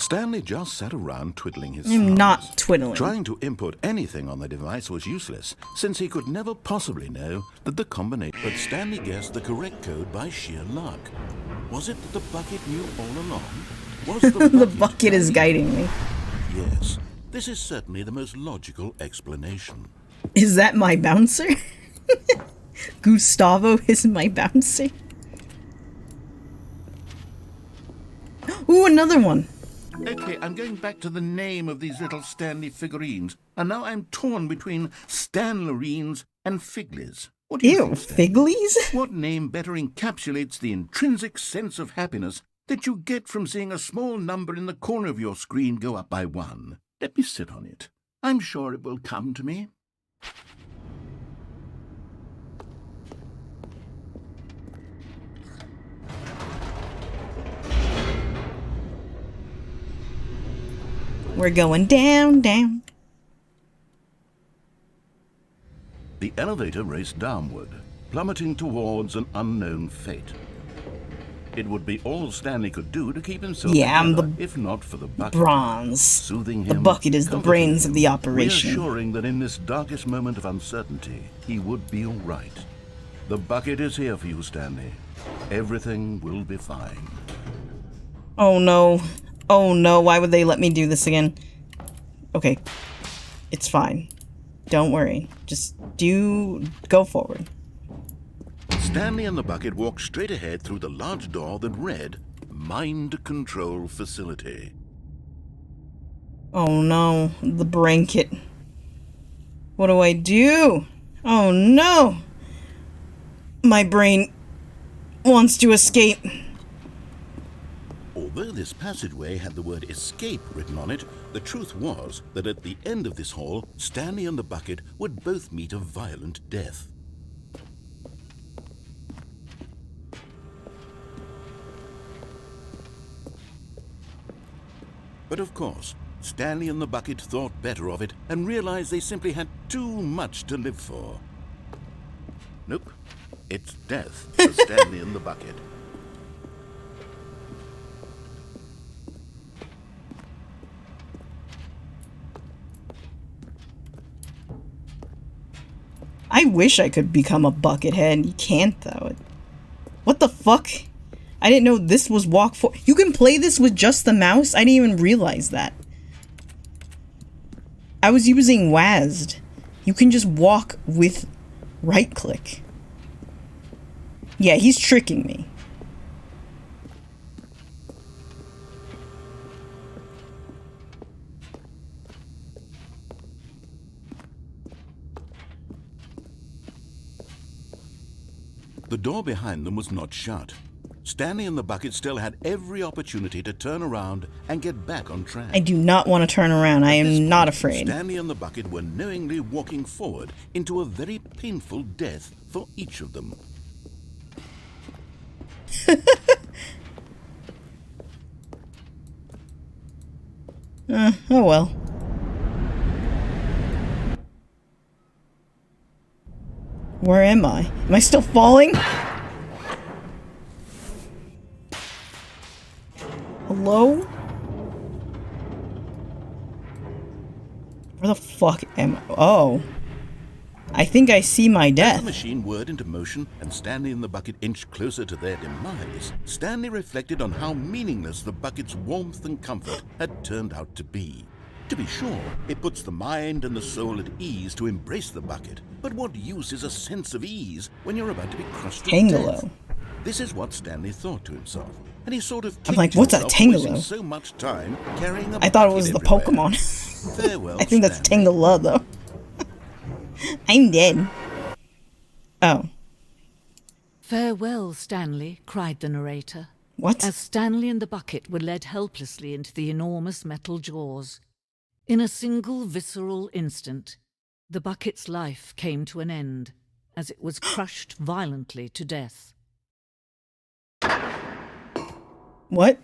[SPEAKER 2] Stanley just sat around twiddling his thumbs.
[SPEAKER 1] I'm not twiddling.
[SPEAKER 2] Trying to input anything on the device was useless, since he could never possibly know that the combination... But Stanley guessed the correct code by sheer luck. Was it that the bucket knew all along? Was the
[SPEAKER 1] The bucket is guiding me.
[SPEAKER 2] Yes, this is certainly the most logical explanation.
[SPEAKER 1] Is that my bouncer? Gustavo is my bouncer. Ooh, another one.
[SPEAKER 9] Okay, I'm going back to the name of these little Stanley figurines, and now I'm torn between Stanlerines and Figlies. What do you
[SPEAKER 1] Ew,
[SPEAKER 9] think,
[SPEAKER 1] Figlies?
[SPEAKER 9] What name better encapsulates the intrinsic sense of happiness that you get from seeing a small number in the corner of your screen go up by 1? Let me sit on it. I'm sure it will come to me.
[SPEAKER 1] We're going down, down.
[SPEAKER 2] The elevator raced downward, plummeting towards an unknown fate. It would be all Stanley could do to keep himself together, if not for the bucket.
[SPEAKER 1] Bronze.
[SPEAKER 2] Soothing
[SPEAKER 1] The
[SPEAKER 2] him,
[SPEAKER 1] bucket is the
[SPEAKER 2] comforting
[SPEAKER 1] brains
[SPEAKER 2] him,
[SPEAKER 1] of the operation.
[SPEAKER 2] reassuring that in this darkest moment of uncertainty, he would be all right. The bucket is here for you, Stanley. Everything will be fine.
[SPEAKER 1] Oh no. Oh no, why would they let me do this again? Okay. It's fine. Don't worry. Just go forward.
[SPEAKER 2] Stanley and the bucket walked straight ahead through the large door that read, Mind Control Facility.
[SPEAKER 1] Oh no, the blanket. What do I do? Oh no! My brain wants to escape.
[SPEAKER 2] Although this passageway had the word escape written on it, the truth was that at the end of this hall, Stanley and the bucket would both meet a violent death. But of course, Stanley and the bucket thought better of it and realized they simply had too much to live for. Nope, it's death for Stanley and the bucket.
[SPEAKER 1] I wish I could become a buckethead. You can't, though. What the fuck? I didn't know this was walk for. You can play this with just the mouse? I didn't even realize that. I was using WASD. You can just walk with right click. Yeah, he's tricking me.
[SPEAKER 9] The door behind them was not shut. Stanley and the bucket still had every opportunity to turn around and get back on track.
[SPEAKER 1] I do not want to turn around. I am not afraid.
[SPEAKER 9] Stanley and the bucket were knowingly walking forward into a very painful death for each of them.
[SPEAKER 1] Oh well. Where am I? Am I still falling? Hello? Where the fuck am I? Oh. I think I see my
[SPEAKER 9] As
[SPEAKER 1] death.
[SPEAKER 9] the machine whirred into motion and Stanley and the bucket inched closer to their demise, Stanley reflected on how meaningless the bucket's warmth and comfort had turned out to be. To be sure, it puts the mind and the soul at ease to embrace the bucket, but what use is a sense of ease when you're about to be crushed to
[SPEAKER 1] Tangelo.
[SPEAKER 9] death? This is what Stanley thought to himself, and he sort of
[SPEAKER 1] I'm
[SPEAKER 9] kicked
[SPEAKER 1] like, what's a
[SPEAKER 9] himself for
[SPEAKER 1] Tangelo?
[SPEAKER 9] wasting so much time carrying a
[SPEAKER 1] I thought it
[SPEAKER 9] bucket
[SPEAKER 1] was the
[SPEAKER 9] everywhere.
[SPEAKER 1] Pokemon.
[SPEAKER 9] Farewell,
[SPEAKER 1] I think that's
[SPEAKER 9] Stanley.
[SPEAKER 1] Tangela though. I'm dead. Oh.
[SPEAKER 10] Farewell, Stanley, cried the narrator.
[SPEAKER 1] What?
[SPEAKER 10] As Stanley and the bucket were led helplessly into the enormous metal jaws. In a single visceral instant, the bucket's life came to an end as it was crushed violently to death.
[SPEAKER 1] What?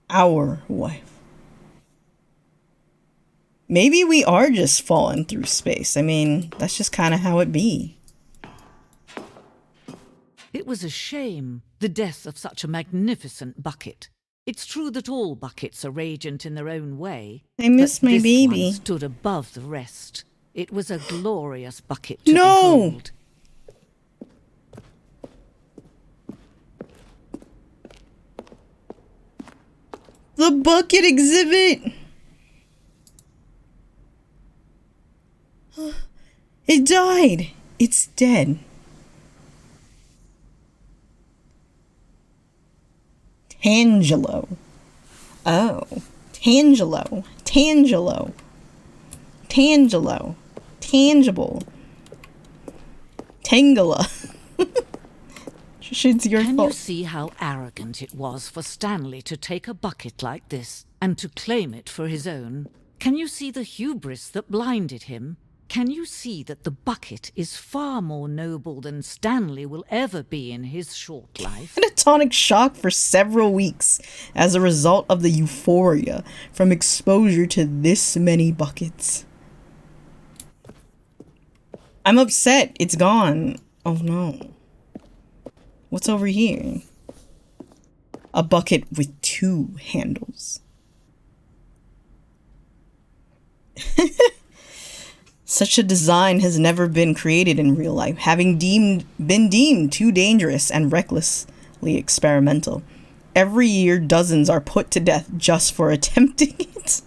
[SPEAKER 1] Our wife. Maybe we are just falling through space. I mean, that's just kind of how it be.
[SPEAKER 10] It was a shame, the death of such a magnificent bucket. It's true that all buckets are radiant in their own way.
[SPEAKER 1] I miss
[SPEAKER 10] but
[SPEAKER 1] my
[SPEAKER 10] this
[SPEAKER 1] baby.
[SPEAKER 10] one stood above the rest. It was a glorious bucket to
[SPEAKER 1] No!
[SPEAKER 10] behold.
[SPEAKER 1] The bucket exhibit! It died! It's dead. Tangelo. Oh. Tangelo. Tangelo. Tangelo. Tangible. Tangela. It's your
[SPEAKER 10] Can
[SPEAKER 1] fault.
[SPEAKER 10] you see how arrogant it was for Stanley to take a bucket like this and to claim it for his own? Can you see the hubris that blinded him? Can you see that the bucket is far more noble than Stanley will ever be in his short life?
[SPEAKER 1] Catatonic shock for several weeks as a result of the euphoria from exposure to this many buckets. I'm upset. It's gone. Oh no. What's over here? A bucket with 2 handles. Such a design has never been created in real life, having been deemed too dangerous and recklessly experimental. Every year, dozens are put to death just for attempting it.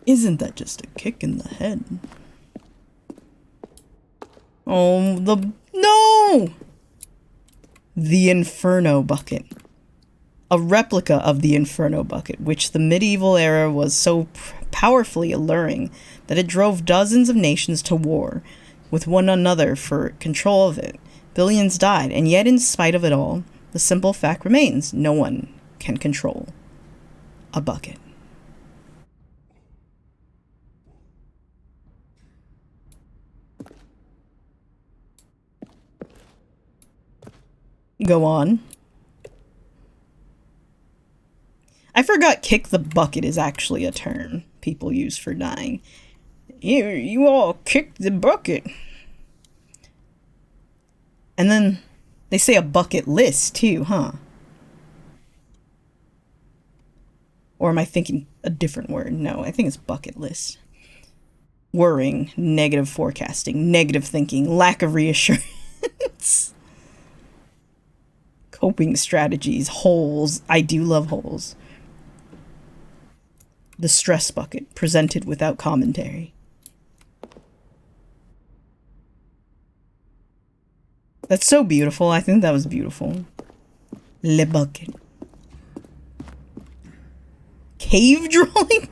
[SPEAKER 1] Isn't that just a kick in the head? Oh, no! The Inferno Bucket. A replica of the Inferno Bucket, which the medieval era was so powerfully alluring that it drove dozens of nations to war with one another for control of it. Billions died, and yet in spite of it all, the simple fact remains: no one can control a bucket. Go on. I forgot kick the bucket is actually a term people use for dying. You all kick the bucket. And then they say a bucket list too, huh? Or am I thinking a different word? No, I think it's bucket list. Worrying, negative forecasting, negative thinking, lack of reassurance. Coping strategies, holes. I do love holes. The stress bucket, presented without commentary. That's so beautiful. I think that was beautiful. Le bucket. Cave drawing?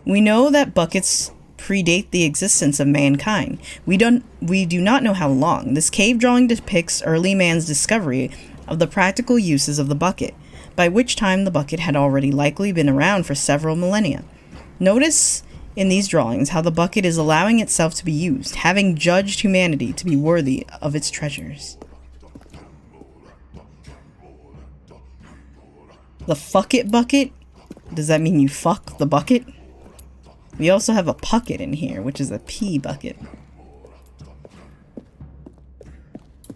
[SPEAKER 1] We know that buckets predate the existence of mankind. We do not know how long. This cave drawing depicts early man's discovery of the practical uses of the bucket, by which time the bucket had already likely been around for several millennia. Notice in these drawings how the bucket is allowing itself to be used, having judged humanity to be worthy of its treasures. The fuck it bucket? Does that mean you fuck the bucket? We also have a pucket in here, which is a pee bucket.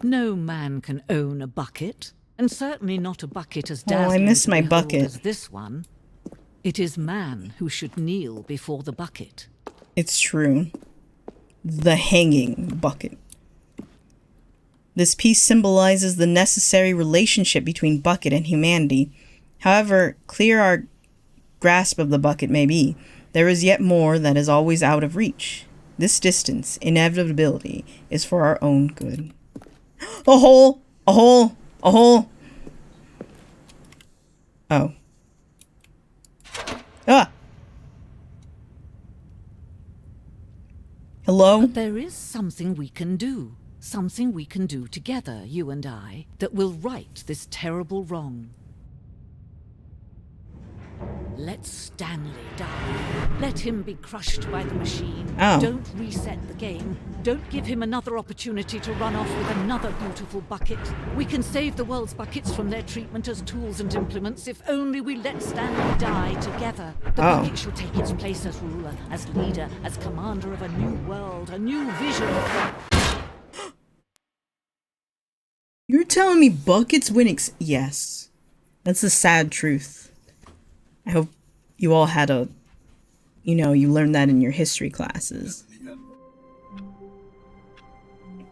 [SPEAKER 10] No man can own a bucket, and certainly not a bucket as
[SPEAKER 1] Oh, I
[SPEAKER 10] dazzling
[SPEAKER 1] miss
[SPEAKER 10] to
[SPEAKER 1] my
[SPEAKER 10] behold
[SPEAKER 1] bucket.
[SPEAKER 10] as this one. It is man who should kneel before the bucket.
[SPEAKER 1] It's true. The hanging bucket. This piece symbolizes the necessary relationship between bucket and humanity. However clear our grasp of the bucket may be, there is yet more that is always out of reach. This distance, inevitability, is for our own good. A hole! A hole! A hole! Oh. Ah! Hello?
[SPEAKER 10] But there is something we can do. Something we can do together, you and I, that will right this terrible wrong. Let Stanley die. Let him be crushed by the machine.
[SPEAKER 1] Oh.
[SPEAKER 10] Don't reset the game. Don't give him another opportunity to run off with another beautiful bucket. We can save the world's buckets from their treatment as tools and implements if only we let Stanley die together. The bucket shall take its place as ruler, as leader, as commander of a new world, a new vision.
[SPEAKER 1] You're telling me buckets win yes. That's the sad truth. I hope you all had you learned that in your history classes.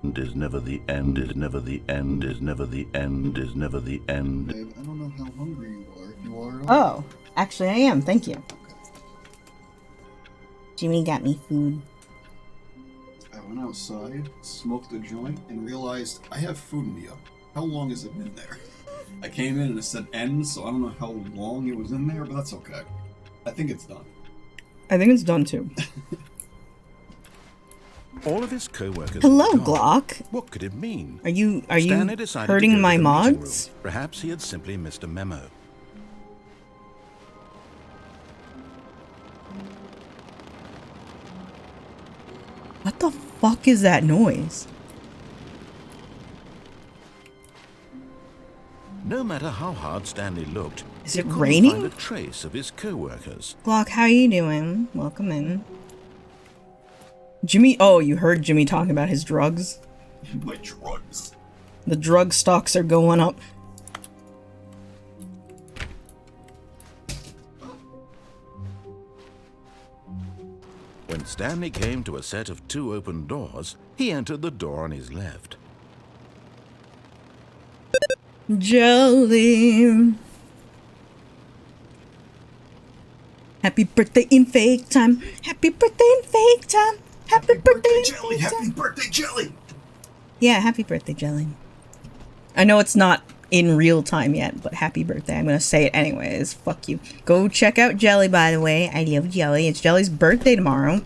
[SPEAKER 9] And is never the end, is never the end, is never the end, is never the end.
[SPEAKER 3] Babe, I don't know how hungry you are. If you are at
[SPEAKER 1] Oh,
[SPEAKER 3] all.
[SPEAKER 1] actually I am, thank you. Jimmy got me food.
[SPEAKER 3] I went outside, smoked a joint, and realized I have food in the oven. How long has it been there? I came in and it said end, so I don't know how long it was in there, but that's okay. I think it's done.
[SPEAKER 1] I think it's done too.
[SPEAKER 2] All of his co-workers.
[SPEAKER 1] Hello,
[SPEAKER 2] were gone.
[SPEAKER 1] Glock.
[SPEAKER 2] What could it mean?
[SPEAKER 1] Are you
[SPEAKER 2] Stanley decided to go
[SPEAKER 1] hurting
[SPEAKER 2] to
[SPEAKER 1] my
[SPEAKER 2] the meeting
[SPEAKER 1] mods?
[SPEAKER 2] room. Perhaps he had simply missed a memo.
[SPEAKER 1] What the fuck is that noise?
[SPEAKER 2] No matter how hard Stanley looked,
[SPEAKER 1] Is
[SPEAKER 2] he
[SPEAKER 1] it
[SPEAKER 2] couldn't
[SPEAKER 1] raining?
[SPEAKER 2] find a trace of his co-workers.
[SPEAKER 1] Glock, how you doing? Welcome in. Jimmy, oh, you heard Jimmy talking about his drugs?
[SPEAKER 3] My drugs.
[SPEAKER 1] The drug stocks are going up.
[SPEAKER 2] When Stanley came to a set of 2 open doors, he entered the door on his left.
[SPEAKER 1] Jelly. Happy birthday in fake time. Happy birthday in fake time. Happy birthday in
[SPEAKER 3] Jelly!
[SPEAKER 1] fake time.
[SPEAKER 3] Happy birthday, Jelly!
[SPEAKER 1] Yeah, happy birthday, Jelly. I know it's not in real time yet, but happy birthday. I'm gonna say it anyways. Fuck you. Go check out Jelly, by the way. I love Jelly. It's Jelly's birthday tomorrow.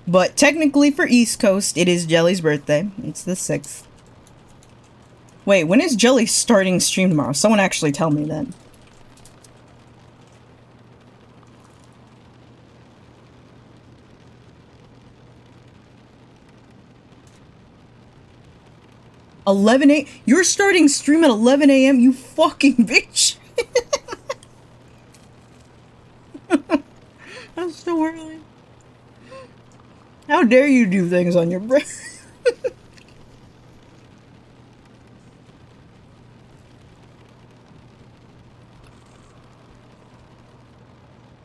[SPEAKER 1] But technically for East Coast, it is Jelly's birthday. It's the 6th. Wait, when is Jelly starting stream tomorrow? Someone actually tell me that. You're starting stream at 11 a.m., you fucking bitch. That's so early. How dare you do things on your birthday?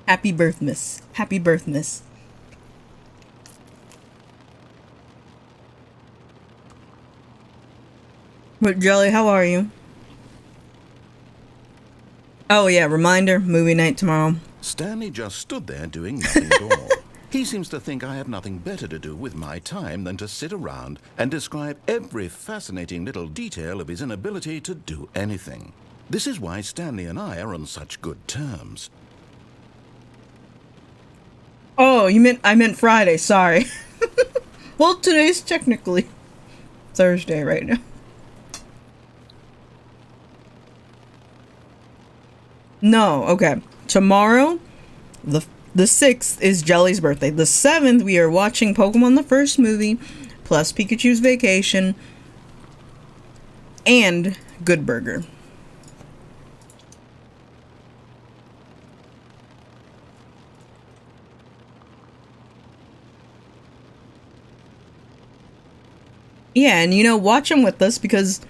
[SPEAKER 1] Happy birthmas. Happy birthmas. But Jelly, how are you? Oh yeah, reminder, movie night tomorrow.
[SPEAKER 2] Stanley just stood there doing nothing at all. He seems to think I have nothing better to do with my time than to sit around and describe every fascinating little detail of his inability to do anything. This is why Stanley and I are on such good terms.
[SPEAKER 1] Oh, I meant Friday, sorry. Well, today's technically Thursday right now. No, okay. Tomorrow, the 6th is Jelly's birthday. The 7th, we are watching Pokemon the first movie, plus Pikachu's Vacation, and Good Burger. Yeah, and you know, watch them with us because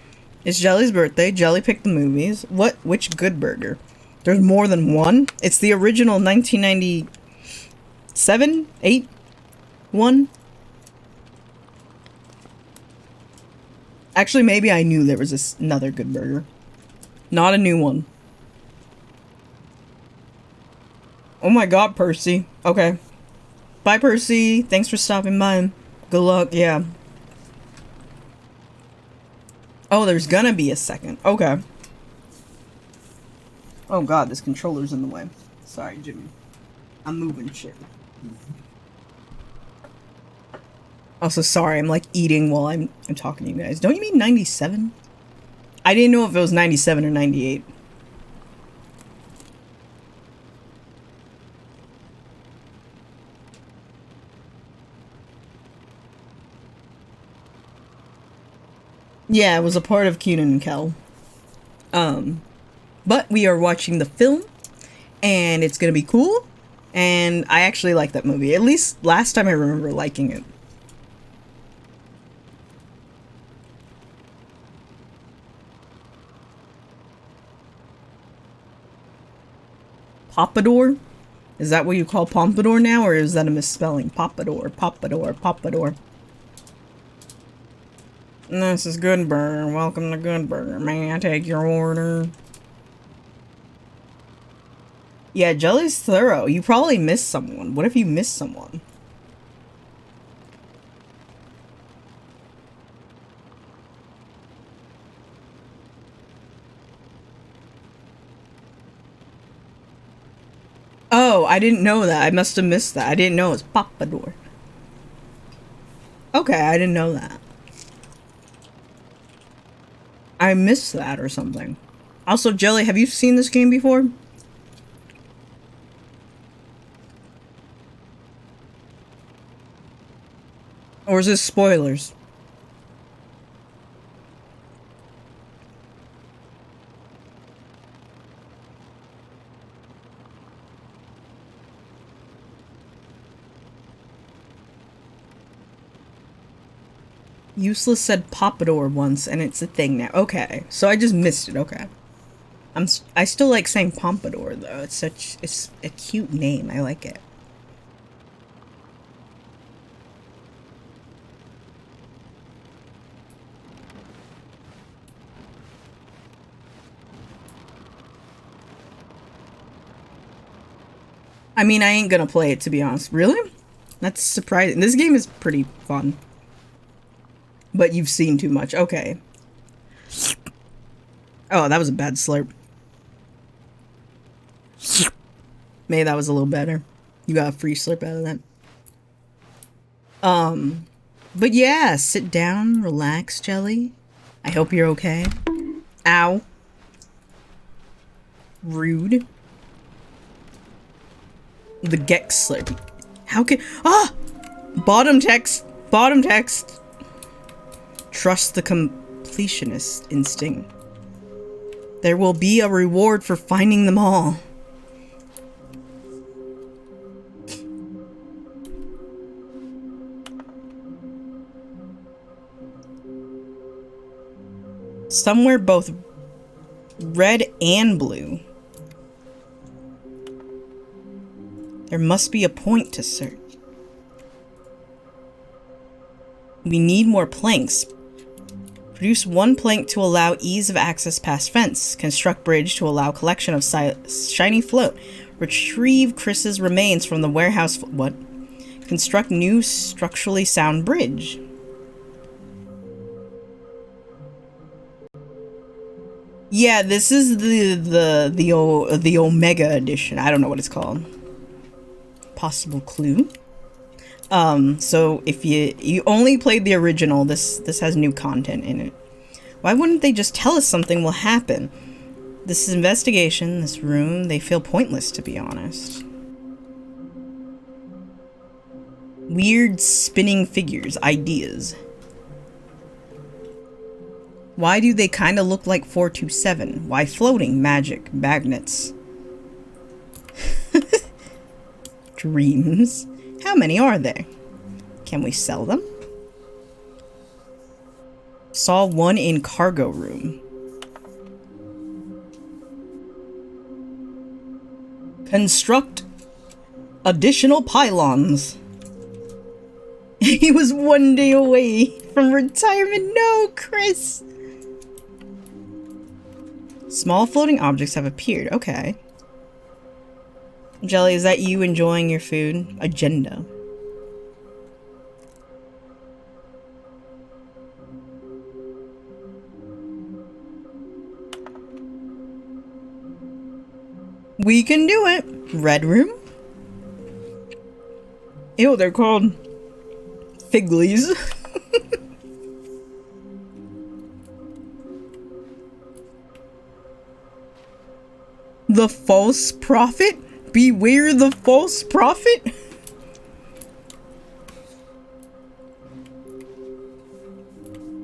[SPEAKER 1] it's Jelly's birthday. Jelly picked the movies. Which Good Burger? There's more than one? It's the original 1997? 8? 1? Actually, maybe I knew there was another Good Burger. Not a new one. Oh my god, Percy. Okay. Bye, Percy. Thanks for stopping by. Good luck, yeah. Oh, there's gonna be a second. Okay. Oh god, this controller's in the way. Sorry, Jimmy. I'm moving shit. Also, sorry, I'm like eating while I'm talking to you guys. Don't you mean 97? I didn't know if it was 97 or 98. Yeah, it was a part of Keenan and Kel. But we are watching the film, and it's gonna be cool, and I actually like that movie. At least last time I remember liking it. Pompadour? Is that what you call Pompadour now, or is that a misspelling? Pompadour, Pompadour, Pompadour. This is Good Burger. Welcome to Good Burger. May I take your order? Yeah, Jelly's thorough. You probably missed someone. What if you missed someone? Oh, I didn't know that. I must have missed that. I didn't know it was Pompadour. Okay, I didn't know that. I missed that or something. Also, Jelly, have you seen this game before? Or is this spoilers? Useless said Pompadour once, and it's a thing now. Okay, so I just missed it. Okay, I still like saying Pompadour though. It's a cute name. I like it. I mean, I ain't gonna play it, to be honest. Really? That's surprising. This game is pretty fun. But you've seen too much. Okay. Oh, that was a bad slurp. Maybe that was a little better. You got a free slurp out of that. But yeah, sit down, relax, Jelly. I hope you're okay. Ow. Rude. The Gex slurp. How can... Ah! Bottom text. Bottom text. Trust the completionist instinct. There will be a reward for finding them all. Somewhere both red and blue. There must be a point to search. We need more planks. Produce one plank to allow ease of access past fence. Construct bridge to allow collection of shiny float. Retrieve Chris's remains from the warehouse. What? Construct new structurally sound bridge. Yeah, this is the Omega edition. I don't know what it's called. Possible clue. So if you only played the original, this has new content in it. Why wouldn't they just tell us something will happen? This investigation, this room, they feel pointless, to be honest. Weird spinning figures, ideas. Why do they kind of look like 427? Why floating? Magic. Magnets. Dreams. How many are there? Can we sell them? Saw one in cargo room. Construct additional pylons. He was 1 day away from retirement. No, Chris. Small floating objects have appeared. Okay. Jelly, is that you enjoying your food? Agenda. We can do it. Red room? Ew, they're called Figlies. The false prophet? Beware the false prophet?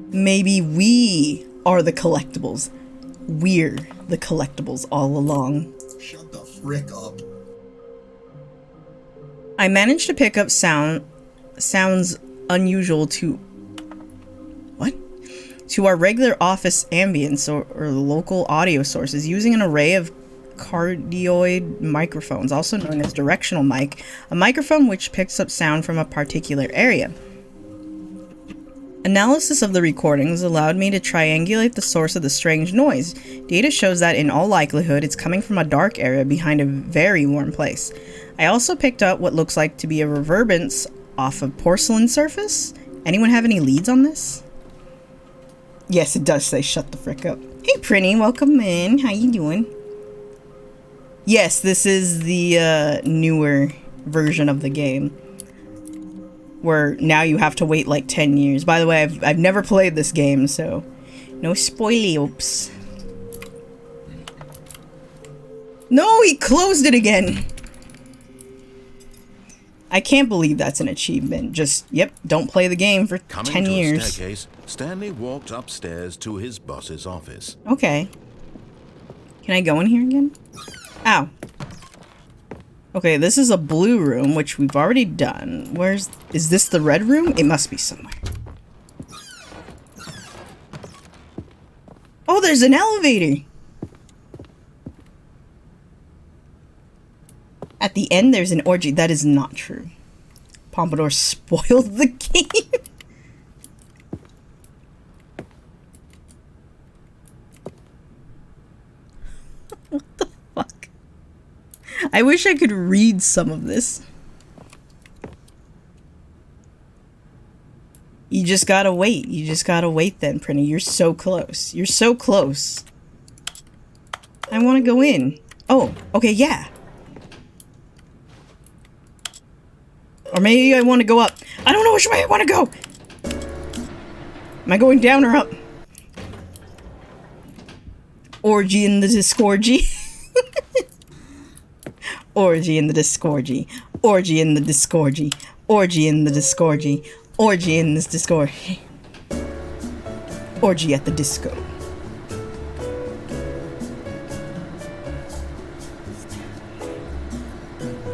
[SPEAKER 1] Maybe we are the collectibles. We're the collectibles all along.
[SPEAKER 3] Shut the frick up.
[SPEAKER 1] I managed to pick up sounds unusual to... What? To our regular office ambience or local audio sources using an array of cardioid microphones, also known as directional mic, a microphone which picks up sound from a particular area. Analysis of the recordings allowed me to triangulate the source of the strange noise. Data shows that in all likelihood it's coming from a dark area behind a very warm place. I also picked up what looks like to be a reverberance off a porcelain surface. Anyone have any leads on this? Yes, it does say shut the frick up. Hey Prinny, welcome in. How you doing? Yes, this is the newer version of the game, where now you have to wait like 10 years. By the way, I've never played this game, so no spoilers. No, he closed it again. I can't believe that's an achievement. Just, yep, don't play the game for 10 years.
[SPEAKER 2] A staircase, Stanley walked upstairs to his boss's office.
[SPEAKER 1] Okay. Can I go in here again? Ow. Okay, this is a blue room, which we've already done. Is this the red room? It must be somewhere. Oh, there's an elevator! At the end, there's an orgy. That is not true. Pompadour spoiled the game. What the fuck? I wish I could read some of this. You just gotta wait. You just gotta wait then, Prinny. You're so close. You're so close. I want to go in. Oh, okay, yeah. Or maybe I want to go up. I don't know which way I want to go. Am I going down or up? Orgy in the Discorgy. Orgy in the Discorgy. Orgy in the Discorgy. Orgy in the Discorgy. Orgy in this Discord. Orgy at the disco.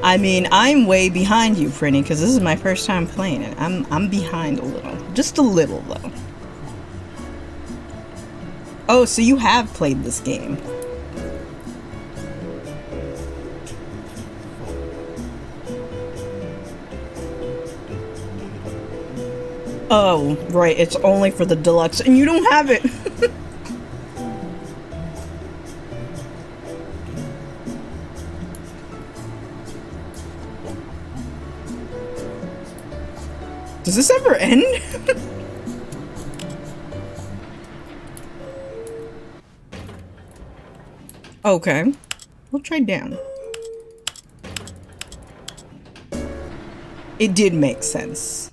[SPEAKER 1] I mean, I'm way behind you, Prinny, because this is my first time playing it. I'm behind a little. Just a little, though. Oh, so you have played this game. Oh, right, it's only for the deluxe, and you don't have it! Does this ever end? Okay. We'll try down. It did make sense.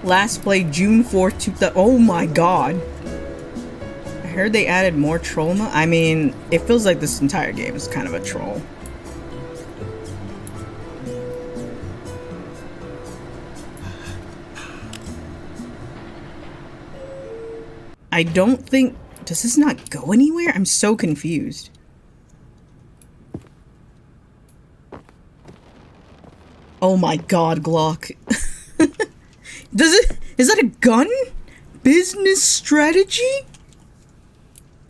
[SPEAKER 1] Last played June 4th, 2000. Oh my god. I heard they added more troll mode. I mean, it feels like this entire game is kind of a troll. I don't think... Does this not go anywhere? I'm so confused. Oh my god, Glock. Does it... Is that a gun? Business strategy?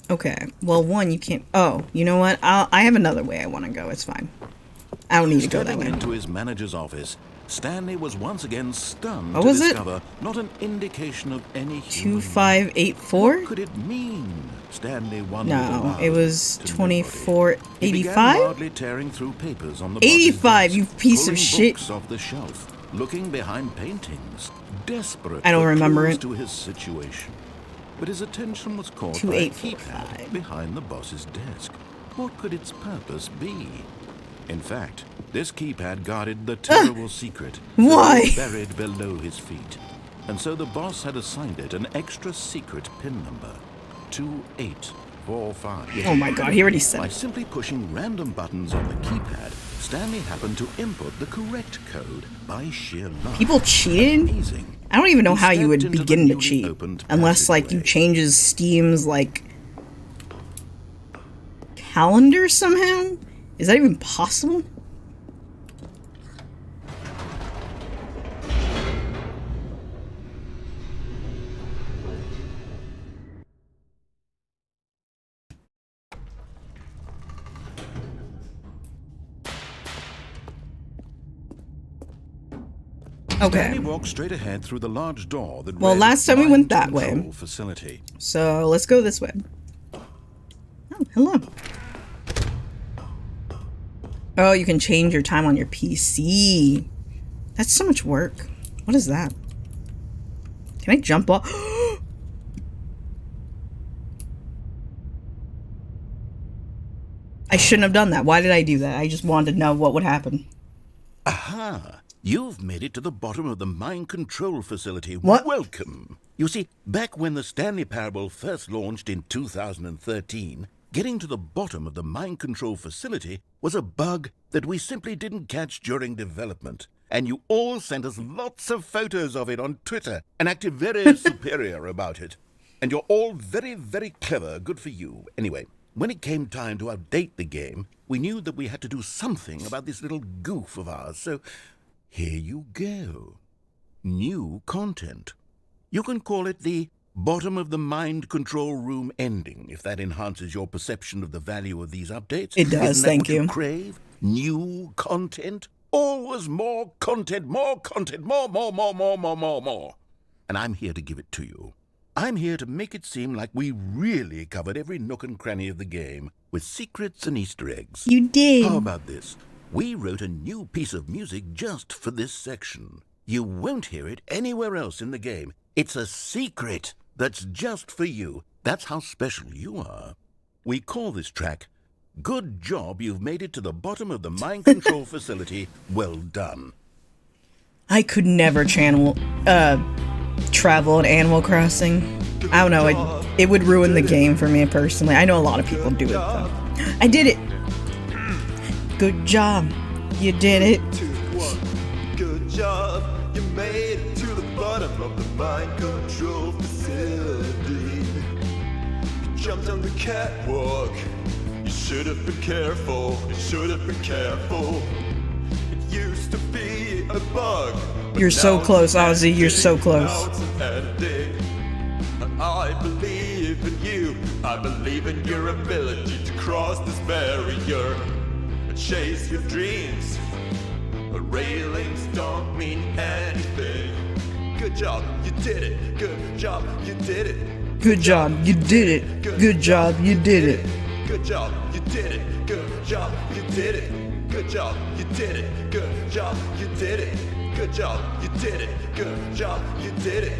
[SPEAKER 1] Okay. Well, one, you can't... Oh, you know what? I have another way I want to go. It's fine. I don't need to go that way.
[SPEAKER 2] Stepping into his manager's office, Stanley was once again stunned
[SPEAKER 1] What
[SPEAKER 2] to
[SPEAKER 1] was it?
[SPEAKER 2] discover not an indication of any human.
[SPEAKER 1] 2584?
[SPEAKER 2] What could it mean? Stanley wondered
[SPEAKER 1] No,
[SPEAKER 2] aloud
[SPEAKER 1] it was
[SPEAKER 2] to nobody. He began
[SPEAKER 1] 2485?
[SPEAKER 2] wildly tearing through papers on the boss's
[SPEAKER 1] 85,
[SPEAKER 2] desk,
[SPEAKER 1] you piece of
[SPEAKER 2] pulling
[SPEAKER 1] shit.
[SPEAKER 2] books off the shelf, looking behind paintings, desperate
[SPEAKER 1] I don't
[SPEAKER 2] for
[SPEAKER 1] remember
[SPEAKER 2] clues
[SPEAKER 1] it.
[SPEAKER 2] to his situation. But his attention was caught by a
[SPEAKER 1] 2845.
[SPEAKER 2] keypad behind the boss's desk. What could its purpose be? In fact, this keypad guarded the terrible secret that
[SPEAKER 1] Why?
[SPEAKER 2] was buried below his feet. And so the boss had assigned it an extra secret pin number, 2845.
[SPEAKER 1] Oh my god, he already said
[SPEAKER 2] By
[SPEAKER 1] it.
[SPEAKER 2] simply pushing random buttons on the keypad, Stanley happened to input the correct code by sheer luck.
[SPEAKER 1] People cheated?
[SPEAKER 2] Amazing.
[SPEAKER 1] I don't even know
[SPEAKER 2] He
[SPEAKER 1] how you would
[SPEAKER 2] stepped into the
[SPEAKER 1] begin to
[SPEAKER 2] newly
[SPEAKER 1] cheat.
[SPEAKER 2] opened
[SPEAKER 1] Unless, like, you
[SPEAKER 2] passageway.
[SPEAKER 1] changes Steam's, like, calendar somehow? Is that even possible? Okay.
[SPEAKER 2] Stanley walked straight ahead through the large door that
[SPEAKER 1] Well,
[SPEAKER 2] read
[SPEAKER 1] last time we
[SPEAKER 2] Mind
[SPEAKER 1] went that way.
[SPEAKER 2] Control Facility.
[SPEAKER 1] So, let's go this way. Oh, hello. Oh, you can change your time on your PC. That's so much work. What is that? Can I jump off? I shouldn't have done that. Why did I do that? I just wanted to know what would happen.
[SPEAKER 2] Aha! You've made it to the bottom of the mind control facility.
[SPEAKER 1] What?
[SPEAKER 2] Welcome. You see, back when the Stanley Parable first launched in 2013, getting to the bottom of the mind control facility was a bug that we simply didn't catch during development. And you all sent us lots of photos of it on Twitter and acted very superior about it. And you're all very, very clever. Good for you. Anyway, when it came time to update the game, we knew that we had to do something about this little goof of ours, so here you go. New content. You can call it the bottom of the mind control room ending, if that enhances your perception of the value of these updates.
[SPEAKER 1] It does,
[SPEAKER 2] Isn't that
[SPEAKER 1] thank
[SPEAKER 2] what
[SPEAKER 1] you.
[SPEAKER 2] Crave? New content? Always more content, more content, more. And I'm here to give it to you. I'm here to make it seem like we really covered every nook and cranny of the game with secrets and Easter eggs.
[SPEAKER 1] You did.
[SPEAKER 2] How about this? We wrote a new piece of music just for this section. You won't hear it anywhere else in the game. It's a secret that's just for you. That's how special you are. We call this track, Good Job You've Made It to the Bottom of the Mind Control Facility. Well done.
[SPEAKER 1] I could never travel in Animal Crossing. I don't know, it would ruin the game for me personally. I know a lot of people do it though. I did it! Good job. You did it.
[SPEAKER 11] Good job. You made it to the bottom of the mind control facility. You jumped on the catwalk. You should have been careful. You should have been careful. It used to be a bug.
[SPEAKER 1] You're so close, Ozzy. You're so close.
[SPEAKER 11] Now it's an editing. I believe in you. I believe in your ability to cross this barrier and chase your dreams. But railings don't mean anything. Good job, you did it. Good job, you did it.
[SPEAKER 1] Good job, you did it. Good job, you did it.
[SPEAKER 11] Good job, you did it. Good job, you did it. Good job, you did it. Good job, you did it. Good job, you did it. Good job, you did it.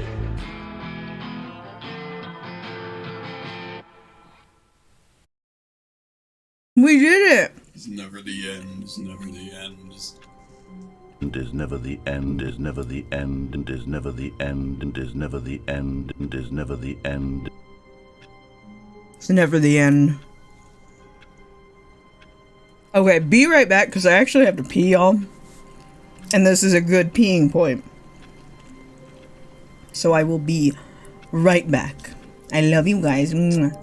[SPEAKER 1] We did it.
[SPEAKER 3] It's never the end. It's never the end.
[SPEAKER 2] And is never the end, is never the end, and is never the end, and is never the end, and is never the end.
[SPEAKER 1] It's never the end. Okay, be right back, because I actually have to pee, y'all. And this is a good peeing point. So I will be right back. I love you guys. Mwah.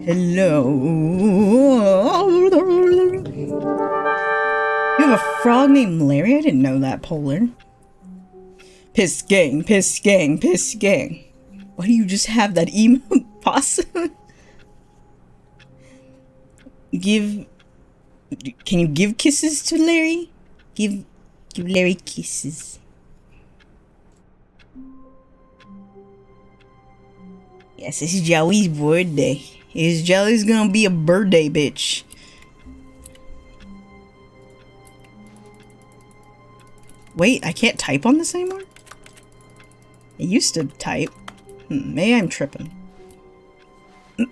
[SPEAKER 1] Hello. You have a frog named Larry? I didn't know that, Polar. Piss gang, piss gang, piss gang. Why do you just have that emo possum? Can you give kisses to Larry? Give Larry kisses. Yes, it's Joey's birthday. Jelly's gonna be a birthday bitch. Wait, I can't type on this anymore? I used to type. Maybe I'm tripping.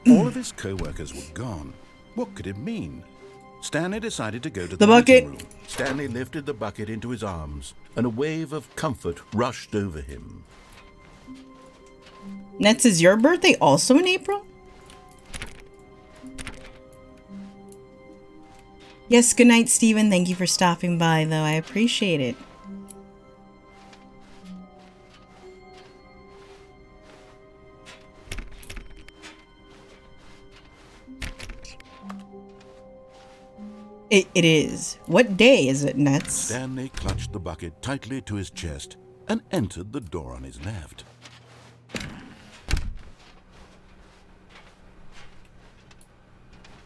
[SPEAKER 2] All of his co-workers were gone. What could it mean? Stanley decided to go to
[SPEAKER 1] the bucket.
[SPEAKER 2] Room. Stanley lifted the bucket into his arms, and a wave of comfort rushed over him.
[SPEAKER 1] Nets, is your birthday also in April? Yes, good night, Steven. Thank you for stopping by, though. I appreciate it. It is. What day is it, Nuts?
[SPEAKER 2] Stanley clutched the bucket tightly to his chest and entered the door on his left.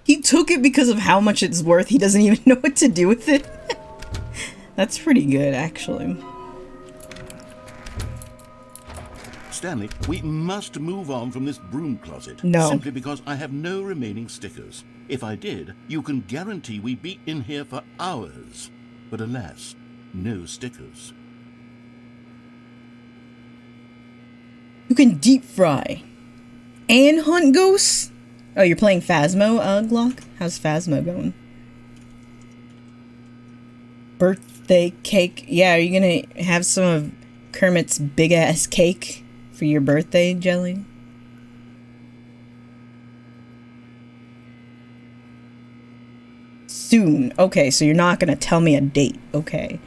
[SPEAKER 1] He took it because of how much it's worth. He doesn't even know what to do with it. That's pretty good, actually.
[SPEAKER 2] Stanley, we must move on from this broom closet.
[SPEAKER 1] No.
[SPEAKER 2] Simply because I have no remaining stickers. If I did, you can guarantee we'd be in here for hours. But alas, no stickers.
[SPEAKER 1] You can deep fry. And hunt ghosts? Oh, you're playing Phasmo, Glock? How's Phasmo going? Birthday cake. Yeah, are you gonna have some of Kermit's big-ass cake for your birthday, Jelly? Soon. Okay, so you're not gonna tell me a date. Okay.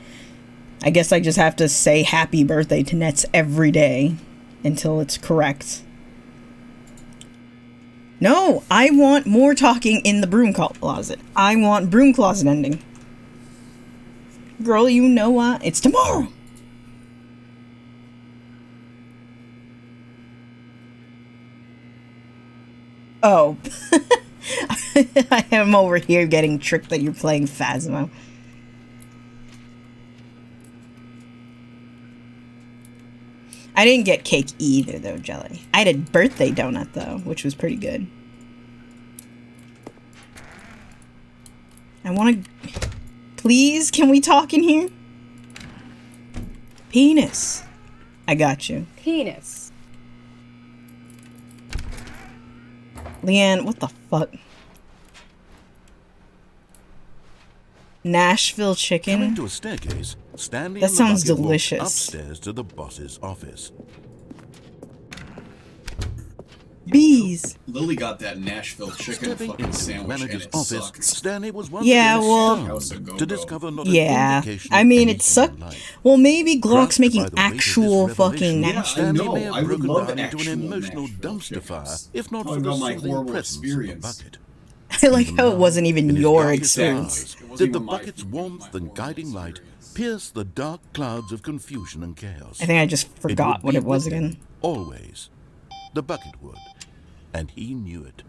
[SPEAKER 1] I guess I just have to say happy birthday to Nets every day until it's correct. No, I want more talking in the broom closet. I want broom closet ending. Girl, you know what? It's tomorrow. Oh. I am over here getting tricked that you're playing Phasmo. I didn't get cake either, though, Jelly. I had a birthday donut, though, which was pretty good. I want to... Please, can we talk in here? Penis. I got you.
[SPEAKER 12] Penis.
[SPEAKER 1] Leanne, what the fuck? Nashville chicken?
[SPEAKER 2] Coming to a staircase, Stanley
[SPEAKER 1] that
[SPEAKER 2] and
[SPEAKER 1] sounds
[SPEAKER 2] the bucket
[SPEAKER 1] delicious.
[SPEAKER 2] walked upstairs to the boss's office.
[SPEAKER 1] Bees.
[SPEAKER 3] Lily got that Nashville chicken
[SPEAKER 2] Stepping
[SPEAKER 3] fucking
[SPEAKER 2] into the
[SPEAKER 3] sandwich and
[SPEAKER 2] manager's
[SPEAKER 3] it
[SPEAKER 2] office,
[SPEAKER 3] sucked.
[SPEAKER 2] Stanley was once
[SPEAKER 1] Yeah,
[SPEAKER 2] again
[SPEAKER 1] well,
[SPEAKER 2] stunned to discover not an
[SPEAKER 1] yeah.
[SPEAKER 2] indication
[SPEAKER 1] I
[SPEAKER 2] of
[SPEAKER 1] mean, it
[SPEAKER 2] anything
[SPEAKER 1] sucked.
[SPEAKER 2] like.
[SPEAKER 1] Well, maybe Glock's
[SPEAKER 2] Crushed
[SPEAKER 1] making
[SPEAKER 2] by the weight of this
[SPEAKER 1] actual fucking
[SPEAKER 2] revelation,
[SPEAKER 1] Nashville.
[SPEAKER 2] Stanley
[SPEAKER 3] I
[SPEAKER 2] may
[SPEAKER 3] know,
[SPEAKER 2] have
[SPEAKER 3] I would
[SPEAKER 2] broken
[SPEAKER 3] love
[SPEAKER 2] down into an
[SPEAKER 3] actual
[SPEAKER 2] emotional
[SPEAKER 3] Nashville
[SPEAKER 2] dumpster fire,
[SPEAKER 3] chickens.
[SPEAKER 2] if not
[SPEAKER 3] Talking
[SPEAKER 2] for the
[SPEAKER 3] about my
[SPEAKER 2] soothing
[SPEAKER 3] horrible
[SPEAKER 2] presence of the
[SPEAKER 3] experience.
[SPEAKER 2] bucket.
[SPEAKER 1] I like how it wasn't even
[SPEAKER 2] In his
[SPEAKER 1] your
[SPEAKER 2] darkest
[SPEAKER 1] experience.
[SPEAKER 2] hours, did the bucket's warmth and guiding light pierce the dark clouds of confusion and chaos?
[SPEAKER 1] I think I just forgot what it was again.
[SPEAKER 2] Always. The bucket would. And he knew it.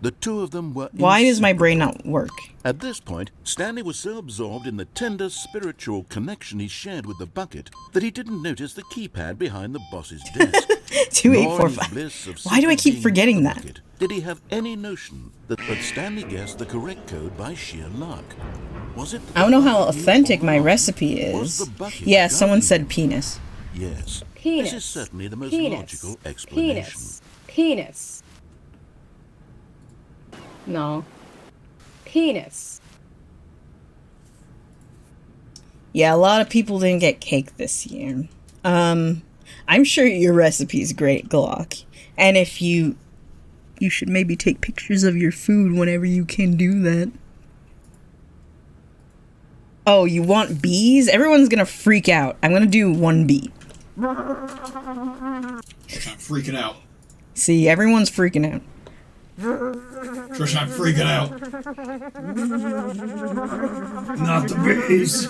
[SPEAKER 2] The two of them were
[SPEAKER 1] Why does my brain
[SPEAKER 2] inseparable.
[SPEAKER 1] not work?
[SPEAKER 2] At this point, Stanley was so absorbed in the tender spiritual connection he shared with the bucket that he didn't notice the keypad behind the boss's desk.
[SPEAKER 1] 2845. Why do I keep forgetting that?
[SPEAKER 2] Bucket, did he have any notion that but Stanley guessed the correct code by sheer luck? Was it?
[SPEAKER 1] I don't know how authentic my recipe is. Yeah, someone said penis.
[SPEAKER 2] Yes.
[SPEAKER 12] Penis.
[SPEAKER 2] This is certainly the most
[SPEAKER 12] Penis.
[SPEAKER 2] logical explanation.
[SPEAKER 12] Penis. Penis. No. Penis.
[SPEAKER 1] Yeah, a lot of people didn't get cake this year. I'm sure your recipe's great, Glock. And if you should maybe take pictures of your food whenever you can do that. Oh, you want bees? Everyone's gonna freak out. I'm gonna do one bee.
[SPEAKER 3] I'm freaking out.
[SPEAKER 1] See, everyone's freaking out.
[SPEAKER 3] Trish, I'm freaking out. Not the bees.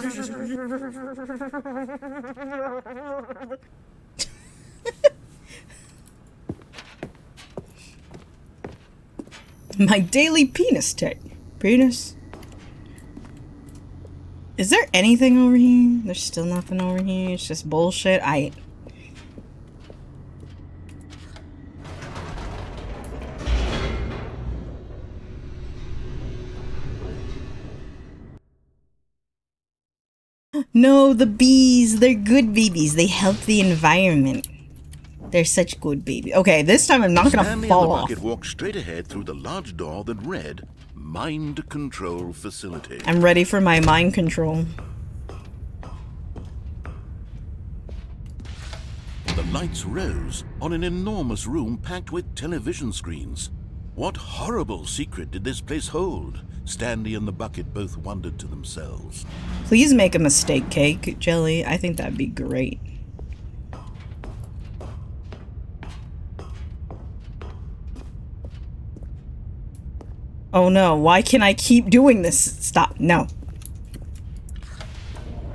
[SPEAKER 1] My daily penis check. Penis. Is there anything over here? There's still nothing over here. It's just bullshit. No, the bees. They're good babies. They help the environment. They're such good babies. Okay, this time I'm not gonna
[SPEAKER 2] Stanley
[SPEAKER 1] fall
[SPEAKER 2] and the
[SPEAKER 1] off.
[SPEAKER 2] bucket walked straight ahead through the large door that read Mind Control Facility.
[SPEAKER 1] I'm ready for my mind control.
[SPEAKER 2] The lights rose on an enormous room packed with television screens.
[SPEAKER 9] What horrible secret did this place hold? Stanley and the bucket both wondered to themselves.
[SPEAKER 1] Please make a mistake cake, Jelly. I think that'd be great. Oh no, why can I keep doing this? Stop, no.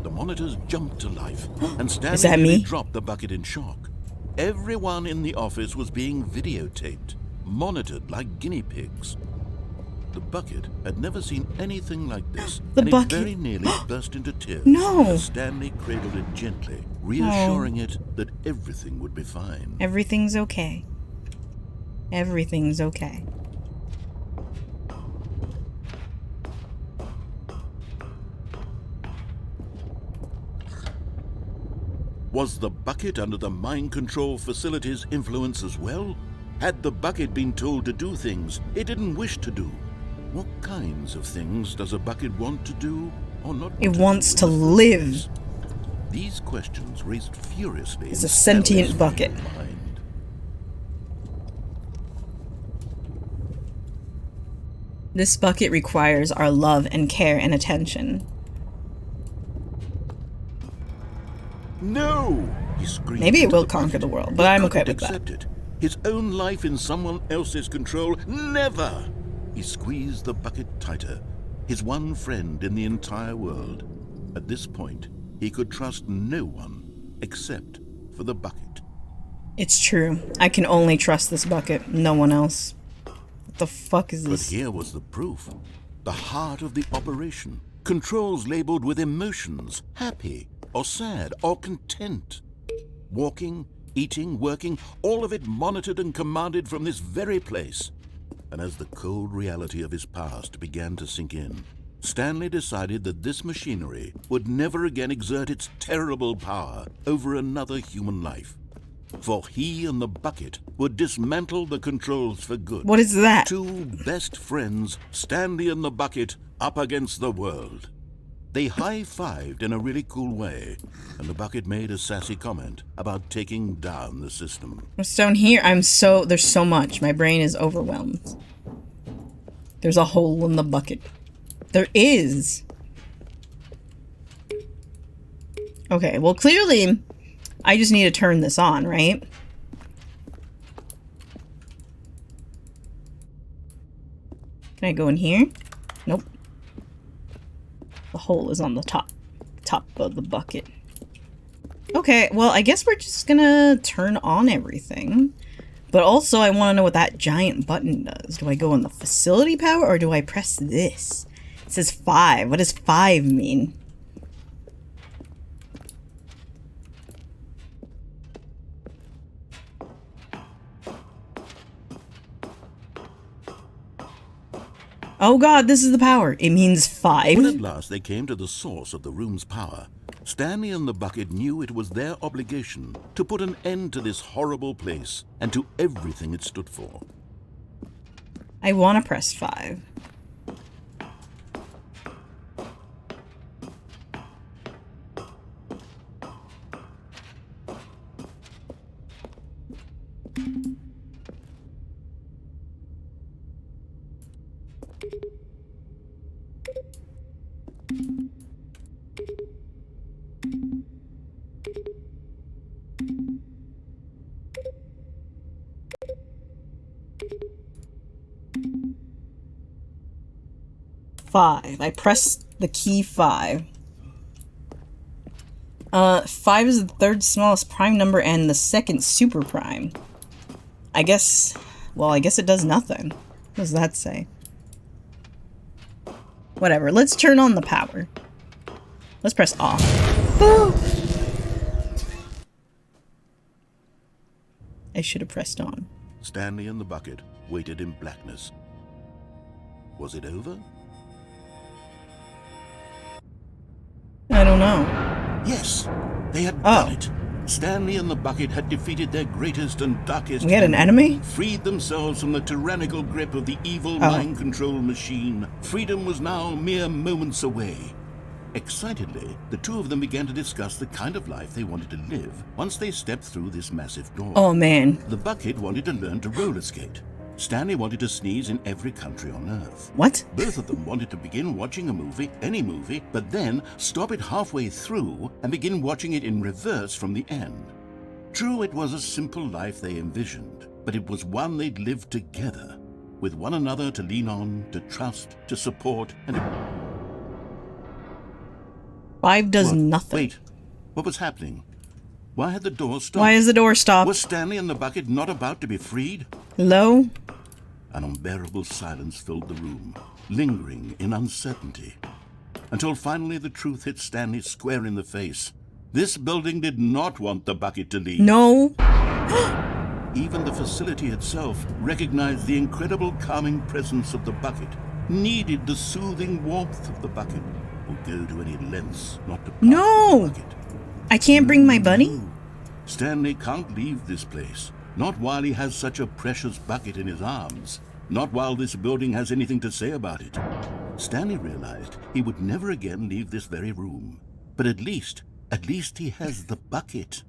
[SPEAKER 9] The monitors jumped to life, and Stanley
[SPEAKER 1] Is that me?
[SPEAKER 9] dropped the bucket in shock. Everyone in the office was being videotaped, monitored like guinea pigs. The bucket had never seen anything like this, and it very nearly burst into tears.
[SPEAKER 1] No!
[SPEAKER 9] As Stanley cradled it gently, reassuring it that everything would be fine.
[SPEAKER 1] Everything's okay. Everything's okay.
[SPEAKER 9] Was the bucket under the mind control facility's influence as well? Had the bucket been told to do things it didn't wish to do? What kinds of things does a bucket want to do or not?
[SPEAKER 1] It wants to live.
[SPEAKER 9] These questions raced furiously.
[SPEAKER 1] It's a sentient bucket.
[SPEAKER 9] Mind.
[SPEAKER 1] This bucket requires our love and care and attention.
[SPEAKER 9] No! He screamed.
[SPEAKER 1] Maybe it will conquer the world, but I'm okay with that.
[SPEAKER 9] Accept it. His own life in someone else's control? Never! He squeezed the bucket tighter. His one friend in the entire world. At this point, he could trust no one except for the bucket.
[SPEAKER 1] It's true. I can only trust this bucket, no one else. What the fuck is this?
[SPEAKER 9] But here was the proof. The heart of the operation. Controls labeled with emotions. Happy, or sad, or content. Walking, eating, working, all of it monitored and commanded from this very place. And as the cold reality of his past began to sink in, Stanley decided that this machinery would never again exert its terrible power over another human life. For he and the bucket would dismantle the controls for good.
[SPEAKER 1] What is that?
[SPEAKER 9] Two best friends, Stanley and the bucket, up against the world. They high-fived in a really cool way, and the bucket made a sassy comment about taking down the system.
[SPEAKER 1] What's down here? There's so much. My brain is overwhelmed. There's a hole in the bucket. There is. Okay, well clearly, I just need to turn this on, right? Can I go in here? Nope. The hole is on the top of the bucket. Okay, well, I guess we're just gonna turn on everything. But also, I want to know what that giant button does. Do I go in the facility power, or do I press this? It says 5. What does 5 mean? Oh god, this is the power. It means 5.
[SPEAKER 9] When at last they came to the source of the room's power, Stanley and the bucket knew it was their obligation to put an end to this horrible place and to everything it stood for.
[SPEAKER 1] I want to press 5. I pressed the key 5. 5 is the third smallest prime number and the second super prime. I guess it does nothing. What does that say? Whatever, let's turn on the power. Let's press off. I should have pressed on.
[SPEAKER 9] Stanley and the bucket waited in blackness. Was it over?
[SPEAKER 1] I don't know.
[SPEAKER 9] Yes, they had done it. Stanley and the bucket had defeated their greatest and darkest
[SPEAKER 1] We had an enemy?
[SPEAKER 9] Freed themselves from the tyrannical grip of the evil mind control machine. Freedom was now mere moments away. Excitedly, the two of them began to discuss the kind of life they wanted to live once they stepped through this massive door.
[SPEAKER 1] Oh man.
[SPEAKER 9] The bucket wanted to learn to roller skate. Stanley wanted to sneeze in every country on Earth.
[SPEAKER 1] What?
[SPEAKER 9] Both of them wanted to begin watching a movie, any movie, but then stop it halfway through and begin watching it in reverse from the end. True, it was a simple life they envisioned, but it was one they'd lived together, with one another to lean on, to trust, to support, and...
[SPEAKER 1] 5 does nothing.
[SPEAKER 9] Wait, what was happening? Why had the door stopped?
[SPEAKER 1] Why is the door stopped?
[SPEAKER 9] Was Stanley and the bucket not about to be freed?
[SPEAKER 1] Hello?
[SPEAKER 9] An unbearable silence filled the room, lingering in uncertainty, until finally the truth hit Stanley square in the face. This building did not want the bucket to leave.
[SPEAKER 1] No.
[SPEAKER 9] Even the facility itself recognized the incredible calming presence of the bucket, needed the soothing warmth of the bucket, would go to any lengths not to part
[SPEAKER 1] No!
[SPEAKER 9] with the bucket.
[SPEAKER 1] I can't bring my bunny?
[SPEAKER 9] Stanley can't leave this place. Not while he has such a precious bucket in his arms. Not while this building has anything to say about it. Stanley realized he would never again leave this very room. But at least he has the bucket.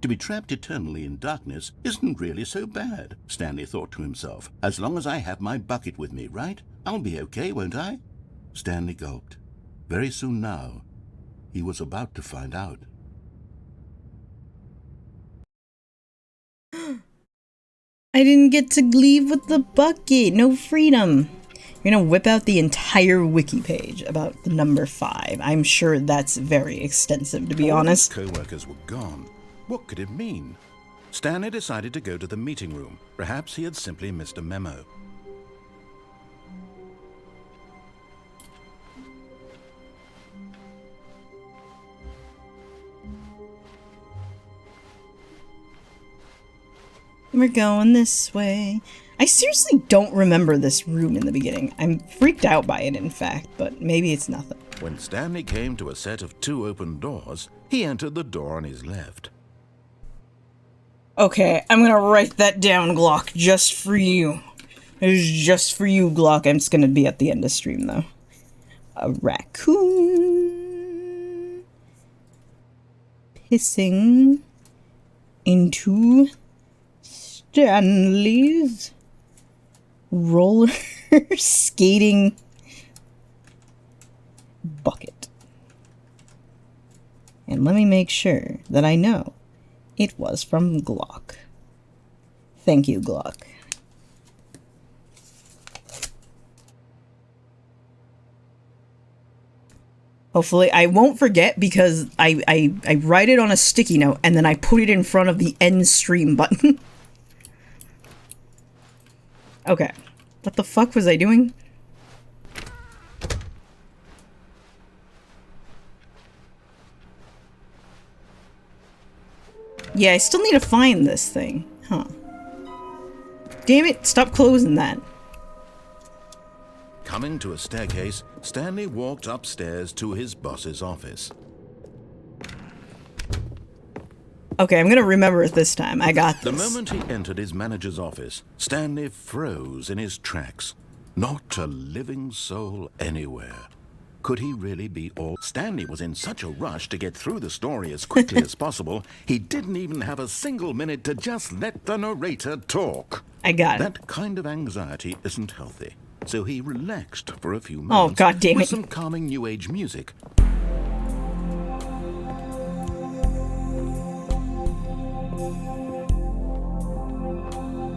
[SPEAKER 9] To be trapped eternally in darkness isn't really so bad, Stanley thought to himself. As long as I have my bucket with me, right? I'll be okay, won't I? Stanley gulped. Very soon now, he was about to find out.
[SPEAKER 1] I didn't get to leave with the bucket. No freedom. You're gonna whip out the entire wiki page about the number 5. I'm sure that's very extensive, to be honest.
[SPEAKER 2] All his co-workers were gone. What could it mean? Stanley decided to go to the meeting room. Perhaps he had simply missed a memo.
[SPEAKER 1] We're going this way. I seriously don't remember this room in the beginning. I'm freaked out by it, in fact, but maybe it's nothing.
[SPEAKER 2] When Stanley came to a set of 2 open doors, he entered the door on his left.
[SPEAKER 1] Okay, I'm gonna write that down, Glock, just for you. It was just for you, Glock. I'm just gonna be at the end of stream, though. A raccoon pissing into Stanley's roller skating bucket. And let me make sure that I know it was from Glock. Thank you, Glock. Hopefully I won't forget, because I write it on a sticky note and then I put it in front of the end stream button. Okay. What the fuck was I doing? Yeah, I still need to find this thing. Huh. Damn it, stop closing that.
[SPEAKER 2] Coming to a staircase, Stanley walked upstairs to his boss's office.
[SPEAKER 1] Okay, I'm gonna remember it this time. I got this.
[SPEAKER 2] The moment he entered his manager's office, Stanley froze in his tracks. Not a living soul anywhere. Could he really be all? Stanley was in such a rush to get through the story as quickly as possible, he didn't even have a single minute to just let the narrator talk.
[SPEAKER 1] I got it.
[SPEAKER 2] That kind of anxiety isn't healthy, so he relaxed for a few
[SPEAKER 1] Oh,
[SPEAKER 2] moments
[SPEAKER 1] God damn
[SPEAKER 2] with
[SPEAKER 1] it.
[SPEAKER 2] some calming new age music.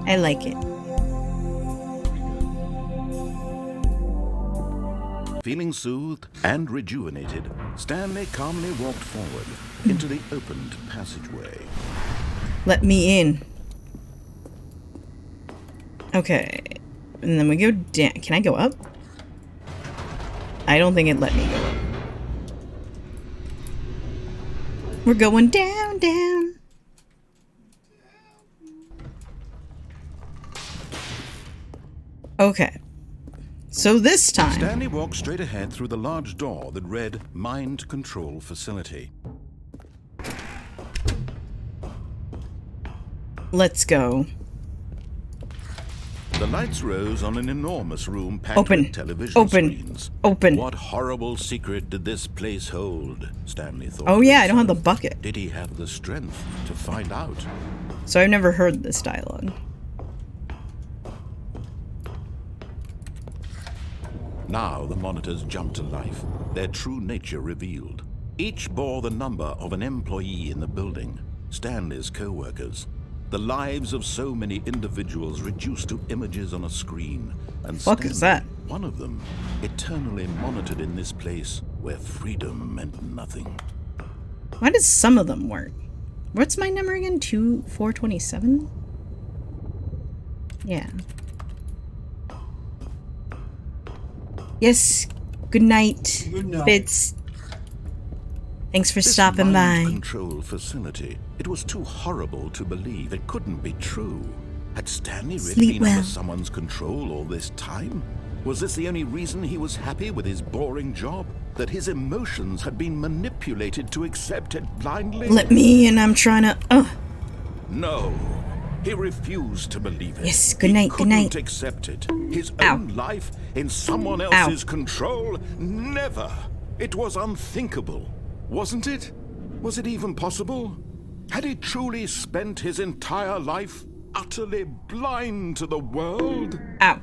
[SPEAKER 1] I like it.
[SPEAKER 2] Feeling soothed and rejuvenated, Stanley calmly walked forward into the opened passageway.
[SPEAKER 1] Let me in. Okay. And then we go down. Can I go up? I don't think it let me go up. We're going down, down. Okay. So this time...
[SPEAKER 2] Stanley walked straight ahead through the large door that read Mind Control Facility.
[SPEAKER 1] Let's go.
[SPEAKER 2] The lights rose on an enormous room packed
[SPEAKER 1] Open.
[SPEAKER 2] with television
[SPEAKER 1] Open.
[SPEAKER 2] screens.
[SPEAKER 1] Open.
[SPEAKER 2] What horrible secret did this place hold? Stanley thought.
[SPEAKER 1] Oh
[SPEAKER 2] to
[SPEAKER 1] yeah, I don't have
[SPEAKER 2] himself.
[SPEAKER 1] the bucket.
[SPEAKER 2] Did he have the strength to find out?
[SPEAKER 1] So I've never heard this dialogue.
[SPEAKER 2] Now the monitors jumped to life, their true nature revealed. Each bore the number of an employee in the building, Stanley's co-workers. The lives of so many individuals reduced to images on a screen. And
[SPEAKER 1] Fuck
[SPEAKER 2] Stanley,
[SPEAKER 1] is that?
[SPEAKER 2] one of them, eternally monitored in this place where freedom meant nothing.
[SPEAKER 1] Why does some of them work? What's my number again? 427? Yeah. Yes. Good night.
[SPEAKER 3] Good night.
[SPEAKER 1] Fitz. Thanks for
[SPEAKER 2] This
[SPEAKER 1] stopping
[SPEAKER 2] mind
[SPEAKER 1] by.
[SPEAKER 2] control facility. It was too horrible to believe. It couldn't be true. Had Stanley really
[SPEAKER 1] Sleep
[SPEAKER 2] been
[SPEAKER 1] well.
[SPEAKER 2] under someone's control all this time? Was this the only reason he was happy with his boring job? That his emotions had been manipulated to accept it blindly?
[SPEAKER 1] Let me in. I'm trying to.
[SPEAKER 2] No. He refused to believe it.
[SPEAKER 1] Yes, good night,
[SPEAKER 2] He
[SPEAKER 1] good
[SPEAKER 2] couldn't
[SPEAKER 1] night.
[SPEAKER 2] accept it. His
[SPEAKER 1] Ow.
[SPEAKER 2] own life in someone else's control? Never. It was unthinkable. Wasn't it? Was it even possible? Had he truly spent his entire life utterly blind to the world?
[SPEAKER 1] Ow.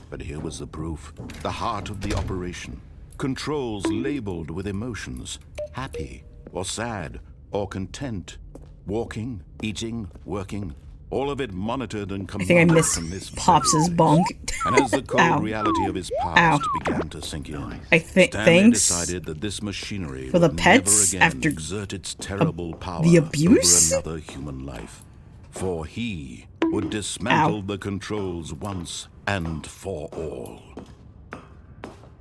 [SPEAKER 2] But here was the proof. The heart of the operation. Controls labeled with emotions. Happy, or sad, or content. Walking, eating, working. All of it monitored and
[SPEAKER 1] I think I
[SPEAKER 2] commanded
[SPEAKER 1] missed
[SPEAKER 2] from this
[SPEAKER 1] Pops'
[SPEAKER 2] very
[SPEAKER 1] bonk.
[SPEAKER 2] place. And as the cold
[SPEAKER 1] Ow.
[SPEAKER 2] reality of his past
[SPEAKER 1] Ow.
[SPEAKER 2] began to sink in,
[SPEAKER 1] I think
[SPEAKER 2] Stanley
[SPEAKER 1] thanks
[SPEAKER 2] decided that this machinery
[SPEAKER 1] for the
[SPEAKER 2] would
[SPEAKER 1] pets
[SPEAKER 2] never again
[SPEAKER 1] after
[SPEAKER 2] exert its terrible power
[SPEAKER 1] the abuse?
[SPEAKER 2] over another human life. For he would dismantle the controls once and for all.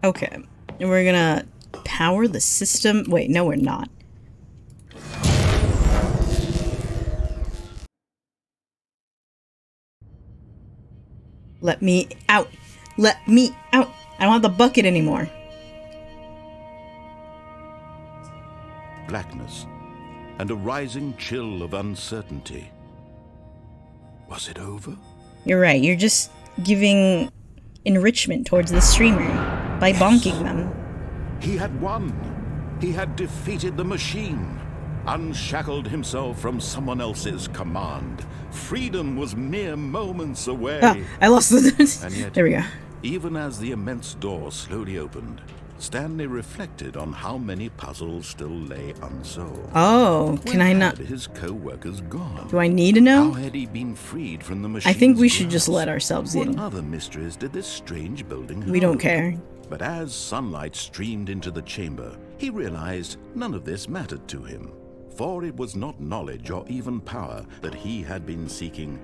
[SPEAKER 1] Okay. We're gonna power the system. Wait, no, we're not. Let me out. Let me out. I don't have the bucket anymore.
[SPEAKER 2] Blackness and a rising chill of uncertainty. Was it over?
[SPEAKER 1] You're right. You're just giving enrichment towards the streamer by bonking them.
[SPEAKER 2] He had won. He had defeated the machine, unshackled himself from someone else's command. Freedom was mere moments away.
[SPEAKER 1] Ah, I lost the...
[SPEAKER 2] And yet,
[SPEAKER 1] there we go.
[SPEAKER 2] even as the immense door slowly opened, Stanley reflected on how many puzzles still lay unsolved.
[SPEAKER 1] Oh, can I not...
[SPEAKER 2] Where had his co-workers gone?
[SPEAKER 1] Do I need to know?
[SPEAKER 2] How had he been freed from the machine?
[SPEAKER 1] I think we should just let ourselves in.
[SPEAKER 2] What other mysteries did this strange building
[SPEAKER 1] We don't
[SPEAKER 2] hold?
[SPEAKER 1] care.
[SPEAKER 2] But as sunlight streamed into the chamber, he realized none of this mattered to him. For it was not knowledge or even power that he had been seeking,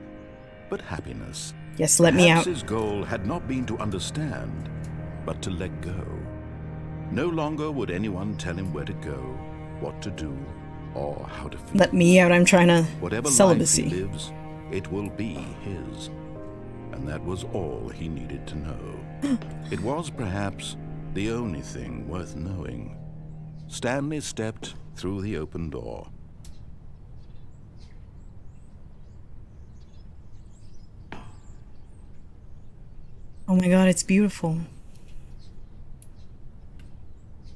[SPEAKER 2] but happiness.
[SPEAKER 1] Yes, let me
[SPEAKER 2] Perhaps
[SPEAKER 1] out.
[SPEAKER 2] his goal had not been to understand, but to let go. No longer would anyone tell him where to go, what to do, or how to feel.
[SPEAKER 1] Let me out. I'm trying to
[SPEAKER 2] Whatever
[SPEAKER 1] celibacy.
[SPEAKER 2] life he lives, it will be his. And that was all he needed to know. It was perhaps the only thing worth knowing. Stanley stepped through the open door.
[SPEAKER 1] Oh my god, it's beautiful.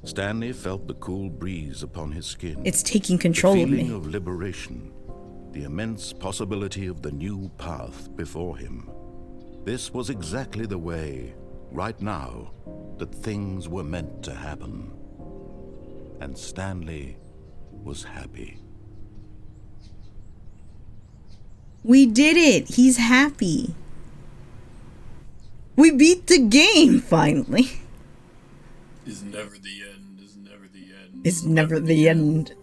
[SPEAKER 2] Stanley felt the cool breeze upon his skin.
[SPEAKER 1] It's taking control
[SPEAKER 2] the
[SPEAKER 1] of
[SPEAKER 2] feeling
[SPEAKER 1] me.
[SPEAKER 2] of liberation, the immense possibility of the new path before him. This was exactly the way, right now, that things were meant to happen. And Stanley was happy.
[SPEAKER 1] We did it! He's happy. We beat the game, finally.
[SPEAKER 3] Is never the end, is never the end.
[SPEAKER 1] It's never the end.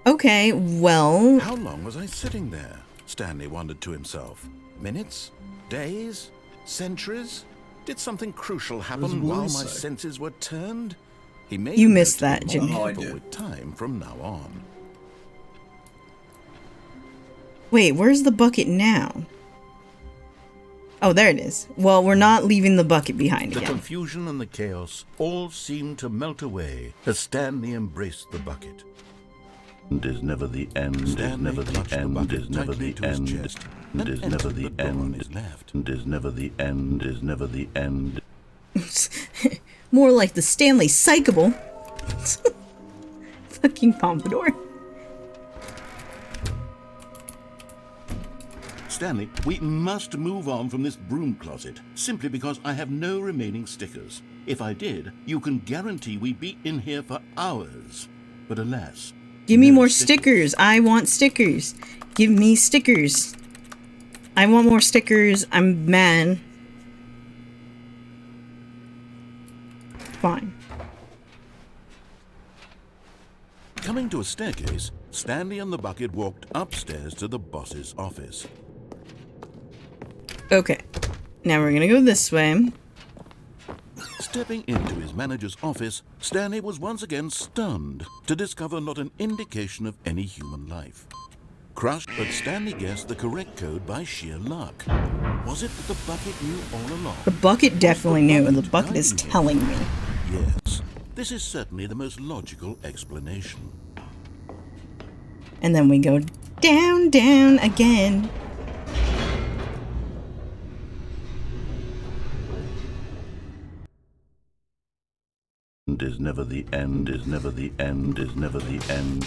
[SPEAKER 1] Okay, well...
[SPEAKER 2] How long was I sitting there? Stanley wondered to himself. Minutes? Days? Centuries? Did something crucial happen while my senses were turned? He made
[SPEAKER 1] You
[SPEAKER 2] a
[SPEAKER 1] missed
[SPEAKER 2] note
[SPEAKER 1] that,
[SPEAKER 2] to be
[SPEAKER 1] Jimmy.
[SPEAKER 2] more careful with time from now on.
[SPEAKER 1] Wait, where's the bucket now? Oh, there it is. Well, we're not leaving the bucket behind
[SPEAKER 2] The
[SPEAKER 1] again.
[SPEAKER 2] confusion and the chaos all seemed to melt away as Stanley embraced the bucket. And is never the end,
[SPEAKER 9] Stanley
[SPEAKER 2] is never the
[SPEAKER 9] clutched the
[SPEAKER 2] end,
[SPEAKER 9] bucket
[SPEAKER 2] is never
[SPEAKER 9] tightly
[SPEAKER 2] the
[SPEAKER 9] to his
[SPEAKER 2] end,
[SPEAKER 9] chest
[SPEAKER 2] and
[SPEAKER 9] and
[SPEAKER 2] is never
[SPEAKER 9] entered
[SPEAKER 2] the
[SPEAKER 9] the door on
[SPEAKER 2] end,
[SPEAKER 9] his left.
[SPEAKER 2] and is never the end, is never the end.
[SPEAKER 1] More like the Stanley Psychable. Fucking pompadour.
[SPEAKER 9] Stanley, we must move on from this broom closet, simply because I have no remaining stickers. If I did, you can guarantee we'd be in here for hours. But alas...
[SPEAKER 1] Give me more stickers. I want stickers. Give me stickers. I want more stickers. I'm mad. Fine.
[SPEAKER 9] Coming to a staircase, Stanley and the bucket walked upstairs to the boss's office.
[SPEAKER 1] Okay. Now we're gonna go this way.
[SPEAKER 9] Stepping into his manager's office, Stanley was once again stunned to discover not an indication of any human life. Crushed, but Stanley guessed the correct code by sheer luck. Was it that the bucket knew all along?
[SPEAKER 1] The bucket definitely knew, and the bucket is telling me.
[SPEAKER 9] Yes, this is certainly the most logical explanation.
[SPEAKER 1] And then we go down, down again.
[SPEAKER 9] Is never the end, is never the end, is never the end.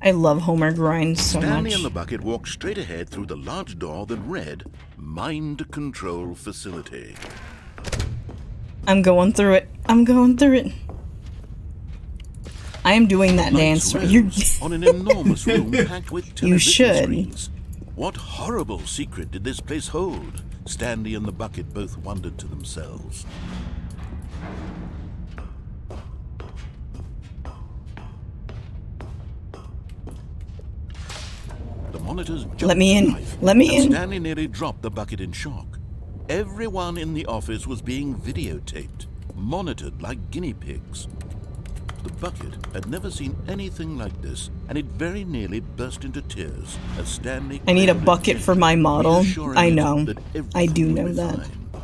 [SPEAKER 1] I love Homer Grind so
[SPEAKER 9] Stanley
[SPEAKER 1] much.
[SPEAKER 9] and the bucket walked straight ahead through the large door that read, Mind Control Facility.
[SPEAKER 1] I'm going through it. I'm going through it. I am doing that dance. You're
[SPEAKER 9] on an enormous room packed with television
[SPEAKER 1] You should.
[SPEAKER 9] screens. What horrible secret did this place hold? Stanley and the bucket both wondered to themselves. The monitors jumped
[SPEAKER 1] Let me
[SPEAKER 9] to
[SPEAKER 1] in.
[SPEAKER 9] life,
[SPEAKER 1] Let me
[SPEAKER 9] and
[SPEAKER 1] in.
[SPEAKER 9] Stanley nearly dropped the bucket in shock. Everyone in the office was being videotaped, monitored like guinea pigs. The bucket had never seen anything like this, and it very nearly burst into tears as Stanley...
[SPEAKER 1] I need a bucket for my model. I know. I do know
[SPEAKER 9] was
[SPEAKER 1] that.
[SPEAKER 9] fine.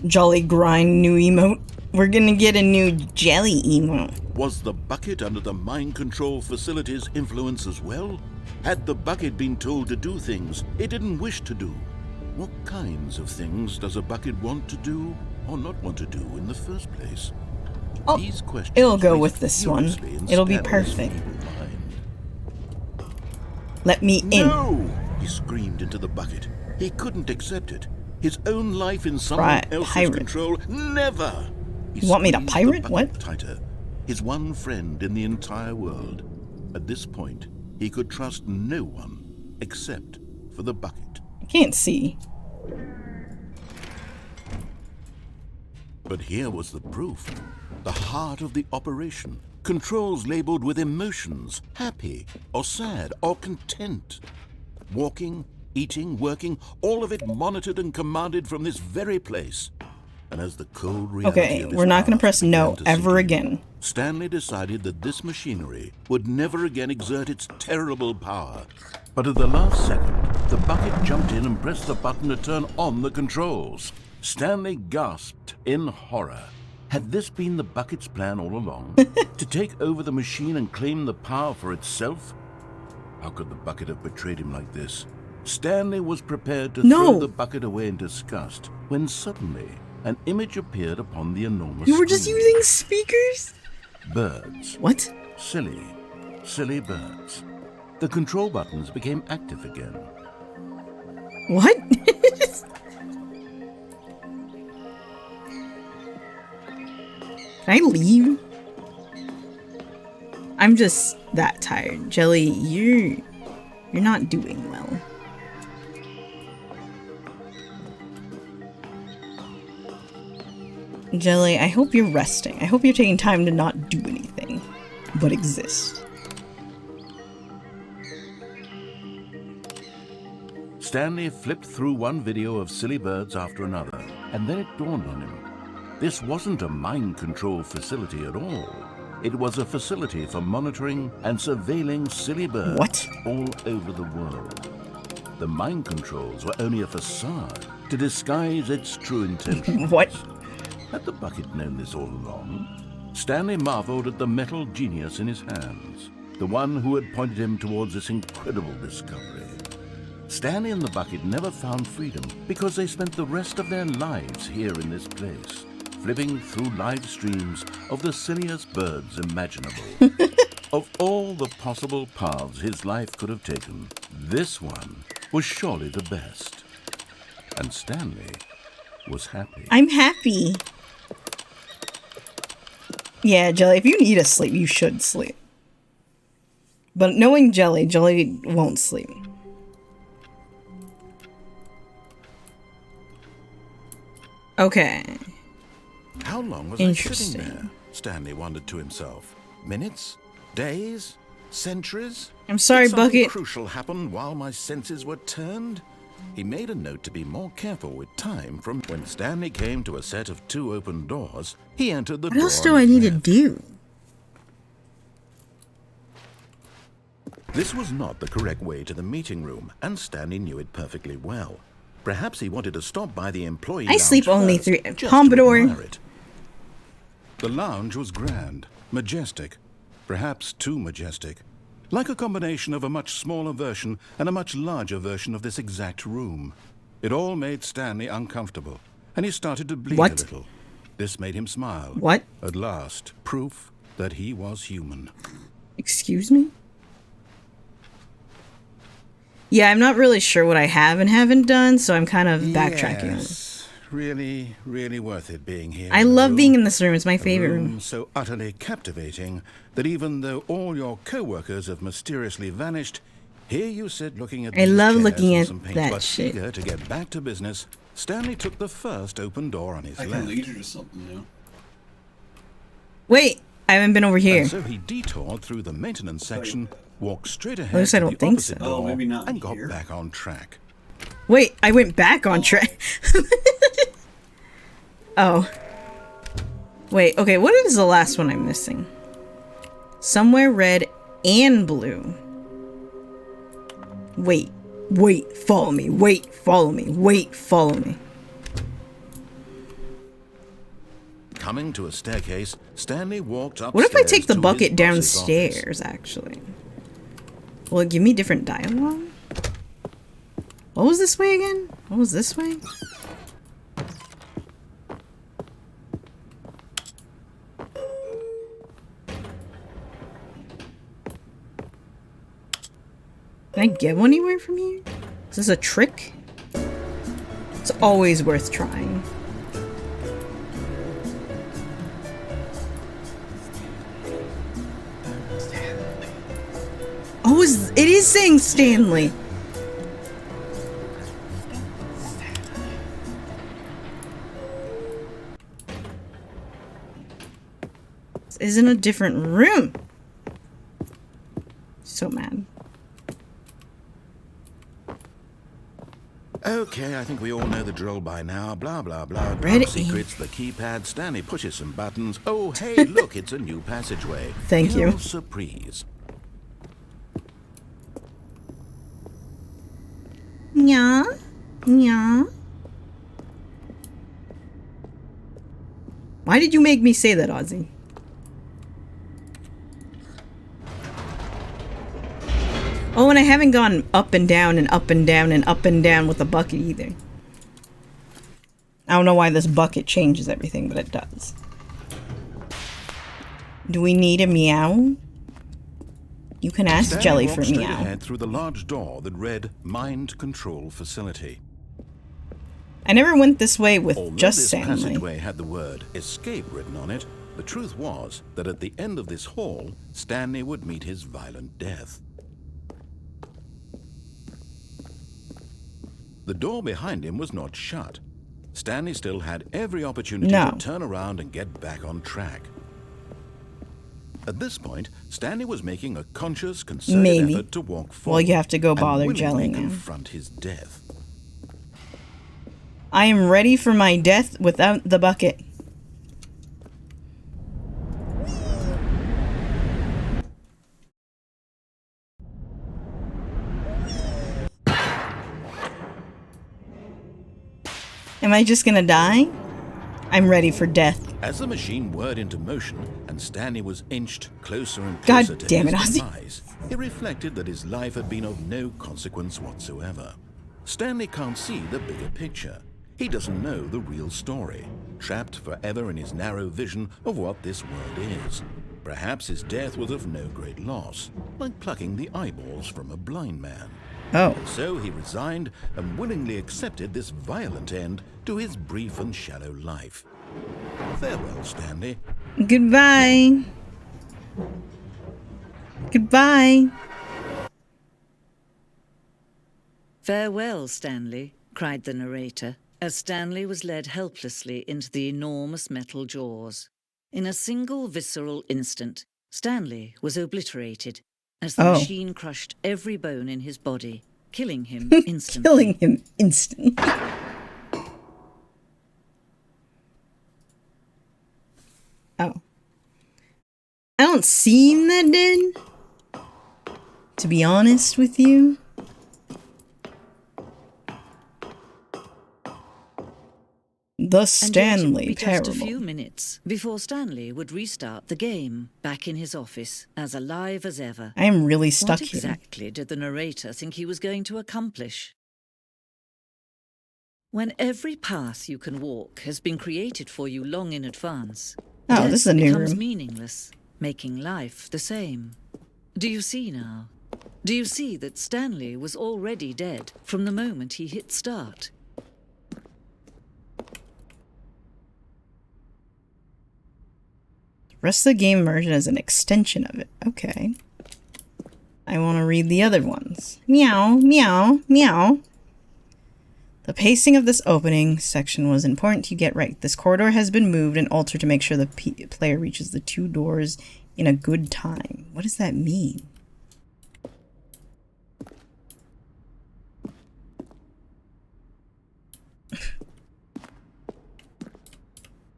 [SPEAKER 1] Jolly Grind new emote. We're gonna get a new jelly emote.
[SPEAKER 9] Was the bucket under the mind control facility's influence as well? Had the bucket been told to do things it didn't wish to do? What kinds of things does a bucket want to do or not want to do in the first place?
[SPEAKER 1] Oh,
[SPEAKER 9] These questions
[SPEAKER 1] it'll go
[SPEAKER 9] raced
[SPEAKER 1] with this one.
[SPEAKER 9] furiously in
[SPEAKER 1] It'll be
[SPEAKER 9] Stanley's
[SPEAKER 1] perfect.
[SPEAKER 9] feeble mind.
[SPEAKER 1] Let me in.
[SPEAKER 9] No! He screamed into the bucket. He couldn't accept it. His own life in someone else's
[SPEAKER 1] pirate.
[SPEAKER 9] control. Never! He
[SPEAKER 1] You want me to
[SPEAKER 9] squeezed the
[SPEAKER 1] pirate?
[SPEAKER 9] bucket
[SPEAKER 1] What?
[SPEAKER 9] Tighter. His one friend in the entire world. At this point, he could trust no one except for the bucket.
[SPEAKER 1] I can't see.
[SPEAKER 9] But here was the proof. The heart of the operation. Controls labeled with emotions, happy or sad or content. Walking, eating, working, all of it monitored and commanded from this very place. And as the cold reality
[SPEAKER 1] Okay,
[SPEAKER 9] of his
[SPEAKER 1] we're not gonna
[SPEAKER 9] past
[SPEAKER 1] press
[SPEAKER 9] began
[SPEAKER 1] no
[SPEAKER 9] to
[SPEAKER 1] ever
[SPEAKER 9] sink in,
[SPEAKER 1] again.
[SPEAKER 9] Stanley decided that this machinery would never again exert its terrible power. But at the last second, the bucket jumped in and pressed the button to turn on the controls. Stanley gasped in horror. Had this been the bucket's plan all along? To take over the machine and claim the power for itself? How could the bucket have betrayed him like this? Stanley was prepared to throw the bucket away in disgust when suddenly an image appeared upon the enormous
[SPEAKER 1] You were just
[SPEAKER 9] screen.
[SPEAKER 1] using speakers?
[SPEAKER 9] Birds.
[SPEAKER 1] What?
[SPEAKER 9] Silly, silly birds. The control buttons became active again.
[SPEAKER 1] What? Can I leave? I'm just that tired. Jelly, you're not doing well. Jelly, I hope you're resting. I hope you're taking time to not do anything but exist.
[SPEAKER 9] Stanley flipped through one video of silly birds after another, and then it dawned on him. This wasn't a mind control facility at all. It was a facility for monitoring and surveilling silly birds all over the world. The mind controls were only a facade to disguise its true intentions.
[SPEAKER 1] What?
[SPEAKER 9] Had the bucket known this all along? Stanley marveled at the metal genius in his hands, the one who had pointed him towards this incredible discovery. Stanley and the bucket never found freedom because they spent the rest of their lives here in this place, flipping through live streams of the silliest birds imaginable.
[SPEAKER 2] Of all the possible paths his life could have taken, this one was surely the best. And Stanley was happy.
[SPEAKER 1] I'm happy. Yeah, Jelly, if you need to sleep, you should sleep. But knowing Jelly, Jelly won't sleep. Okay.
[SPEAKER 2] How long was I sitting there? Stanley wondered to himself. Minutes? Days? Centuries?
[SPEAKER 1] I'm sorry,
[SPEAKER 2] Did something
[SPEAKER 1] Bucket.
[SPEAKER 2] crucial happened while my senses were turned? He made a note to be more careful with time. From when Stanley came to a set of 2 open doors, he entered the door.
[SPEAKER 1] What else do I need to do?
[SPEAKER 2] This was not the correct way to the meeting room, and Stanley knew it perfectly well. Perhaps he wanted to stop by the employee
[SPEAKER 1] I
[SPEAKER 2] lounge
[SPEAKER 1] sleep only
[SPEAKER 2] first,
[SPEAKER 1] 3.
[SPEAKER 2] just
[SPEAKER 1] Pompadour.
[SPEAKER 2] to admire it. The lounge was grand, majestic, perhaps too majestic. Like a combination of a much smaller version and a much larger version of this exact room. It all made Stanley uncomfortable, and he started to bleed a little. This made him smile.
[SPEAKER 1] What?
[SPEAKER 2] At last, proof that he was human.
[SPEAKER 1] Excuse me? Yeah, I'm not really sure what I have and haven't done, so I'm kind of backtracking.
[SPEAKER 2] Yes, really, really worth it being here.
[SPEAKER 1] I love being in this room. It's my favorite room.
[SPEAKER 2] So utterly captivating that even though all your co-workers have mysteriously vanished, here you sit looking at
[SPEAKER 1] I love
[SPEAKER 2] chairs
[SPEAKER 1] looking
[SPEAKER 2] and
[SPEAKER 1] at
[SPEAKER 2] some paint.
[SPEAKER 1] that
[SPEAKER 2] But
[SPEAKER 1] shit.
[SPEAKER 2] eager to get back to business, Stanley took the first open door on his
[SPEAKER 3] I
[SPEAKER 2] left.
[SPEAKER 3] can lead you to something new.
[SPEAKER 1] Wait, I haven't been over here.
[SPEAKER 2] And so he detoured through the maintenance section, walked straight ahead
[SPEAKER 1] At least I
[SPEAKER 2] to
[SPEAKER 1] don't
[SPEAKER 2] the
[SPEAKER 1] think
[SPEAKER 2] opposite
[SPEAKER 1] so.
[SPEAKER 2] door,
[SPEAKER 3] Oh, maybe not
[SPEAKER 2] and got
[SPEAKER 3] here.
[SPEAKER 2] back on track.
[SPEAKER 1] Wait, I went back on track. Oh. Wait, okay, what is the last one I'm missing? Somewhere red and blue. Wait, follow me, follow me, follow me.
[SPEAKER 2] Coming to a staircase, Stanley walked upstairs.
[SPEAKER 1] What if I take the
[SPEAKER 2] to
[SPEAKER 1] bucket
[SPEAKER 2] his boss's
[SPEAKER 1] downstairs, actually? Will it give me different dialogue? What was this way again? What was this way? Can I get one anywhere from here? Is this a trick? It's always worth trying. Oh, it is saying Stanley. This isn't a different room. So mad.
[SPEAKER 2] Okay, I think we all know the drill by now. Blah, blah, blah.
[SPEAKER 1] Red
[SPEAKER 2] Secrets, the keypad. Stanley pushes some buttons. Oh, hey, look, it's a new passageway.
[SPEAKER 1] Thank you.
[SPEAKER 2] Surprise.
[SPEAKER 1] Yeah. Yeah. Why did you make me say that, Ozzy? Oh, and I haven't gone up and down and up and down and up and down with the bucket either. I don't know why this bucket changes everything, but it does. Do we need a meow? You can ask
[SPEAKER 2] Stanley
[SPEAKER 1] Jelly
[SPEAKER 2] walked
[SPEAKER 1] for
[SPEAKER 2] straight
[SPEAKER 1] meow.
[SPEAKER 2] ahead through the large door that read Mind Control Facility.
[SPEAKER 1] I never went this way with
[SPEAKER 2] Although
[SPEAKER 1] just
[SPEAKER 2] this
[SPEAKER 1] Stanley.
[SPEAKER 2] passageway had the word escape written on it, the truth was that at the end of this hall, Stanley would meet his violent death. The door behind him was not shut. Stanley still had every opportunity to turn around and get back on track. At this point, Stanley was making a conscious, concerted effort to walk forward.
[SPEAKER 1] Well, you have to go bother
[SPEAKER 2] and
[SPEAKER 1] Jelly
[SPEAKER 2] willingly
[SPEAKER 1] now.
[SPEAKER 2] confront his death.
[SPEAKER 1] I am ready for my death without the bucket. Am I just gonna die? I'm ready for death.
[SPEAKER 2] As the machine whirred into motion and Stanley was inched closer and
[SPEAKER 1] God
[SPEAKER 2] closer to
[SPEAKER 1] damn it,
[SPEAKER 2] his
[SPEAKER 1] Ozzy.
[SPEAKER 2] demise, it reflected that his life had been of no consequence whatsoever. Stanley can't see the bigger picture. He doesn't know the real story, trapped forever in his narrow vision of what this world is. Perhaps his death was of no great loss, like plucking the eyeballs from a blind man.
[SPEAKER 1] Oh.
[SPEAKER 2] So he resigned and willingly accepted this violent end to his brief and shallow life. Farewell, Stanley.
[SPEAKER 1] Goodbye. Goodbye.
[SPEAKER 10] Farewell, Stanley, cried the narrator, as Stanley was led helplessly into the enormous metal jaws. In a single visceral instant, Stanley was obliterated as the machine crushed every bone in his body, killing him instantly.
[SPEAKER 1] Killing him instantly. Oh. I don't seem that dead, to be honest with you. The Stanley Parable.
[SPEAKER 10] Just a few minutes before Stanley would restart the game, back in his office, as alive as ever.
[SPEAKER 1] I am really stuck
[SPEAKER 10] here. What exactly did the narrator think he was going to accomplish? When every path you can walk has been created for you long in advance,
[SPEAKER 1] this is a new
[SPEAKER 10] becomes
[SPEAKER 1] room.
[SPEAKER 10] Meaningless, making life the same. Do you see now? Do you see that Stanley was already dead from the moment he hit start?
[SPEAKER 1] Rest of the game version is an extension of it. Okay. I want to read the other ones. Meow, meow, meow. The pacing of this opening section was important to get right. This corridor has been moved and altered to make sure the player reaches the 2 doors in a good time. What does that mean?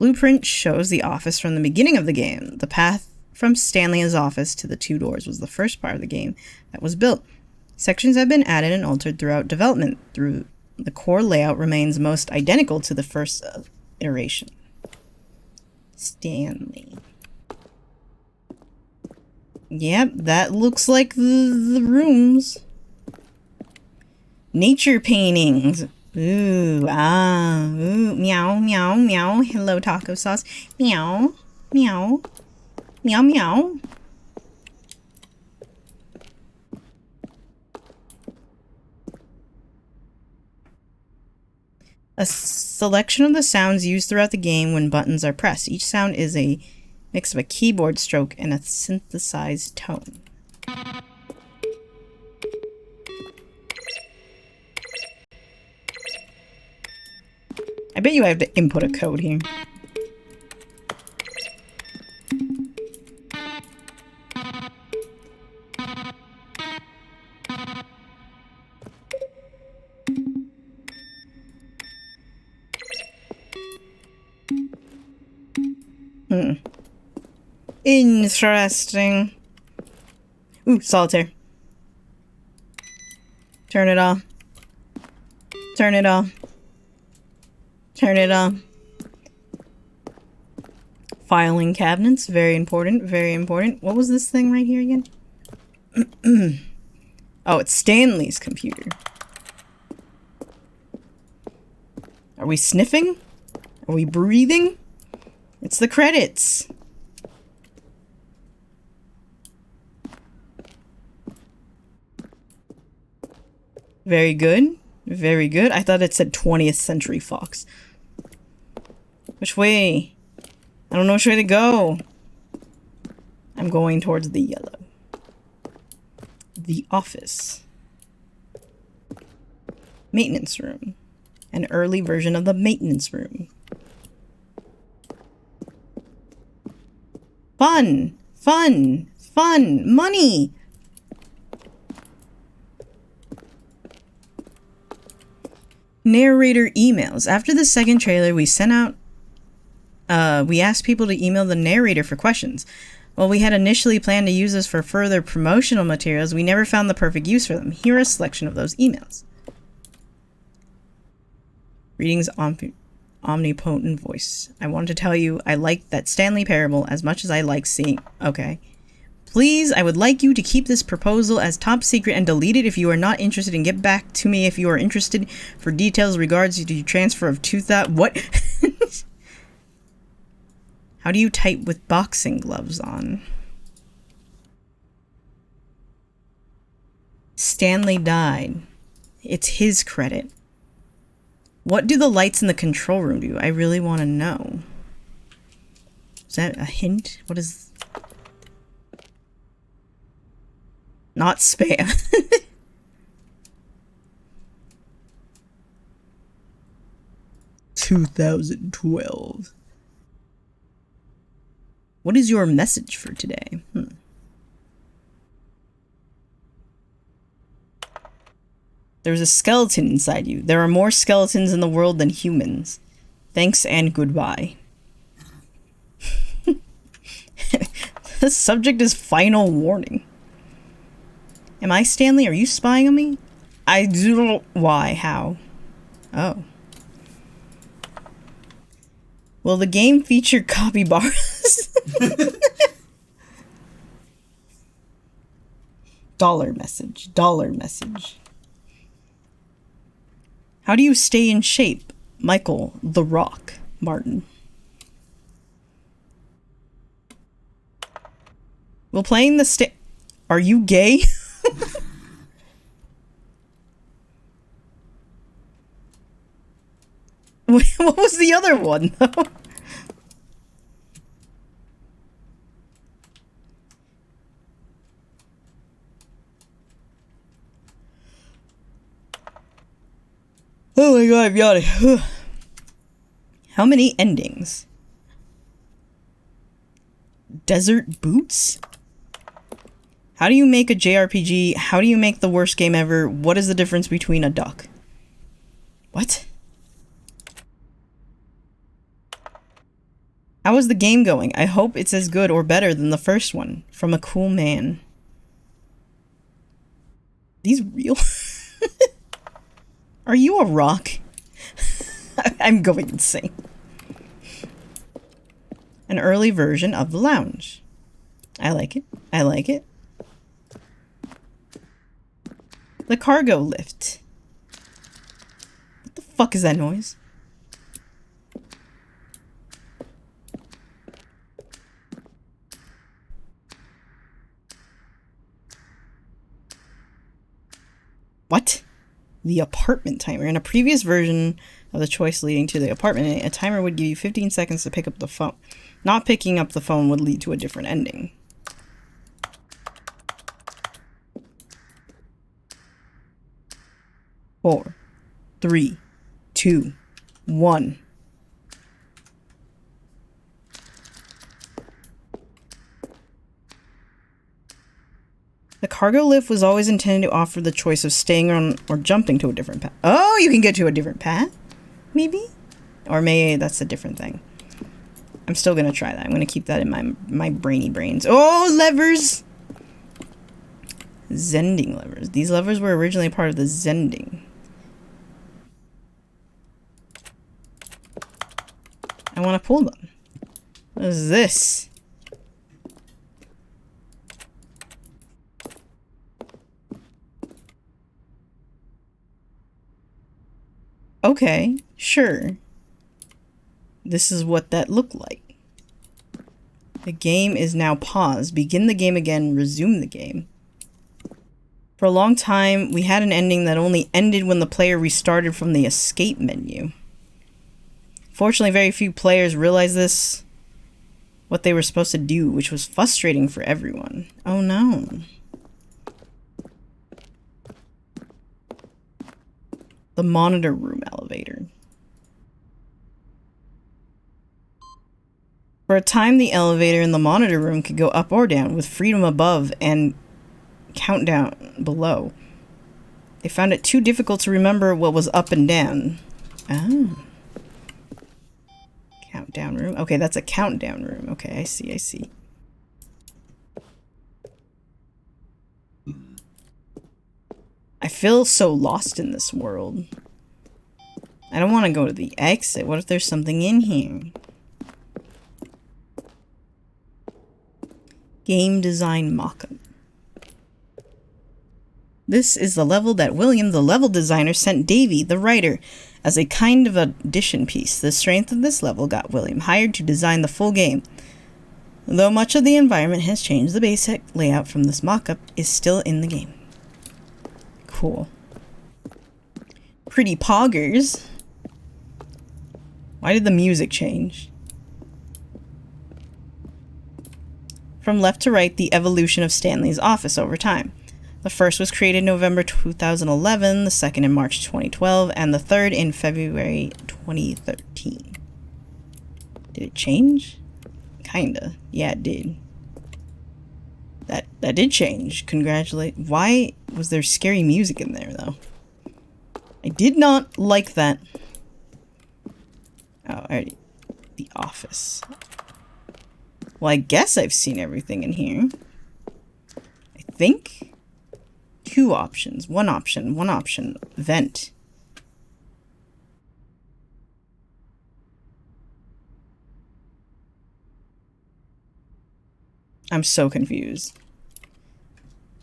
[SPEAKER 1] Blueprint shows the office from the beginning of the game. The path from Stanley's office to the 2 doors was the first part of the game that was built. Sections have been added and altered throughout development. The core layout remains most identical to the first iteration. Stanley. Yep, that looks like the rooms. Nature paintings. Ooh, ooh, meow, meow, meow. Hello, taco sauce. Meow, meow, meow, meow. A selection of the sounds used throughout the game when buttons are pressed. Each sound is a mix of a keyboard stroke and a synthesized tone. I bet you I have to input a code here. Interesting. Ooh, solitaire. Turn it off. Turn it off. Turn it off. Filing cabinets, very important, very important. What was this thing right here again? Oh, it's Stanley's computer. Are we sniffing? Are we breathing? It's the credits. Very good. Very good. I thought it said 20th Century Fox. Which way? I don't know which way to go. I'm going towards the yellow. The office. Maintenance room. An early version of the maintenance room. Fun! Fun! Fun! Money! Narrator emails. After the second trailer, we sent out we asked people to email the narrator for questions. While we had initially planned to use this for further promotional materials, we never found the perfect use for them. Here are a selection of those emails. Greetings, omnipotent voice. I wanted to tell you I like that Stanley Parable as much as I like seeing... Okay. Please, I would like you to keep this proposal as top secret and delete it if you are not interested, and get back to me if you are interested for details regards to transfer of 2,000... What? How do you type with boxing gloves on? Stanley died. It's his credit. What do the lights in the control room do? I really want to know. Is that a hint? What is... Not spam. 2012. What is your message for today? There's a skeleton inside you. There are more skeletons in the world than humans. Thanks and goodbye. The subject is final warning. Am I Stanley? Are you spying on me? I do. Why? How? Oh. Will the game feature capybaras? Dollar message. Dollar message. How do you stay in shape? Michael, The Rock, Martin. Will playing the Are you gay? What was the other one, though? Oh my god, I'm yawning. How many endings? Desert Boots? How do you make a JRPG? How do you make the worst game ever? What is the difference between a duck? What? How is the game going? I hope it's as good or better than the first one. From a cool man. These real? Are you a rock? I'm going insane. An early version of the lounge. I like it. I like it. The cargo lift. What the fuck is that noise? What? The apartment timer. In a previous version of the choice leading to the apartment, a timer would give you 15 seconds to pick up the phone. Not picking up the phone would lead to a different ending. Four, 3, 2, 1. The cargo lift was always intended to offer the choice of staying on or jumping to a different path. Oh, you can get to a different path? Maybe? Or maybe that's a different thing. I'm still going to try that. I'm going to keep that in my brainy brains. Oh, levers! Zending levers. These levers were originally part of the Zending. I want to pull them. What is this? Okay, sure. This is what that looked like. The game is now paused. Begin the game again, resume the game. For a long time, we had an ending that only ended when the player restarted from the escape menu. Fortunately, very few players realized this, what they were supposed to do, which was frustrating for everyone. Oh no. The monitor room elevator. For a time, the elevator in the monitor room could go up or down, with freedom above and countdown below. They found it too difficult to remember what was up and down. Oh. Countdown room. Okay, that's a countdown room. Okay, I see, I see. I feel so lost in this world. I don't want to go to the exit. What if there's something in here? Game design mockup. This is the level that William, the level designer, sent Davey, the writer, as a kind of addition piece. The strength of this level got William hired to design the full game. Though much of the environment has changed, the basic layout from this mockup is still in the game. Cool. Pretty poggers. Why did the music change? From left to right, the evolution of Stanley's office over time. The first was created in November 2011, the second in March 2012, and the third in February 2013. Did it change? Kinda. Yeah, it did. That did change. Congratulate. Why was there scary music in there, though? I did not like that. Oh, alright. The office. Well, I guess I've seen everything in here. I think. 2 options. One option. Vent. I'm so confused.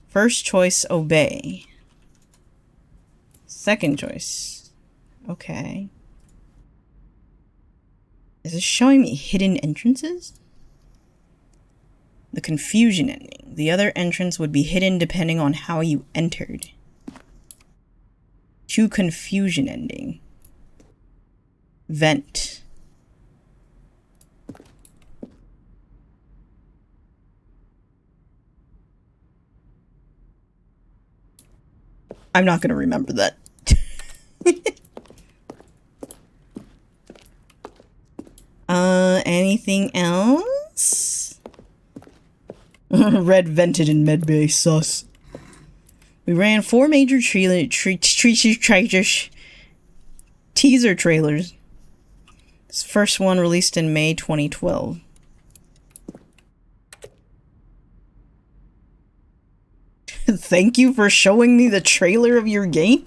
[SPEAKER 1] First choice, obey. Second choice. Okay. Is this showing me hidden entrances? The confusion ending. The other entrance would be hidden depending on how you entered. To confusion ending. Vent. I'm not gonna remember that. Anything else? Red vented in medbay, sus. We ran 4 major teaser trailers. This first one released in May 2012. Thank you for showing me the trailer of your game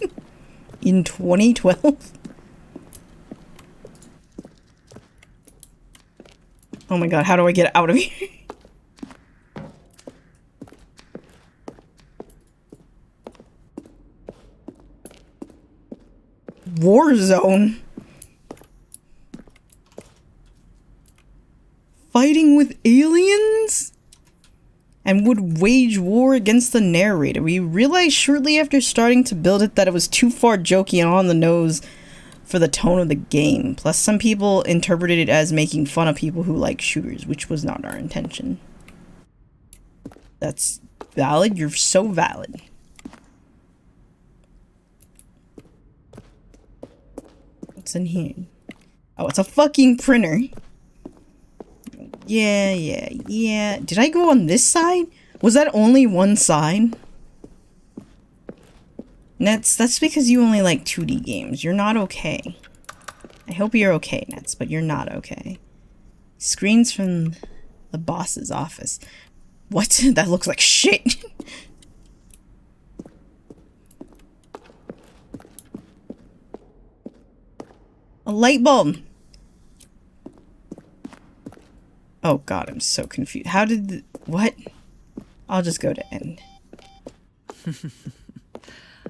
[SPEAKER 1] in 2012. Oh my god, how do I get out of here? Warzone. Fighting with aliens? And would wage war against the narrator. We realized shortly after starting to build it that it was too far jokey and on the nose for the tone of the game. Plus, some people interpreted it as making fun of people who like shooters, which was not our intention. That's valid. You're so valid. What's in here? Oh, it's a fucking printer. Yeah. Did I go on this side? Was that only one side? Nets, that's because you only like 2D games. You're not okay. I hope you're okay, Nets, but you're not okay. Screens from the boss's office. What? That looks like shit. A light bulb. Oh god, I'm so confused. How did what? I'll just go to end.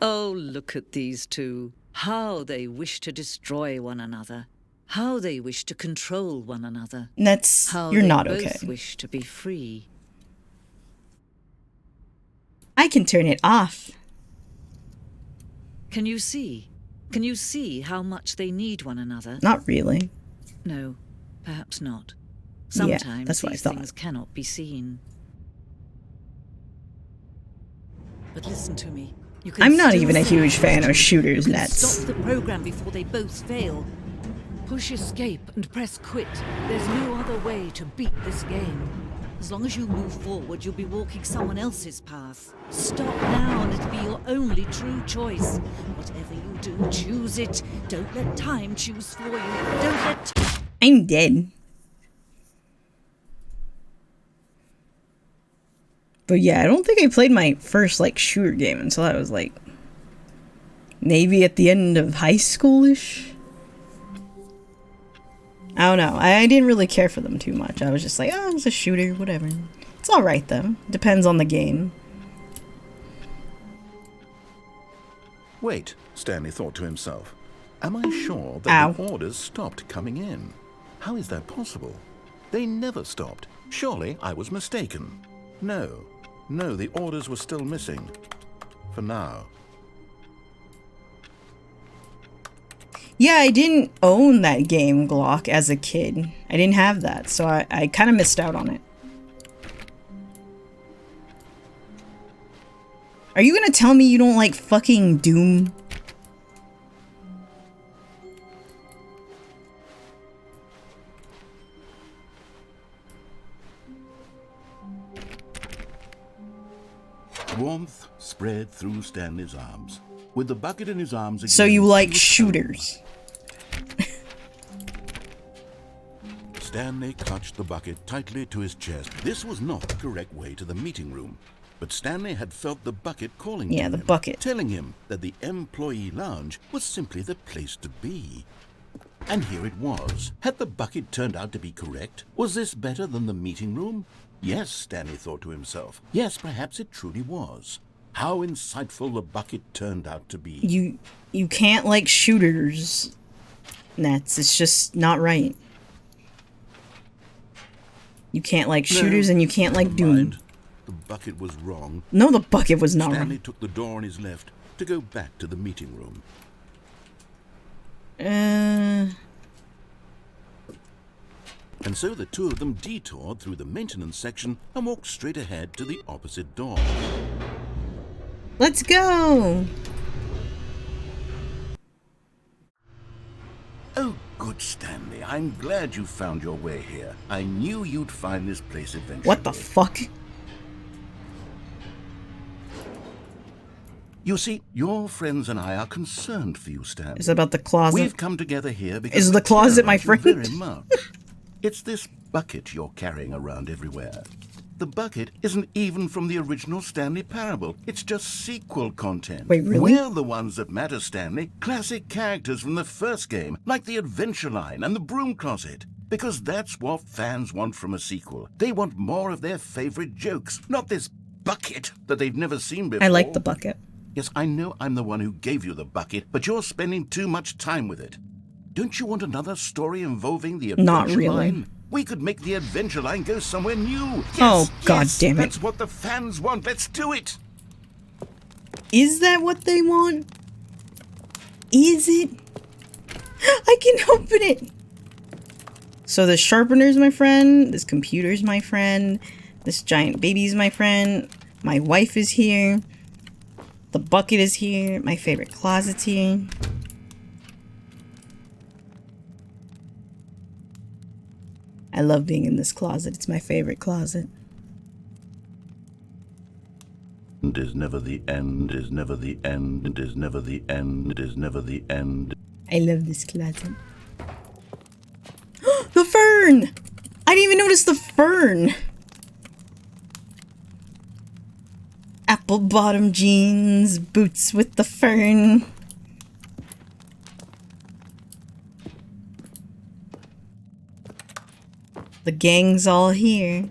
[SPEAKER 10] Oh, look at these two. How they wish to destroy one another. How they wish to control one another.
[SPEAKER 1] Nets, you're not okay.
[SPEAKER 10] How they both wish to be free.
[SPEAKER 1] I can turn it off.
[SPEAKER 10] Can you see? Can you see how much they need one another?
[SPEAKER 1] Not really.
[SPEAKER 10] No, perhaps not.
[SPEAKER 1] Yeah,
[SPEAKER 10] Sometimes
[SPEAKER 1] that's what
[SPEAKER 10] these
[SPEAKER 1] I thought.
[SPEAKER 10] things cannot be seen. But listen to me. You can
[SPEAKER 1] I'm not
[SPEAKER 10] still
[SPEAKER 1] even a
[SPEAKER 10] save
[SPEAKER 1] huge fan of
[SPEAKER 10] history.
[SPEAKER 1] shooters,
[SPEAKER 10] You can
[SPEAKER 1] Nets.
[SPEAKER 10] Stop the program before they both fail. Push escape and press quit. There's no other way to beat this game. As long as you move forward, you'll be walking someone else's path. Stop now and it'll be your only true choice. Whatever you do, choose it. Don't let time choose for you. Don't let...
[SPEAKER 1] I'm dead. But yeah, I don't think I played my first, like, shooter game until I was, like, maybe at the end of high school-ish? I don't know. I didn't really care for them too much. I was just like, oh, it's a shooter, whatever. It's alright, though. Depends on the game.
[SPEAKER 2] Wait, Stanley thought to himself. Am I sure that the orders stopped coming in? How is that possible? They never stopped. Surely I was mistaken. No, the orders were still missing. For now.
[SPEAKER 1] Yeah, I didn't own that game, Glock, as a kid. I didn't have that, so I kind of missed out on it. Are you gonna tell me you don't like fucking Doom?
[SPEAKER 9] Warmth spread through Stanley's arms. With the bucket in his arms again,
[SPEAKER 1] So you like
[SPEAKER 9] he was
[SPEAKER 1] shooters.
[SPEAKER 9] Stanley clutched the bucket tightly to his chest. This was not the correct way to the meeting room. But Stanley had felt the bucket calling to him.
[SPEAKER 1] Yeah, the bucket.
[SPEAKER 9] Telling him that the employee lounge was simply the place to be. And here it was. Had the bucket turned out to be correct? Was this better than the meeting room? Yes, Stanley thought to himself. Yes, perhaps it truly was. How insightful the bucket turned out to be.
[SPEAKER 1] You can't like shooters, Nets. It's just not right. You can't like shooters and you can't like Doom.
[SPEAKER 9] The bucket was wrong.
[SPEAKER 1] No, the bucket was not
[SPEAKER 9] Stanley
[SPEAKER 1] wrong.
[SPEAKER 9] took the door on his left to go back to the meeting room.
[SPEAKER 1] Uh...
[SPEAKER 9] And so the two of them detoured through the maintenance section and walked straight ahead to the opposite door.
[SPEAKER 1] Let's go!
[SPEAKER 9] Oh, good Stanley. I'm glad you found your way here. I knew you'd find this place eventually.
[SPEAKER 1] What the fuck?
[SPEAKER 9] You see, your friends and I are concerned for you, Stanley.
[SPEAKER 1] Is it about the closet?
[SPEAKER 9] We've come together here because
[SPEAKER 1] Is the closet my friend?
[SPEAKER 9] Very much. It's this bucket you're carrying around everywhere. The bucket isn't even from the original Stanley Parable. It's just sequel content.
[SPEAKER 1] Wait, really?
[SPEAKER 9] We're the ones that matter, Stanley. Classic characters from the first game, like the Adventure Line and the Broom Closet. Because that's what fans want from a sequel. They want more of their favorite jokes, not this bucket that they've never seen before.
[SPEAKER 1] I like the bucket.
[SPEAKER 9] Yes, I know I'm the one who gave you the bucket, but you're spending too much time with it. Don't you want another story involving the Adventure
[SPEAKER 1] Not really.
[SPEAKER 9] Line? We could make the Adventure Line go somewhere new. Yes,
[SPEAKER 1] Oh, God
[SPEAKER 9] yes,
[SPEAKER 1] damn it.
[SPEAKER 9] That's what the fans want. Let's do it.
[SPEAKER 1] Is that what they want? Is it? I can open it! So the sharpener's my friend, this computer's my friend, this giant baby's my friend, my wife is here, the bucket is here, my favorite closet's here. I love being in this closet. It's my favorite closet.
[SPEAKER 9] It is never the end, is never the end, it is never the end, it is never the end.
[SPEAKER 1] I love this closet. The fern! I didn't even notice the fern! Apple bottom jeans, boots with the fern. The gang's all here.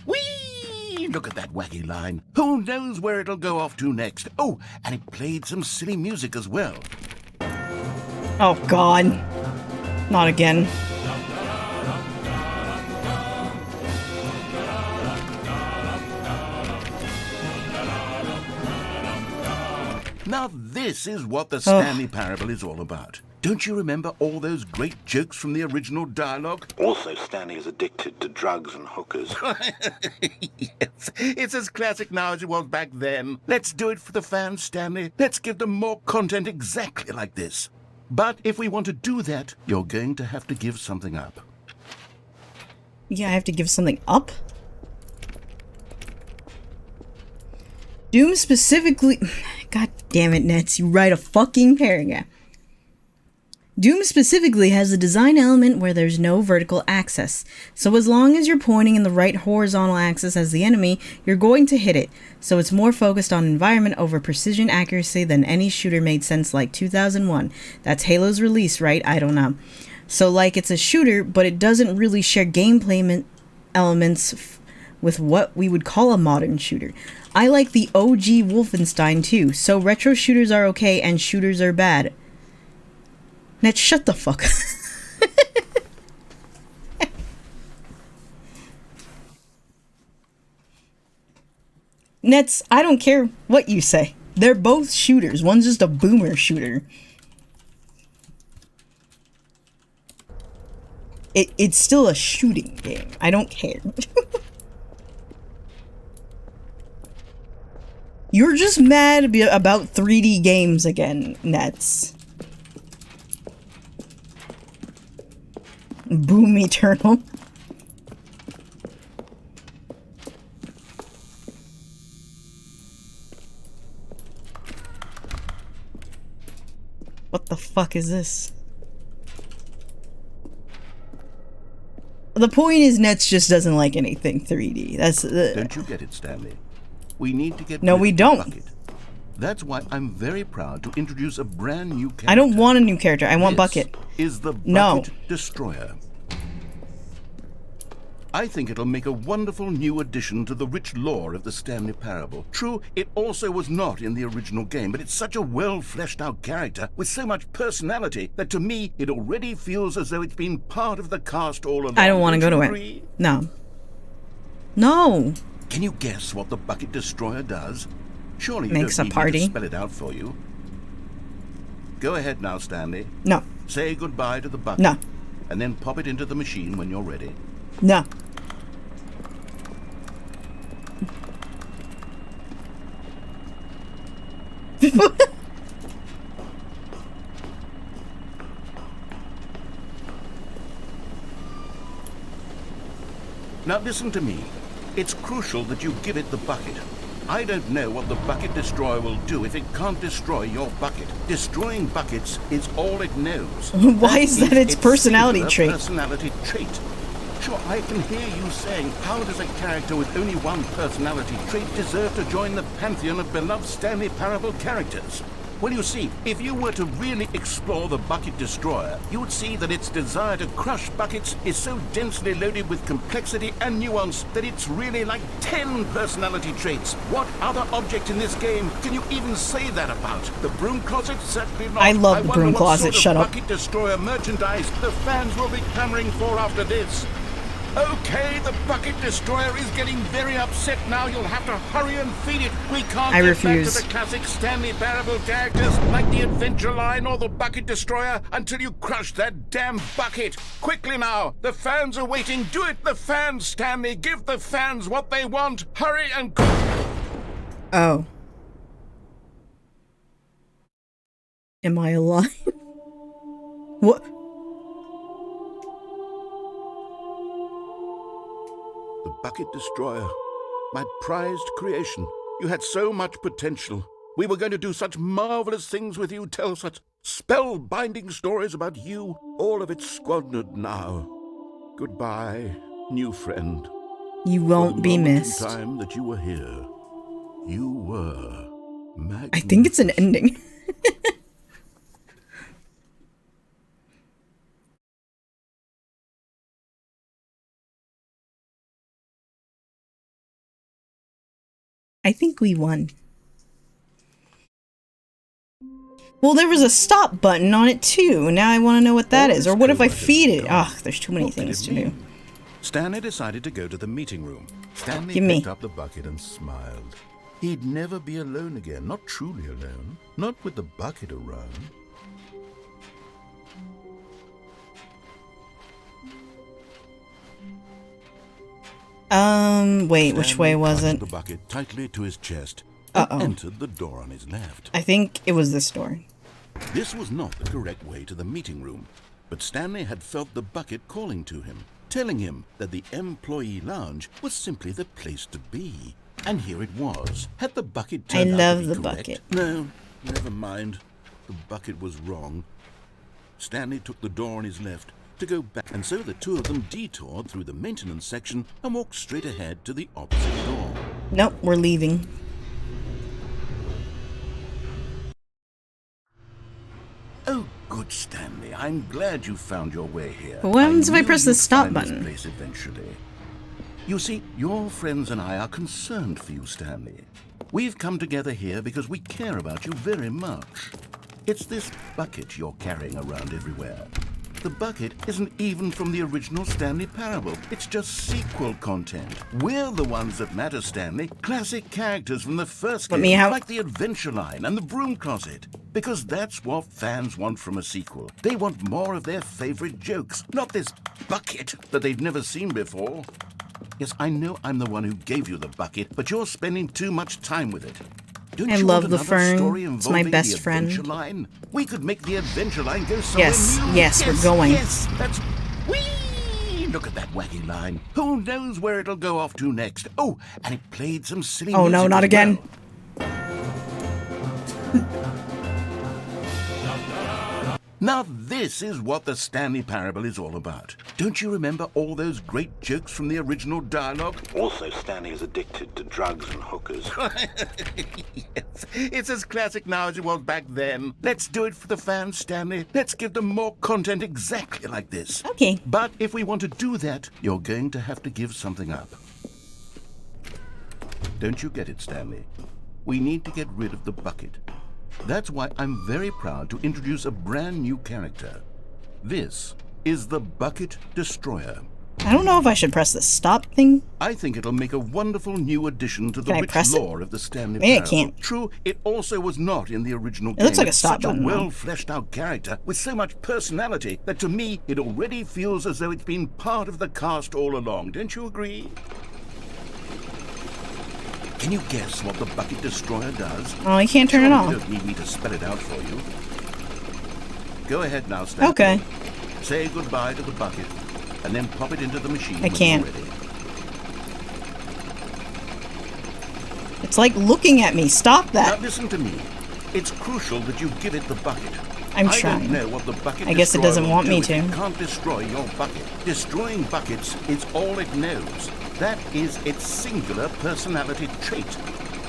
[SPEAKER 9] Whee! Look at that wacky line. Who knows where it'll go off to next? Oh, and it played some silly music as well.
[SPEAKER 1] Oh god. Not again.
[SPEAKER 9] Now this is what the Stanley Parable is all about. Don't you remember all those great jokes from the original dialogue?
[SPEAKER 2] Also, Stanley is addicted to drugs and hookers.
[SPEAKER 9] Yes, it's as classic now as it was back then. Let's do it for the fans, Stanley. Let's give them more content exactly like this. But if we want to do that, you're going to have to give something up.
[SPEAKER 1] Yeah, I have to give something up? Doom specifically... God damn it, Nets, you write a fucking paragraph. Doom specifically has a design element where there's no vertical axis. So as long as you're pointing in the right horizontal axis as the enemy, you're going to hit it. So it's more focused on environment over precision accuracy than any shooter made since like 2001. That's Halo's release, right? I don't know. So like it's a shooter, but it doesn't really share gameplay elements with what we would call a modern shooter. I like the OG Wolfenstein too, so retro shooters are okay and shooters are bad. Nets, shut the fuck up. Nets, I don't care what you say. They're both shooters. One's just a boomer shooter. It's still a shooting game. I don't care. You're just mad about 3D games again, Nets. Boom Eternal. What the fuck is this? The point is, Nets just doesn't like anything 3D. That's
[SPEAKER 9] Don't you get it, Stanley? We need to get
[SPEAKER 1] No, we don't.
[SPEAKER 9] Bucket. That's why I'm very proud to introduce a brand new character.
[SPEAKER 1] I don't want a new character. I want Bucket.
[SPEAKER 9] Is the Bucket
[SPEAKER 1] No.
[SPEAKER 9] Destroyer. I think it'll make a wonderful new addition to the rich lore of the Stanley Parable. True, it also was not in the original game, but it's such a well-fleshed-out character with so much personality that to me, it already feels as though it's been part of the cast all along.
[SPEAKER 1] I don't want to go to
[SPEAKER 9] agree?
[SPEAKER 1] it. No. No.
[SPEAKER 9] Can you guess what the Bucket Destroyer does? Surely you
[SPEAKER 1] Makes
[SPEAKER 9] don't
[SPEAKER 1] a
[SPEAKER 9] need me
[SPEAKER 1] party.
[SPEAKER 9] to spell it out for you. Go ahead now, Stanley.
[SPEAKER 1] No.
[SPEAKER 9] Say goodbye to the bucket.
[SPEAKER 1] No.
[SPEAKER 9] And then pop it into the machine when you're ready.
[SPEAKER 1] No.
[SPEAKER 9] Now listen to me. It's crucial that you give it the bucket. I don't know what the Bucket Destroyer will do if it can't destroy your bucket. Destroying buckets is all it knows.
[SPEAKER 1] Why is that its personality trait?
[SPEAKER 9] Personality trait. Sure, I can hear you saying, how does a character with only one personality trait deserve to join the pantheon of beloved Stanley Parable characters? Well, you see, if you were to really explore the Bucket Destroyer, you would see that its desire to crush buckets is so densely loaded with complexity and nuance that it's really like 10 personality traits. What other object in this game can you even say that about? The broom closet? Certainly not.
[SPEAKER 1] I love the broom closet, shut up.
[SPEAKER 9] Bucket Destroyer merchandise the fans will be clamoring for after this. Okay, the Bucket Destroyer is getting very upset now. You'll have to hurry and feed it. We can't
[SPEAKER 1] I
[SPEAKER 9] get
[SPEAKER 1] refuse.
[SPEAKER 9] back to the classic Stanley Parable characters like the Adventure Line or the Bucket Destroyer until you crush that damn bucket. Quickly now, the fans are waiting. Do it, the fans, Stanley. Give the fans what they want. Hurry and...
[SPEAKER 1] Oh. Am I alive? What?
[SPEAKER 9] The Bucket Destroyer, my prized creation. You had so much potential. We were going to do such marvelous things with you, tell such spellbinding stories about you. All of it squandered now. Goodbye, new friend.
[SPEAKER 1] You won't be missed.
[SPEAKER 9] For the moment in time that you were here, you were magnificent.
[SPEAKER 1] I think it's an ending. I think we won. Well, there was a stop button on it too. Now I want to know what that is. Or what if I feed it? Ugh, there's too many things to do.
[SPEAKER 2] Stanley decided to go to the meeting room. Stanley
[SPEAKER 1] Give me.
[SPEAKER 2] picked up the bucket and smiled. He'd never be alone again, not truly alone. Not with the bucket around.
[SPEAKER 1] Wait, which way was
[SPEAKER 2] Stanley
[SPEAKER 1] it?
[SPEAKER 2] clutched the bucket tightly to his chest
[SPEAKER 1] Uh-oh.
[SPEAKER 2] and entered the door on his left.
[SPEAKER 1] I think it was this door.
[SPEAKER 2] This was not the correct way to the meeting room, but Stanley had felt the bucket calling to him, telling him that the employee lounge was simply the place to be. And here it was. Had the bucket turned out
[SPEAKER 1] love
[SPEAKER 2] to be
[SPEAKER 1] the
[SPEAKER 2] correct?
[SPEAKER 1] bucket.
[SPEAKER 2] No, never mind. The bucket was wrong. Stanley took the door on his left to go back, and so the two of them detoured through the maintenance section and walked straight ahead to the opposite door.
[SPEAKER 1] Nope, we're leaving.
[SPEAKER 2] Oh, good, Stanley. I'm glad you found your way here.
[SPEAKER 1] But what happens if I
[SPEAKER 2] knew
[SPEAKER 1] press the
[SPEAKER 2] you'd
[SPEAKER 1] stop
[SPEAKER 2] find this
[SPEAKER 1] button?
[SPEAKER 2] place eventually. You see, your friends and I are concerned for you, Stanley. We've come together here because we care about you very much. It's this bucket you're carrying around everywhere.
[SPEAKER 9] the bucket isn't even from the original Stanley Parable. It's just sequel content. We're the ones that matter, Stanley. Classic characters from the first game, like the Adventure Line and the Broom Closet. Because that's what fans want from a sequel. They want more of their favorite jokes, not this bucket that they've never seen before. Yes, I know I'm the one who gave you the bucket, but you're spending too much time with it. Don't
[SPEAKER 1] I
[SPEAKER 9] you
[SPEAKER 1] love
[SPEAKER 9] want
[SPEAKER 1] the
[SPEAKER 9] another
[SPEAKER 1] fern.
[SPEAKER 9] story
[SPEAKER 1] It's my
[SPEAKER 9] involving
[SPEAKER 1] best
[SPEAKER 9] the
[SPEAKER 1] friend.
[SPEAKER 9] Adventure Line? We could make the Adventure Line go somewhere new.
[SPEAKER 1] Yes, we're going.
[SPEAKER 9] Yes, that's... Whee! Look at that wacky line. Who knows where it'll go off to next? Oh, and it played some silly
[SPEAKER 1] Oh no,
[SPEAKER 9] music
[SPEAKER 1] not
[SPEAKER 9] as
[SPEAKER 1] again.
[SPEAKER 9] well. Now this is what the Stanley Parable is all about. Don't you remember all those great jokes from the original dialogue? Also, Stanley is addicted to drugs and hookers. Yes, it's as classic now as it was back then. Let's do it for the fans, Stanley. Let's give them more content exactly like this.
[SPEAKER 1] Okay.
[SPEAKER 9] But if we want to do that, you're going to have to give something up. Don't you get it, Stanley? We need to get rid of the bucket. That's why I'm very proud to introduce a brand new character. This is the Bucket Destroyer.
[SPEAKER 1] I don't know if I should press the stop thing.
[SPEAKER 9] I think it'll make a wonderful new addition to the
[SPEAKER 1] Can I
[SPEAKER 9] rich
[SPEAKER 1] press it?
[SPEAKER 9] lore of the Stanley
[SPEAKER 1] Maybe I
[SPEAKER 9] Parable.
[SPEAKER 1] can't.
[SPEAKER 9] True, it also was not in the original game.
[SPEAKER 1] It looks like a stop
[SPEAKER 9] Such
[SPEAKER 1] button,
[SPEAKER 9] a
[SPEAKER 1] though.
[SPEAKER 9] well-fleshed-out character with so much personality that to me it already feels as though it's been part of the cast all along. Don't you agree? Can you guess what the Bucket Destroyer does?
[SPEAKER 1] Oh, you can't turn it off.
[SPEAKER 9] You don't need me to spell it out for you. Go ahead now, Stanley.
[SPEAKER 1] Okay.
[SPEAKER 9] Say goodbye to the bucket, and then pop it into the machine.
[SPEAKER 1] I can't.
[SPEAKER 9] When you're ready.
[SPEAKER 1] It's like looking at me. Stop that.
[SPEAKER 9] Now listen to me. It's crucial that you give it the bucket.
[SPEAKER 1] I'm
[SPEAKER 9] I
[SPEAKER 1] trying.
[SPEAKER 9] don't know what the bucket
[SPEAKER 1] I guess it
[SPEAKER 9] destroyer
[SPEAKER 1] doesn't
[SPEAKER 9] will
[SPEAKER 1] want
[SPEAKER 9] do
[SPEAKER 1] me
[SPEAKER 9] if
[SPEAKER 1] to.
[SPEAKER 9] It can't destroy your bucket. Destroying buckets is all it knows. That is its singular personality trait.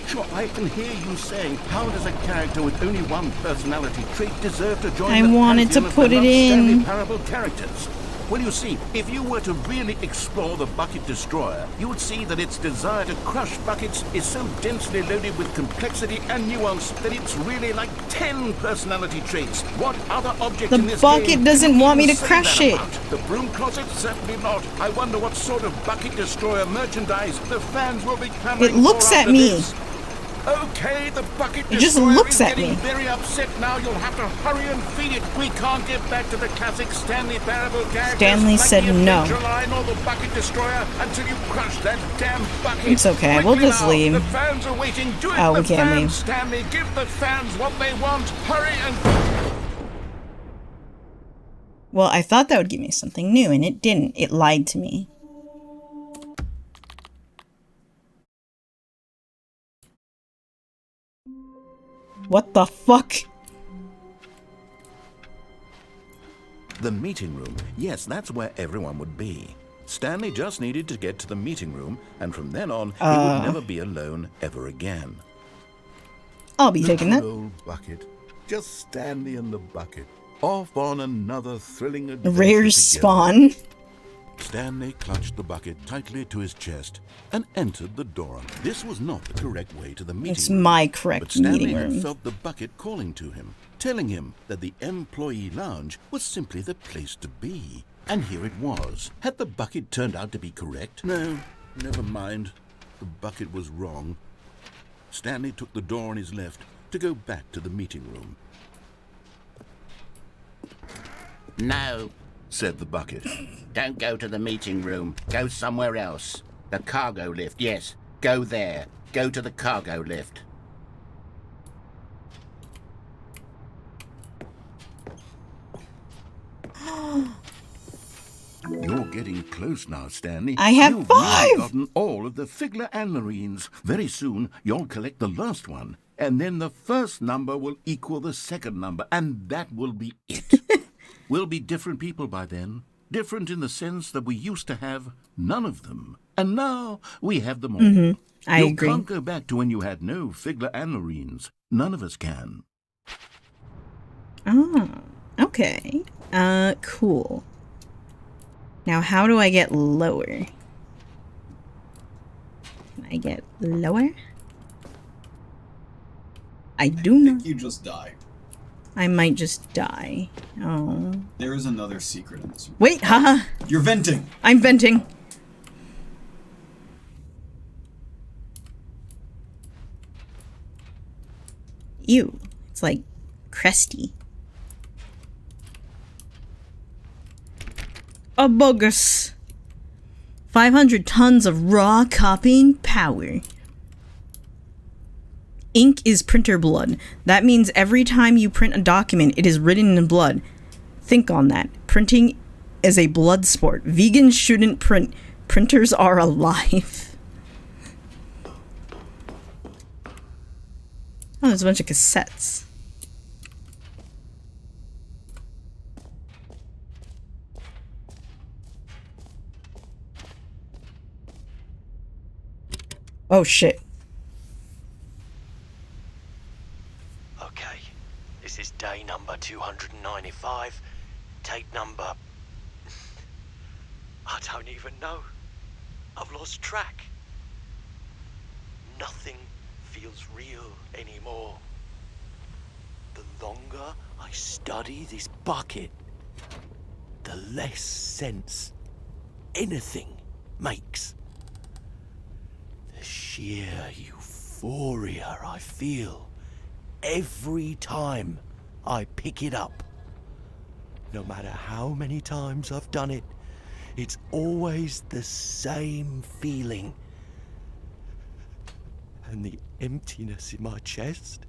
[SPEAKER 9] Sure, I can hear you saying, how does a character with only one personality trait deserve to join
[SPEAKER 1] I
[SPEAKER 9] the
[SPEAKER 1] wanted to
[SPEAKER 9] pantheon of
[SPEAKER 1] put it
[SPEAKER 9] beloved Stanley
[SPEAKER 1] in.
[SPEAKER 9] Parable characters? Well, you see, if you were to really explore the Bucket Destroyer, you would see that its desire to crush buckets is so densely loaded with complexity and nuance that it's really like 10 personality traits. What other object
[SPEAKER 1] The
[SPEAKER 9] in this
[SPEAKER 1] bucket
[SPEAKER 9] game
[SPEAKER 1] doesn't
[SPEAKER 9] can
[SPEAKER 1] want me
[SPEAKER 9] even
[SPEAKER 1] to
[SPEAKER 9] say
[SPEAKER 1] crush
[SPEAKER 9] that
[SPEAKER 1] it.
[SPEAKER 9] about? The Broom Closet? Certainly not. I wonder what sort of Bucket Destroyer merchandise the fans will be clamoring
[SPEAKER 1] It looks
[SPEAKER 9] for
[SPEAKER 1] at
[SPEAKER 9] after
[SPEAKER 1] me.
[SPEAKER 9] this. Okay, the Bucket
[SPEAKER 1] It just
[SPEAKER 9] Destroyer
[SPEAKER 1] looks
[SPEAKER 9] is
[SPEAKER 1] at
[SPEAKER 9] getting
[SPEAKER 1] me.
[SPEAKER 9] very upset now. You'll have to hurry and feed it. We can't get back to the classic Stanley Parable characters
[SPEAKER 1] Stanley
[SPEAKER 9] like
[SPEAKER 1] said
[SPEAKER 9] the
[SPEAKER 1] no.
[SPEAKER 9] Adventure Line or the Bucket Destroyer until you crush that damn bucket.
[SPEAKER 1] It's okay, we'll
[SPEAKER 9] Quickly
[SPEAKER 1] just
[SPEAKER 9] now.
[SPEAKER 1] leave.
[SPEAKER 9] The fans are waiting. Do it,
[SPEAKER 1] Oh, we
[SPEAKER 9] the
[SPEAKER 1] can't
[SPEAKER 9] fans,
[SPEAKER 1] leave.
[SPEAKER 9] Stanley. Give the fans what they want. Hurry and...
[SPEAKER 1] Well, I thought that would give me something new, and it didn't. It lied to me. What the fuck?
[SPEAKER 2] The meeting room. Yes, that's where everyone would be. Stanley just needed to get to the meeting room, and from then on, he would never be alone ever again.
[SPEAKER 1] I'll be taking that.
[SPEAKER 9] Good old bucket. Just Stanley and the bucket. Off on another thrilling adventure
[SPEAKER 1] Rare
[SPEAKER 9] together.
[SPEAKER 1] spawn.
[SPEAKER 9] Stanley clutched the bucket tightly to his chest and entered the door. This was not the correct way to the meeting
[SPEAKER 1] It's
[SPEAKER 9] room.
[SPEAKER 1] my
[SPEAKER 9] But
[SPEAKER 1] correct
[SPEAKER 9] Stanley
[SPEAKER 1] meeting
[SPEAKER 9] had
[SPEAKER 1] room.
[SPEAKER 9] felt the bucket calling to him, telling him that the employee lounge was simply the place to be. And here it was. Had the bucket turned out to be correct? No, never mind. The bucket was wrong. Stanley took the door on his left to go back to the meeting room.
[SPEAKER 13] No,
[SPEAKER 9] said the bucket.
[SPEAKER 13] don't go to the meeting room. Go somewhere else. The cargo lift, yes. Go there. Go to the cargo lift.
[SPEAKER 9] You're getting close now, Stanley.
[SPEAKER 1] I have
[SPEAKER 9] You've
[SPEAKER 1] 5!
[SPEAKER 9] You've gotten all of the Figler and Marines. Very soon, you'll collect the last one. And then the first number will equal the second number. And that will be it. We'll be different people by then. Different in the sense that we used to have none of them. And now we have them all.
[SPEAKER 1] I
[SPEAKER 9] you
[SPEAKER 1] agree.
[SPEAKER 9] can't go back to when you had no Figler and Marines. None of us can.
[SPEAKER 1] Oh, okay. Cool. Now, how do I get lower? Can I get lower? I do
[SPEAKER 3] I
[SPEAKER 1] not.
[SPEAKER 3] think you just die.
[SPEAKER 1] I might just die. Oh.
[SPEAKER 3] There is another secret in this room.
[SPEAKER 1] Wait, haha.
[SPEAKER 3] You're venting.
[SPEAKER 1] I'm venting. Ew. It's like crusty. A bogus. 500 tons of raw copying power. Ink is printer blood. That means every time you print a document, it is written in blood. Think on that. Printing is a blood sport. Vegans shouldn't print. Printers are alive. Oh, there's a bunch of cassettes. Oh shit.
[SPEAKER 14] Okay, this is day number 295. Tape number... I don't even know. I've lost track. Nothing feels real anymore. The longer I study this bucket, the less sense anything makes. The sheer euphoria I feel every time I pick it up. No matter how many times I've done it, it's always the same feeling. And the emptiness in my chest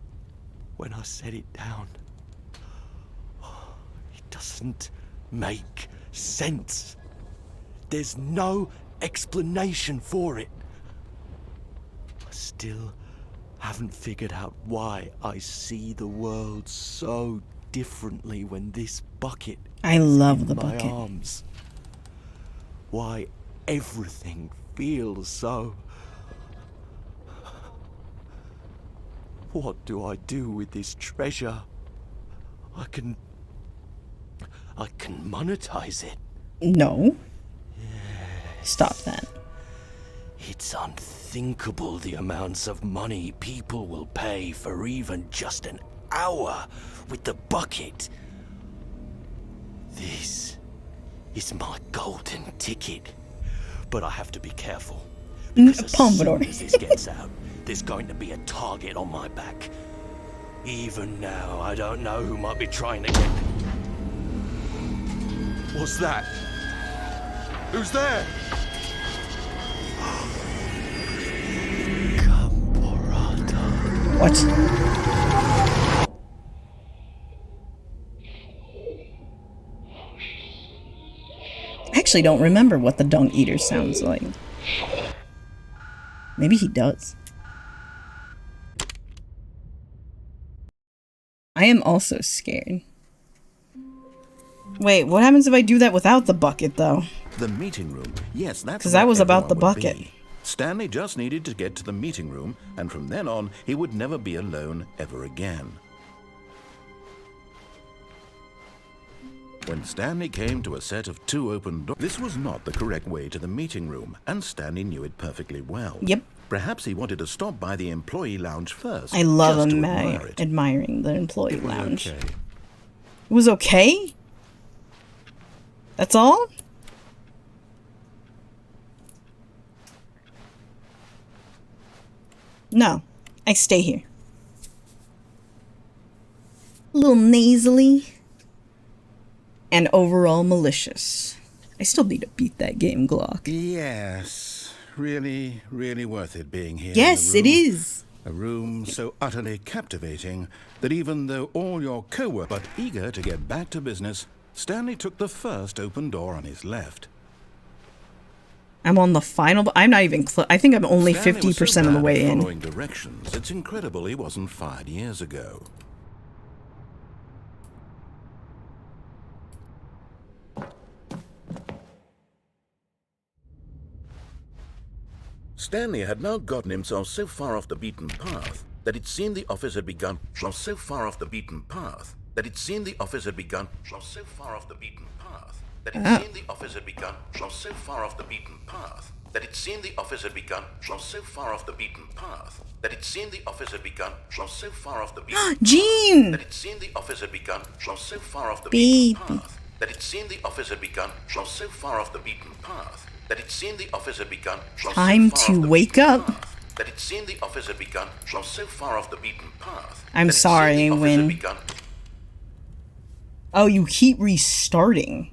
[SPEAKER 14] when I set it down. It doesn't make sense. There's no explanation for it. I still haven't figured out why I see the world so differently when this bucket
[SPEAKER 1] I love
[SPEAKER 14] is
[SPEAKER 1] the
[SPEAKER 14] in my
[SPEAKER 1] bucket.
[SPEAKER 14] arms. Why everything feels so... What do I do with this treasure? I can monetize it.
[SPEAKER 1] No. Stop that.
[SPEAKER 14] It's unthinkable the amounts of money people will pay for even just an hour with the bucket. This is my golden ticket. But I have to be careful. Because as soon as this gets out, there's going to be a target on my back. Even now, I don't know who might be trying to get... What's that? Who's there?
[SPEAKER 1] What? I actually don't remember what the Dung Eater sounds like. Maybe he does. I am also scared. Wait, what happens if I do that without the bucket, though?
[SPEAKER 2] The meeting room. Yes, that's
[SPEAKER 1] because that was about the
[SPEAKER 2] everyone would
[SPEAKER 1] bucket.
[SPEAKER 2] be. Stanley just needed to get to the meeting room, and from then on, he would never be alone ever again. When Stanley came to a set of 2 open doors, this was not the correct way to the meeting room, and Stanley knew it perfectly well.
[SPEAKER 1] Yep.
[SPEAKER 2] Perhaps he wanted to stop by the employee lounge first.
[SPEAKER 1] I love
[SPEAKER 2] just to admire it.
[SPEAKER 1] admiring the employee lounge.
[SPEAKER 2] Okay.
[SPEAKER 1] It was okay? That's all? No, I stay here. A little nasally. And overall malicious. I still need to beat that game, Glock.
[SPEAKER 2] Yes, really, really worth it being here.
[SPEAKER 1] Yes,
[SPEAKER 2] in
[SPEAKER 1] it
[SPEAKER 2] the room.
[SPEAKER 1] is.
[SPEAKER 2] A room so utterly captivating that even though all your co-workers but eager to get back to business, Stanley took the first open door on his left.
[SPEAKER 1] I'm on the final, I'm not even I think I'm only 50% of the way in.
[SPEAKER 2] Following directions, it's incredible he wasn't fired years ago. Stanley had now gotten himself so far off the beaten path that it seemed the office had begun that it seemed the office had begun so far off the beaten path that it seemed the office had begun so far off the beaten path that it seemed the office had begun so far off the beaten path that it seemed the office had begun so far off the beaten path
[SPEAKER 1] Gene!
[SPEAKER 2] that it seemed the office had begun so far off the
[SPEAKER 1] Baby.
[SPEAKER 2] beaten path that it seemed the office had begun so far off the beaten path that it seemed the office had begun
[SPEAKER 1] Time to wake up.
[SPEAKER 2] that it seemed the office had begun so far off the beaten path.
[SPEAKER 1] I'm sorry, Win. Oh, you keep restarting.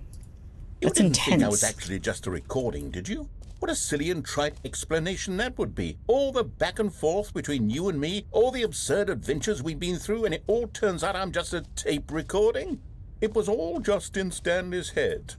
[SPEAKER 1] That's
[SPEAKER 2] You didn't think I was
[SPEAKER 1] intense.
[SPEAKER 2] actually just a recording, did you? What a silly and trite explanation that would be. All the back and forth between you and me, all the absurd adventures we've been through, and it all turns out I'm just a tape recording? It was all just in Stanley's head.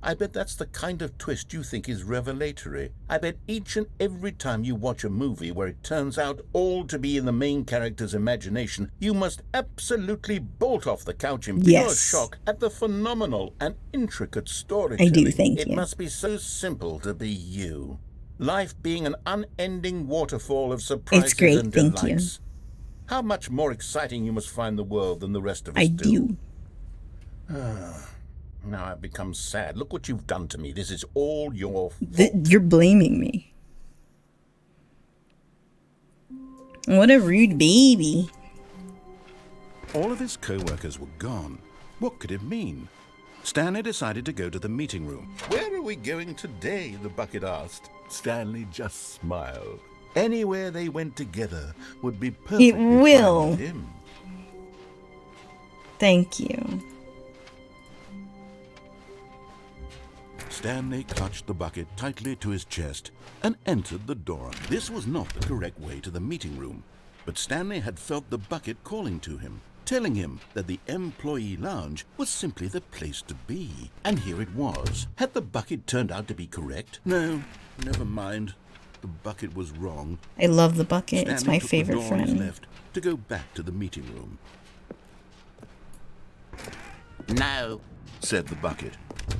[SPEAKER 2] I bet that's the kind of twist you think is revelatory. I bet each and every time you watch a movie where it turns out all to be in the main character's imagination, you must absolutely bolt off the couch in pure
[SPEAKER 1] Yes.
[SPEAKER 2] shock at the phenomenal and intricate
[SPEAKER 1] I
[SPEAKER 2] storytelling.
[SPEAKER 1] do, thank
[SPEAKER 2] It
[SPEAKER 1] you.
[SPEAKER 2] must be so simple to be you. Life being an unending waterfall of surprises
[SPEAKER 1] great,
[SPEAKER 2] and
[SPEAKER 1] thank you.
[SPEAKER 2] delights. How much more exciting you must find the world than the rest of us
[SPEAKER 1] I
[SPEAKER 2] do.
[SPEAKER 1] do.
[SPEAKER 2] Now I've become sad. Look what you've done to me. This is all your fault.
[SPEAKER 1] You're blaming me. What a rude baby.
[SPEAKER 2] All of his co-workers were gone. What could it mean? Stanley decided to go to the meeting room. Where are we going today? The bucket asked. Stanley just smiled. Anywhere they went together would be perfectly
[SPEAKER 1] It will.
[SPEAKER 2] fine with him.
[SPEAKER 1] Thank you.
[SPEAKER 2] Stanley clutched the bucket tightly to his chest and entered the door. This was not the correct way to the meeting room, but Stanley had felt the bucket calling to him, telling him that the employee lounge was simply the place to be. And here it was. Had the bucket turned out to be correct? No, never mind. The bucket was wrong.
[SPEAKER 1] I love the bucket. It's
[SPEAKER 2] Stanley
[SPEAKER 1] my
[SPEAKER 2] took
[SPEAKER 1] favorite
[SPEAKER 2] the door on his
[SPEAKER 1] friend.
[SPEAKER 2] left to go back to the meeting room.
[SPEAKER 13] No,
[SPEAKER 2] said the bucket.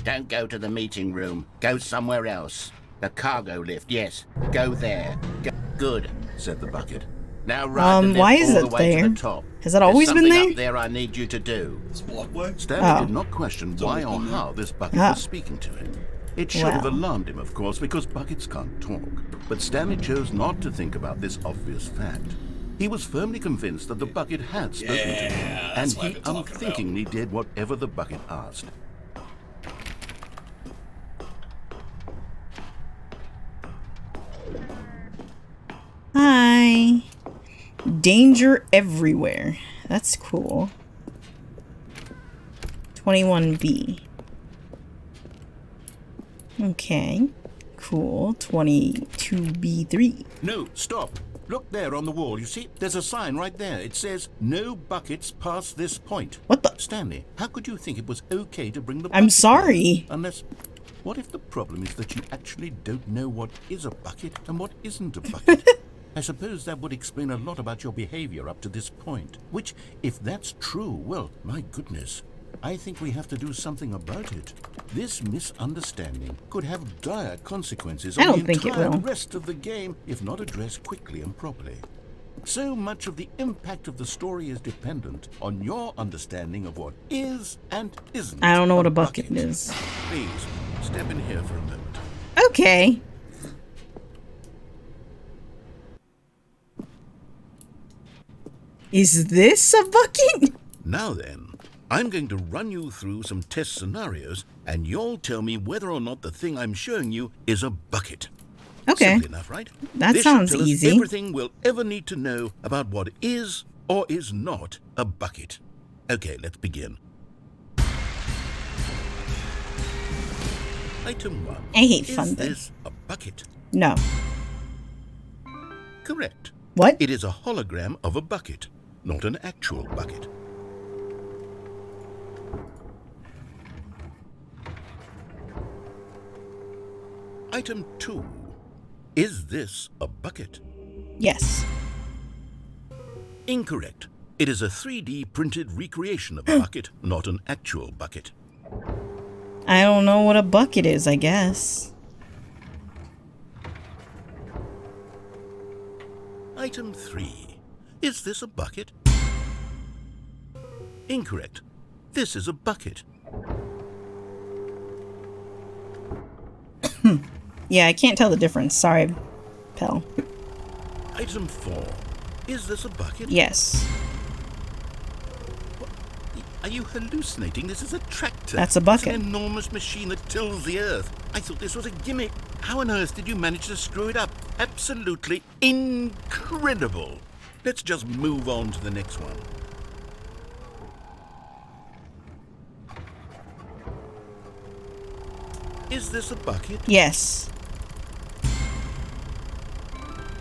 [SPEAKER 13] don't go to the meeting room. Go somewhere else. The cargo lift, yes. Go there. Good,
[SPEAKER 2] said the bucket.
[SPEAKER 13] Now ride the lift
[SPEAKER 1] why is
[SPEAKER 13] all
[SPEAKER 1] it
[SPEAKER 13] the way
[SPEAKER 1] there?
[SPEAKER 13] to the top.
[SPEAKER 1] Has that always
[SPEAKER 13] There's
[SPEAKER 1] been
[SPEAKER 13] something
[SPEAKER 1] there?
[SPEAKER 13] up there I need you to do.
[SPEAKER 2] Stanley
[SPEAKER 1] Oh.
[SPEAKER 2] did not question why or how this bucket
[SPEAKER 1] Ah.
[SPEAKER 2] was speaking to him. It should have
[SPEAKER 1] Well.
[SPEAKER 2] alarmed him, of course, because buckets can't talk. But Stanley chose not to think about this obvious fact. He was firmly convinced that the bucket had spoken to him, and he unthinkingly did whatever the bucket asked.
[SPEAKER 1] Hi. Danger everywhere. That's cool. 21B. Okay. Cool. 22B3.
[SPEAKER 2] No, stop. Look there on the wall. You see, there's a sign right there. It says, "No buckets past this point."
[SPEAKER 1] What the?
[SPEAKER 2] Stanley, how could you think it was okay to bring the
[SPEAKER 1] I'm
[SPEAKER 2] bucket
[SPEAKER 1] sorry.
[SPEAKER 2] there? Unless, what if the problem is that you actually don't know what is a bucket and what isn't a bucket? I suppose that would explain a lot about your behavior up to this point. Which, if that's true, well, my goodness, I think we have to do something about it. This misunderstanding could have dire consequences
[SPEAKER 1] I
[SPEAKER 2] on
[SPEAKER 1] don't
[SPEAKER 2] the
[SPEAKER 1] think it
[SPEAKER 2] entire
[SPEAKER 1] will.
[SPEAKER 2] rest of the game if not addressed quickly and properly. So much of the impact of the story is dependent on your understanding of what is and isn't.
[SPEAKER 1] I don't know what a bucket is.
[SPEAKER 2] Please, step in here for a moment.
[SPEAKER 1] Okay. Is this a bucket?
[SPEAKER 2] Now then, I'm going to run you through some test scenarios, and you'll tell me whether or not the thing I'm showing you is a bucket.
[SPEAKER 1] Okay.
[SPEAKER 2] Simple enough, right?
[SPEAKER 1] That
[SPEAKER 2] This
[SPEAKER 1] sounds
[SPEAKER 2] should tell us
[SPEAKER 1] easy.
[SPEAKER 2] everything we'll ever need to know about what is or is not a bucket. Okay, let's begin. Item 1.
[SPEAKER 1] I hate
[SPEAKER 2] Is
[SPEAKER 1] fun
[SPEAKER 2] this a bucket?
[SPEAKER 1] No.
[SPEAKER 2] Correct.
[SPEAKER 1] What?
[SPEAKER 2] It is a hologram of a bucket, not an actual bucket. Item 2. Is this a bucket?
[SPEAKER 1] Yes.
[SPEAKER 2] Incorrect. It is a 3D printed recreation of a bucket, not an actual bucket.
[SPEAKER 1] I don't know what a bucket is, I guess.
[SPEAKER 2] Item 3. Is this a bucket? Incorrect. This is a bucket.
[SPEAKER 1] Yeah, I can't tell the difference. Sorry, pal.
[SPEAKER 2] Item 4. Is this a bucket?
[SPEAKER 1] Yes.
[SPEAKER 2] What? Are you hallucinating? This is a tractor.
[SPEAKER 1] That's a bucket.
[SPEAKER 2] It's an enormous machine that tills the earth. I thought this was a gimmick. How on earth did you manage to screw it up? Absolutely incredible. Let's just move on to the next one. Is this a bucket?
[SPEAKER 1] Yes.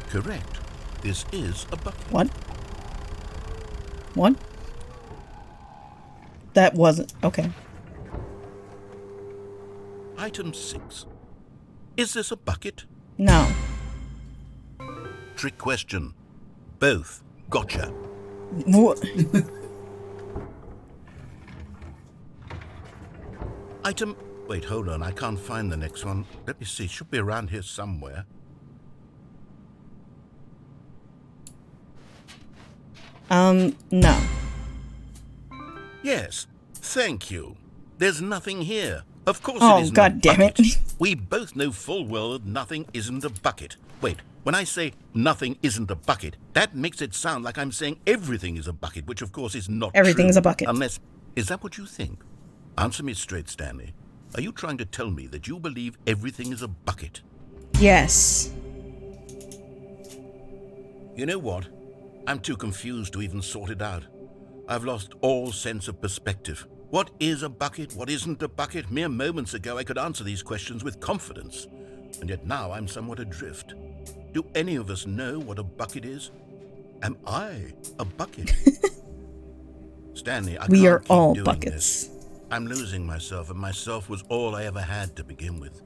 [SPEAKER 2] Correct. This is a bucket.
[SPEAKER 1] What? What? That wasn't... Okay.
[SPEAKER 2] Item 6. Is this a bucket?
[SPEAKER 1] No.
[SPEAKER 2] Trick question. Both. Gotcha.
[SPEAKER 1] What?
[SPEAKER 2] Item... Wait, hold on. I can't find the next one. Let me see. Should be around here somewhere.
[SPEAKER 1] No.
[SPEAKER 2] Yes. Thank you. There's nothing here. Of course
[SPEAKER 1] Oh,
[SPEAKER 2] it isn't
[SPEAKER 1] God
[SPEAKER 2] a
[SPEAKER 1] damn
[SPEAKER 2] bucket.
[SPEAKER 1] it.
[SPEAKER 2] We both know full well that nothing isn't a bucket. Wait, when I say nothing isn't a bucket, that makes it sound like I'm saying everything is a bucket, which of course is not
[SPEAKER 1] Everything
[SPEAKER 2] true.
[SPEAKER 1] is a bucket.
[SPEAKER 2] Unless... Is that what you think? Answer me straight, Stanley. Are you trying to tell me that you believe everything is a bucket?
[SPEAKER 1] Yes.
[SPEAKER 2] You know what? I'm too confused to even sort it out. I've lost all sense of perspective. What is a bucket? What isn't a bucket? Mere moments ago I could answer these questions with confidence. And yet now I'm somewhat adrift. Do any of us know what a bucket is? Am I a bucket? Stanley, I
[SPEAKER 1] We
[SPEAKER 2] can't
[SPEAKER 1] are
[SPEAKER 2] keep
[SPEAKER 1] all
[SPEAKER 2] doing
[SPEAKER 1] buckets.
[SPEAKER 2] this. I'm losing myself, and myself was all I ever had to begin with.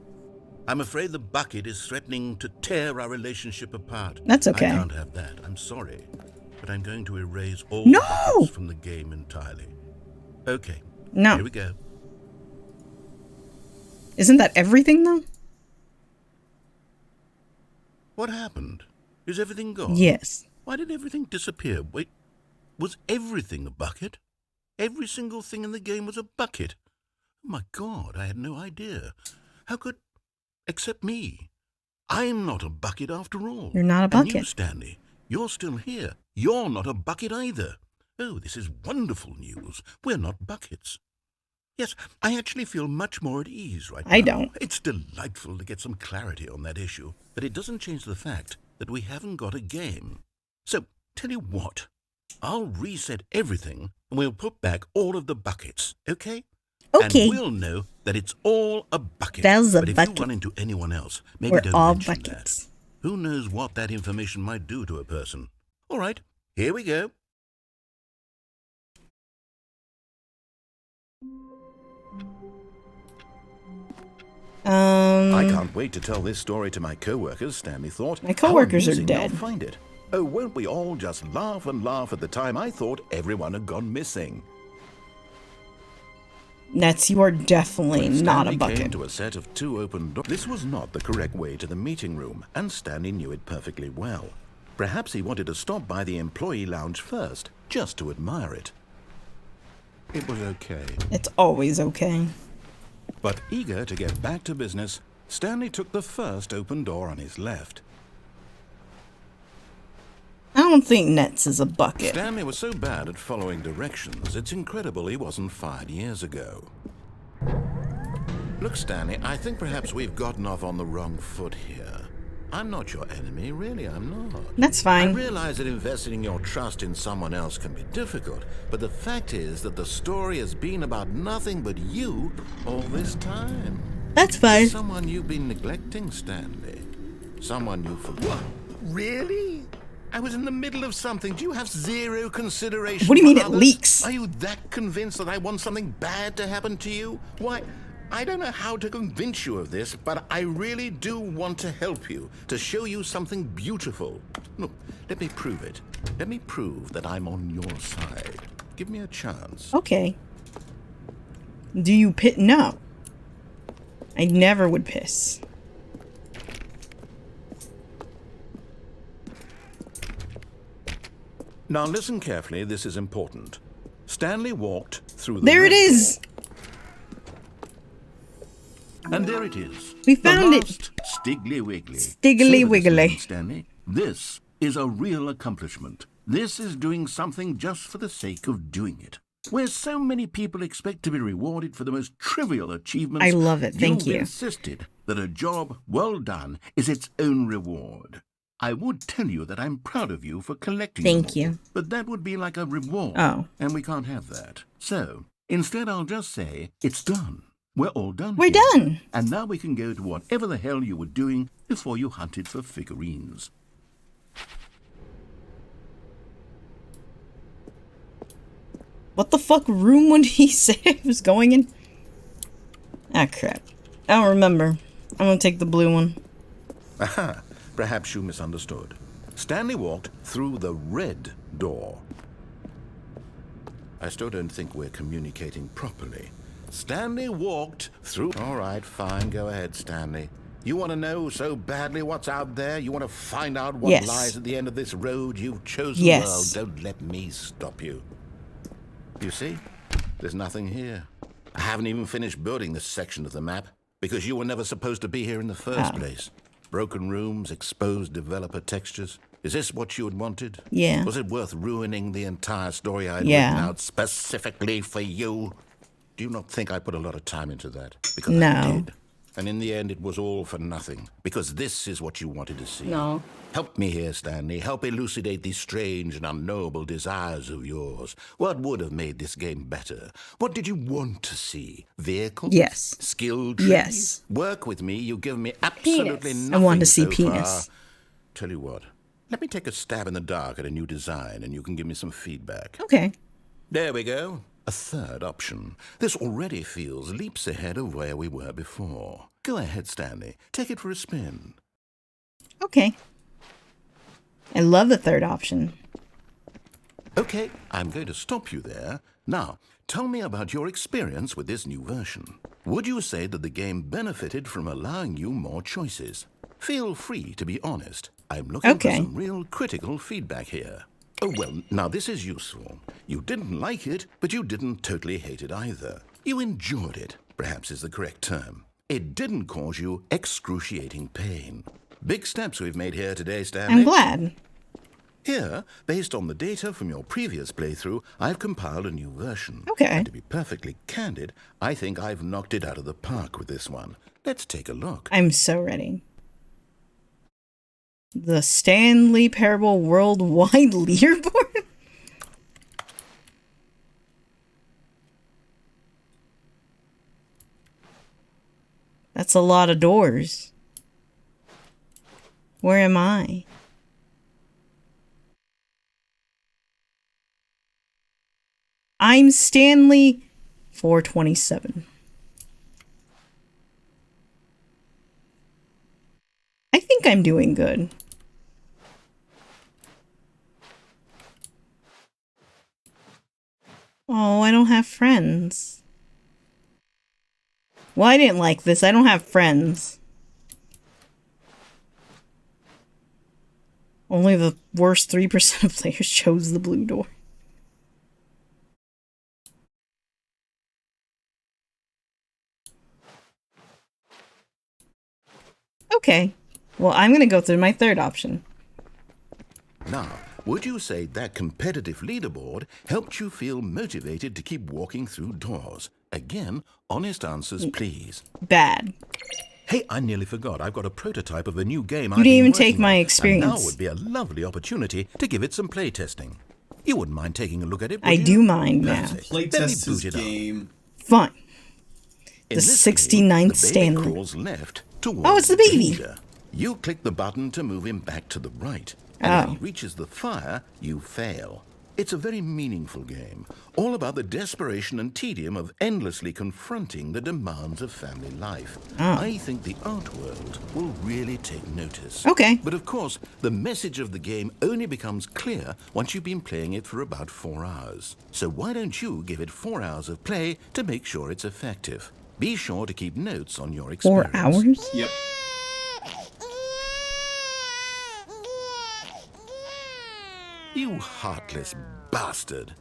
[SPEAKER 2] I'm afraid the bucket is threatening to tear our relationship apart.
[SPEAKER 1] That's okay.
[SPEAKER 2] I can't have that. I'm sorry. But I'm going to erase all
[SPEAKER 1] No!
[SPEAKER 2] buckets from the game entirely. Okay.
[SPEAKER 1] No.
[SPEAKER 2] Here we go.
[SPEAKER 1] Isn't that everything, though?
[SPEAKER 2] What happened? Is everything gone?
[SPEAKER 1] Yes.
[SPEAKER 2] Why did everything disappear? Wait, was everything a bucket? Every single thing in the game was a bucket. Oh my God, I had no idea. How could... Except me. I'm not a bucket after all.
[SPEAKER 1] You're not a bucket.
[SPEAKER 2] And you, Stanley, you're still here. You're not a bucket either. Oh, this is wonderful news. We're not buckets. Yes, I actually feel much more at ease right now.
[SPEAKER 1] I don't.
[SPEAKER 2] It's delightful to get some clarity on that issue, but it doesn't change the fact that we haven't got a game. So, tell you what, I'll reset everything and we'll put back all of the buckets, okay?
[SPEAKER 1] Okay.
[SPEAKER 2] And we'll know that it's all a bucket.
[SPEAKER 1] That's a
[SPEAKER 2] but if
[SPEAKER 1] bucket.
[SPEAKER 2] you run into anyone else, maybe
[SPEAKER 1] We're
[SPEAKER 2] don't
[SPEAKER 1] all
[SPEAKER 2] mention
[SPEAKER 1] buckets.
[SPEAKER 2] that. Who knows what that information might do to a person? All right, here we go. I can't wait to tell this story to my co-workers, Stanley thought.
[SPEAKER 1] My co-workers
[SPEAKER 2] How
[SPEAKER 1] are
[SPEAKER 2] amusing
[SPEAKER 1] dead.
[SPEAKER 2] they'll find it. Oh, won't we all just laugh and laugh at the time I thought everyone had gone missing?
[SPEAKER 1] Nets, you are definitely
[SPEAKER 2] When
[SPEAKER 1] not a
[SPEAKER 2] Stanley came
[SPEAKER 1] bucket.
[SPEAKER 2] to a set of 2 open doors. This was not the correct way to the meeting room, and Stanley knew it perfectly well. Perhaps he wanted to stop by the employee lounge first, just to admire it. It was okay.
[SPEAKER 1] It's always okay.
[SPEAKER 2] But eager to get back to business, Stanley took the first open door on his left.
[SPEAKER 1] I don't think Nets is a bucket.
[SPEAKER 2] Stanley was so bad at following directions, it's incredible he wasn't fired years ago. Look, Stanley, I think perhaps we've gotten off on the wrong foot here. I'm not your enemy, really, I'm not.
[SPEAKER 1] That's fine.
[SPEAKER 2] I realize that investing your trust in someone else can be difficult, but the fact is that the story has been about nothing but you all this time.
[SPEAKER 1] That's fine.
[SPEAKER 2] Someone you've been neglecting, Stanley. Someone you forgot. Really? I was in the middle of something. Do you have zero consideration?
[SPEAKER 1] What do you mean
[SPEAKER 2] for
[SPEAKER 1] it
[SPEAKER 2] others?
[SPEAKER 1] leaks?
[SPEAKER 2] Are you that convinced that I want something bad to happen to you? Why, I don't know how to convince you of this, but I really do want to help you, to show you something beautiful. Look, let me prove it. Let me prove that I'm on your side. Give me a chance.
[SPEAKER 1] Okay. Do you piss? No. I never would piss.
[SPEAKER 2] Now listen carefully, this is important. Stanley walked through the
[SPEAKER 1] There it
[SPEAKER 2] red
[SPEAKER 1] is!
[SPEAKER 2] door. And there it is.
[SPEAKER 1] We found
[SPEAKER 2] the
[SPEAKER 1] it.
[SPEAKER 2] last Stiggly Wiggly.
[SPEAKER 1] Stiggly
[SPEAKER 2] Savor this
[SPEAKER 1] Wiggly.
[SPEAKER 2] moment, Stanley. This is a real accomplishment. This is doing something just for the sake of doing it. Where so many people expect to be rewarded for the most trivial achievements,
[SPEAKER 1] I love it. Thank you.
[SPEAKER 2] You've insisted that a job well done is its own reward. I would tell you that I'm proud of you for collecting them
[SPEAKER 1] Thank
[SPEAKER 2] all,
[SPEAKER 1] you.
[SPEAKER 2] but that would be like a reward,
[SPEAKER 1] Oh.
[SPEAKER 2] and we can't have that. So, instead I'll just say, it's done. We're all done.
[SPEAKER 1] We're
[SPEAKER 2] here.
[SPEAKER 1] done.
[SPEAKER 2] And now we can go to whatever the hell you were doing before you hunted for figurines.
[SPEAKER 1] What the fuck room would he say I was going in? Ah, crap. I don't remember. I'm gonna take the blue one.
[SPEAKER 2] Aha, perhaps you misunderstood. Stanley walked through the red door. I still don't think we're communicating properly. Stanley walked through... All right, fine, go ahead, Stanley. You want to know so badly what's out there? You want to find out what
[SPEAKER 1] Yes.
[SPEAKER 2] lies at the end of this road you've chosen?
[SPEAKER 1] Yes.
[SPEAKER 2] Well, don't let me stop you. You see? There's nothing here. I haven't even finished building this section of the map because you were never supposed to be here in the first place. Broken rooms, exposed developer textures. Is this what you had wanted?
[SPEAKER 1] Yeah.
[SPEAKER 2] Was it worth ruining the entire story I'd
[SPEAKER 1] Yeah.
[SPEAKER 2] written out specifically for you? Do you not think I put a lot of time into that? Because I
[SPEAKER 1] No.
[SPEAKER 2] did. And in the end, it was all for nothing. Because this is what you wanted to see.
[SPEAKER 12] No.
[SPEAKER 2] Help me here, Stanley. Help elucidate these strange and unknowable desires of yours. What would have made this game better? What did you want to see? Vehicles?
[SPEAKER 1] Yes.
[SPEAKER 2] Skill trees?
[SPEAKER 1] Yes.
[SPEAKER 2] Work with me. You've given me absolutely
[SPEAKER 12] Penis.
[SPEAKER 2] nothing
[SPEAKER 1] I wanted to see
[SPEAKER 2] so
[SPEAKER 1] penis.
[SPEAKER 2] far. Tell you what. Let me take a stab in the dark at a new design, and you can give me some feedback.
[SPEAKER 1] Okay.
[SPEAKER 2] There we go. A third option. This already feels leaps ahead of where we were before. Go ahead, Stanley. Take it for a spin.
[SPEAKER 1] Okay. I love the third option.
[SPEAKER 2] Okay, I'm going to stop you there. Now, tell me about your experience with this new version. Would you say that the game benefited from allowing you more choices? Feel free to be honest. I'm looking for some real critical feedback here. Oh, well, now this is useful. You didn't like it, but you didn't totally hate it either. You enjoyed it, perhaps is the correct term. It didn't cause you excruciating pain. Big steps we've made here today, Stanley.
[SPEAKER 1] I'm glad.
[SPEAKER 2] Here, based on the data from your previous playthrough, I've compiled a new version.
[SPEAKER 1] Okay.
[SPEAKER 2] And to be perfectly candid, I think I've knocked it out of the park with this one. Let's take a look.
[SPEAKER 1] I'm so ready. The Stanley Parable Worldwide Leaderboard? That's a lot of doors. Where am I? I'm Stanley 427. I think I'm doing good. Oh, I don't have friends. Well, I didn't like this. I don't have friends. Only the worst 3% of players chose the blue door. Okay. Well, I'm going to go through my third option.
[SPEAKER 2] Now, would you say that competitive leaderboard helped you feel motivated to keep walking through doors? Again, honest answers, please.
[SPEAKER 1] Bad.
[SPEAKER 2] Hey, I nearly forgot. I've got a prototype of a new game.
[SPEAKER 1] You didn't even take my experience.
[SPEAKER 2] And now would be a lovely opportunity to give it some play testing. You wouldn't mind taking a look at it, would
[SPEAKER 1] I
[SPEAKER 2] you?
[SPEAKER 1] do mind now.
[SPEAKER 2] Perfect.
[SPEAKER 3] Play
[SPEAKER 2] Let me
[SPEAKER 3] test
[SPEAKER 2] boot
[SPEAKER 3] this
[SPEAKER 2] it up.
[SPEAKER 3] game.
[SPEAKER 1] Fine.
[SPEAKER 2] In
[SPEAKER 1] The
[SPEAKER 2] this
[SPEAKER 1] 69th
[SPEAKER 2] game, the baby
[SPEAKER 1] Stanley.
[SPEAKER 2] crawls left towards
[SPEAKER 1] Oh, it's the baby.
[SPEAKER 2] danger. You click the button to move him back to the right. And if he reaches the fire, you fail. It's a very meaningful game, all about the desperation and tedium of endlessly confronting the demands of family life. I think the art world will really take notice.
[SPEAKER 1] Okay.
[SPEAKER 2] But of course, the message of the game only becomes clear once you've been playing it for about 4 hours. So why don't you give it 4 hours of play to make sure it's effective? Be sure to keep notes on your experience.
[SPEAKER 1] 4 hours?
[SPEAKER 3] Yep.
[SPEAKER 2] You heartless bastard.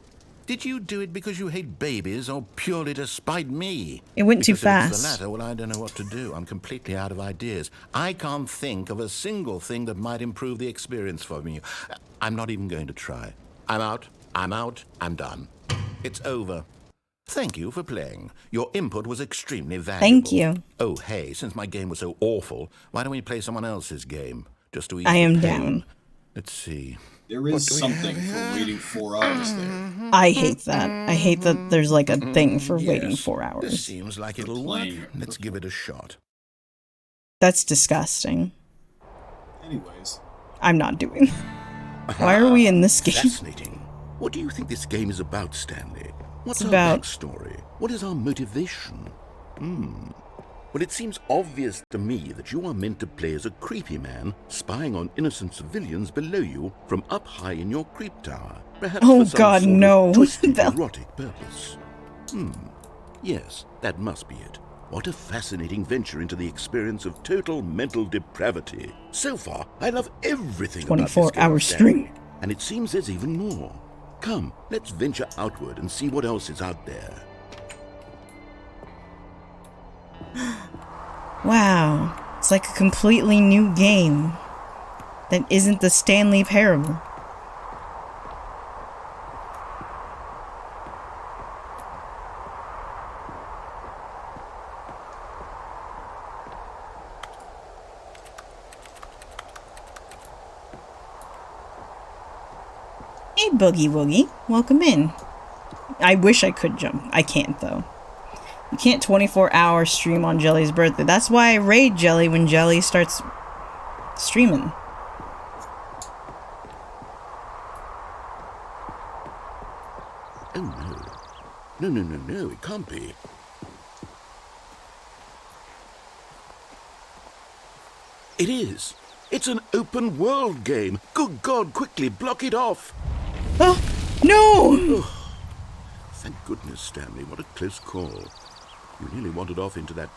[SPEAKER 2] Did you do it because you hate babies or purely to spite me?
[SPEAKER 1] It went too
[SPEAKER 2] Because if it's
[SPEAKER 1] fast.
[SPEAKER 2] the latter, well, I don't know what to do. I'm completely out of ideas. I can't think of a single thing that might improve the experience for me. I'm not even going to try. I'm out. I'm done. It's over. Thank you for playing. Your input was extremely valuable.
[SPEAKER 1] Thank you.
[SPEAKER 2] Oh, hey, since my game was so awful, why don't we play someone else's game? Just to ease
[SPEAKER 1] I
[SPEAKER 2] the
[SPEAKER 1] am
[SPEAKER 2] pain.
[SPEAKER 1] down.
[SPEAKER 2] Let's see.
[SPEAKER 3] There is something for waiting 4 hours there.
[SPEAKER 1] I hate that. I hate that there's like a thing for waiting 4
[SPEAKER 2] This
[SPEAKER 1] hours.
[SPEAKER 2] seems like it'll work. Let's give it a shot.
[SPEAKER 1] That's disgusting.
[SPEAKER 3] Anyways.
[SPEAKER 1] I'm not doing. Why are we in this game?
[SPEAKER 9] Fascinating. What do you think this game is about, Stanley? What's
[SPEAKER 1] It's
[SPEAKER 9] our
[SPEAKER 1] about-
[SPEAKER 9] backstory? What is our motivation? Well, it seems obvious to me that you are meant to play as a creepy man spying on innocent civilians below you from up high in your creep tower. Perhaps
[SPEAKER 1] Oh,
[SPEAKER 9] for some
[SPEAKER 1] God,
[SPEAKER 9] sort of
[SPEAKER 1] no.
[SPEAKER 9] twisted erotic purpose. Yes, that must be it. What a fascinating venture into the experience of total mental depravity. So far, I love everything about this
[SPEAKER 1] 24-hour
[SPEAKER 9] game, Stanley.
[SPEAKER 1] stream.
[SPEAKER 9] And it seems there's even more. Come, let's venture outward and see what else is out there.
[SPEAKER 1] Wow. It's like a completely new game that isn't the Stanley Parable. Hey, Boogie Woogie. Welcome in. I wish I could jump. I can't, though. You can't 24-hour stream on Jelly's birthday. That's why I raid Jelly when Jelly starts streaming.
[SPEAKER 9] Oh no. No, it can't be. It is. It's an open world game. Good God, quickly block it off.
[SPEAKER 1] Oh, no!
[SPEAKER 9] Oh, thank goodness, Stanley. What a close call. You nearly wandered off into that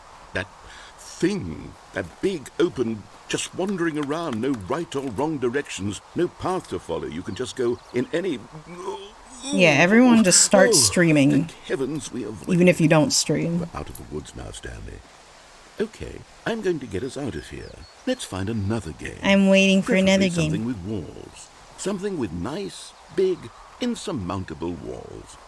[SPEAKER 9] thing. That big, open, just wandering around. No right or wrong directions. No path to follow. You can just go in any...
[SPEAKER 1] Yeah, everyone just starts streaming.
[SPEAKER 9] Thank heavens we avoided.
[SPEAKER 1] Even if you don't stream.
[SPEAKER 9] We're out of the woods now, Stanley. Okay, I'm going to get us out of here. Let's find another game.
[SPEAKER 1] I'm waiting for another
[SPEAKER 9] Preferably
[SPEAKER 1] game.
[SPEAKER 9] Something with walls. Something with nice, big, insurmountable walls.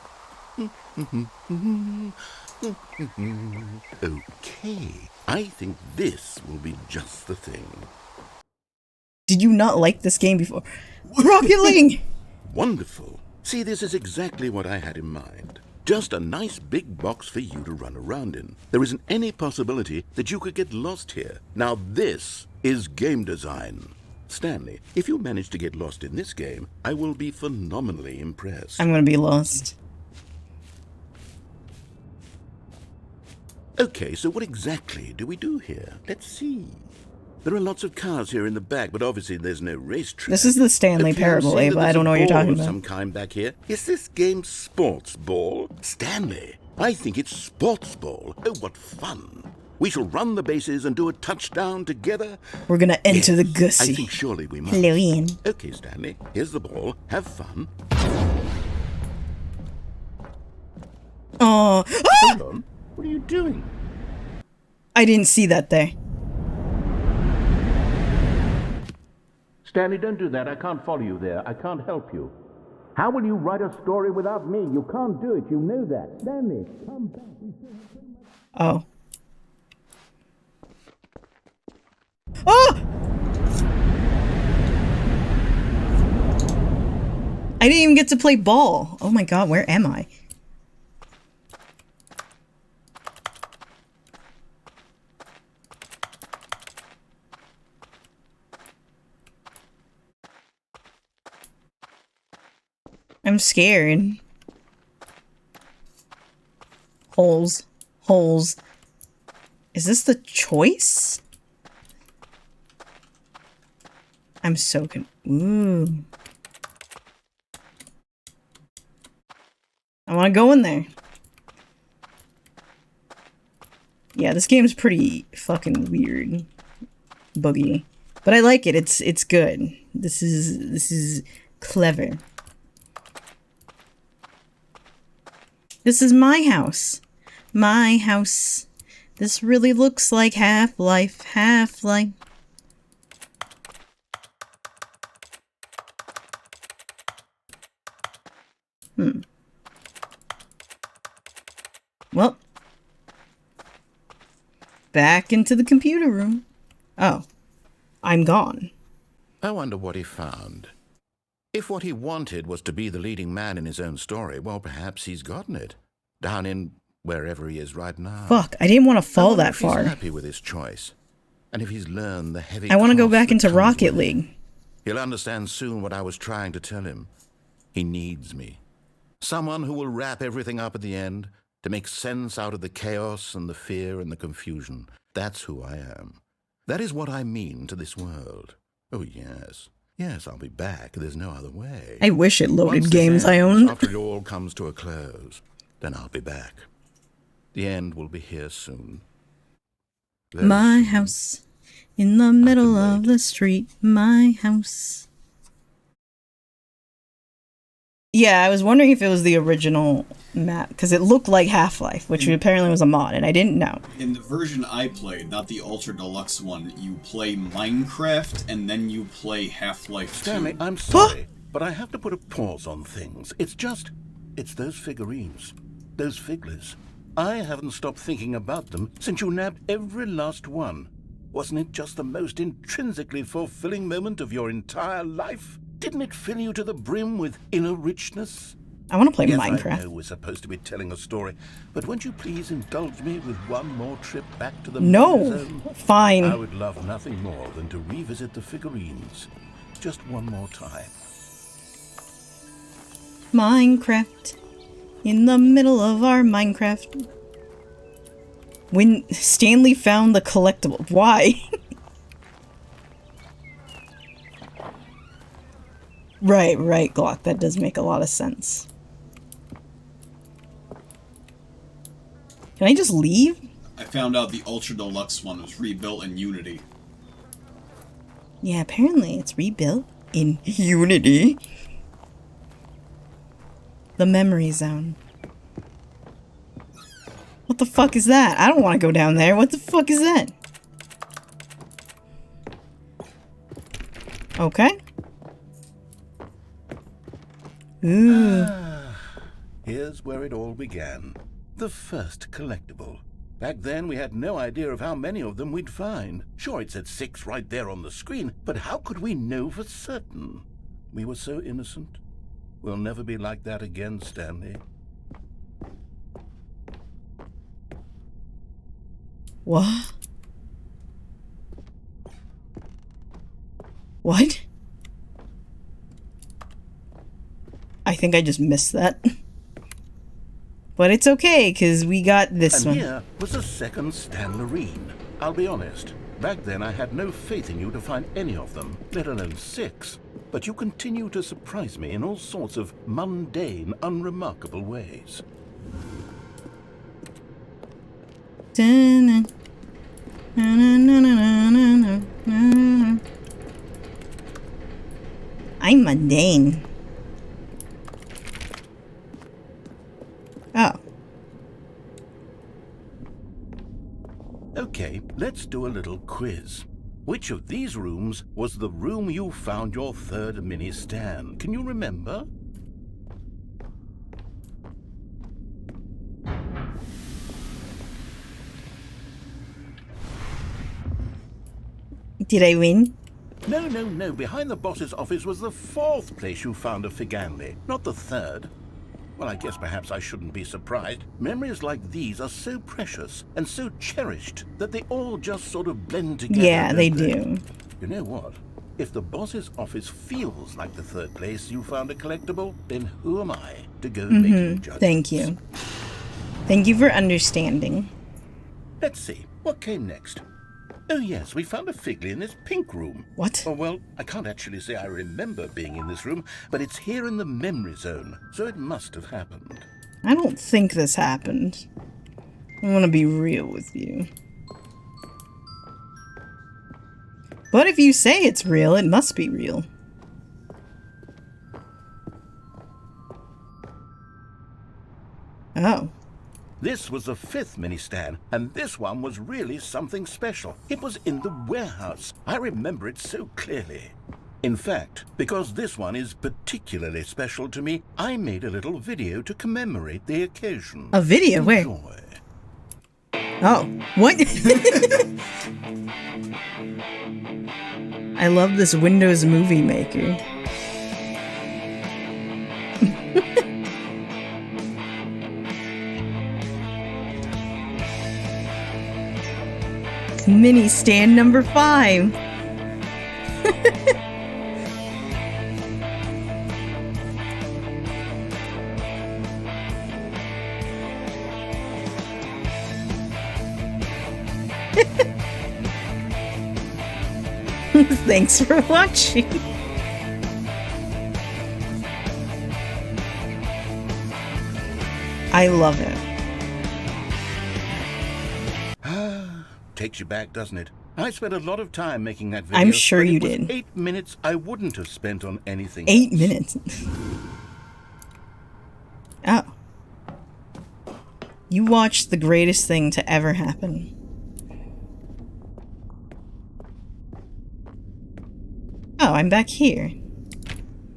[SPEAKER 9] Okay, I think this will be just the thing.
[SPEAKER 1] Did you not like this game before? Rocket League!
[SPEAKER 9] Wonderful. See, this is exactly what I had in mind. Just a nice big box for you to run around in. There isn't any possibility that you could get lost here. Now this is game design. Stanley, if you manage to get lost in this game, I will be phenomenally impressed.
[SPEAKER 1] I'm gonna be lost.
[SPEAKER 9] Okay, so what exactly do we do here? Let's see. There are lots of cars here in the back, but obviously there's no racetrack.
[SPEAKER 1] This is the Stanley Parable, Ava. I don't know what you're talking about.
[SPEAKER 9] Some kind back here. Is this game sports ball? Stanley, I think it's sports ball. Oh, what fun. We shall run the bases and do a touchdown together.
[SPEAKER 1] We're gonna enter the Gussie.
[SPEAKER 9] I think surely we must.
[SPEAKER 1] Hello, Ian.
[SPEAKER 9] Okay, Stanley, here's the ball. Have fun.
[SPEAKER 1] Oh,
[SPEAKER 9] Hold on. What are you doing?
[SPEAKER 1] I didn't see that there.
[SPEAKER 2] Stanley, don't do that. I can't follow you there. I can't help you. How will you write a story without me? You can't do it. You know that. Stanley, come back.
[SPEAKER 1] Oh. Oh! I didn't even get to play ball. Oh my god, where am I? I'm scared. Holes. Holes. Is this the choice? I'm so ooh. I want to go in there. Yeah, this game's pretty fucking weird. Boogie. But I like it. It's good. This is clever. This is my house. My house. This really looks like Half-Life. Half-Life. Well. Back into the computer room. Oh. I'm gone.
[SPEAKER 2] I wonder what he found. If what he wanted was to be the leading man in his own story, well, perhaps he's gotten it. Down in wherever he is right now.
[SPEAKER 1] Fuck, I didn't want to fall that
[SPEAKER 2] If
[SPEAKER 1] far.
[SPEAKER 2] he's happy with his choice, and if he's learned the heavy
[SPEAKER 1] I want to go
[SPEAKER 2] cost
[SPEAKER 1] back
[SPEAKER 2] that
[SPEAKER 1] into
[SPEAKER 2] comes
[SPEAKER 1] Rocket
[SPEAKER 2] with it,
[SPEAKER 1] League.
[SPEAKER 2] he'll understand soon what I was trying to tell him. He needs me. Someone who will wrap everything up at the end to make sense out of the chaos and the fear and the confusion. That's who I am. That is what I mean to this world. Oh, yes. Yes, I'll be back. There's no other way.
[SPEAKER 1] I wish it loaded
[SPEAKER 2] Once this
[SPEAKER 1] games I
[SPEAKER 2] ends,
[SPEAKER 1] owned.
[SPEAKER 2] After it all comes to a close, then I'll be back. The end will be here soon. Very
[SPEAKER 1] My
[SPEAKER 2] soon.
[SPEAKER 1] house in the middle of the street. My house. Yeah, I was wondering if it was the original map, because it looked like Half-Life, which apparently was a mod, and I didn't know.
[SPEAKER 3] In the version I played, not the Ultra Deluxe one, you play Minecraft and then you play Half-Life 2.
[SPEAKER 2] Stanley, I'm sorry, but I have to put a pause on things. It's those figurines. Those figglers. I haven't stopped thinking about them since you nabbed every last one. Wasn't it just the most intrinsically fulfilling moment of your entire life? Didn't it fill you to the brim with inner richness?
[SPEAKER 1] I want to play
[SPEAKER 2] Yes,
[SPEAKER 1] Minecraft.
[SPEAKER 2] I know we're supposed to be telling a story, but won't you please indulge me with one more trip back to the
[SPEAKER 1] No,
[SPEAKER 2] memory zone?
[SPEAKER 1] fine.
[SPEAKER 2] I would love nothing more than to revisit the figurines. Just one more time.
[SPEAKER 1] Minecraft. In the middle of our Minecraft. When Stanley found the collectible. Why? Right, Glock. That does make a lot of sense. Can I just leave?
[SPEAKER 3] I found out the Ultra Deluxe one was rebuilt in Unity.
[SPEAKER 1] Yeah, apparently it's rebuilt in Unity. The memory zone. What the fuck is that? I don't want to go down there. What the fuck is that? Okay. Ooh.
[SPEAKER 2] Here's where it all began. The first collectible. Back then, we had no idea of how many of them we'd find. Sure, it said 6 right there on the screen, but how could we know for certain? We were so innocent. We'll never be like that again, Stanley.
[SPEAKER 1] What? What? I think I just missed that. But it's okay, because we got this one.
[SPEAKER 2] And here was a second Stanlerine. I'll be honest, back then I had no faith in you to find any of them, let alone 6. But you continue to surprise me in all sorts of mundane, unremarkable ways.
[SPEAKER 1] I'm mundane. Oh.
[SPEAKER 2] Okay, let's do a little quiz. Which of these rooms was the room you found your third mini Stan? Can you remember?
[SPEAKER 1] Did I win?
[SPEAKER 2] No. Behind the boss's office was the 4th place you found a Figanli, not the 3rd. Well, I guess perhaps I shouldn't be surprised. Memories like these are so precious and so cherished that they all just sort of blend together.
[SPEAKER 1] Yeah, they
[SPEAKER 2] don't
[SPEAKER 1] do.
[SPEAKER 2] You know what? If the boss's office feels like the 3rd place you found a collectible, then who am I to go making judgments?
[SPEAKER 1] Thank you. Thank you for understanding.
[SPEAKER 2] Let's see. What came next? Oh yes, we found a Figley in this pink room.
[SPEAKER 1] What?
[SPEAKER 2] Oh well, I can't actually say I remember being in this room, but it's here in the memory zone, so it must have happened.
[SPEAKER 1] I don't think this happened. I want to be real with you. But if you say it's real, it must be real. Oh.
[SPEAKER 9] This was the 5th mini stand, and this one was really something special. It was in the warehouse. I remember it so clearly. In fact, because this one is particularly special to me, I made a little video to commemorate the occasion.
[SPEAKER 1] A video? Where?
[SPEAKER 9] Enjoy.
[SPEAKER 1] Oh, what? I love this Windows Movie Maker. Mini stand number 5. Thanks for watching. I love it.
[SPEAKER 9] Takes you back, doesn't it? I spent a lot of time making that video.
[SPEAKER 1] I'm sure
[SPEAKER 9] but
[SPEAKER 1] you
[SPEAKER 9] it was
[SPEAKER 1] did.
[SPEAKER 9] 8 minutes I wouldn't have spent on anything
[SPEAKER 1] 8
[SPEAKER 9] else.
[SPEAKER 1] minutes. Oh. You watched the greatest thing to ever happen. Oh, I'm back here.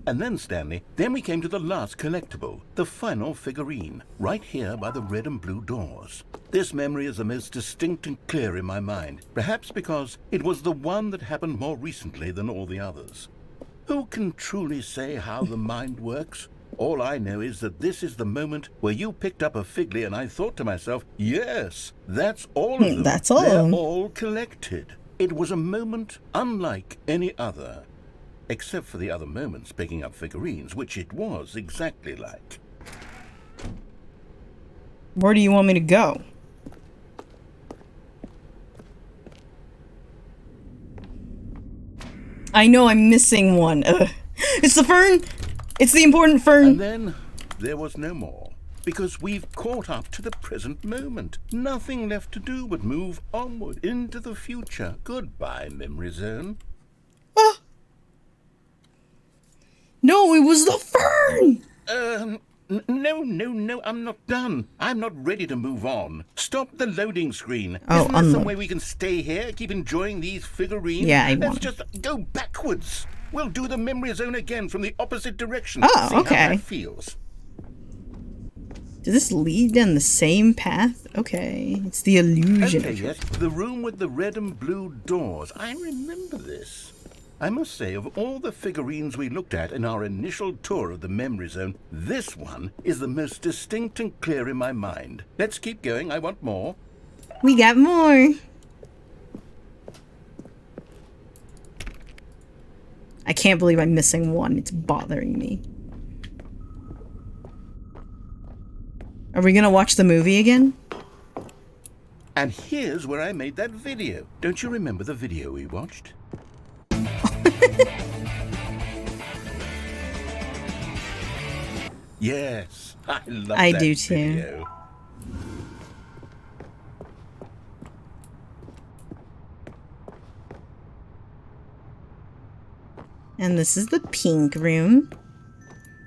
[SPEAKER 9] And then, Stanley, then we came to the last collectible, the final figurine, right here by the red and blue doors. This memory is the most distinct and clear in my mind, perhaps because it was the one that happened more recently than all the others. Who can truly say how the mind works? All I know is that this is the moment where you picked up a Figley and I thought to myself, yes, that's all of them.
[SPEAKER 1] That's all of
[SPEAKER 9] They're
[SPEAKER 1] them.
[SPEAKER 9] all collected. It was a moment unlike any other. Except for the other moments picking up figurines, which it was exactly like.
[SPEAKER 1] Where do you want me to go? I know I'm missing one. Ugh. It's the fern! It's the important fern!
[SPEAKER 9] And then there was no more, because we've caught up to the present moment. Nothing left to do but move onward into the future. Goodbye, memory zone.
[SPEAKER 1] Ah. No, it was the fern!
[SPEAKER 9] No, I'm not done. I'm not ready to move on. Stop the loading screen.
[SPEAKER 1] Oh,
[SPEAKER 9] Isn't there some
[SPEAKER 1] unload.
[SPEAKER 9] way we can stay here, keep enjoying these figurines?
[SPEAKER 1] Yeah, I
[SPEAKER 9] Let's
[SPEAKER 1] want.
[SPEAKER 9] just go backwards. We'll do the memory zone again from the opposite direction.
[SPEAKER 1] Oh,
[SPEAKER 9] See
[SPEAKER 1] okay.
[SPEAKER 9] how that feels.
[SPEAKER 1] Does this lead down the same path? Okay, it's the illusion.
[SPEAKER 9] Okay, yes, the room with the red and blue doors. I remember this. I must say, of all the figurines we looked at in our initial tour of the memory zone, this one is the most distinct and clear in my mind. Let's keep going. I want more.
[SPEAKER 1] We got more. I can't believe I'm missing one. It's bothering me. Are we gonna watch the movie again?
[SPEAKER 9] And here's where I made that video. Don't you remember the video we watched? Yes, I love
[SPEAKER 1] I
[SPEAKER 9] that
[SPEAKER 1] do too.
[SPEAKER 9] video.
[SPEAKER 1] And this is the pink room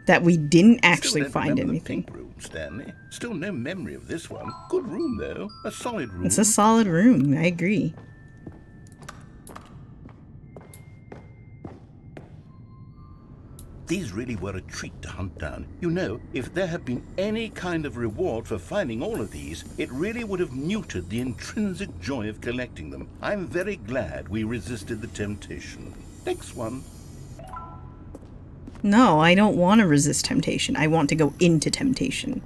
[SPEAKER 1] that we didn't actually
[SPEAKER 9] Still don't
[SPEAKER 1] find
[SPEAKER 9] remember
[SPEAKER 1] anything.
[SPEAKER 9] The pink room, Stanley. Still no memory of this one. Good room though, a solid room.
[SPEAKER 1] It's a solid room, I agree.
[SPEAKER 9] These really were a treat to hunt down. You know, if there had been any kind of reward for finding all of these, it really would have neutered the intrinsic joy of collecting them. I'm very glad we resisted the temptation. Next one.
[SPEAKER 1] No, I don't want to resist temptation. I want to go into temptation.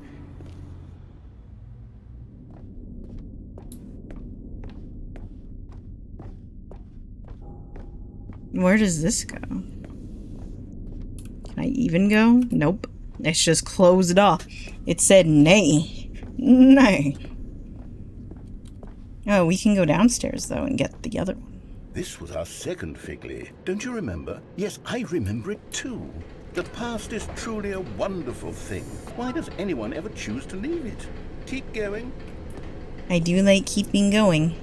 [SPEAKER 1] Where does this go? Can I even go? Nope. It's just closed off. It said nay. Nay. Oh, we can go downstairs though and get the other one.
[SPEAKER 9] This was our second Figley. Don't you remember? Yes, I remember it too. The past is truly a wonderful thing. Why does anyone ever choose to leave it? Keep going.
[SPEAKER 1] I do like keeping going.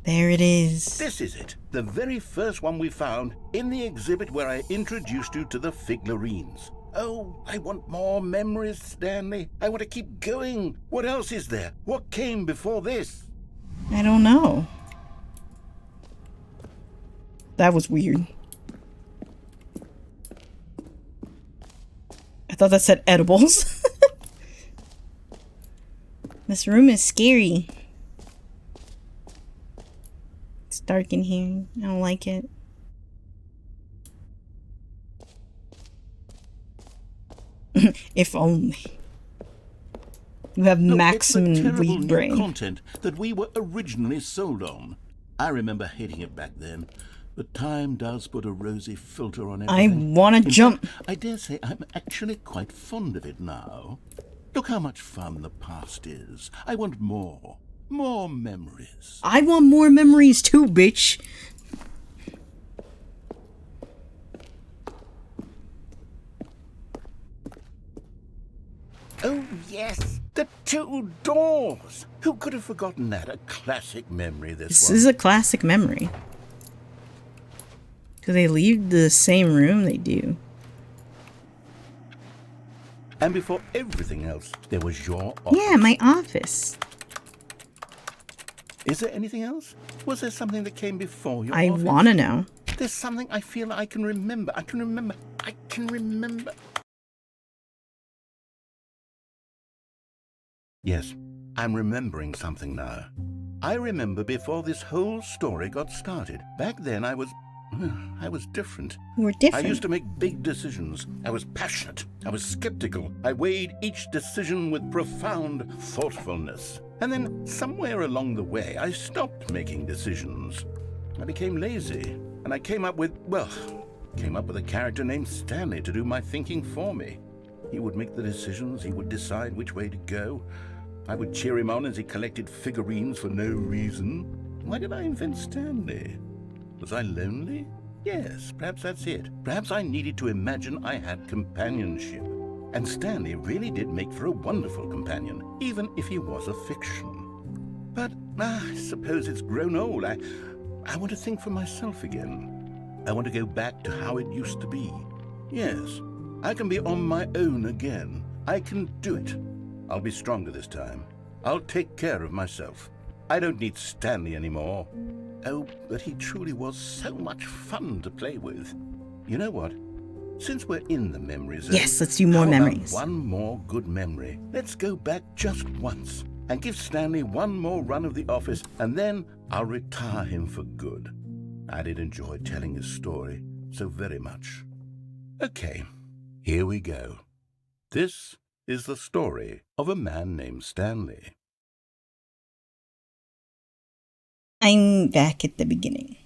[SPEAKER 1] There it is.
[SPEAKER 9] This is it. The very first one we found in the exhibit where I introduced you to the figurines. Oh, I want more memories, Stanley. I want to keep going. What else is there? What came before this?
[SPEAKER 1] I don't know. That was weird. I thought that said edibles. This room is scary. It's dark in here. I don't like it. If only. You have maximum
[SPEAKER 9] it's the terrible
[SPEAKER 1] weed
[SPEAKER 9] new
[SPEAKER 1] brain.
[SPEAKER 9] content that we were originally sold on. I remember hating it back then, but time does put a rosy filter on
[SPEAKER 1] I
[SPEAKER 9] everything.
[SPEAKER 1] wanna
[SPEAKER 9] In
[SPEAKER 1] jump.
[SPEAKER 9] fact, I dare say I'm actually quite fond of it now. Look how much fun the past is. I want more. More memories.
[SPEAKER 1] I want more memories too, bitch.
[SPEAKER 9] Oh, yes. The two doors. Who could have forgotten that? A classic memory,
[SPEAKER 1] This is a classic memory. Do they leave the same room? They do.
[SPEAKER 9] And before everything else, there was your office.
[SPEAKER 1] Yeah, my office.
[SPEAKER 9] Is there anything else? Was there something that came before your
[SPEAKER 1] I
[SPEAKER 9] office?
[SPEAKER 1] want to know.
[SPEAKER 9] There's something I feel I can remember. I can remember. Yes, I'm remembering something now. I remember before this whole story got started. Back then I was different.
[SPEAKER 1] We're different.
[SPEAKER 9] I used to make big decisions. I was passionate. I was skeptical. I weighed each decision with profound thoughtfulness. And then somewhere along the way, I stopped making decisions. I became lazy. And I came up with a character named Stanley to do my thinking for me. He would make the decisions. He would decide which way to go. I would cheer him on as he collected figurines for no reason. Why did I invent Stanley? Was I lonely? Yes, perhaps that's it. Perhaps I needed to imagine I had companionship. And Stanley really did make for a wonderful companion, even if he was a fiction. But I suppose it's grown old. I want to think for myself again. I want to go back to how it used to be. Yes, I can be on my own again. I can do it. I'll be stronger this time. I'll take care of myself. I don't need Stanley anymore. Oh, but he truly was so much fun to play with. You know what? Since we're in the memory zone,
[SPEAKER 1] Yes, let's do more
[SPEAKER 9] how about
[SPEAKER 1] memories.
[SPEAKER 9] one more good memory. Let's go back just once and give Stanley one more run of the office, and then I'll retire him for good. I did enjoy telling his story so very much. Okay, here we go. This is the story of a man named Stanley.
[SPEAKER 1] I'm back at the beginning.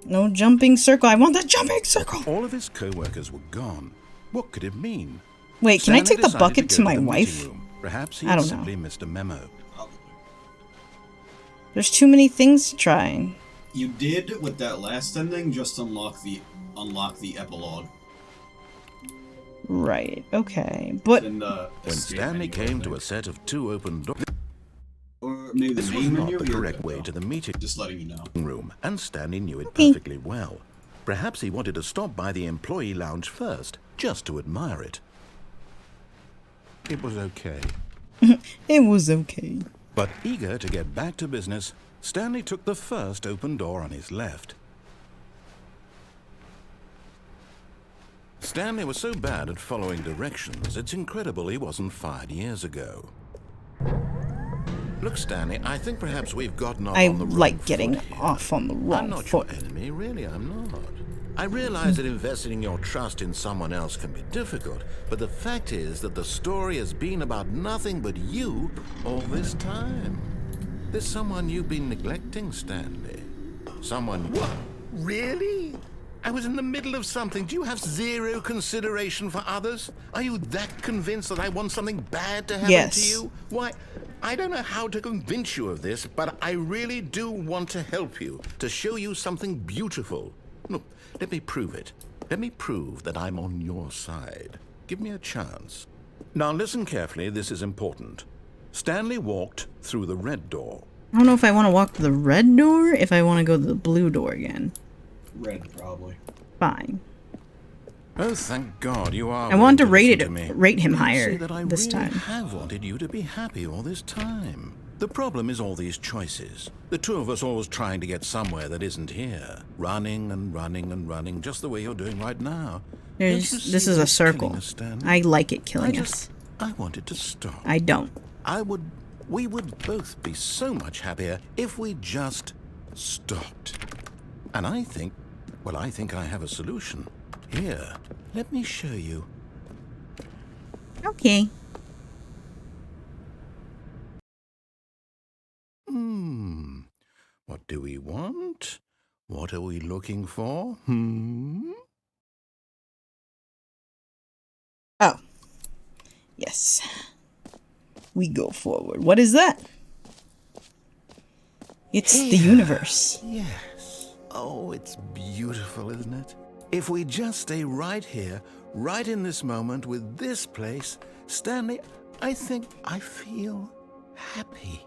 [SPEAKER 1] No jumping circle. I want the jumping circle.
[SPEAKER 2] All of his co-workers were gone. What could it mean?
[SPEAKER 1] Wait, can I
[SPEAKER 2] Stanley
[SPEAKER 1] take the
[SPEAKER 2] decided
[SPEAKER 1] bucket
[SPEAKER 2] go
[SPEAKER 1] to my
[SPEAKER 2] the
[SPEAKER 1] wife?
[SPEAKER 2] meeting room. Perhaps he
[SPEAKER 1] I don't
[SPEAKER 2] simply
[SPEAKER 1] know.
[SPEAKER 2] missed a memo.
[SPEAKER 1] There's too many things to try.
[SPEAKER 3] You did with that last ending just unlock the epilogue.
[SPEAKER 1] Right. Okay. But
[SPEAKER 2] When Stanley came to a set of two open doors,
[SPEAKER 3] or maybe the
[SPEAKER 2] this was
[SPEAKER 3] main
[SPEAKER 2] not
[SPEAKER 3] menu,
[SPEAKER 2] the
[SPEAKER 3] here
[SPEAKER 2] correct
[SPEAKER 3] we
[SPEAKER 2] way
[SPEAKER 3] go.
[SPEAKER 2] to the meeting
[SPEAKER 3] Just letting you know.
[SPEAKER 2] room, and Stanley knew it
[SPEAKER 1] Okay.
[SPEAKER 2] perfectly well. Perhaps he wanted to stop by the employee lounge first, just to admire it. It was okay.
[SPEAKER 1] it was okay.
[SPEAKER 2] But eager to get back to business, Stanley took the first open door on his left. Stanley was so bad at following directions, it's incredible he wasn't fired years ago. Look, Stanley, I think perhaps we've gotten off
[SPEAKER 1] I
[SPEAKER 2] on the wrong
[SPEAKER 1] like getting
[SPEAKER 2] foot here.
[SPEAKER 1] off on the
[SPEAKER 2] I'm
[SPEAKER 1] wrong
[SPEAKER 2] not
[SPEAKER 1] foot.
[SPEAKER 2] your enemy, really, I'm not. I realize that investing your trust in someone else can be difficult, but the fact is that the story has been about nothing but you all this time. There's someone you've been neglecting, Stanley. Someone...
[SPEAKER 9] What? Really? I was in the middle of something. Do you have zero consideration for others? Are you that convinced that I want something bad to happen
[SPEAKER 1] Yes.
[SPEAKER 9] to you? Why, I don't know how to convince you of this, but I really do want to help you, to show you something beautiful. Look, let me prove it. Let me prove that I'm on your side. Give me a chance. Now listen carefully, this is important. Stanley walked through the red door.
[SPEAKER 1] I don't know if I want to walk to the red door, if I want to go to the blue door again.
[SPEAKER 3] Red, probably.
[SPEAKER 1] Fine.
[SPEAKER 2] Oh, thank God you are.
[SPEAKER 1] I wanted to
[SPEAKER 2] willing listen to me.
[SPEAKER 1] rate him
[SPEAKER 2] You
[SPEAKER 1] higher
[SPEAKER 2] see that I
[SPEAKER 1] this
[SPEAKER 2] really
[SPEAKER 1] time.
[SPEAKER 2] have wanted you to be happy all this time. The problem is all these choices. The two of us always trying to get somewhere that isn't here. Running and running and running, just the way you're doing right now.
[SPEAKER 1] This is a circle. I like it killing us.
[SPEAKER 2] I wanted to stop.
[SPEAKER 1] I don't.
[SPEAKER 2] We would both be so much happier if we just stopped. And I think I have a solution. Here, let me show you.
[SPEAKER 1] Okay.
[SPEAKER 2] What do we want? What are we looking for?
[SPEAKER 1] Oh. Yes. We go forward. What is that? It's the universe.
[SPEAKER 2] Yes. Oh, it's beautiful, isn't it? If we just stay right here, right in this moment with this place, Stanley, I think I feel happy.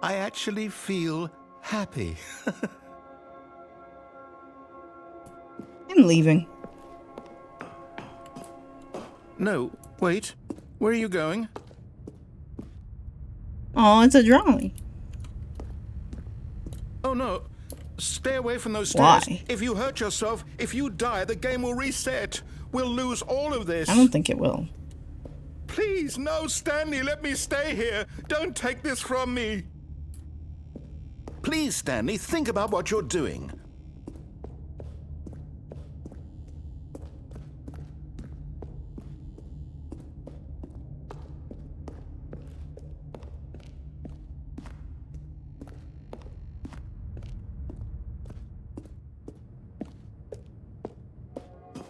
[SPEAKER 2] I actually feel happy.
[SPEAKER 1] I'm leaving.
[SPEAKER 2] No, wait. Where are you going?
[SPEAKER 1] Oh, it's a drawing.
[SPEAKER 2] Oh, no. Stay away from those stairs.
[SPEAKER 1] Why?
[SPEAKER 2] If you hurt yourself, if you die, the game will reset. We'll lose all of this.
[SPEAKER 1] I don't think it will.
[SPEAKER 2] Please, no, Stanley, let me stay here. Don't take this from me. Please, Stanley, think about what you're doing.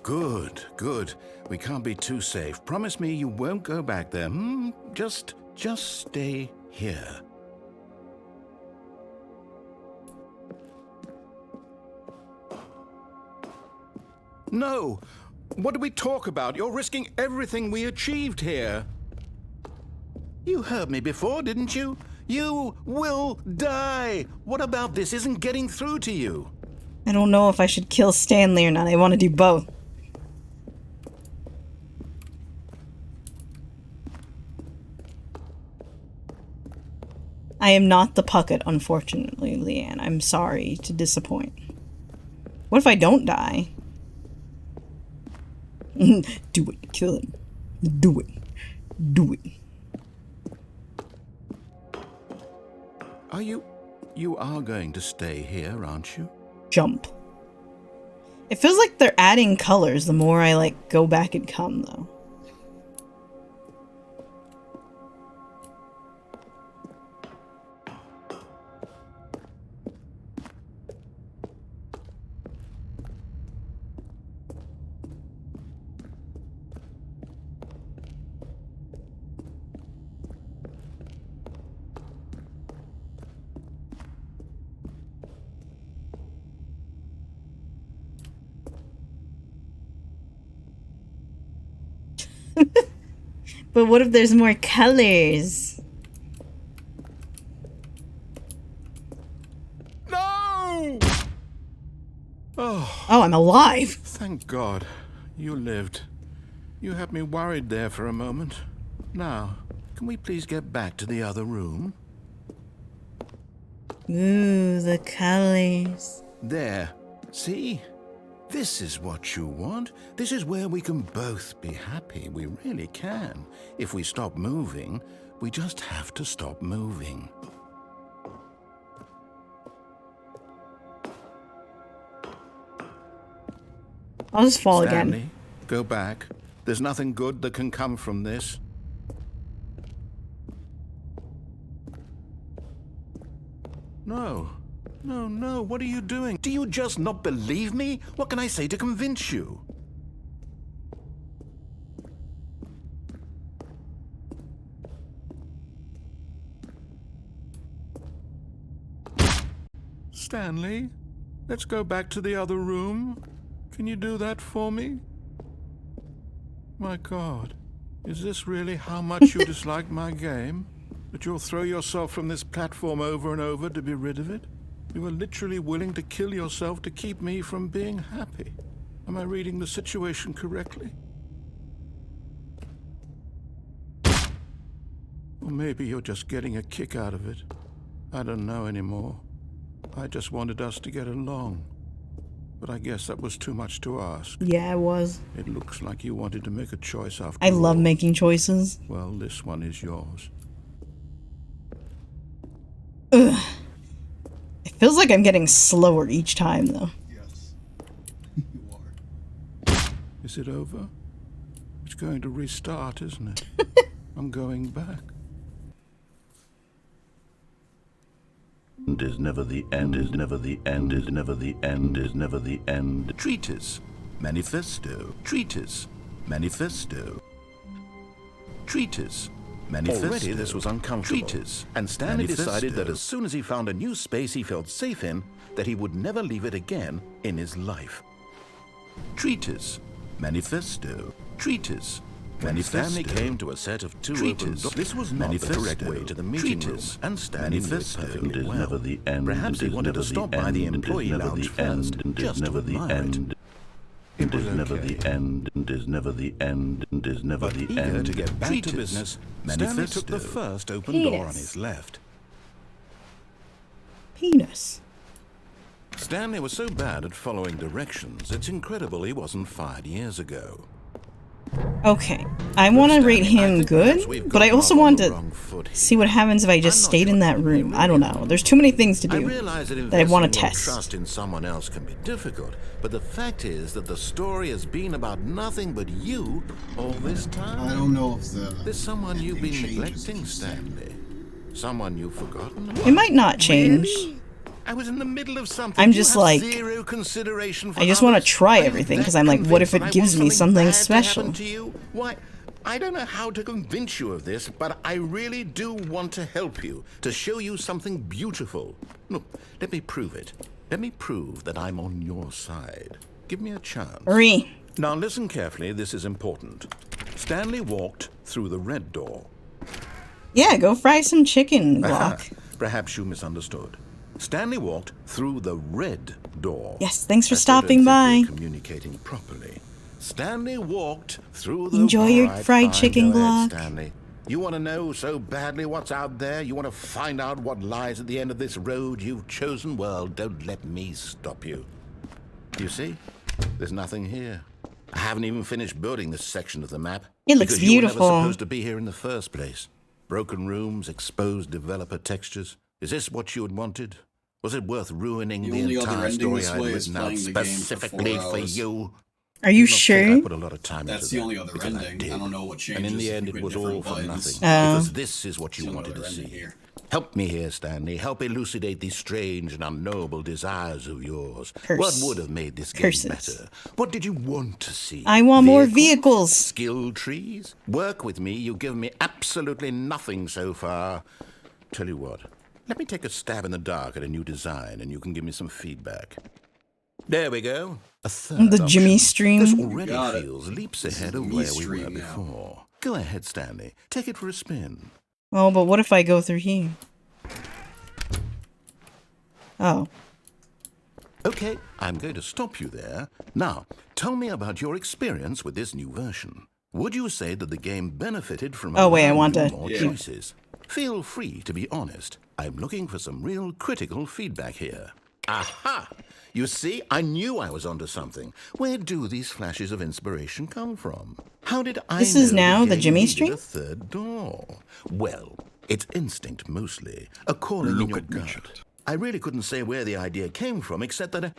[SPEAKER 2] Good, good. We can't be too safe. Promise me you won't go back there. Just stay here. No! What do we talk about? You're risking everything we achieved here. You heard me before, didn't you? You will die! What about this isn't getting through to you?
[SPEAKER 1] I don't know if I should kill Stanley or not. I want to do both. I am not the Puckett, unfortunately, Leanne. I'm sorry to disappoint. What if I don't die? Do it. Kill him. Do it. Do it.
[SPEAKER 2] You are going to stay here, aren't you?
[SPEAKER 1] Jump. It feels like they're adding colors the more I, like, go back and come, though. But what if there's more colors?
[SPEAKER 2] No!
[SPEAKER 1] Oh, I'm alive.
[SPEAKER 2] Thank God. You lived. You had me worried there for a moment. Now, can we please get back to the other room?
[SPEAKER 1] Ooh, the colors.
[SPEAKER 2] There. See? This is what you want. This is where we can both be happy. We really can. If we stop moving, we just have to stop moving.
[SPEAKER 1] I'll just fall
[SPEAKER 2] Stanley,
[SPEAKER 1] again.
[SPEAKER 2] Go back. There's nothing good that can come from this. No. No, what are you doing? Do you just not believe me? What can I say to convince you? Stanley, let's go back to the other room. Can you do that for me? My God, is this really how much you dislike my game? That you'll throw yourself from this platform over and over to be rid of it? You were literally willing to kill yourself to keep me from being happy. Am I reading the situation correctly? Or maybe you're just getting a kick out of it. I don't know anymore. I just wanted us to get along. But I guess that was too much to ask.
[SPEAKER 1] Yeah, it was.
[SPEAKER 2] It looks like you wanted to make a choice after
[SPEAKER 1] I love
[SPEAKER 2] all.
[SPEAKER 1] making choices.
[SPEAKER 2] Well, this one is yours.
[SPEAKER 1] Ugh. It feels like I'm getting slower each time, though.
[SPEAKER 3] Yes. You are.
[SPEAKER 2] Is it over? It's going to restart, isn't it? I'm going back. Is never the end, is never the end, is never the end, is never the end. Treatise, manifesto, treatise, manifesto. Treatise, manifesto. Already this was uncomfortable. Treatise, and Stanley decided that as soon as he found a new space he felt safe in, that he would never leave it again in his life. Treatise, manifesto, treatise. When Stanley came to a set of two open doors, this was not the correct way to the meeting room, and Stanley knew it perfectly well. Never the end. Perhaps he wanted to stop by the employee lounge first, just to admire it. It was never the end, and is never the end, and is never the end. Eager to get back to business, Stanley took the first open door on his left.
[SPEAKER 1] Penis.
[SPEAKER 2] Stanley was so bad at following directions, it's incredible he wasn't fired years ago.
[SPEAKER 1] Okay, I want to rate him good, but I also want to see what happens if I just stayed in that room. I don't know. There's too many things to do that I want to test.
[SPEAKER 2] Trust in someone else can be difficult, but the fact is that the story has been about nothing but you all this time.
[SPEAKER 3] I don't know if
[SPEAKER 2] there's someone you've been neglecting, Stanley. Someone you've forgotten about.
[SPEAKER 1] It might not change.
[SPEAKER 2] Really? I was in the middle of something.
[SPEAKER 1] I'm just like,
[SPEAKER 2] zero consideration for
[SPEAKER 1] I just want to try everything because I'm like, what if it gives me something special?
[SPEAKER 2] Why, I don't know how to convince you of this, but I really do want to help you, to show you something beautiful. Look, let me prove it. Let me prove that I'm on your side. Give me a chance.
[SPEAKER 1] Hurry.
[SPEAKER 2] Now listen carefully, this is important. Stanley walked through the red door.
[SPEAKER 1] Yeah, go fry some chicken, Glock.
[SPEAKER 2] Perhaps you misunderstood. Stanley walked through the red door.
[SPEAKER 1] Yes, thanks for stopping by.
[SPEAKER 2] Communicating properly. Stanley walked through the
[SPEAKER 1] Enjoy your fried chicken, Glock.
[SPEAKER 2] Stanley. You want to know so badly what's out there? You want to find out what lies at the end of this road you've chosen? Well, don't let me stop you. You see? There's nothing here. I haven't even finished building this section of the map.
[SPEAKER 1] It looks
[SPEAKER 2] because
[SPEAKER 1] beautiful.
[SPEAKER 2] You were never supposed to be here in the first place. Broken rooms, exposed developer textures. Is this what you had wanted? Was it worth ruining the entire story I'd written out specifically for you?
[SPEAKER 1] Are you sure?
[SPEAKER 2] I put a lot of time
[SPEAKER 3] That's
[SPEAKER 2] into
[SPEAKER 3] the only
[SPEAKER 2] that,
[SPEAKER 3] other
[SPEAKER 2] because
[SPEAKER 3] ending. I don't know what changes.
[SPEAKER 2] And in the end,
[SPEAKER 3] if
[SPEAKER 2] it
[SPEAKER 3] we
[SPEAKER 2] was
[SPEAKER 3] hit
[SPEAKER 2] all
[SPEAKER 3] different
[SPEAKER 2] for
[SPEAKER 3] buttons.
[SPEAKER 2] nothing. Because this is what you wanted to
[SPEAKER 3] Another ending
[SPEAKER 2] see.
[SPEAKER 3] here.
[SPEAKER 2] Help me here, Stanley. Help elucidate these strange and unknowable desires of yours.
[SPEAKER 1] Curse.
[SPEAKER 2] What would have made this game
[SPEAKER 1] Curses.
[SPEAKER 2] better? What did you want to see?
[SPEAKER 1] I want more vehicles.
[SPEAKER 2] Skill trees? Work with me. You've given me absolutely nothing so far. Tell you what. Let me take a stab in the dark at a new design, and you can give me some feedback. There we go. A third
[SPEAKER 1] The Jimmy stream.
[SPEAKER 2] This already feels leaps ahead of where we were before. Go ahead, Stanley. Take it for a spin.
[SPEAKER 1] Oh, but what if I go through here? Oh.
[SPEAKER 2] Okay, I'm going to stop you there. Now, tell me about your experience with this new version. Would you say that the game benefited from
[SPEAKER 1] Oh, wait, I want to...
[SPEAKER 2] more choices? Feel free to be honest. I'm looking for some real critical feedback here. Aha! You see, I knew I was onto something. Where do these flashes of inspiration come from? How did I
[SPEAKER 1] This
[SPEAKER 2] know
[SPEAKER 1] is now the
[SPEAKER 2] game
[SPEAKER 1] Jimmy
[SPEAKER 2] needed
[SPEAKER 1] stream?
[SPEAKER 2] a third door? Well, it's instinct mostly. A calling in your gut. I really couldn't say where the idea came from, except that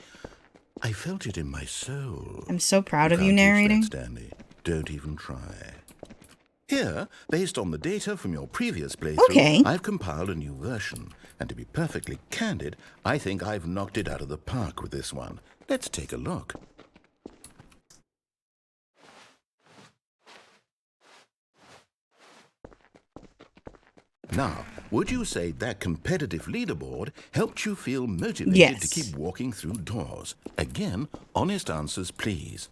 [SPEAKER 2] I felt it in my soul.
[SPEAKER 1] I'm so proud of you
[SPEAKER 2] can't teach
[SPEAKER 1] narrating.
[SPEAKER 2] that, Stanley. Don't even try. Here, based on the data from your previous playthrough,
[SPEAKER 1] Okay.
[SPEAKER 2] I've compiled a new version. And to be perfectly candid, I think I've knocked it out of the park with this one. Let's take a look. Now, would you say that competitive leaderboard helped you feel motivated
[SPEAKER 1] Yes.
[SPEAKER 2] to keep walking through doors? Again, honest answers, please.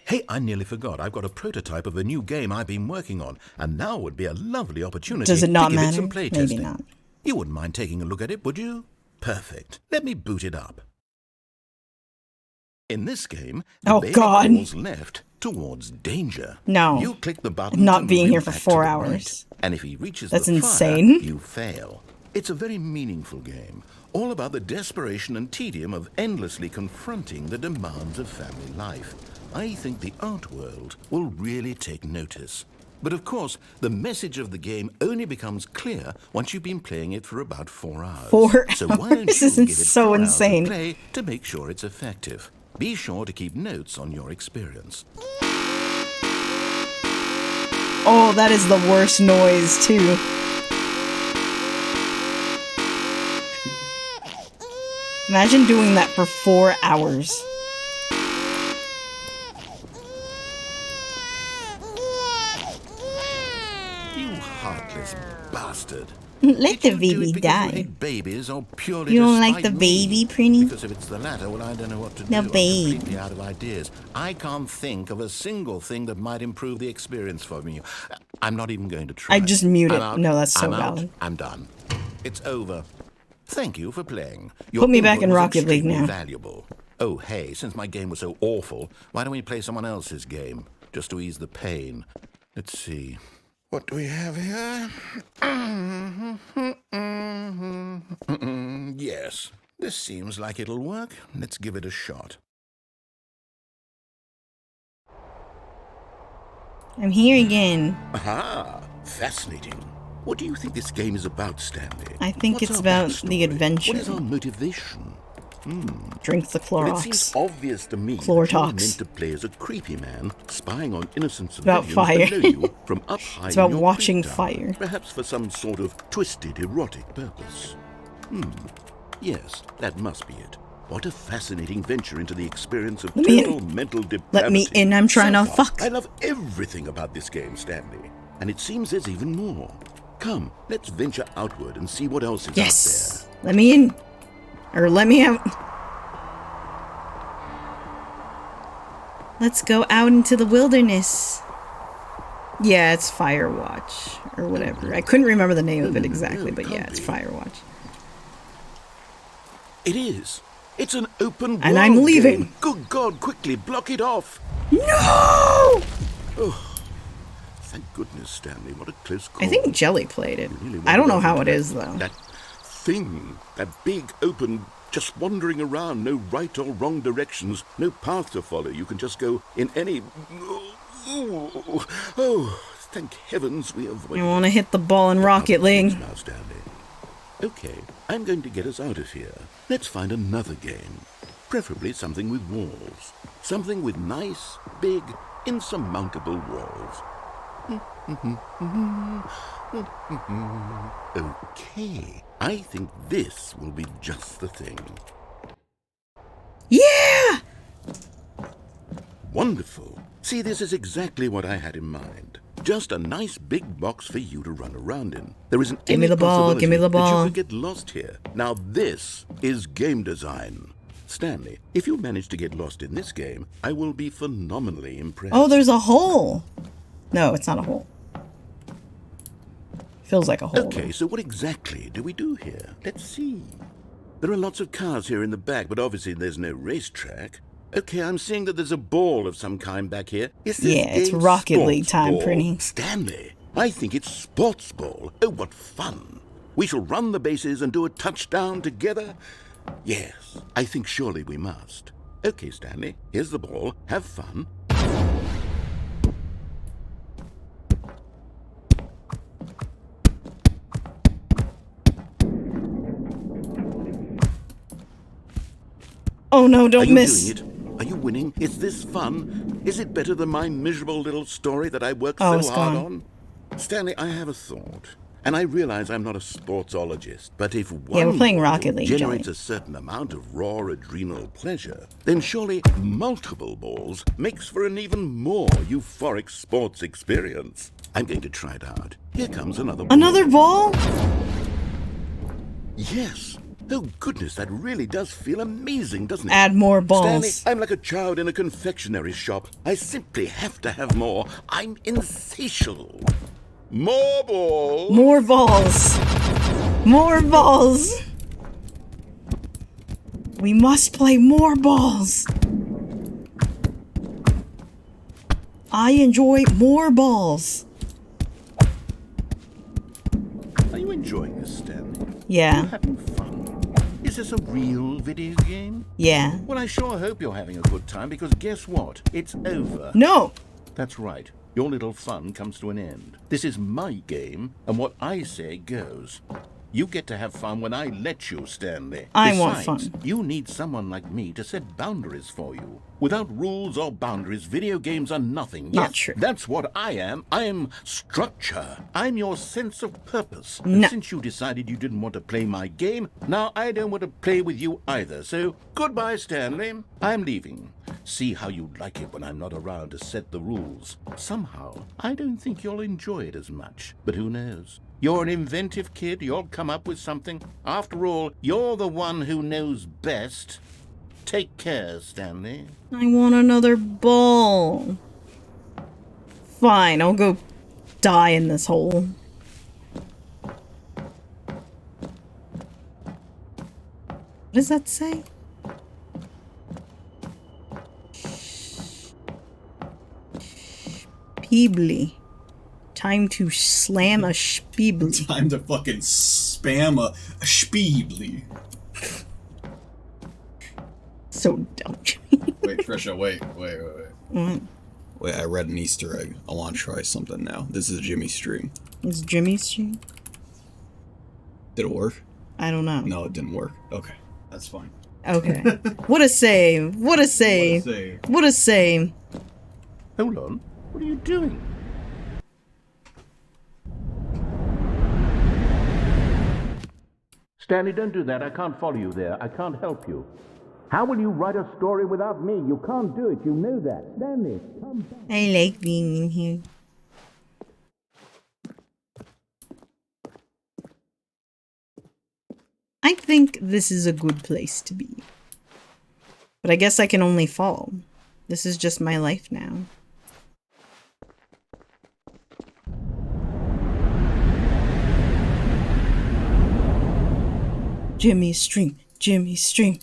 [SPEAKER 2] Hey, I nearly forgot. I've got a prototype of a new game I've been working on, and now would be a lovely opportunity
[SPEAKER 1] Does it not
[SPEAKER 2] to give
[SPEAKER 1] matter?
[SPEAKER 2] it some play
[SPEAKER 1] Maybe
[SPEAKER 2] testing.
[SPEAKER 1] not.
[SPEAKER 2] You wouldn't mind taking a look at it, would you? Perfect. Let me boot it up. In this game, the
[SPEAKER 1] Oh,
[SPEAKER 2] baby
[SPEAKER 1] God.
[SPEAKER 2] crawls left towards danger.
[SPEAKER 1] No.
[SPEAKER 2] You click the button
[SPEAKER 1] Not
[SPEAKER 2] to
[SPEAKER 1] being
[SPEAKER 2] move
[SPEAKER 1] here
[SPEAKER 2] him
[SPEAKER 1] for
[SPEAKER 2] back
[SPEAKER 1] 4
[SPEAKER 2] to the
[SPEAKER 1] hours.
[SPEAKER 2] right, and if he reaches
[SPEAKER 1] That's
[SPEAKER 2] the
[SPEAKER 1] insane.
[SPEAKER 2] fire, you fail. It's a very meaningful game, all about the desperation and tedium of endlessly confronting the demands of family life. I think the art world will really take notice. But of course, the message of the game only becomes clear once you've been playing it for about 4 hours.
[SPEAKER 1] 4
[SPEAKER 2] So why don't
[SPEAKER 1] hours
[SPEAKER 2] you
[SPEAKER 1] isn't
[SPEAKER 2] give it
[SPEAKER 1] so
[SPEAKER 2] 4
[SPEAKER 1] insane.
[SPEAKER 2] hours of play to make sure it's effective? Be sure to keep notes on your experience.
[SPEAKER 1] Oh, that is the worst noise, too. Imagine doing that for 4 hours.
[SPEAKER 2] You heartless bastard.
[SPEAKER 1] Let the
[SPEAKER 2] Did you do
[SPEAKER 1] baby
[SPEAKER 2] it because you
[SPEAKER 1] die.
[SPEAKER 2] hate babies or purely
[SPEAKER 1] You don't
[SPEAKER 2] to
[SPEAKER 1] like
[SPEAKER 2] spite
[SPEAKER 1] the
[SPEAKER 2] me?
[SPEAKER 1] baby, Prinny?
[SPEAKER 2] Because if it's the latter, well, I don't know what to do.
[SPEAKER 1] The
[SPEAKER 2] I'm
[SPEAKER 1] baby.
[SPEAKER 2] completely out of ideas. I can't think of a single thing that might improve the experience for me. I'm not even going to try.
[SPEAKER 1] I just mute it.
[SPEAKER 2] I'm out.
[SPEAKER 1] No, that's so
[SPEAKER 2] I'm out.
[SPEAKER 1] valid.
[SPEAKER 2] I'm done. It's over. Thank you for playing.
[SPEAKER 1] Put me back
[SPEAKER 2] input
[SPEAKER 1] in
[SPEAKER 2] was
[SPEAKER 1] Rocket League
[SPEAKER 2] extremely
[SPEAKER 1] now.
[SPEAKER 2] Valuable. Oh, hey, since my game was so awful, why don't we play someone else's game? Just to ease the pain. Let's see. What do we have here? Yes, this seems like it'll work. Let's give it a shot.
[SPEAKER 1] I'm here again.
[SPEAKER 2] Aha! Fascinating. What do you think this game is about, Stanley?
[SPEAKER 1] I think
[SPEAKER 2] What's
[SPEAKER 1] it's
[SPEAKER 2] our
[SPEAKER 1] about
[SPEAKER 2] backstory?
[SPEAKER 1] the adventure.
[SPEAKER 2] What is our motivation?
[SPEAKER 1] Drink the
[SPEAKER 2] Well, it
[SPEAKER 1] Clorox.
[SPEAKER 2] seems obvious to me that
[SPEAKER 1] Chlorotox.
[SPEAKER 2] you're meant to play as a creepy man spying on innocent
[SPEAKER 1] about
[SPEAKER 2] civilians
[SPEAKER 1] fire.
[SPEAKER 2] below you from up high.
[SPEAKER 1] It's about
[SPEAKER 2] in your
[SPEAKER 1] watching
[SPEAKER 2] tree tower,
[SPEAKER 1] fire.
[SPEAKER 2] Perhaps for some sort of twisted erotic purpose. Yes, that must be it. What a fascinating venture into the experience of
[SPEAKER 1] Let me in.
[SPEAKER 2] total mental depravity.
[SPEAKER 1] Let me in, I'm trying
[SPEAKER 2] So
[SPEAKER 1] to
[SPEAKER 2] far,
[SPEAKER 1] fuck.
[SPEAKER 2] I love everything about this game, Stanley. And it seems there's even more. Come, let's venture outward and see what else is
[SPEAKER 1] Yes. Let me in. Or let me out. Let's go out into the wilderness. Yeah, it's Firewatch. Or whatever. I couldn't remember the name of it exactly, but yeah, it's Firewatch.
[SPEAKER 2] out there. It is. It's an open world
[SPEAKER 1] And I'm leaving.
[SPEAKER 2] game. Good God, quickly, block it off.
[SPEAKER 1] No!
[SPEAKER 2] Oh, thank goodness, Stanley. What a close call.
[SPEAKER 1] I think Jelly played it.
[SPEAKER 2] You really
[SPEAKER 1] I don't know
[SPEAKER 2] wandered
[SPEAKER 1] how
[SPEAKER 2] off
[SPEAKER 1] it
[SPEAKER 2] into
[SPEAKER 1] is, though.
[SPEAKER 2] That thing, that big open, just wandering around, no right or wrong directions, no path to follow. You can just go in any. Oh, thank heavens we avoided.
[SPEAKER 1] I want to hit the ball in Rocket League.
[SPEAKER 2] Now, Stanley. Okay, I'm going to get us out of here. Let's find another game. Preferably something with walls. Something with nice, big, insurmountable walls. Okay, I think this will be just the thing.
[SPEAKER 1] Yeah!
[SPEAKER 2] Wonderful. See, this is exactly what I had in mind. Just a nice big box for you to run around in. There isn't
[SPEAKER 1] Give me
[SPEAKER 2] any
[SPEAKER 1] the ball, give me the
[SPEAKER 2] possibility that
[SPEAKER 1] ball.
[SPEAKER 2] you could get lost here. Now this is game design. Stanley, if you manage to get lost in this game, I will be phenomenally impressed.
[SPEAKER 1] Oh, there's a hole. No, it's not a hole. Feels like a hole.
[SPEAKER 2] Okay, so what exactly do we do here? Let's see. There are lots of cars here in the back, but obviously there's no racetrack. Okay, I'm seeing that there's a ball of some kind back here. Is this
[SPEAKER 1] Yeah, it's
[SPEAKER 2] game
[SPEAKER 1] Rocket
[SPEAKER 2] sports
[SPEAKER 1] League time,
[SPEAKER 2] ball?
[SPEAKER 1] Prinny.
[SPEAKER 2] Stanley, I think it's sports ball. Oh, what fun. We shall run the bases and do a touchdown together. Yes, I think surely we must. Okay, Stanley, here's the ball. Have fun.
[SPEAKER 1] Oh no, don't
[SPEAKER 2] Are you
[SPEAKER 1] miss.
[SPEAKER 2] doing it? Are you winning? Is this fun? Is it better than my miserable little story that I worked
[SPEAKER 1] Oh,
[SPEAKER 2] so
[SPEAKER 1] it's
[SPEAKER 2] hard
[SPEAKER 1] gone.
[SPEAKER 2] on? Stanley, I have a thought. And I realize I'm not a sportsologist, but if one
[SPEAKER 1] Yeah, we're playing
[SPEAKER 2] ball
[SPEAKER 1] Rocket League,
[SPEAKER 2] generates
[SPEAKER 1] Joey.
[SPEAKER 2] a certain amount of raw adrenal pleasure, then surely multiple balls makes for an even more euphoric sports experience. I'm going to try it out. Here comes another ball.
[SPEAKER 1] Another ball?
[SPEAKER 2] Yes. Oh, goodness, that really does feel amazing, doesn't it?
[SPEAKER 1] Add more balls.
[SPEAKER 2] Stanley, I'm like a child in a confectionery shop. I simply have to have more. I'm insatiable. More balls.
[SPEAKER 1] More balls. More balls. We must play more balls. I enjoy more balls.
[SPEAKER 2] Are you enjoying this, Stanley?
[SPEAKER 1] Yeah.
[SPEAKER 2] Are you having fun? Is this a real video game?
[SPEAKER 1] Yeah.
[SPEAKER 2] Well, I sure hope you're having a good time, because guess what? It's over.
[SPEAKER 1] No!
[SPEAKER 2] That's right. Your little fun comes to an end. This is my game, and what I say goes. You get to have fun when I let you, Stanley.
[SPEAKER 1] I want
[SPEAKER 2] Besides,
[SPEAKER 1] fun.
[SPEAKER 2] you need someone like me to set boundaries for you. Without rules or boundaries, video games are nothing.
[SPEAKER 1] Not
[SPEAKER 2] Yes,
[SPEAKER 1] true.
[SPEAKER 2] that's what I am. I am structure. I'm your sense of purpose.
[SPEAKER 1] No.
[SPEAKER 2] And since you decided you didn't want to play my game, now I don't want to play with you either. So, goodbye, Stanley. I'm leaving. See how you like it when I'm not around to set the rules. Somehow, I don't think you'll enjoy it as much. But who knows? You're an inventive kid. You'll come up with something. After all, you're the one who knows best. Take care, Stanley.
[SPEAKER 1] I want another ball. Fine, I'll go die in this hole. What does that say? Peebly. Time to slam a Speebly.
[SPEAKER 3] Time to fucking spam a Speebly.
[SPEAKER 1] So dumb.
[SPEAKER 3] Wait, Trisha, wait.
[SPEAKER 1] What?
[SPEAKER 3] Wait, I read an Easter egg. I want to try something now. This is Jimmy's stream.
[SPEAKER 1] Is Jimmy's stream?
[SPEAKER 3] Did it work?
[SPEAKER 1] I don't know.
[SPEAKER 3] No, it didn't work. Okay, that's fine.
[SPEAKER 1] Okay. What a save. What a save.
[SPEAKER 3] What a save.
[SPEAKER 1] What a save.
[SPEAKER 2] Hold on. What are you doing? Stanley, don't do that. I can't follow you there. I can't help you. How will you write a story without me? You can't do it. You know that. Stanley, come back.
[SPEAKER 1] I like being in here. I think this is a good place to be. But I guess I can only fall. This is just my life now. Jimmy's stream. Jimmy's stream.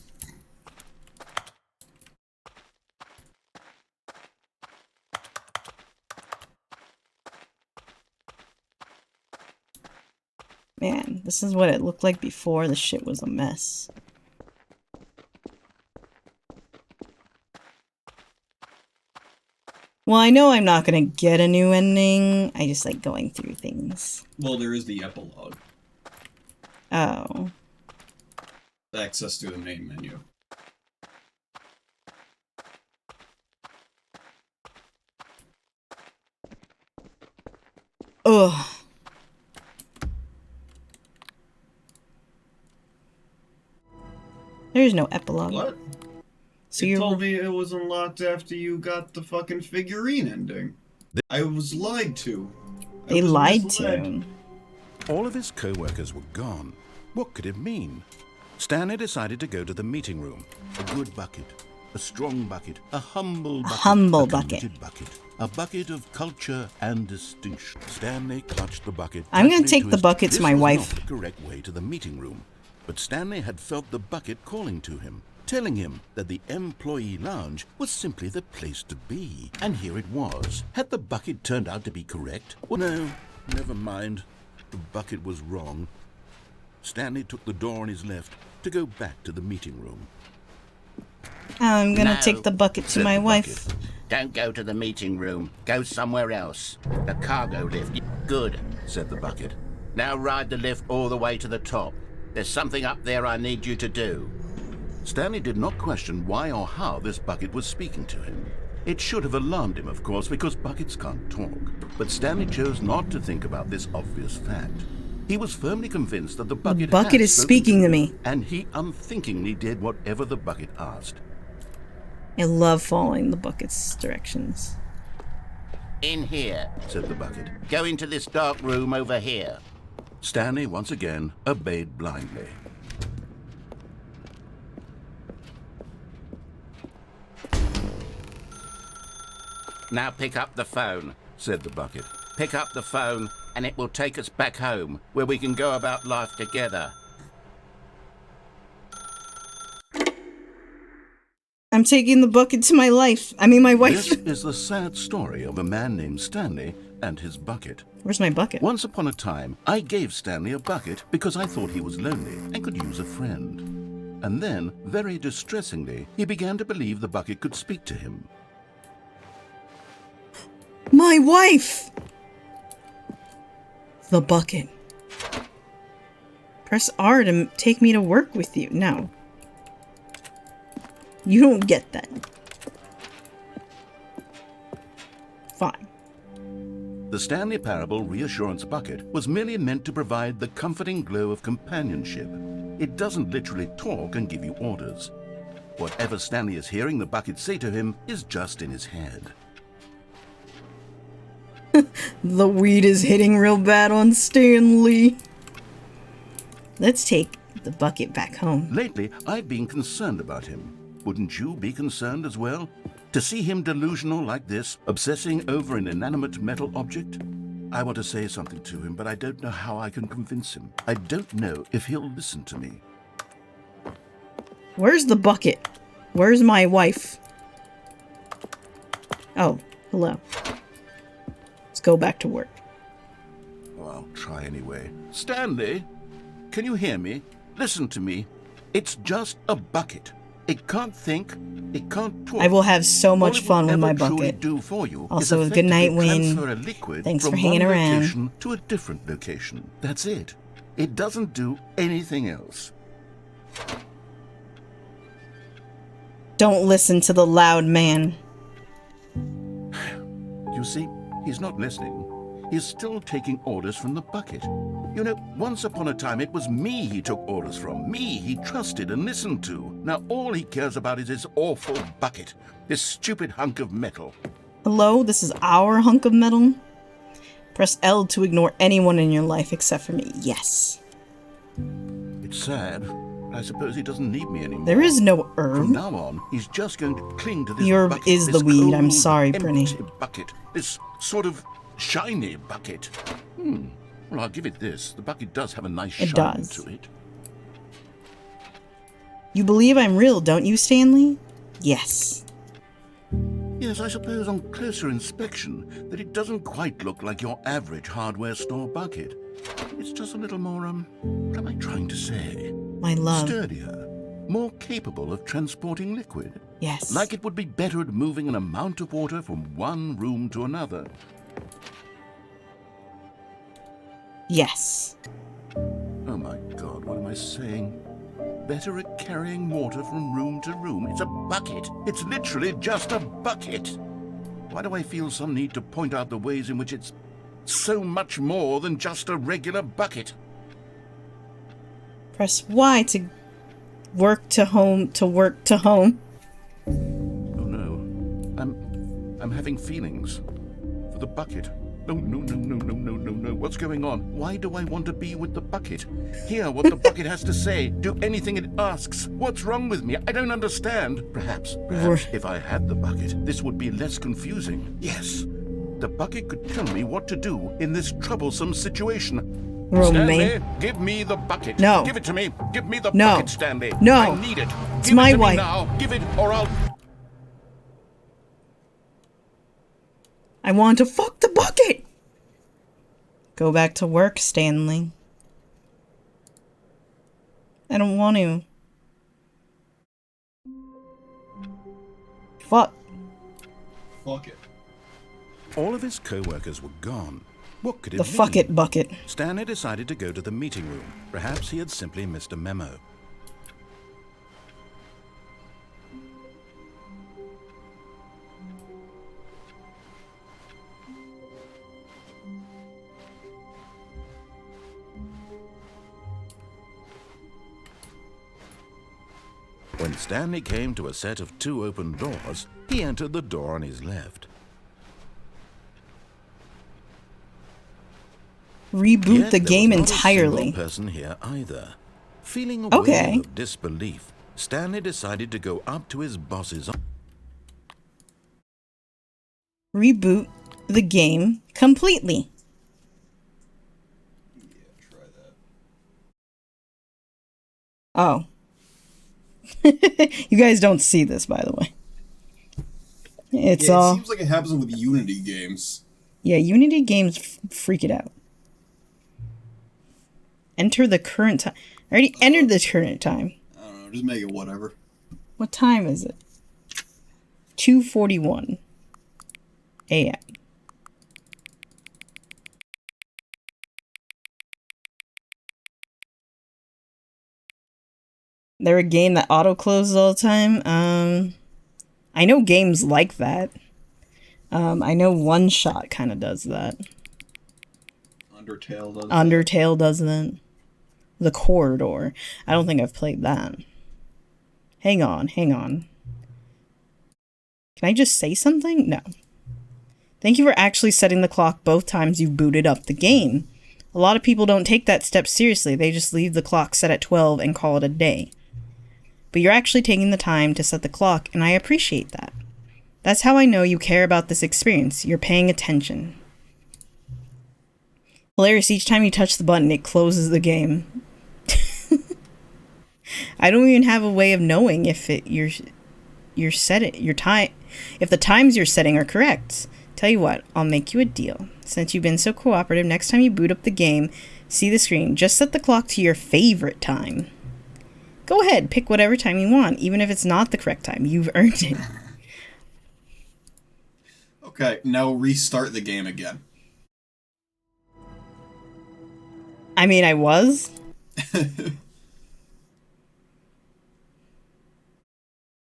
[SPEAKER 1] Man, this is what it looked like before the shit was a mess. Well, I know I'm not gonna get a new ending. I just like going through things.
[SPEAKER 3] Well, there is the epilogue.
[SPEAKER 1] Oh.
[SPEAKER 3] Access to the main menu.
[SPEAKER 1] Ugh. There's no epilogue.
[SPEAKER 3] What?
[SPEAKER 1] So
[SPEAKER 3] you
[SPEAKER 1] you
[SPEAKER 3] told me it was unlocked after you got the fucking figurine ending. I was lied to.
[SPEAKER 1] They lied to him.
[SPEAKER 2] All of his co-workers were gone. What could it mean? Stanley decided to go to the meeting room. A good bucket, a strong bucket, a humble bucket,
[SPEAKER 1] humble
[SPEAKER 2] a
[SPEAKER 1] bucket.
[SPEAKER 2] committed bucket, a bucket of culture and distinction. Stanley clutched the bucket.
[SPEAKER 1] I'm gonna
[SPEAKER 2] tightly
[SPEAKER 1] take the
[SPEAKER 2] his-
[SPEAKER 1] bucket to
[SPEAKER 2] This
[SPEAKER 1] my
[SPEAKER 2] was
[SPEAKER 1] wife.
[SPEAKER 2] not the correct way to the meeting room, but Stanley had felt the bucket calling to him, telling him that the employee lounge was simply the place to be. And here it was. Had the bucket turned out to be correct? Well, no, never mind. The bucket was wrong. Stanley took the door on his left to go back to the meeting room.
[SPEAKER 1] I'm gonna
[SPEAKER 13] No,
[SPEAKER 1] take the bucket to
[SPEAKER 2] said
[SPEAKER 1] my
[SPEAKER 2] the
[SPEAKER 1] wife.
[SPEAKER 13] Don't go to the meeting room. Go somewhere else. The cargo lift. Good,
[SPEAKER 2] said the bucket.
[SPEAKER 13] Now ride the lift all the way to the top. There's something up there I need you to do.
[SPEAKER 2] Stanley did not question why or how this bucket was speaking to him. It should have alarmed him, of course, because buckets can't talk. But Stanley chose not to think about this obvious fact. He was firmly convinced that the bucket
[SPEAKER 1] bucket
[SPEAKER 2] had
[SPEAKER 1] is
[SPEAKER 2] spoken
[SPEAKER 1] speaking to
[SPEAKER 2] him,
[SPEAKER 1] me.
[SPEAKER 2] and he unthinkingly did whatever the bucket asked.
[SPEAKER 1] I love following the bucket's directions.
[SPEAKER 13] In here,
[SPEAKER 2] said the bucket.
[SPEAKER 13] Go into this dark room over here.
[SPEAKER 2] Stanley once again obeyed blindly.
[SPEAKER 13] Now pick up the phone,
[SPEAKER 2] said the bucket.
[SPEAKER 13] Pick up the phone and it will take us back home, where we can go about life together.
[SPEAKER 1] I'm taking the bucket to my life. I mean, my wife.
[SPEAKER 2] This is the sad story of a man named Stanley and his bucket.
[SPEAKER 1] Where's my bucket?
[SPEAKER 2] Once upon a time, I gave Stanley a bucket because I thought he was lonely and could use a friend. And then, very distressingly, he began to believe the bucket could speak to him.
[SPEAKER 1] My wife! The bucket. Press R to take me to work with you. No. You don't get that. Fine.
[SPEAKER 2] The Stanley Parable Reassurance Bucket was merely meant to provide the comforting glow of companionship. It doesn't literally talk and give you orders. Whatever Stanley is hearing the bucket say to him is just in his head.
[SPEAKER 1] The weed is hitting real bad on Stanley. Let's take the bucket back home.
[SPEAKER 2] Lately, I've been concerned about him. Wouldn't you be concerned as well? To see him delusional like this, obsessing over an inanimate metal object? I want to say something to him, but I don't know how I can convince him. I don't know if he'll listen to me.
[SPEAKER 1] Where's the bucket? Where's my wife? Oh, hello. Let's go back to work.
[SPEAKER 2] Well, I'll try anyway. Stanley, can you hear me? Listen to me. It's just a bucket. It can't think. It can't talk.
[SPEAKER 1] I will have so much fun with my bucket. Also, good night, Win. Thanks for hanging around.
[SPEAKER 2] To a different location. That's it. It doesn't do anything else.
[SPEAKER 1] Don't listen to the loud man.
[SPEAKER 2] You see, he's not listening. He's still taking orders from the bucket. You know, once upon a time, it was me he took orders from. Me he trusted and listened to. Now all he cares about is his awful bucket. This stupid hunk of metal.
[SPEAKER 1] Hello, this is our hunk of metal. Press L to ignore anyone in your life except for me. Yes.
[SPEAKER 2] It's sad. I suppose he doesn't need me anymore.
[SPEAKER 1] There is no herb.
[SPEAKER 2] From now on, he's just going to cling to this
[SPEAKER 1] The herb
[SPEAKER 2] bucket,
[SPEAKER 1] is the weed. I'm sorry, Brinny.
[SPEAKER 2] Bucket. This sort of shiny bucket. Well, I'll give it this. The bucket does have a nice shine to it.
[SPEAKER 1] You believe I'm real, don't you, Stanley? Yes.
[SPEAKER 2] Yes, I suppose on closer inspection that it doesn't quite look like your average hardware store bucket. It's just a little more, what am I trying to say?
[SPEAKER 1] My love.
[SPEAKER 2] Sturdier. More capable of transporting liquid.
[SPEAKER 1] Yes.
[SPEAKER 2] Like it would be better at moving an amount of water from one room to another.
[SPEAKER 1] Yes.
[SPEAKER 2] Oh my God, what am I saying? Better at carrying water from room to room. It's a bucket. It's literally just a bucket. Why do I feel some need to point out the ways in which it's so much more than just a regular bucket?
[SPEAKER 1] Press Y to work to home, to work to home.
[SPEAKER 2] Oh no. I'm having feelings for the bucket. Oh, no. What's going on? Why do I want to be with the bucket? Hear what the bucket has to say. Do anything it asks. What's wrong with me? I don't understand. Perhaps if I had the bucket, this would be less confusing. Yes. The bucket could tell me what to do in this troublesome situation. Stanley, give me the bucket.
[SPEAKER 1] No.
[SPEAKER 2] Give it to me. Give me the bucket, Stanley.
[SPEAKER 1] No.
[SPEAKER 2] I need it.
[SPEAKER 1] It's
[SPEAKER 2] Give
[SPEAKER 1] my
[SPEAKER 2] it to
[SPEAKER 1] wife.
[SPEAKER 2] me now. Give it or I'll...
[SPEAKER 1] I want to fuck the bucket! Go back to work, Stanley. I don't want to. Fuck.
[SPEAKER 3] Fuck it.
[SPEAKER 2] All of his co-workers were gone. What could it
[SPEAKER 1] The
[SPEAKER 2] mean?
[SPEAKER 1] fuck it bucket.
[SPEAKER 2] Stanley decided to go to the meeting room. Perhaps he had simply missed a memo. When Stanley came to a set of 2 open doors, he entered the door on his left.
[SPEAKER 1] Reboot
[SPEAKER 2] Yet
[SPEAKER 1] the
[SPEAKER 2] there
[SPEAKER 1] game
[SPEAKER 2] was not a
[SPEAKER 1] entirely.
[SPEAKER 2] single person here either. Feeling a wave of disbelief, Stanley decided to go up to his boss's.
[SPEAKER 1] Reboot the game completely.
[SPEAKER 3] Yeah, try that.
[SPEAKER 1] Oh. You guys don't see this, by the way. It's
[SPEAKER 3] yeah,
[SPEAKER 1] all...
[SPEAKER 3] It seems like it happens with Unity games.
[SPEAKER 1] Yeah, Unity games freak it out. Enter the current time. I already entered the current time.
[SPEAKER 3] I don't know, just make it whatever.
[SPEAKER 1] What time is it? 2:41 a.m. They're a game that auto-closes all the time. I know games like that. I know One Shot kind of does that. Undertale does that. The Corridor. I don't think I've played that. Hang on. Can I just say something? No. Thank you for actually setting the clock both times you booted up the game. A lot of people don't take that step seriously. They just leave the clock set at 12 and call it a day. But you're actually taking the time to set the clock, and I appreciate that. That's how I know you care about this experience. You're paying attention. Hilarious, each time you touch the button, it closes the game. I don't even have a way of knowing if if the times you're setting are correct. Tell you what, I'll make you a deal. Since you've been so cooperative, next time you boot up the game, see the screen, just set the clock to your favorite time. Go ahead, pick whatever time you want, even if it's not the correct time. You've earned it.
[SPEAKER 3] Okay, now restart the game again.
[SPEAKER 1] I mean, I was.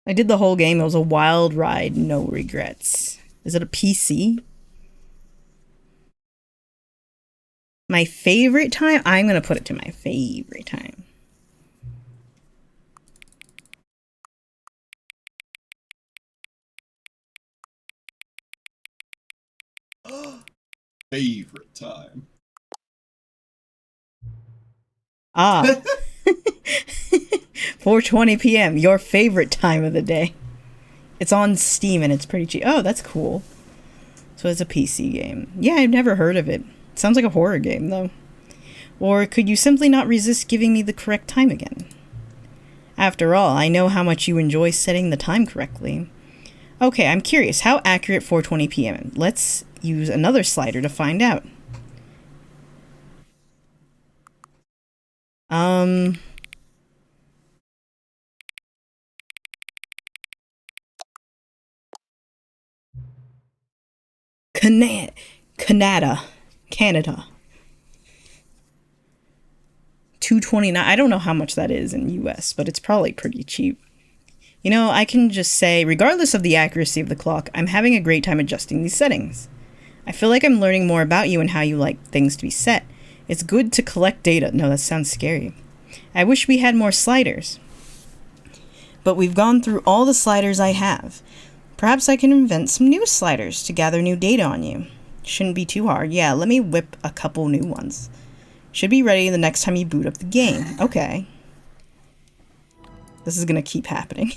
[SPEAKER 1] I did the whole game. It was a wild ride, no regrets. Is it a PC? My favorite time? I'm going to put it to my favorite time.
[SPEAKER 3] Favorite time.
[SPEAKER 1] Ah. 4:20 p.m. Your favorite time of the day. It's on Steam and it's pretty cheap. Oh, that's cool. So it's a PC game. Yeah, I've never heard of it. Sounds like a horror game, though. Or could you simply not resist giving me the correct time again? After all, I know how much you enjoy setting the time correctly. Okay, I'm curious. How accurate 4:20 p.m.? Let's use another slider to find out. Canada. 229. I don't know how much that is in US, but it's probably pretty cheap. You know, I can just say, regardless of the accuracy of the clock, I'm having a great time adjusting these settings. I feel like I'm learning more about you and how you like things to be set. It's good to collect data. No, that sounds scary. I wish we had more sliders. But we've gone through all the sliders I have. Perhaps I can invent some new sliders to gather new data on you. Shouldn't be too hard. Yeah, let me whip a couple new ones. Should be ready the next time you boot up the game. Okay. This is gonna keep happening.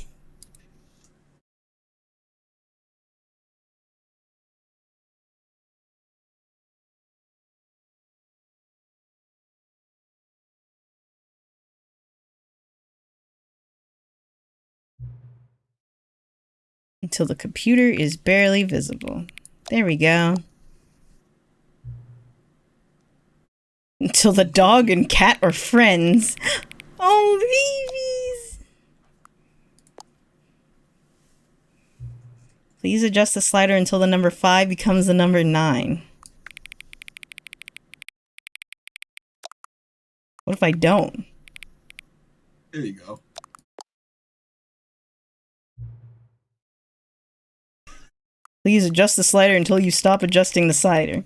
[SPEAKER 1] Until the computer is barely visible. There we go. Until the dog and cat are friends. Oh, babies! Please adjust the slider until the number 5 becomes the number 9. What if I don't?
[SPEAKER 3] There you go.
[SPEAKER 1] Please adjust the slider until you stop adjusting the slider.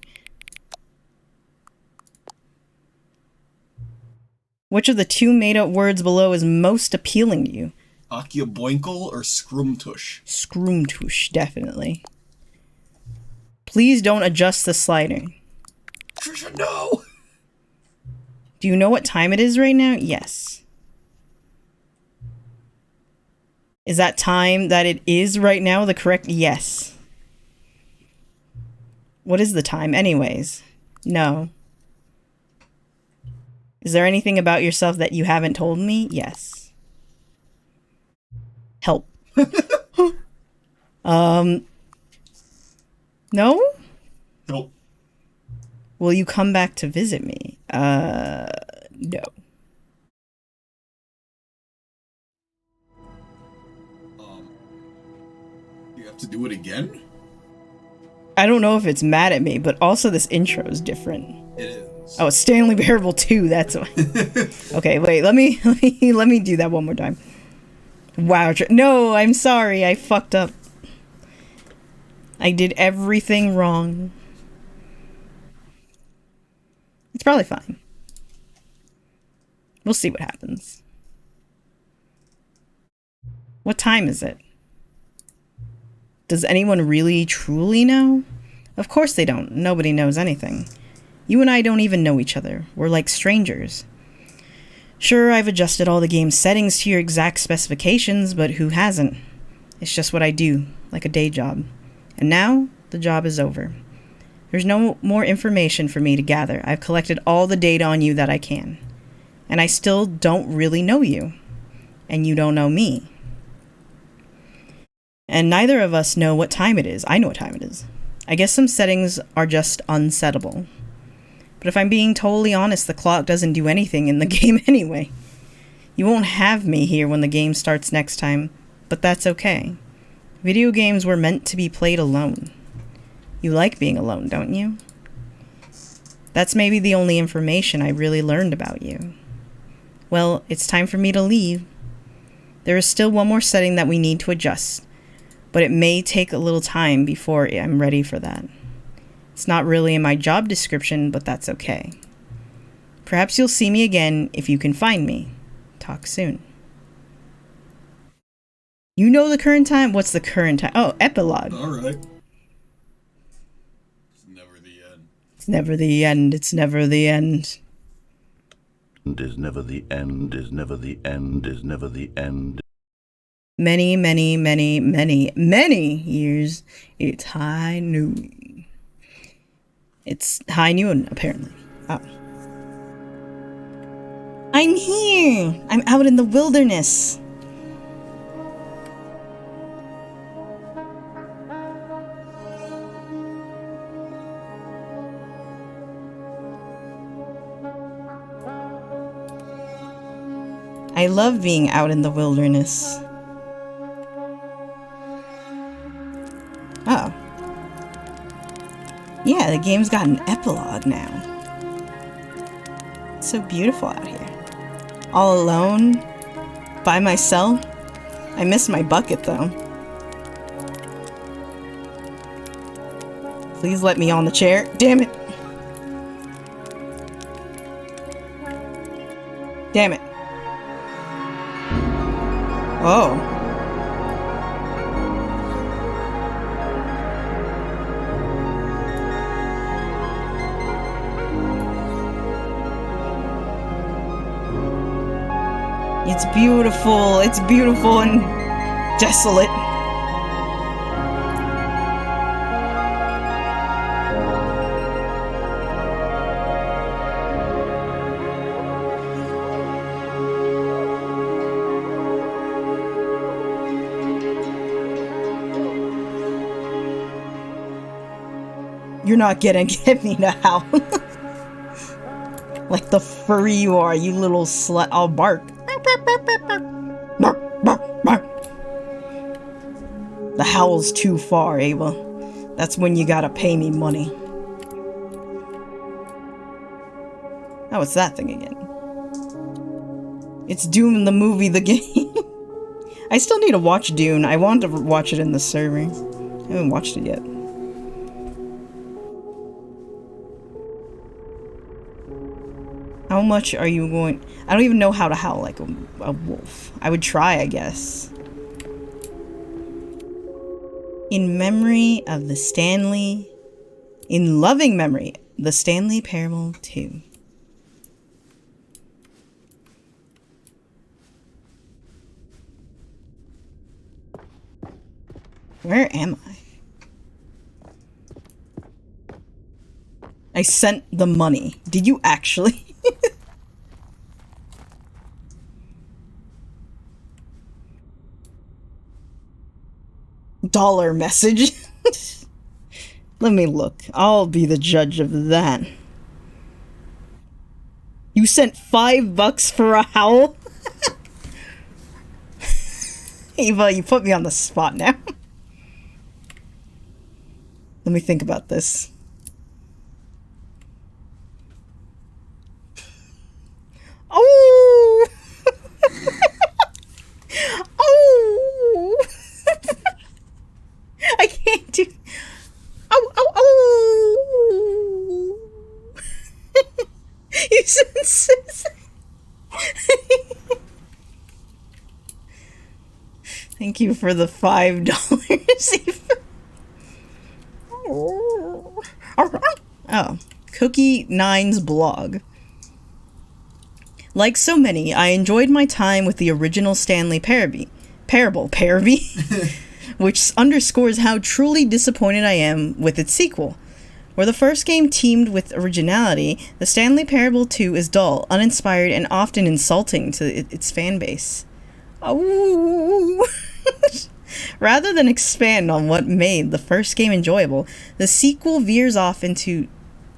[SPEAKER 1] Which of the two made-up words below is most appealing to you?
[SPEAKER 3] Akioboinkle or Scroomtush?
[SPEAKER 1] Scroomtush, definitely. Please don't adjust the slider.
[SPEAKER 3] Trisha, no!
[SPEAKER 1] Do you know what time it is right now? Yes. Is that time that it is right now the correct? Yes. What is the time anyways? No. Is there anything about yourself that you haven't told me? Yes. Help. No?
[SPEAKER 3] Help.
[SPEAKER 1] Will you come back to visit me? No.
[SPEAKER 3] You have to do it again?
[SPEAKER 1] I don't know if it's mad at me, but also this intro is different.
[SPEAKER 3] It is.
[SPEAKER 1] Oh, Stanley Parable 2, that's why. Okay, wait, let me do that one more time. Wow, no, I'm sorry, I fucked up. I did everything wrong. It's probably fine. We'll see what happens. What time is it? Does anyone really truly know? Of course they don't. Nobody knows anything. You and I don't even know each other. We're like strangers. Sure, I've adjusted all the game's settings to your exact specifications, but who hasn't? It's just what I do, like a day job. And now, the job is over. There's no more information for me to gather. I've collected all the data on you that I can. And I still don't really know you. And you don't know me. And neither of us know what time it is. I know what time it is. I guess some settings are just unsettable. But if I'm being totally honest, the clock doesn't do anything in the game anyway. You won't have me here when the game starts next time, but that's okay. Video games were meant to be played alone. You like being alone, don't you? That's maybe the only information I really learned about you. Well, it's time for me to leave. There is still one more setting that we need to adjust, but it may take a little time before I'm ready for that. It's not really in my job description, but that's okay. Perhaps you'll see me again if you can find me. Talk soon. You know the current time? What's the current time? Oh, epilogue.
[SPEAKER 3] Alright. It's never the end.
[SPEAKER 1] It's never the end. It's never the end.
[SPEAKER 2] Is never the end, is never the end, is never the end.
[SPEAKER 1] Many, many, many, many, many years. It's high noon. It's high noon, apparently. Oh. I'm here! I'm out in the wilderness. I love being out in the wilderness. Oh. Yeah, the game's got an epilogue now. It's so beautiful out here. All alone, by myself. I miss my bucket though. Please let me on the chair. Damn it. Damn it. Oh. It's beautiful and desolate. You're not gonna get me now. Like the furry you are, you little slut. I'll bark. The howl's too far, Ava. That's when you gotta pay me money. Oh, it's that thing again. It's Doom the movie, the game. I still need to watch Dune. I want to watch it in the server. I haven't watched it yet. How much are you going... I don't even know how to howl like a wolf. I would try, I guess. In memory of the Stanley... In loving memory, the Stanley Parable 2. Where am I? I sent the money. Did you actually? dollar message. Let me look. I'll be the judge of that. You sent $5 for a howl? Eva, you put me on the spot now. Let me think about this. Oh! Oh! I can't do... Oh, oh, oh! You said Susan. Thank you for the $5. Oh, Cookie Nine's blog. Like so many, I enjoyed my time with the original Stanley Parable, which underscores how truly disappointed I am with its sequel. Where the first game teamed with originality, the Stanley Parable 2 is dull, uninspired, and often insulting to its fan base. Oh. Rather than expand on what made the first game enjoyable, the sequel veers off into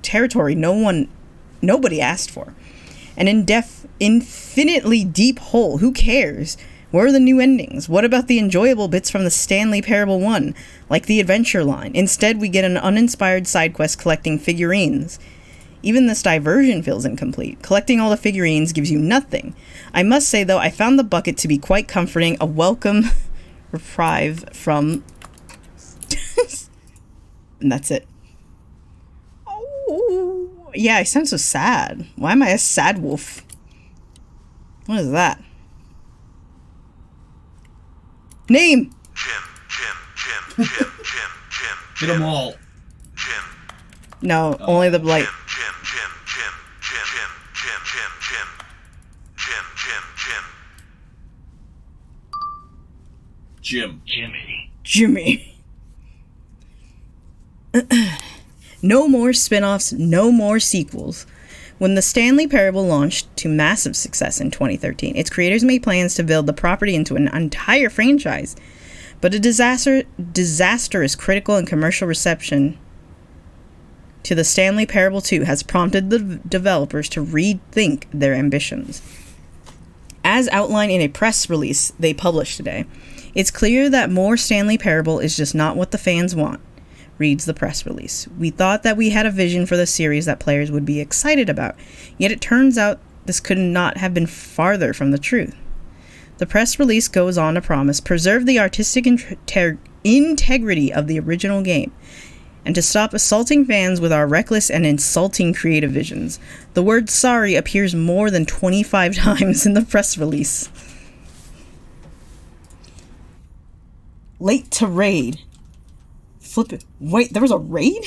[SPEAKER 1] territory nobody asked for. An infinitely deep hole. Who cares? Where are the new endings? What about the enjoyable bits from the Stanley Parable 1, like the adventure line? Instead, we get an uninspired side quest collecting figurines. Even this diversion feels incomplete. Collecting all the figurines gives you nothing. I must say, though, I found the bucket to be quite comforting, a welcome reprieve from... And that's it. Oh, yeah, I sound so sad. Why am I a sad wolf? What is that? Name!
[SPEAKER 3] Get them all.
[SPEAKER 1] No, only the blight. Jimmy. No more spin-offs, no more sequels. When the Stanley Parable launched to massive success in 2013, its creators made plans to build the property into an entire franchise. But a disastrous critical and commercial reception to the Stanley Parable 2 has prompted the developers to rethink their ambitions. As outlined in a press release they published today, it's clear that more Stanley Parable is just not what the fans want, reads the press release. We thought that we had a vision for the series that players would be excited about, yet it turns out this could not have been farther from the truth. The press release goes on to promise preserve the artistic integrity of the original game, and to stop assaulting fans with our reckless and insulting creative visions. The word sorry appears more than 25 times in the press release. Late to raid. Flip it. Wait, there was a raid?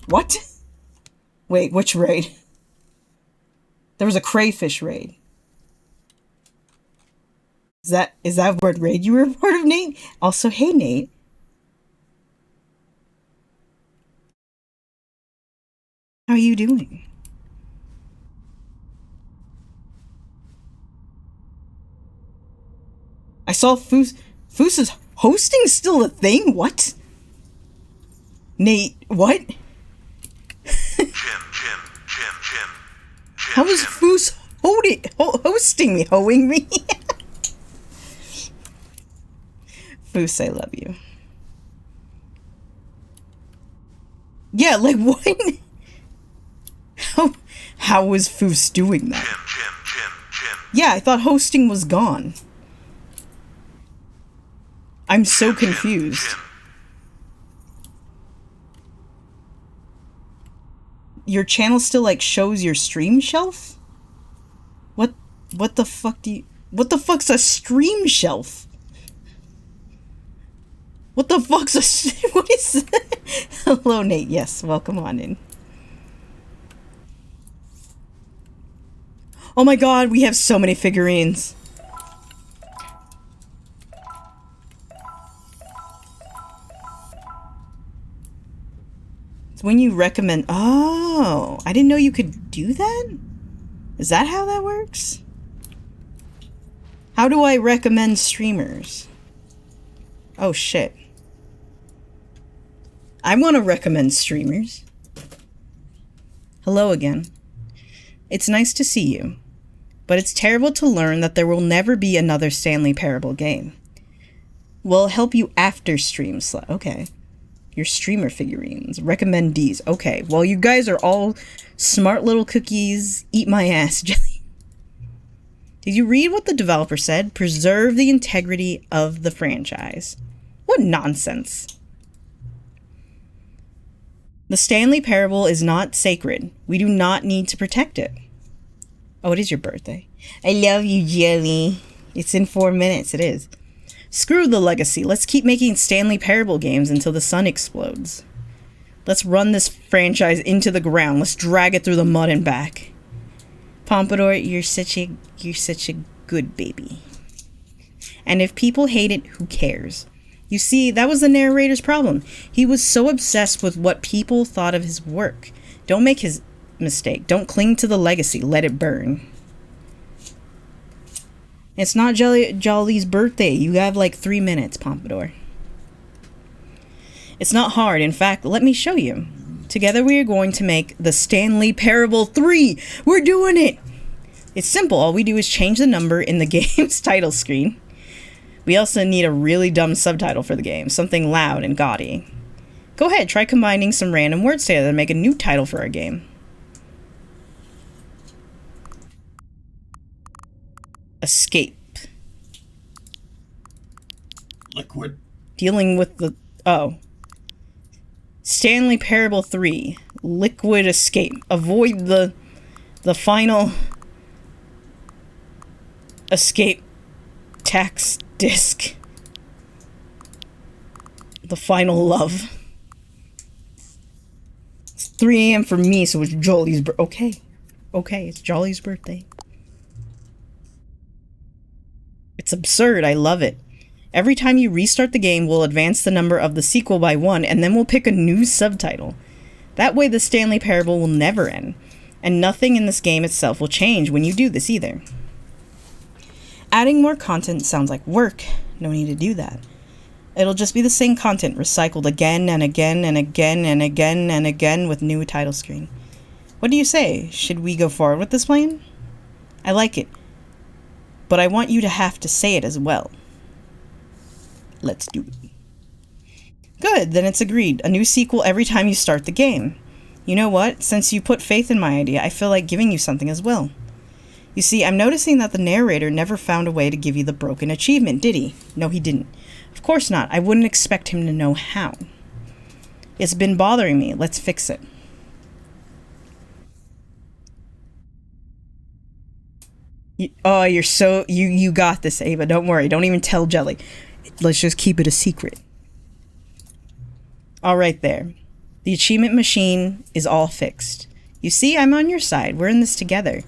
[SPEAKER 1] What? Wait, which raid? There was a crayfish raid. Is that what raid you were a part of, Nate? Also, hey, Nate. How are you doing? I saw Foos's hosting still a thing? What? Nate, what? How is Foos hosting me? Hoeing me? Foos, I love you. Yeah, like what? How was Foos doing that? Yeah, I thought hosting was gone. I'm so confused. Your channel still like shows your stream shelf? What the fuck do you... What the fuck's a stream shelf? What the fuck's a... What is that? Hello, Nate. Yes, welcome on in. Oh my god, we have so many figurines. It's when you recommend... Oh, I didn't know you could do that? Is that how that works? How do I recommend streamers? Oh shit. I want to recommend streamers. Hello again. It's nice to see you, but it's terrible to learn that there will never be another Stanley Parable game. We'll help you after stream. Okay. Your streamer figurines. Recommendees. Okay. Well, you guys are all smart little cookies. Eat my ass, Jelly. Did you read what the developer said? Preserve the integrity of the franchise. What nonsense. The Stanley Parable is not sacred. We do not need to protect it. Oh, it is your birthday. I love you, Jelly. It's in 4 minutes. It is. Screw the legacy. Let's keep making Stanley Parable games until the sun explodes. Let's run this franchise into the ground. Let's drag it through the mud and back. Pompadour, you're such a good baby. And if people hate it, who cares? You see, that was the narrator's problem. He was so obsessed with what people thought of his work. Don't make his mistake. Don't cling to the legacy. Let it burn. It's not Jolly's birthday. You have like 3 minutes, Pompadour. It's not hard. In fact, let me show you. Together we are going to make the Stanley Parable 3. We're doing it! It's simple. All we do is change the number in the game's title screen. We also need a really dumb subtitle for the game. Something loud and gaudy. Go ahead, try combining some random words together and make a new title for our game. Escape.
[SPEAKER 3] Liquid.
[SPEAKER 1] Dealing with the... Oh. Stanley Parable 3. Liquid escape. Avoid the final... escape tax disc. The final love. It's 3 a.m. for me, so it's Jolly's birthday. Okay, it's Jolly's birthday. It's absurd. I love it. Every time you restart the game, we'll advance the number of the sequel by 1, and then we'll pick a new subtitle. That way the Stanley Parable will never end, and nothing in this game itself will change when you do this either. Adding more content sounds like work. No need to do that. It'll just be the same content recycled again and again and again and again and again with new title screen. What do you say? Should we go forward with this plan? I like it. But I want you to have to say it as well. Let's do it. Good, then it's agreed. A new sequel every time you start the game. You know what? Since you put faith in my idea, I feel like giving you something as well. You see, I'm noticing that the narrator never found a way to give you the broken achievement, did he? No, he didn't. Of course not. I wouldn't expect him to know how. It's been bothering me. Let's fix it. You're so... You got this, Ava. Don't worry. Don't even tell Jelly. Let's just keep it a secret. All right there. The achievement machine is all fixed. You see, I'm on your side. We're in this together.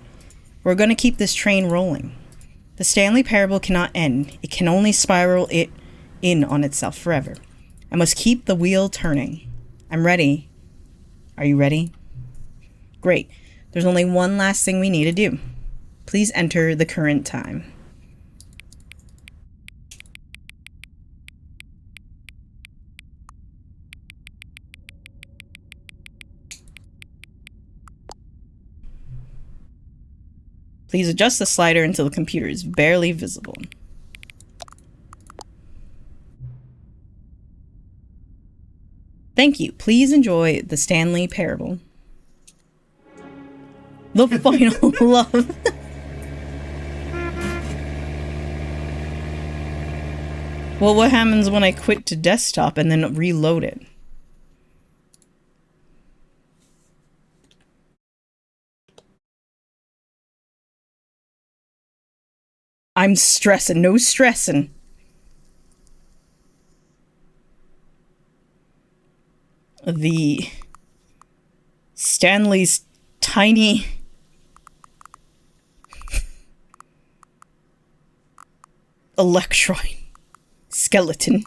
[SPEAKER 1] We're going to keep this train rolling. The Stanley Parable cannot end. It can only spiral it in on itself forever. I must keep the wheel turning. I'm ready. Are you ready? Great. There's only one last thing we need to do. Please enter the current time. Please adjust the slider until the computer is barely visible. Thank you. Please enjoy the Stanley Parable. The final love. Well, what happens when I quit to desktop and then reload it? I'm stressing. No stressing. The Stanley's tiny electroid skeleton.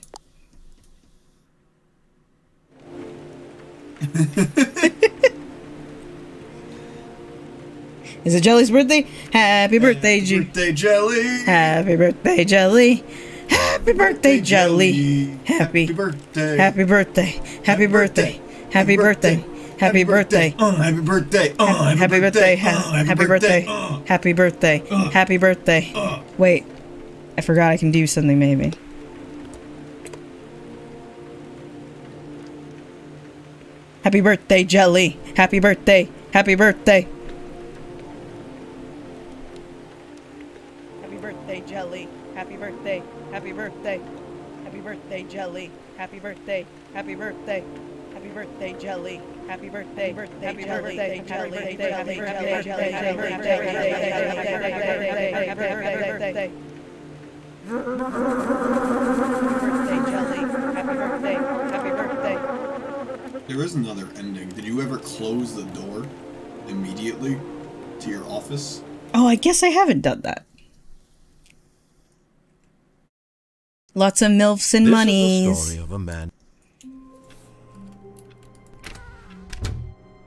[SPEAKER 1] Is it Jelly's birthday? Happy birthday,
[SPEAKER 3] Happy birthday, Jelly!
[SPEAKER 1] Happy birthday, Jelly! Happy Happy birthday, Jelly. Happy
[SPEAKER 3] birthday.
[SPEAKER 1] Happy birthday. Happy birthday. Happy birthday. Happy birthday.
[SPEAKER 3] Happy birthday.
[SPEAKER 1] Happy birthday. Happy birthday. Happy birthday. Happy birthday. Wait. I forgot I can do something maybe. Happy birthday, Jelly. Happy birthday. Happy birthday. Happy birthday, Jelly. Happy birthday. Happy birthday. Happy birthday, Jelly. Happy birthday. Happy birthday. Happy birthday, Jelly. Happy birthday. Happy birthday, Jelly. Happy birthday, Jelly. Happy birthday. Happy birthday.
[SPEAKER 3] There is another ending. Did you ever close the door immediately to your office?
[SPEAKER 1] Oh, I guess I haven't done that. Lots of MILFs and monies.
[SPEAKER 2] This is the story of a man.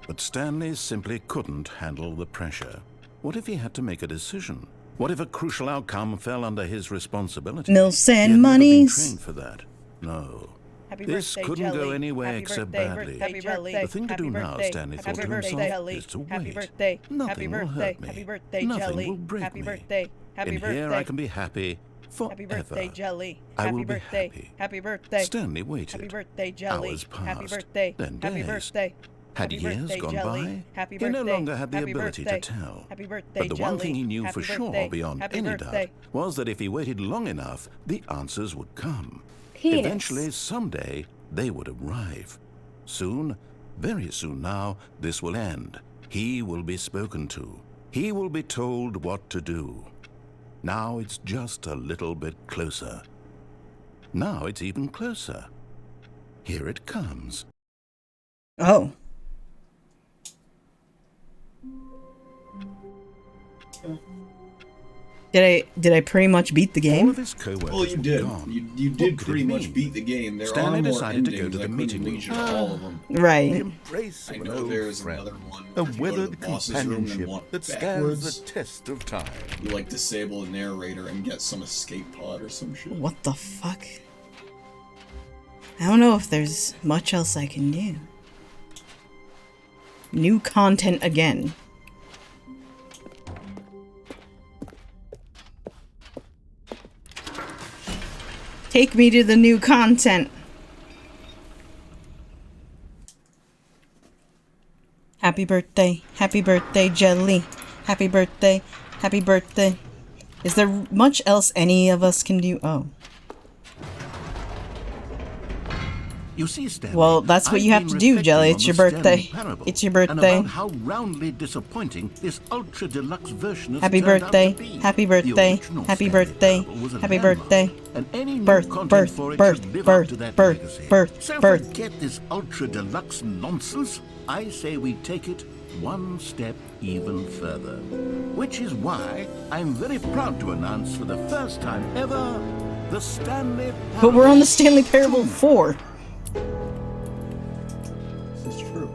[SPEAKER 2] But Stanley simply couldn't handle the pressure. What if he had to make a decision? What if a crucial outcome fell under his responsibility?
[SPEAKER 1] MILFs
[SPEAKER 2] He
[SPEAKER 1] and
[SPEAKER 2] had never been
[SPEAKER 1] monies.
[SPEAKER 2] trained for that. No.
[SPEAKER 1] Happy
[SPEAKER 2] This
[SPEAKER 1] birthday,
[SPEAKER 2] couldn't go
[SPEAKER 1] Jelly.
[SPEAKER 2] anywhere
[SPEAKER 1] Happy
[SPEAKER 2] except
[SPEAKER 1] birthday,
[SPEAKER 2] badly.
[SPEAKER 1] Happy birthday,
[SPEAKER 2] The thing to
[SPEAKER 1] happy
[SPEAKER 2] do now,
[SPEAKER 1] birthday,
[SPEAKER 2] Stanley thought
[SPEAKER 1] happy
[SPEAKER 2] to
[SPEAKER 1] birthday,
[SPEAKER 2] himself,
[SPEAKER 1] Jelly.
[SPEAKER 2] is to
[SPEAKER 1] Happy
[SPEAKER 2] wait.
[SPEAKER 1] birthday,
[SPEAKER 2] Nothing
[SPEAKER 1] happy
[SPEAKER 2] will
[SPEAKER 1] birthday,
[SPEAKER 2] hurt me.
[SPEAKER 1] happy birthday,
[SPEAKER 2] Nothing
[SPEAKER 1] Jelly.
[SPEAKER 2] will break
[SPEAKER 1] Happy
[SPEAKER 2] me.
[SPEAKER 1] birthday, happy
[SPEAKER 2] In
[SPEAKER 1] birthday.
[SPEAKER 2] here I can be happy forever.
[SPEAKER 1] Happy birthday, Jelly.
[SPEAKER 2] I
[SPEAKER 1] Happy
[SPEAKER 2] will be
[SPEAKER 1] birthday.
[SPEAKER 2] happy.
[SPEAKER 1] Happy birthday.
[SPEAKER 2] Stanley waited.
[SPEAKER 1] Happy birthday, Jelly.
[SPEAKER 2] Hours passed.
[SPEAKER 1] Happy birthday.
[SPEAKER 2] Then
[SPEAKER 1] Happy
[SPEAKER 2] days.
[SPEAKER 1] birthday.
[SPEAKER 2] Had
[SPEAKER 1] Happy
[SPEAKER 2] years
[SPEAKER 1] birthday,
[SPEAKER 2] gone
[SPEAKER 1] Jelly.
[SPEAKER 2] by,
[SPEAKER 1] Happy
[SPEAKER 2] he no
[SPEAKER 1] birthday.
[SPEAKER 2] longer had the
[SPEAKER 1] Happy
[SPEAKER 2] ability
[SPEAKER 1] birthday.
[SPEAKER 2] to tell.
[SPEAKER 1] Happy birthday,
[SPEAKER 2] But the one thing he knew
[SPEAKER 1] Jelly.
[SPEAKER 2] for
[SPEAKER 1] Happy
[SPEAKER 2] sure,
[SPEAKER 1] birthday.
[SPEAKER 2] beyond
[SPEAKER 1] Happy
[SPEAKER 2] any
[SPEAKER 1] birthday.
[SPEAKER 2] doubt, was that if he waited long enough, the answers would come.
[SPEAKER 12] Penis.
[SPEAKER 2] Eventually, someday, they would arrive. Soon, very soon now, this will end. He will be spoken to. He will be told what to do. Now it's just a little bit closer. Now it's even closer. Here it comes.
[SPEAKER 1] Oh. Did I pretty much beat the
[SPEAKER 2] All
[SPEAKER 1] game?
[SPEAKER 2] of his co-workers
[SPEAKER 3] Well, you
[SPEAKER 2] were
[SPEAKER 3] did.
[SPEAKER 2] gone.
[SPEAKER 3] You did
[SPEAKER 2] What could
[SPEAKER 3] pretty
[SPEAKER 2] it
[SPEAKER 3] much
[SPEAKER 2] mean?
[SPEAKER 3] beat the game. There
[SPEAKER 2] Stanley
[SPEAKER 3] are more
[SPEAKER 2] decided to go
[SPEAKER 3] endings.
[SPEAKER 2] to the
[SPEAKER 3] I couldn't
[SPEAKER 2] meeting
[SPEAKER 3] lead
[SPEAKER 2] room.
[SPEAKER 3] you to all of them.
[SPEAKER 2] The
[SPEAKER 1] Right.
[SPEAKER 2] embrace
[SPEAKER 3] I
[SPEAKER 2] of an
[SPEAKER 3] know
[SPEAKER 2] old
[SPEAKER 3] there's
[SPEAKER 2] friend.
[SPEAKER 3] another one.
[SPEAKER 2] A
[SPEAKER 3] If you go to
[SPEAKER 2] weathered
[SPEAKER 3] the boss's room and
[SPEAKER 2] companionship
[SPEAKER 3] walk
[SPEAKER 2] that stands
[SPEAKER 3] backwards,
[SPEAKER 2] the test of time.
[SPEAKER 3] you like disable the narrator and get some escape pod or some shit.
[SPEAKER 1] What the fuck? I don't know if there's much else I can do. New content again. Take me to the new content. Happy birthday, Jelly. Happy birthday, happy birthday. Is there much else any of us can do? Oh.
[SPEAKER 2] You see, Stanley,
[SPEAKER 1] Well, that's what
[SPEAKER 2] I've
[SPEAKER 1] you have
[SPEAKER 2] been
[SPEAKER 1] to do,
[SPEAKER 2] reflecting
[SPEAKER 1] Jelly.
[SPEAKER 2] on
[SPEAKER 1] It's
[SPEAKER 2] the
[SPEAKER 1] your
[SPEAKER 2] Stanley
[SPEAKER 1] birthday.
[SPEAKER 2] parable
[SPEAKER 1] It's your
[SPEAKER 2] and
[SPEAKER 1] birthday.
[SPEAKER 2] about how roundly disappointing this ultra deluxe version has
[SPEAKER 1] Happy
[SPEAKER 2] turned out
[SPEAKER 1] birthday,
[SPEAKER 2] to be.
[SPEAKER 1] happy
[SPEAKER 2] The
[SPEAKER 1] birthday,
[SPEAKER 2] original
[SPEAKER 1] happy
[SPEAKER 2] Stanley
[SPEAKER 1] birthday,
[SPEAKER 2] parable was a
[SPEAKER 1] happy
[SPEAKER 2] landmark,
[SPEAKER 1] birthday.
[SPEAKER 2] and any new
[SPEAKER 1] Birth,
[SPEAKER 2] content
[SPEAKER 1] birth,
[SPEAKER 2] for it
[SPEAKER 1] birth,
[SPEAKER 2] should live
[SPEAKER 1] birth,
[SPEAKER 2] up to that
[SPEAKER 1] birth,
[SPEAKER 2] legacy.
[SPEAKER 1] birth,
[SPEAKER 2] So
[SPEAKER 1] birth.
[SPEAKER 2] forget this ultra deluxe nonsense. I say we take it one step even further. Which is why I'm very proud to announce for the first time ever the Stanley Parable.
[SPEAKER 1] But we're on the Stanley Parable 4.
[SPEAKER 3] This is true.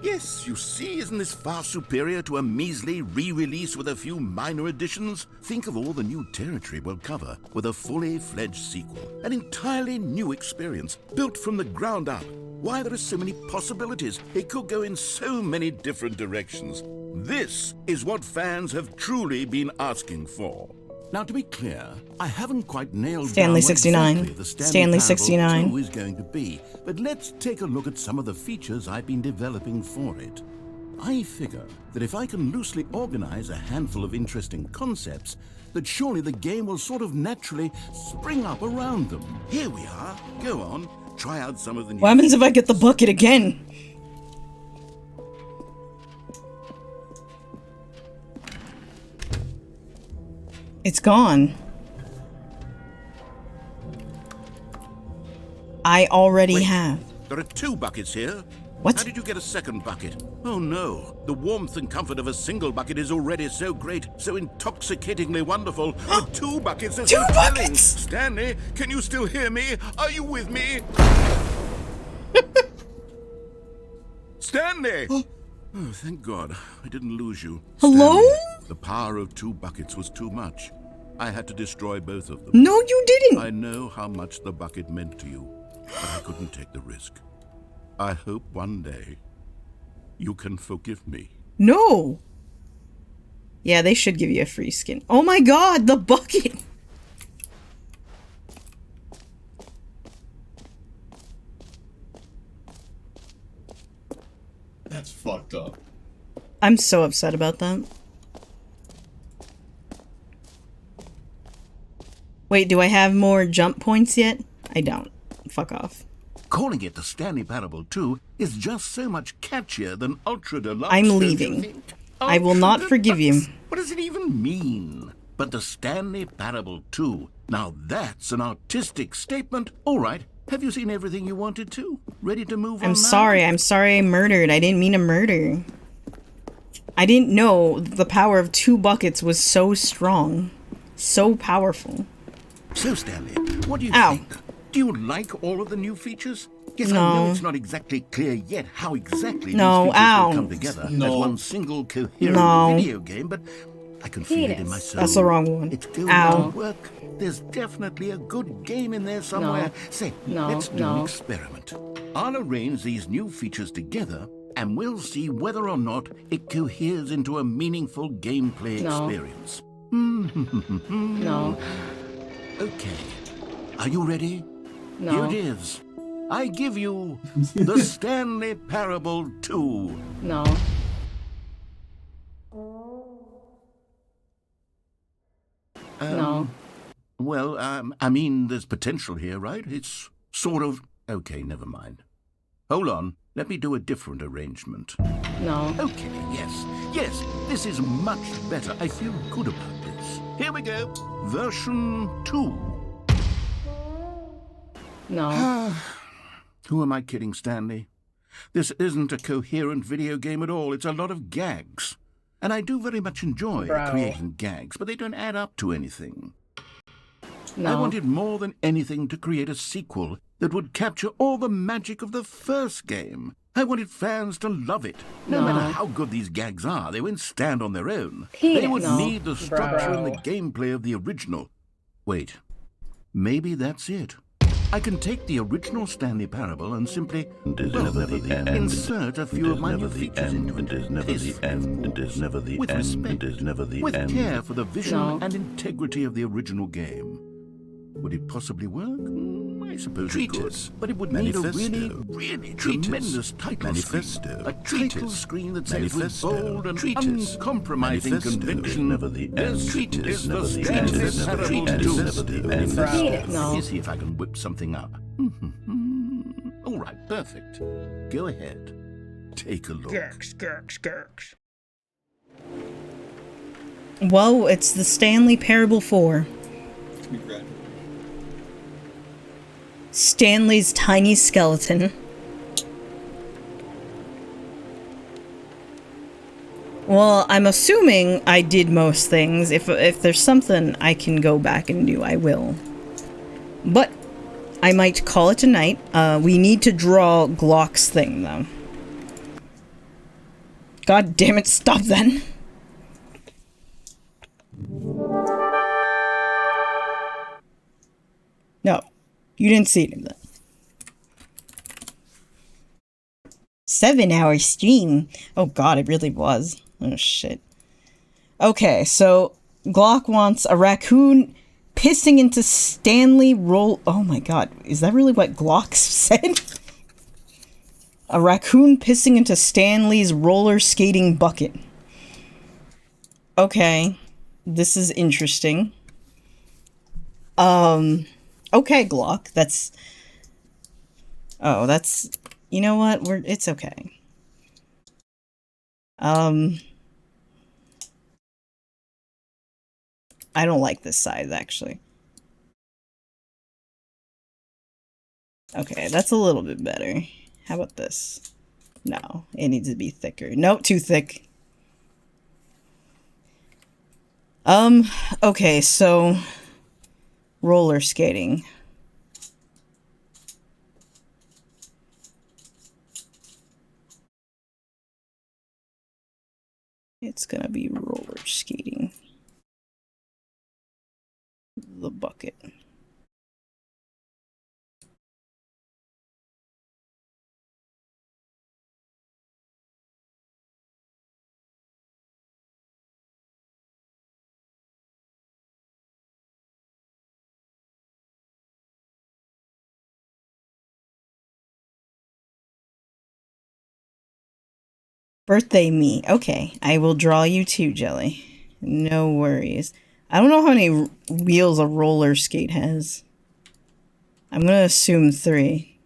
[SPEAKER 9] Yes, you see, isn't this far superior to a measly re-release with a few minor additions? Think of all the new territory we'll cover with a fully fledged sequel. An entirely new experience, built from the ground up. Why, there are so many possibilities. It could go in so many different directions. This is what fans have truly been asking for.
[SPEAKER 2] Now, to be clear, I haven't quite nailed
[SPEAKER 1] Stanley
[SPEAKER 2] down what
[SPEAKER 1] 69.
[SPEAKER 2] exactly the
[SPEAKER 1] Stanley
[SPEAKER 2] Parable
[SPEAKER 1] 69.
[SPEAKER 2] 2 is going to be, but let's take a look at some of the features I've been developing for it. I figure that if I can loosely organize a handful of interesting concepts, that surely the game will sort of naturally spring up around them. Here we are. Go on, try out some of the new...
[SPEAKER 1] What happens if I get the bucket again? It's gone. I already
[SPEAKER 9] Wait,
[SPEAKER 1] have.
[SPEAKER 9] There are 2 buckets here.
[SPEAKER 1] What?
[SPEAKER 9] How did you get a second bucket? Oh no, the warmth and comfort of a single bucket is already so great, so intoxicatingly wonderful. With 2 buckets is
[SPEAKER 1] 2
[SPEAKER 9] so telling.
[SPEAKER 1] buckets!
[SPEAKER 9] Stanley, can you still hear me? Are you with me? Stanley! Oh, thank God, I didn't lose you.
[SPEAKER 1] Hello?
[SPEAKER 9] Stanley, the power of 2 buckets was too much.
[SPEAKER 2] I had to destroy both of them.
[SPEAKER 1] No, you didn't!
[SPEAKER 2] I know how much the bucket meant to you, but I couldn't take the risk. I hope one day you can forgive me.
[SPEAKER 1] No! Yeah, they should give you a free skin. Oh my god, the bucket!
[SPEAKER 3] That's fucked up.
[SPEAKER 1] I'm so upset about that. Wait, do I have more jump points yet? I don't. Fuck off.
[SPEAKER 2] Calling it the Stanley Parable 2 is just so much catchier than Ultra Deluxe.
[SPEAKER 1] I'm
[SPEAKER 2] don't
[SPEAKER 1] leaving.
[SPEAKER 2] you think?
[SPEAKER 1] I will not forgive you.
[SPEAKER 2] What does it even mean? But the Stanley Parable 2, now that's an artistic statement. All right, have you seen everything you wanted to? Ready to move on
[SPEAKER 1] I'm
[SPEAKER 2] now?
[SPEAKER 1] sorry I murdered. I didn't mean to murder. I didn't know the power of 2 buckets was so strong. So powerful.
[SPEAKER 2] So, Stanley, what do you
[SPEAKER 1] Ow.
[SPEAKER 2] think? Do you like all of the new features? Yes,
[SPEAKER 1] No.
[SPEAKER 2] I know it's not exactly clear yet how exactly
[SPEAKER 1] No,
[SPEAKER 2] these features
[SPEAKER 1] ow.
[SPEAKER 2] will come together
[SPEAKER 3] No.
[SPEAKER 2] as one single coherent
[SPEAKER 1] No.
[SPEAKER 2] video game, but I can feel it in my soul.
[SPEAKER 1] That's the wrong one.
[SPEAKER 2] It's going
[SPEAKER 1] Ow.
[SPEAKER 2] to work. There's definitely a good game in there somewhere. Say, let's do an experiment. I'll arrange these new features together, and we'll see whether or not it coheres into a meaningful gameplay experience.
[SPEAKER 12] No.
[SPEAKER 2] Okay. Are you ready?
[SPEAKER 12] No.
[SPEAKER 2] Here it is. I give you the Stanley Parable 2.
[SPEAKER 12] No. No.
[SPEAKER 2] Well, I mean, there's potential here, right? It's sort of... Okay, never mind. Hold on. Let me do a different arrangement.
[SPEAKER 12] No.
[SPEAKER 2] Okay, yes. Yes, this is much better. I feel good about this. Here we go. Version 2.
[SPEAKER 12] No.
[SPEAKER 2] Who am I kidding, Stanley? This isn't a coherent video game at all. It's a lot of gags. And I do very much enjoy creating gags, but they don't add up to anything.
[SPEAKER 12] No.
[SPEAKER 2] I wanted more than anything to create a sequel that would capture all the magic of the first game. I wanted fans to love it. No matter how good these gags are, they won't stand on their own. They would need the structure and the gameplay of the original. Wait, maybe that's it. I can take the original Stanley Parable and simply insert a few of my new features into it. With respect, with care for the vision and integrity of the original game. Would it possibly work? I suppose it could. But it would need a really, really tremendous title screen. A title screen that says with bold and uncompromising conviction, this is the Stanley Parable 2. Let me see if I can whip something up. All right, perfect. Go ahead. Take a look.
[SPEAKER 1] Gurks. Well, it's the Stanley Parable 4. Stanley's tiny skeleton. Well, I'm assuming I did most things. If there's something I can go back and do, I will. But I might call it a night. We need to draw Glock's thing, though. God damn it, stop then. No. You didn't see any of that. 7-hour stream. Oh god, it really was. Oh shit. Okay, so Glock wants a raccoon pissing into Stanley roll. Oh my god, is that really what Glock said? A raccoon pissing into Stanley's roller skating bucket. Okay, this is interesting. Okay, Glock, that's... Oh, that's... You know what? It's okay. I don't like this size, actually. Okay, that's a little bit better. How about this? No, it needs to be thicker. Nope, too thick. Okay, so... Roller skating. It's gonna be roller skating. the bucket. Birthday me. Okay, I will draw you too, Jelly. No worries. I don't know how many wheels a roller skate has. I'm gonna assume 3.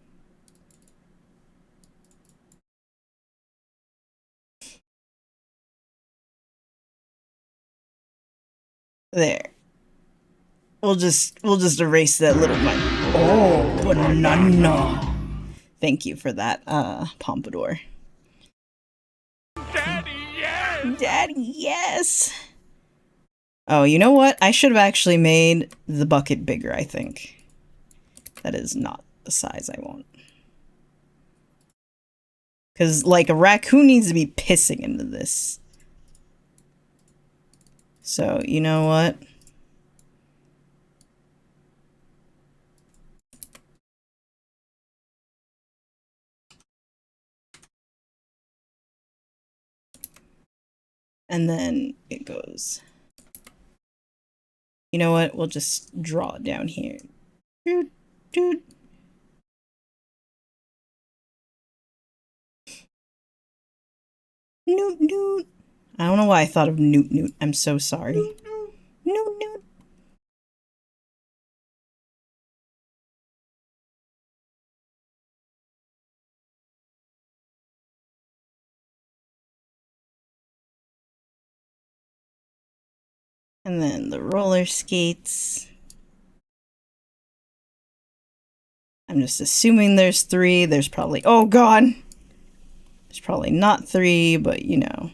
[SPEAKER 1] There. We'll just erase that little bit. Oh, banana. Thank you for that, pompadour.
[SPEAKER 7] Daddy, yes!
[SPEAKER 1] Daddy, yes! Oh, you know what? I should have actually made the bucket bigger, I think. That is not the size I want. Because, like, a raccoon needs to be pissing into this. So, you know what? And then it goes. You know what? We'll just draw it down here. Doot, doot. Noot, noot. I don't know why I thought of Newt Newt. I'm so sorry. Newt, Newt. And then the roller skates. I'm just assuming there's 3. There's probably... Oh, God! There's probably not 3, but you know.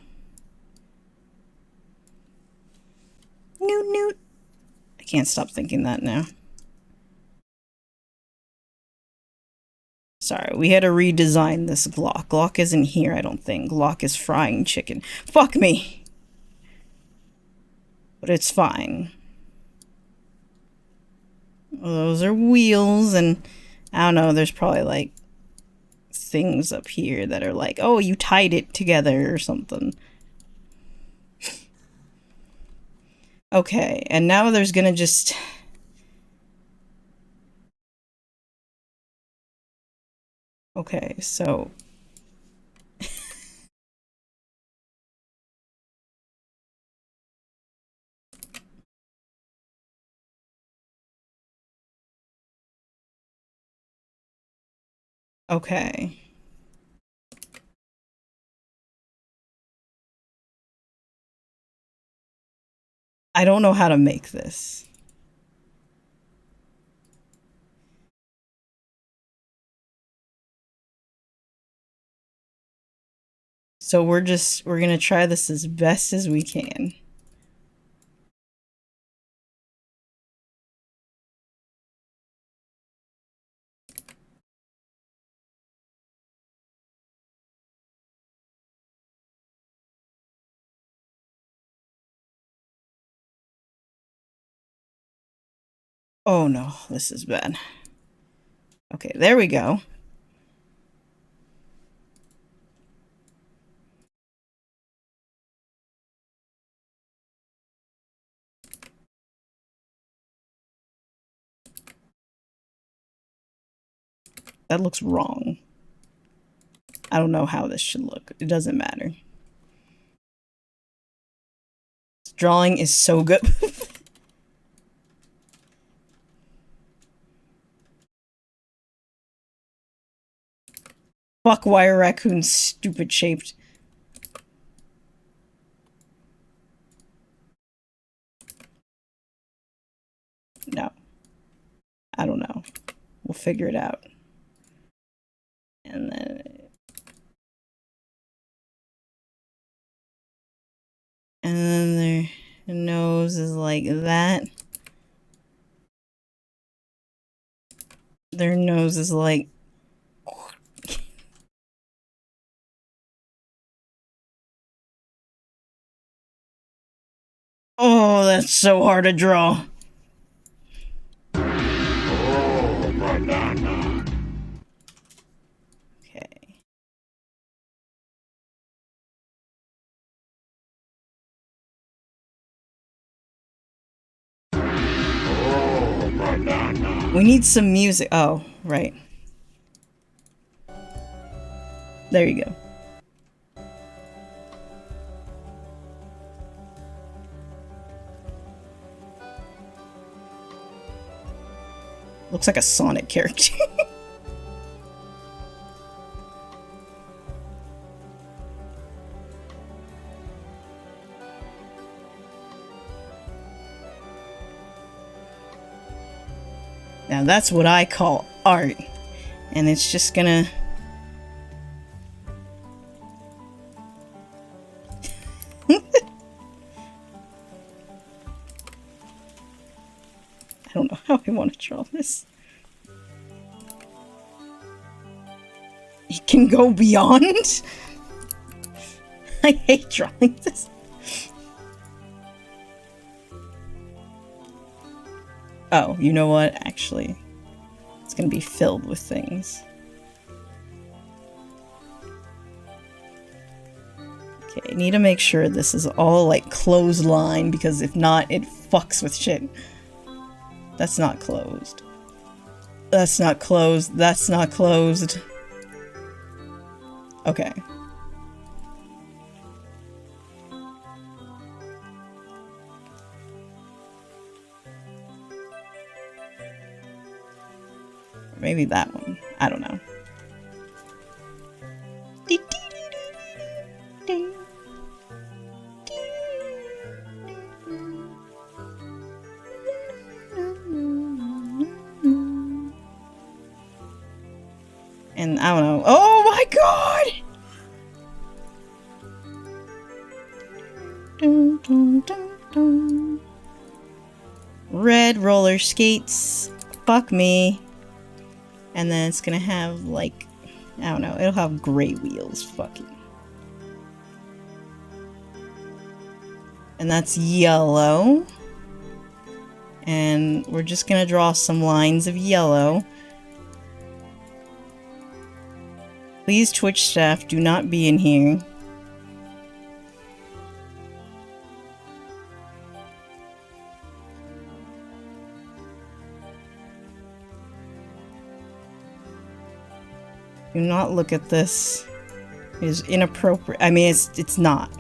[SPEAKER 1] Newt, Newt. I can't stop thinking that now. Sorry, we had to redesign this Glock. Glock isn't here, I don't think. Glock is frying chicken. Fuck me! But it's fine. Those are wheels, and I don't know, there's probably like things up here that are like, oh, you tied it together or something. Okay, and now there's gonna just... Okay, so... Okay. I don't know how to make this. So we're gonna try this as best as we can. Oh no, this is bad. Okay, there we go. That looks wrong. I don't know how this should look. It doesn't matter. This drawing is so good. Fuck, why are raccoons stupid shaped? No. I don't know. We'll figure it out. And then... And then their nose is like that. Their nose is like... Oh, that's so hard to draw. We need some music. Oh, right. There you go. Looks like a Sonic character. Now that's what I call art. And it's just gonna... I don't know how I want to draw this. It can go beyond? I hate drawing this. Oh, you know what? Actually, it's gonna be filled with things. Okay, I need to make sure this is all like clothesline, because if not, it fucks with shit. That's not closed. That's not closed. That's not closed. Okay. Maybe that one. I don't know. And I don't know. Oh my god! Dun, dun, dun, dun. Red roller skates. Fuck me. And then it's gonna have, like, I don't know, it'll have gray wheels. Fuck it. And that's yellow. And we're just gonna draw some lines of yellow. Please, Twitch staff, do not be in here. Do not look at this. It is inappropriate. I mean, it's not.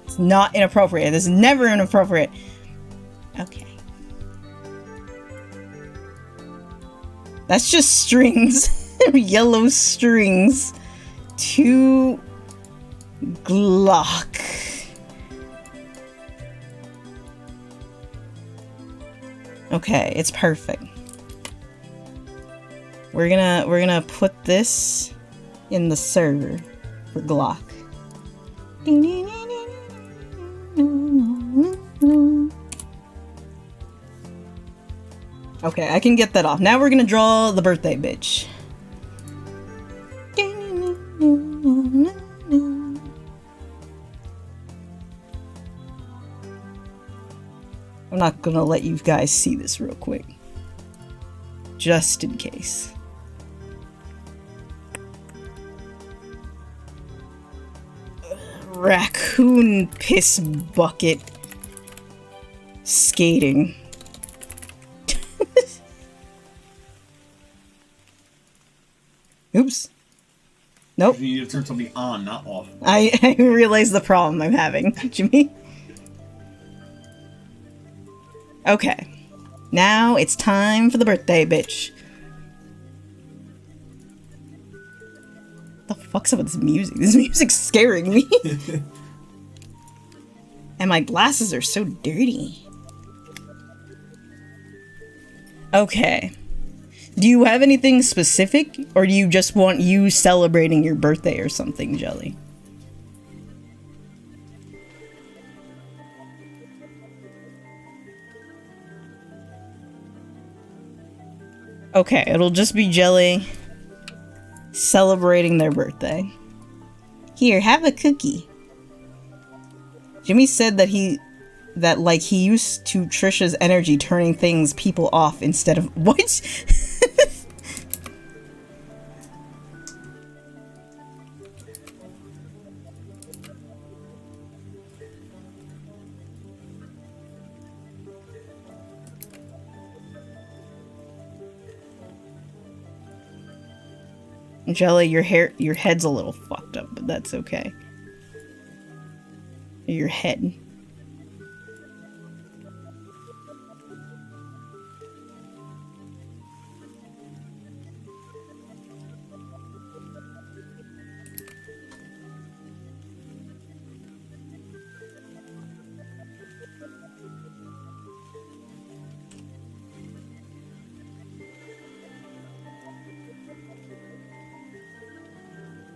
[SPEAKER 1] It's not inappropriate. It's never inappropriate. Okay. That's just strings. Yellow strings. To Glock. Okay, it's perfect. We're gonna put this in the server for Glock. Okay, I can get that off. Now we're gonna draw the birthday bitch. I'm not gonna let you guys see this real quick. Just in case. Raccoon piss bucket skating. Oops. Nope.
[SPEAKER 3] You need to turn something on, not off.
[SPEAKER 1] I realize the problem I'm having, Jimmy. Okay. Now it's time for the birthday bitch. What the fuck's up with this music? This music's scaring me. And my glasses are so dirty. Okay. Do you have anything specific? Or do you just want you celebrating your birthday or something, Jelly? Okay, it'll just be Jelly celebrating their birthday. Here, have a cookie. Jimmy said that he used to Trisha's energy turning people off instead of what? Jelly, your head's a little fucked up, but that's okay. Your head.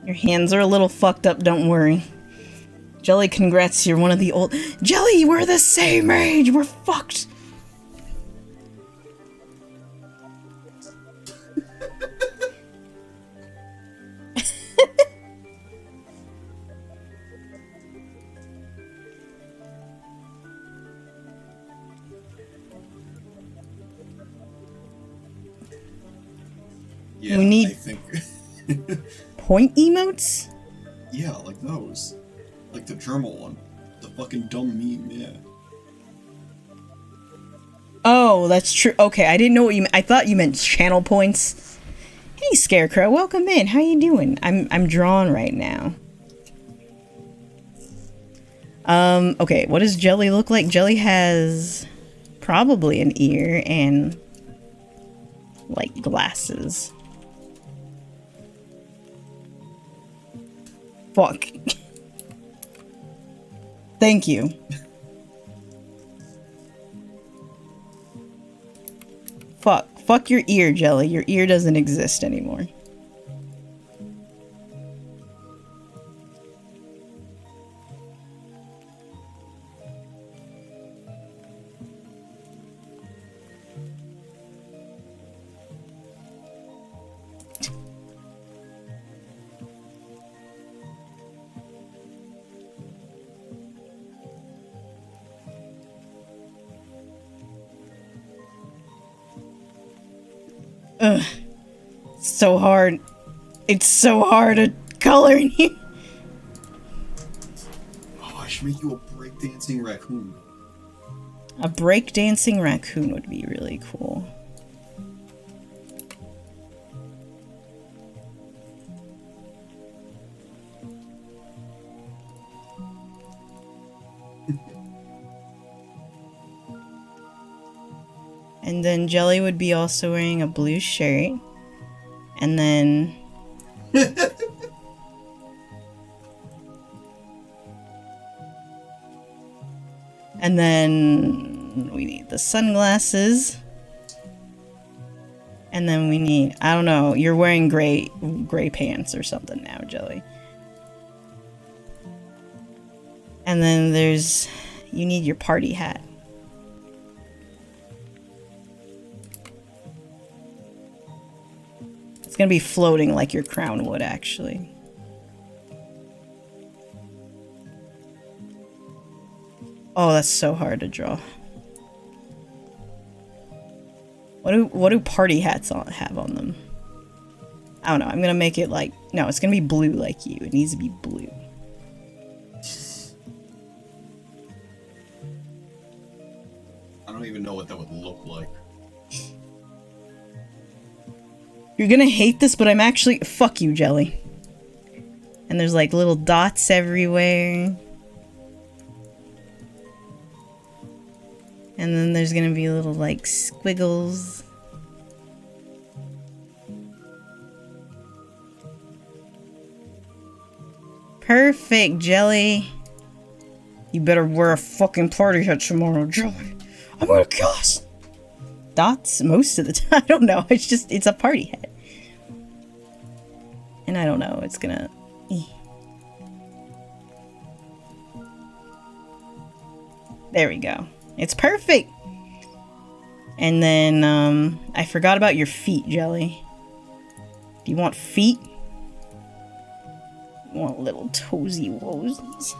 [SPEAKER 1] Your hands are a little fucked up, don't worry. Jelly, congrats, you're one of the old- Jelly, we're the same age! We're fucked!
[SPEAKER 3] Yeah,
[SPEAKER 1] we need
[SPEAKER 3] I think.
[SPEAKER 1] point emotes?
[SPEAKER 3] Yeah, like those. Like the German one. The fucking dumb meme, yeah.
[SPEAKER 1] Oh, that's true. Okay, I didn't know what you meant. I thought you meant channel points. Hey, Scarecrow, welcome in. How you doing? I'm drawn right now. Okay, what does Jelly look like? Jelly has probably an ear and like glasses. Fuck. Thank you. Fuck. Fuck your ear, Jelly. Your ear doesn't exist anymore. Ugh. So hard. It's so hard to color in here.
[SPEAKER 3] Oh, I should make you a breakdancing raccoon.
[SPEAKER 1] A breakdancing raccoon would be really cool. And then Jelly would be also wearing a blue shirt. And then... and then we need the sunglasses. And then we need... I don't know. You're wearing gray pants or something now, Jelly. And then there's... you need your party hat. It's gonna be floating like your crown would, actually. Oh, that's so hard to draw. What do party hats have on them? I don't know. I'm gonna make it like... no, it's gonna be blue like you. It needs to be blue.
[SPEAKER 3] I don't even know what that would look like.
[SPEAKER 1] You're gonna hate this, but I'm actually... fuck you, Jelly. And there's like little dots everywhere. And then there's gonna be little like squiggles. Perfect, Jelly. You better wear a fucking party hat tomorrow, Jelly. I'm gonna kill us. Dots most of the time. I don't know. It's a party hat. And I don't know. It's gonna... there we go. It's perfect. And then, I forgot about your feet, Jelly. Do you want feet? You want little toesy woesies?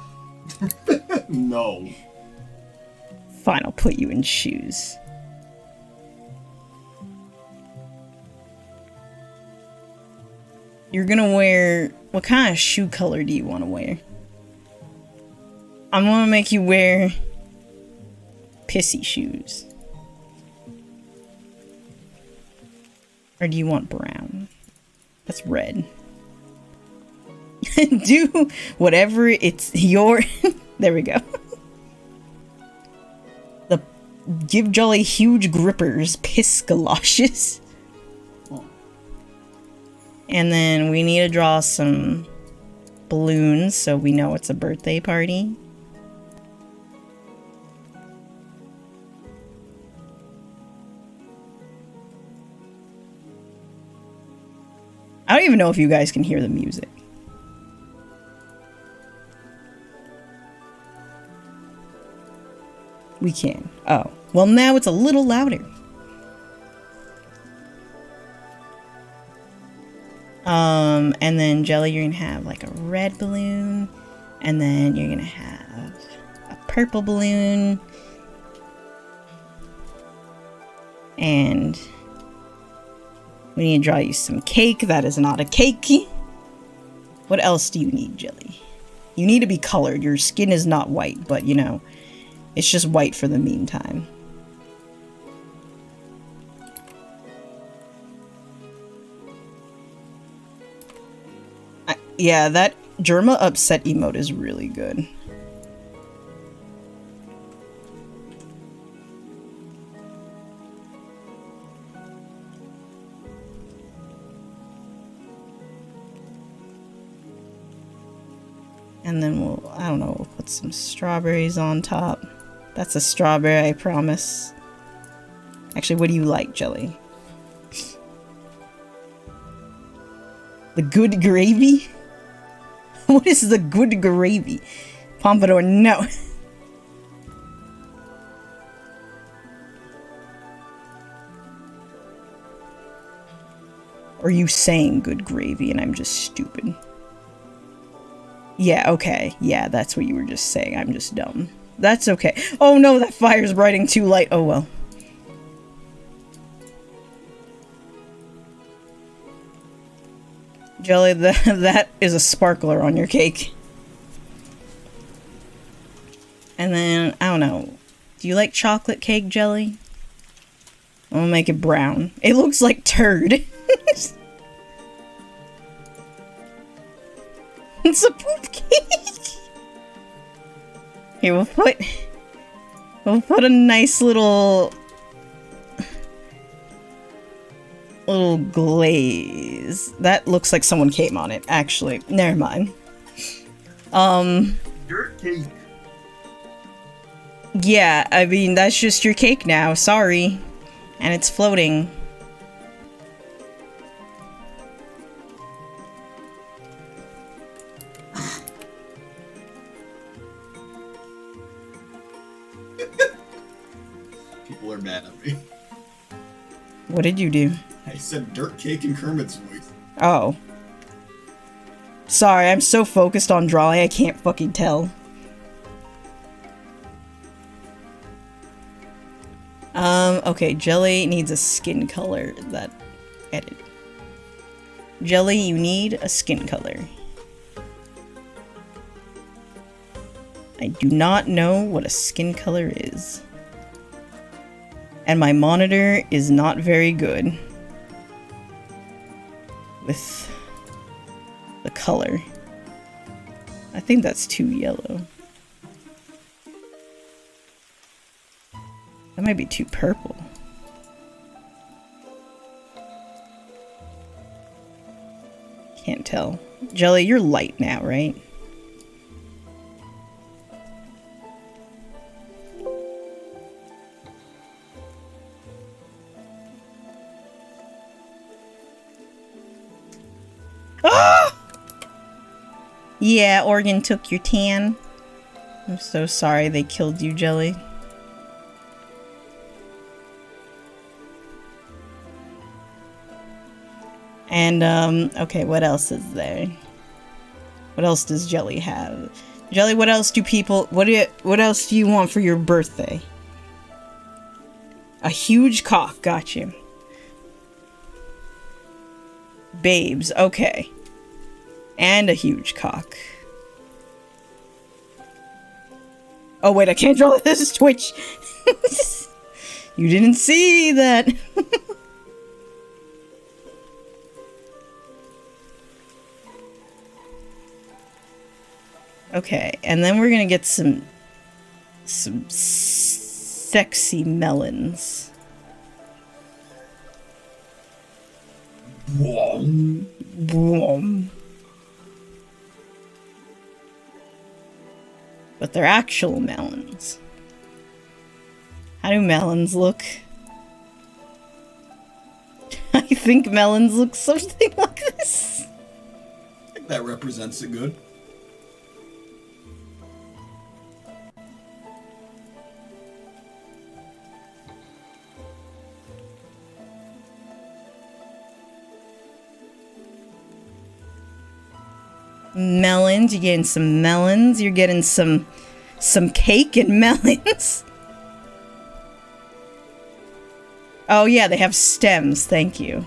[SPEAKER 3] No.
[SPEAKER 1] Fine, I'll put you in shoes. You're gonna wear... what kind of shoe color do you want to wear? I'm gonna make you wear... pissy shoes. Or do you want brown? That's red. Do whatever it's your... There we go. Give Jolly huge grippers, piss galoshes. And then we need to draw some balloons so we know it's a birthday party. I don't even know if you guys can hear the music. We can. Oh. Well, now it's a little louder. And then Jelly, you're gonna have like a red balloon. And then you're gonna have a purple balloon. And we need to draw you some cake. That is not a cake. What else do you need, Jelly? You need to be colored. Your skin is not white, but you know, it's just white for the meantime. Yeah, that Germa upset emote is really good. And then we'll, I don't know, we'll put some strawberries on top. That's a strawberry, I promise. Actually, what do you like, Jelly? The good gravy? What is the good gravy? Pompadour, no. Or are you saying good gravy and I'm just stupid? Yeah, okay. Yeah, that's what you were just saying. I'm just dumb. That's okay. Oh no, that fire's brighting too light. Oh well. Jelly, that is a sparkler on your cake. And then, I don't know. Do you like chocolate cake, Jelly? I'm gonna make it brown. It looks like turd. It's a poop cake. Here, we'll put a nice little glaze. That looks like someone came on it, actually. Never mind.
[SPEAKER 3] Dirt cake.
[SPEAKER 1] Yeah, I mean, that's just your cake now. Sorry. And it's floating.
[SPEAKER 3] People are mad at me.
[SPEAKER 1] What did you do?
[SPEAKER 3] I said dirt cake in Kermit's voice.
[SPEAKER 1] Oh. Sorry, I'm so focused on drawing, I can't fucking tell. Okay, Jelly needs a skin color. That edit. Jelly, you need a skin color. I do not know what a skin color is. And my monitor is not very good with the color. I think that's too yellow. That might be too purple. Can't tell. Jelly, you're light now, right? Ah! Yeah, Oregon took your tan. I'm so sorry they killed you, Jelly. And, okay, what else is there? What else does Jelly have? Jelly, what else do people... What else do you want for your birthday? A huge cock, got you. Babes, okay. And a huge cock. Oh wait, I can't draw this Twitch. You didn't see that. Okay, and then we're gonna get some sexy melons. But they're actual melons. How do melons look? I think melons look something like this.
[SPEAKER 3] I think that represents it good.
[SPEAKER 1] Melons, you're getting some melons, you're getting some cake and melons. Oh yeah, they have stems, thank you.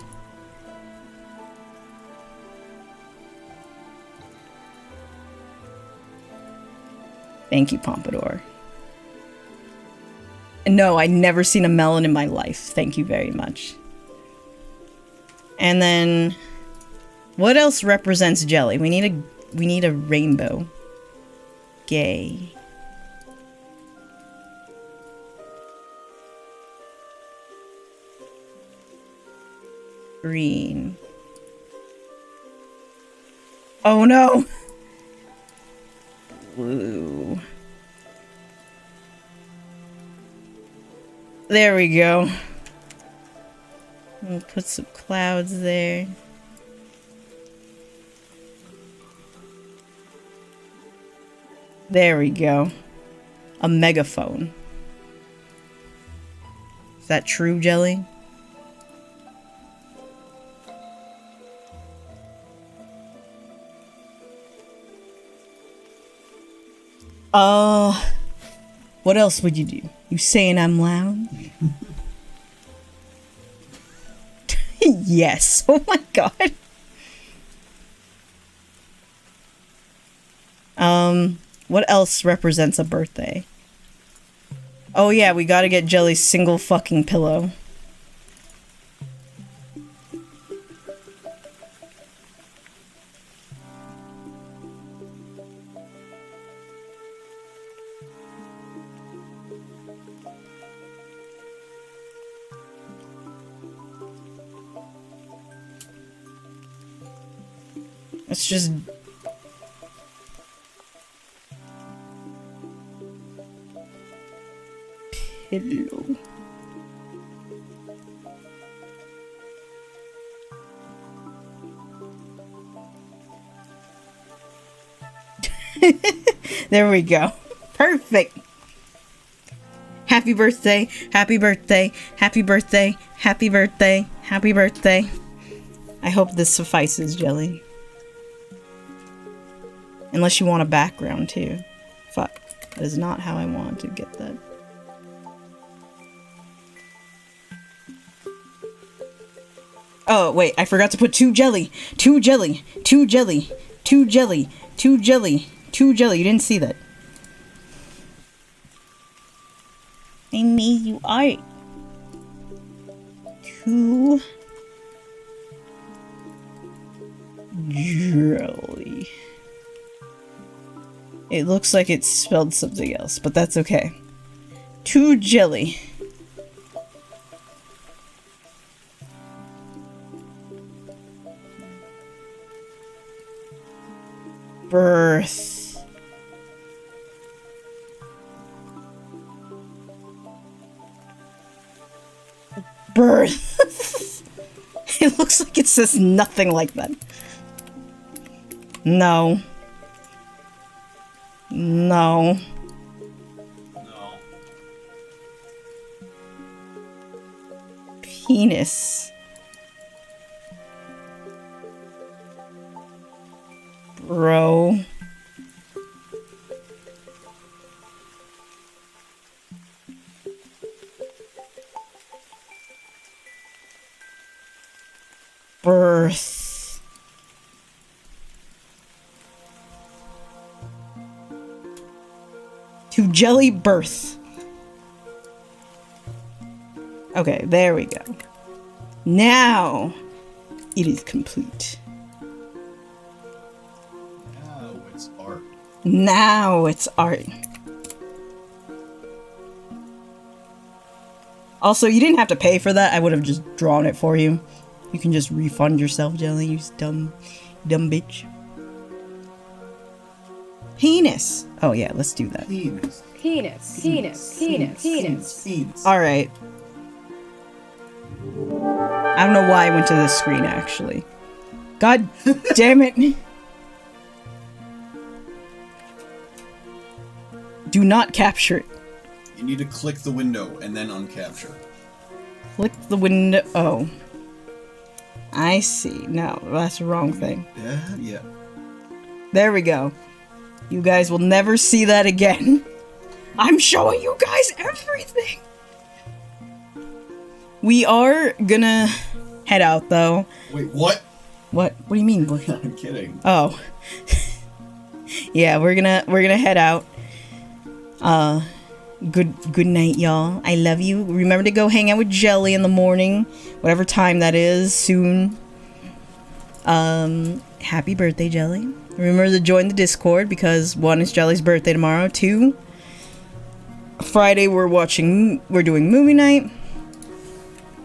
[SPEAKER 1] Thank you, Pompadour. No, I'd never seen a melon in my life. Thank you very much. And then what else represents jelly? We need a rainbow. Gay. Green. Oh no! Blue. There we go. We'll put some clouds there. There we go. A megaphone. Is that true, Jelly? What else would you do? You saying I'm loud? Yes. Oh my god. What else represents a birthday? Oh yeah, we gotta get Jelly's single fucking pillow. Let's just... Pillow. There we go. Perfect. Happy birthday, happy birthday, happy birthday, happy birthday, happy birthday. I hope this suffices, Jelly. Unless you want a background too. Fuck. That is not how I want to get that. Oh, wait, I forgot to put two jelly. Two jelly. Two jelly. Two jelly. Two jelly. Two jelly. You didn't see that. I made you art. Two jelly. It looks like it's spelled something else, but that's okay. Two jelly. Birth. Birth. It looks like it says nothing like that. No. No.
[SPEAKER 3] No.
[SPEAKER 1] Penis. Bro. Birth. To jelly birth. Okay, there we go. Now it is complete.
[SPEAKER 3] Now it's art.
[SPEAKER 1] Now it's art. Also, you didn't have to pay for that. I would have just drawn it for you. You can just refund yourself, Jelly, you dumb bitch. Penis. Oh yeah, let's do that.
[SPEAKER 3] Penis.
[SPEAKER 12] Penis. Penis. Penis. Penis.
[SPEAKER 3] Penis.
[SPEAKER 1] Alright. I don't know why I went to this screen, actually. God damn it. Do not capture it.
[SPEAKER 3] You need to click the window and then uncapture.
[SPEAKER 1] Click the window. Oh. I see. No, that's the wrong thing.
[SPEAKER 3] Yeah.
[SPEAKER 1] There we go. You guys will never see that again. I'm showing you guys everything. We are gonna head out, though.
[SPEAKER 3] Wait, what?
[SPEAKER 1] What? What do you mean?
[SPEAKER 3] I'm kidding.
[SPEAKER 1] Oh. Yeah, we're gonna head out. Good night, y'all. I love you. Remember to go hang out with Jelly in the morning, whatever time that is, soon. Happy birthday, Jelly. Remember to join the Discord because 1 is Jelly's birthday tomorrow. 2, Friday we're doing movie night.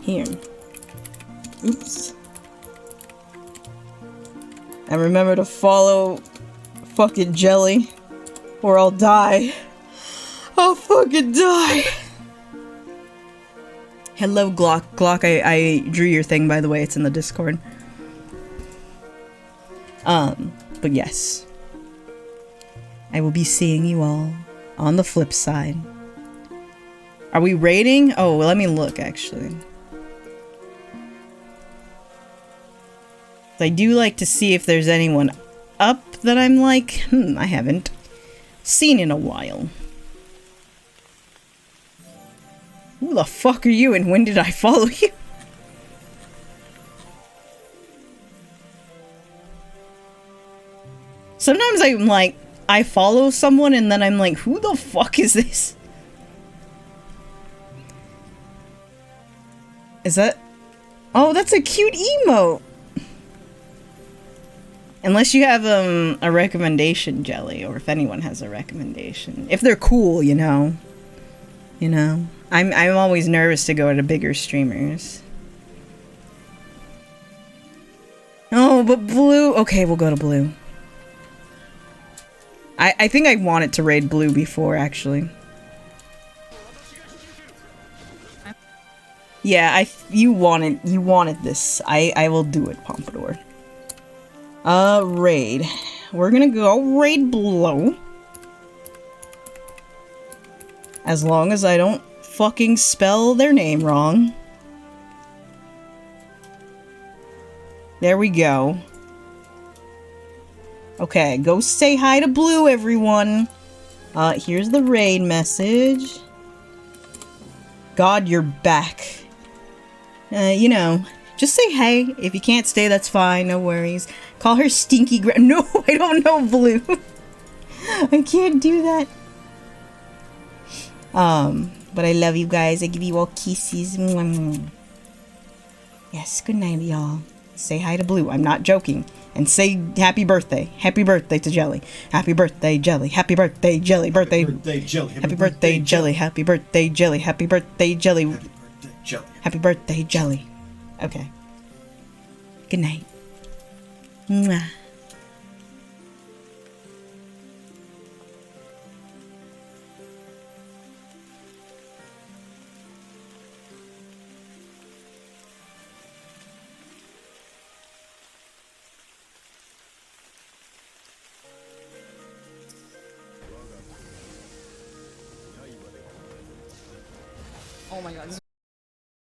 [SPEAKER 1] Here. Oops. And remember to follow fucking Jelly or I'll die. I'll fucking die. Hello, Glock. Glock, I drew your thing, by the way. It's in the Discord. But yes. I will be seeing you all on the flip side. Are we rating? Oh, well, let me look, actually. I do like to see if there's anyone up that I'm like, I haven't seen in a while. Who the fuck are you and when did I follow you? Sometimes I'm like, I follow someone and then I'm like, who the fuck is this? Is that... Oh, that's a cute emote! Unless you have a recommendation, Jelly, or if anyone has a recommendation. If they're cool, you know. You know? I'm always nervous to go to bigger streamers. Oh, but Blue... Okay, we'll go to Blue. I think I wanted to raid Blue before, actually. Yeah, you wanted this. I will do it, Pompadour. Raid. We're gonna go raid Blue. As long as I don't fucking spell their name wrong. There we go. Okay, go say hi to Blue, everyone. Here's the raid message. God, you're back. You know, just say hey. If you can't stay, that's fine. No worries. Call her Stinky No, I don't know Blue. I can't do that. But I love you guys. I give you all kisses. Yes, good night, y'all. Say hi to Blue. I'm not joking. And say happy birthday. Happy birthday to Jelly. Happy birthday, Jelly. Happy birthday, Jelly. Birthday. Happy birthday, Jelly. Happy birthday, Jelly. Happy birthday, Jelly. Happy birthday, Jelly. Happy birthday, Jelly. Okay. Good night. Mwah.
[SPEAKER 12] Oh my god.